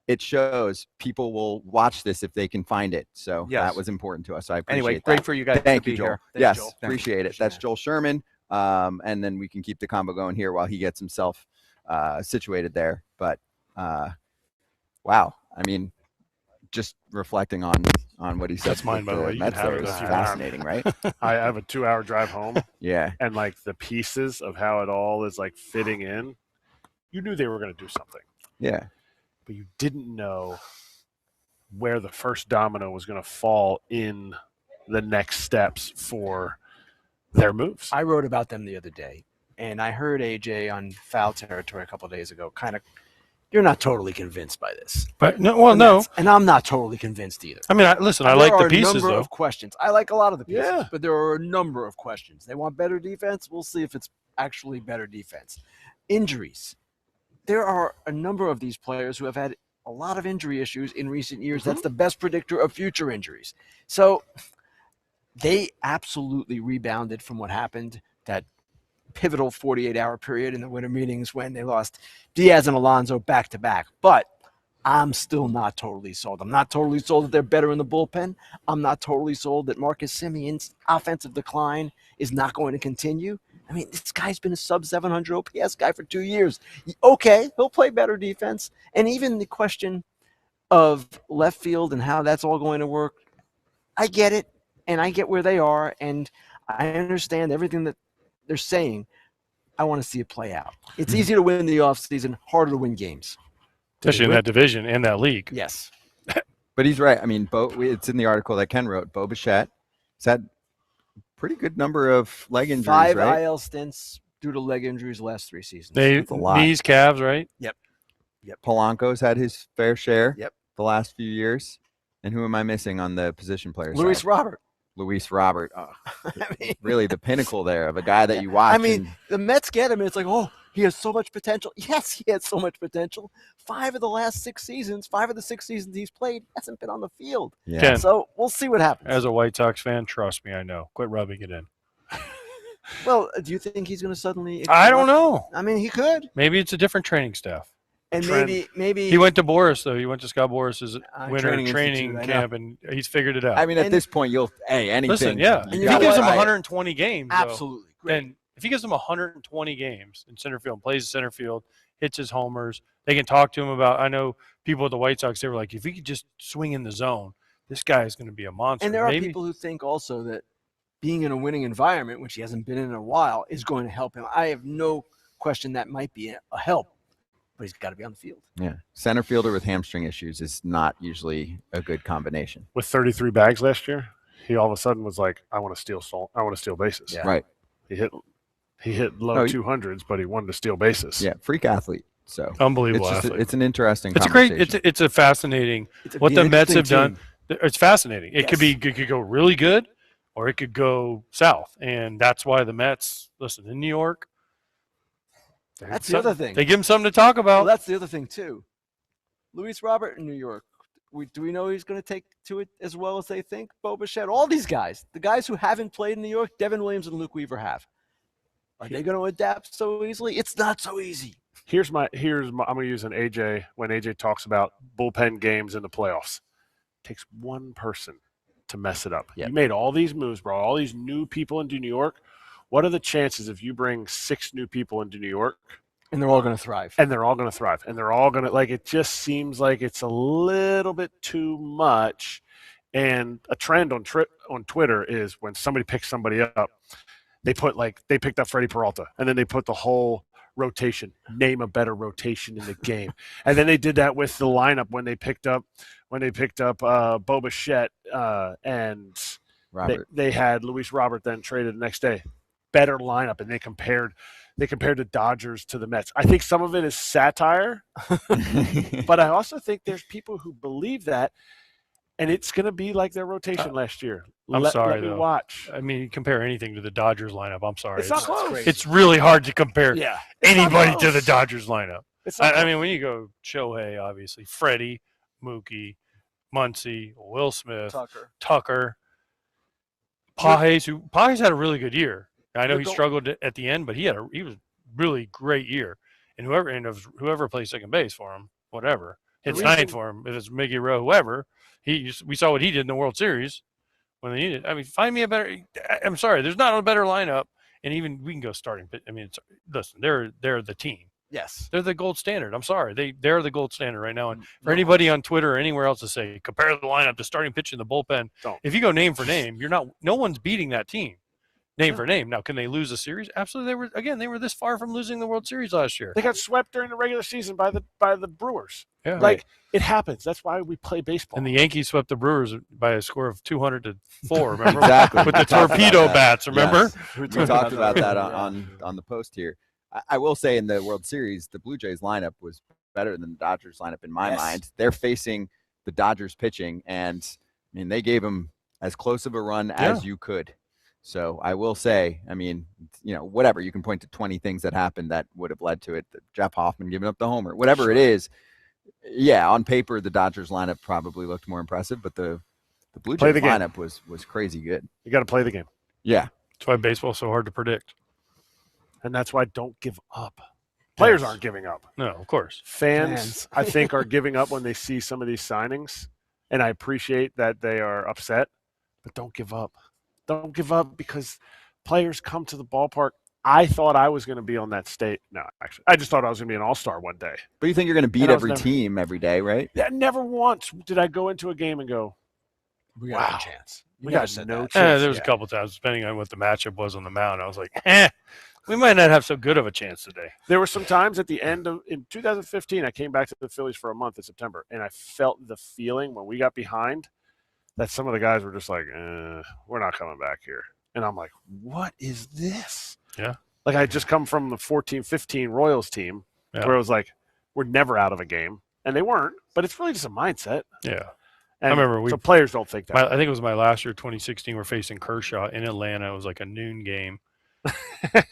It shows people will watch this if they can find it. So that was important to us. So I appreciate Anyway, that. great for you guys Thank to you, be Joel. here. Thanks, Yes, Joel. appreciate it. That's Joel Sherman. And then we can keep the combo going here while he gets himself situated there. But wow. I mean, just reflecting on what he said. That's mine, by the way. You can That's have it if you fascinating, want. right? I have a 2-hour drive home. Yeah. And like the pieces of how it all is like fitting in, you knew they were going to do something. Yeah. But you didn't know where the first domino was going to fall in the next steps for their moves. I wrote about them the other day, and I heard AJ on Foul Territory a couple of days ago. You're not totally convinced by this, but no, and I'm not totally convinced either. I mean, listen, I like the pieces There are a number though. of questions. I like a lot of the pieces, but there are a number of questions. They want better defense. We'll see if it's actually better defense. Injuries. There are a number of these players who have had a lot of injury issues in recent years. That's the best predictor of future injuries. So they absolutely rebounded from what happened, that pivotal 48-hour period in the winter meetings when they lost Diaz and Alonso back-to-back. But I'm still not totally sold. I'm not totally sold that they're better in the bullpen. I'm not totally sold that Marcus Semion's offensive decline is not going to continue. I mean, this guy's been a sub-700 OPS guy for 2 years. Okay, he'll play better defense. And even the question of left field and how that's all going to work, I get it, and I get where they are, and I understand everything that they're saying. I want to see it play out. It's easy to win the offseason, harder to win games. Especially in that division and that league. Yes. But he's right. I mean, it's in the article that Ken wrote. Bo Bichette has had a pretty good number of leg injuries, 5 right? IL stints due to leg injuries last 3 seasons. That's a lot. Knees, calves, right? Yep. Polanco's had his fair share Yep. the last few years. And who am I missing on the position players? Luis Robert. Luis Robert. Oh, really the pinnacle there of a guy that you watch. I mean, the Mets get him, and it's like, oh, he has so much potential. Yes, he has so much potential. 5 of the 6 seasons he's played, hasn't been on the field. Yeah. Ken, So we'll see what happens. as a White Sox fan, trust me, I know. Quit rubbing it in. Well, do you think he's going to suddenly? I don't know. I mean, he could. Maybe it's a different training staff. And Trend. maybe He went to Boris, though. He went to Scott Boris's winter training training institute, I camp, and he's figured it out. I mean, at this point, anything. Listen, yeah. you If he gotta gives him try it. 120 games, though, absolutely, then if he gives him 120 games in center field, plays center field, hits his homers, they can talk to him about. I know people at the White Sox, they were like, if he could just swing in the zone, this guy is going to be a monster. And there are Maybe. people who think also that being in a winning environment, which he hasn't been in a while, is going to help him. I have no question that might be a help. but he's got to be on the field. Yeah. Center fielder with hamstring issues is not usually a good combination. With 33 bags last year, he all of a sudden was like, I want to steal bases. Yeah. Right. He hit low 200s, but he wanted to steal bases. Yeah, freak athlete. So unbelievable it's athlete. It's an interesting It's conversation. great. It's a fascinating what the Mets have done. It's fascinating. It could go really good, or it could go south, and that's why the Mets listen in New York. That's the other thing. They give him something to talk about. Well, that's the other thing too. Luis Robert in New York. Do we know he's going to take to it as well as they think? Bo Bichette, all these guys, the guys who haven't played in New York, Devin Williams and Luke Weaver have. Are they going to adapt so easily? It's not so easy. Here's my I'm going to use an AJ when AJ talks about bullpen games in the playoffs. It takes one person to mess it up. Yep. You made all these moves, bro. All these new people into New York. What are the chances if you bring 6 new people into New York? And they're all going to thrive. And they're all going to thrive. And they're all going to, like, it just seems like it's a little bit too much. And a trend on Twitter is when somebody picks somebody up, they picked up Freddie Peralta, and then they put the whole rotation, name a better rotation in the game. And then they did that with the lineup when they picked up Bo Bichette and they had Luis Robert then traded the next day. Better lineup, and they compared the Dodgers to the Mets. I think some of it is satire, but I also think there's people who believe that, and it's going to be like their rotation last year. I'm sorry, let me though. watch. I mean, you compare anything to the Dodgers lineup. I'm sorry. It's not close. It's really hard to compare anybody to close. the Dodgers lineup. I mean, when you go Shohei, obviously, Freddie, Mookie, Muncy, Will Smith, Tucker, Pages had a really good year. I know he struggled at the end, but he was really great year. And whoever plays second base for him, whatever, hits ninth for him. If it's Mickey Rowe, whoever, we saw what he did in the World Series when they needed. I mean, find me a better. I'm sorry, there's not a better lineup, and even we can go starting. I mean, listen, they're the team. Yes, they're the gold standard. I'm sorry, they're the gold standard right now. And for anybody on Twitter or anywhere else to say compare the lineup to starting pitching the bullpen, if you go name for name, no one's beating that team. Name for name. Now, can they lose a series? Absolutely. They were this far from losing the World Series last year. They got swept during the regular season by the Brewers. Yeah. It happens. That's why we play baseball. And the Yankees swept the Brewers by a score of 200-4. Remember? Exactly. With the torpedo bats. Remember? Yes. We talked about that on the post here. I will say in the World Series, the Blue Jays lineup was better than the Dodgers lineup in my mind. They're facing the Dodgers pitching, and I mean they gave them as close of a run as you could. So I will say, I mean, whatever, you can point to 20 things that happened that would have led to it. Jeff Hoffman giving up the homer, whatever it is. Yeah, on paper, the Dodgers lineup probably looked more impressive, but the Blue Jays lineup was crazy good. You got to play the game. Yeah. That's why baseball's so hard to predict. And that's why don't give up. Players aren't giving up. No, of course. Fans, I think, are giving up when they see some of these signings, and I appreciate that they are upset, but don't give up. Don't give up because players come to the ballpark. I thought I was going to be on that state. No, actually, I just thought I was going to be an all-star one day. But you think you're going to beat every team every day, right? Yeah, never once did I go into a game and go, we got no chance. We got no chance. There was a couple times, depending on what the matchup was on the mound. I was like, we might not have so good of a chance today. There were some times at the end in 2015, I came back to the Phillies for a month in September, and I felt the feeling when we got behind that some of the guys were just like, we're not coming back here. And I'm like, what is this? Yeah. Like, I had just come from the 14-15 Royals team where it was like, we're never out of a game. And they weren't, but it's really just a mindset. Yeah. And I remember so players don't think that. I think it was my last year, 2016, we're facing Kershaw in Atlanta. It was like a noon game.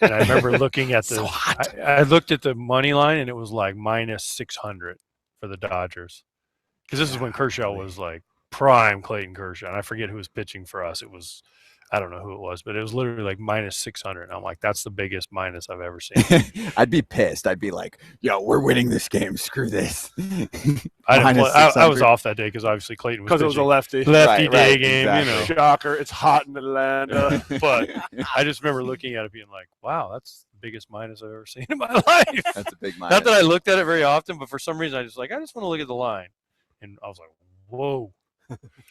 And I remember looking at so hot. I looked at the money line, and it was like minus 600 for the Dodgers. Because this is when Kershaw was like prime Clayton Kershaw. And I forget who was pitching for us. It was, I don't know who it was, but it was literally like minus 600. And I'm like, that's the biggest minus I've ever seen. I'd be pissed. I'd be like, yo, we're winning this game. Screw this. I was off that day because obviously Clayton was because it was a lefty day game. Exactly. Shocker. It's hot in Atlanta. But I just remember looking at it being like, wow, that's the biggest minus I've ever seen in my life. That's a big minus. Not that I looked at it very often, but for some reason I just want to look at the line. And I was like, whoa.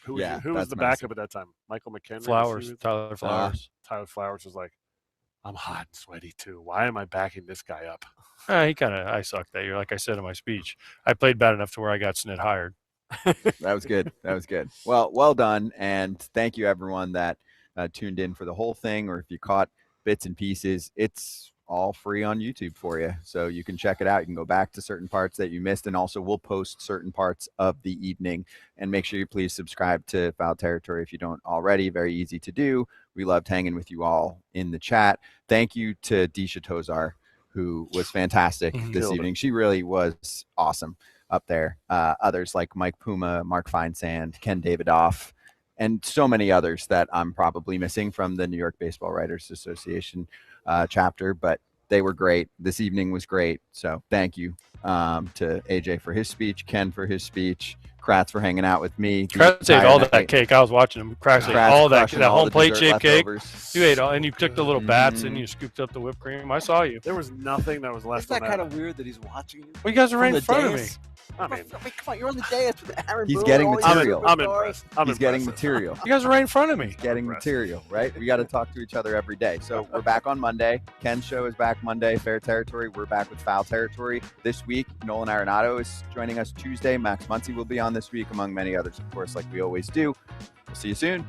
Who was the backup at that time? Michael McKinnon? Tyler Flowers. Tyler Flowers was like, I'm hot and sweaty too. Why am I backing this guy up? I sucked that year. Like I said in my speech, I played bad enough to where I got Snit hired. That was good. That was good. Well done. And thank you everyone that tuned in for the whole thing, or if you caught bits and pieces, it's all free on YouTube for you. So you can check it out. You can go back to certain parts that you missed, and also we'll post certain parts of the evening. And make sure you please subscribe to Foul Territory if you don't already. Very easy to do. We loved hanging with you all in the chat. Thank you to Disha Tozar, who was fantastic this evening. She really was awesome up there. Others like Mike Puma, Mark Feinsand, Ken Davidoff, and so many others that I'm probably missing from the New York Baseball Writers Association chapter, but they were great. This evening was great. So thank you to AJ for his speech, Ken for his speech, Kratz for hanging out with me. Kratz ate all that cake. I was watching him. Kratz ate all that home plate shaped cake. You ate all, and you took the little bats and you scooped up the whipped cream. I saw you. There was nothing that was left. Isn't that kind of weird that he's watching you? Well, you guys are right From in the front of me. dais? I mean, come on, you're on the dais with Aaron. He's Boone, getting all these material. I'm superstars. impressed. He's getting material. You guys are right in front of me. He's getting material, right? We got to talk to each other every day. So we're back on Monday. Ken's show is back Monday. Fair Territory. We're back with Foul Territory this week. Nolan Arenado is joining us Tuesday. Max Muncy will be on this week, among many others, of course, like we always do. We'll see you soon.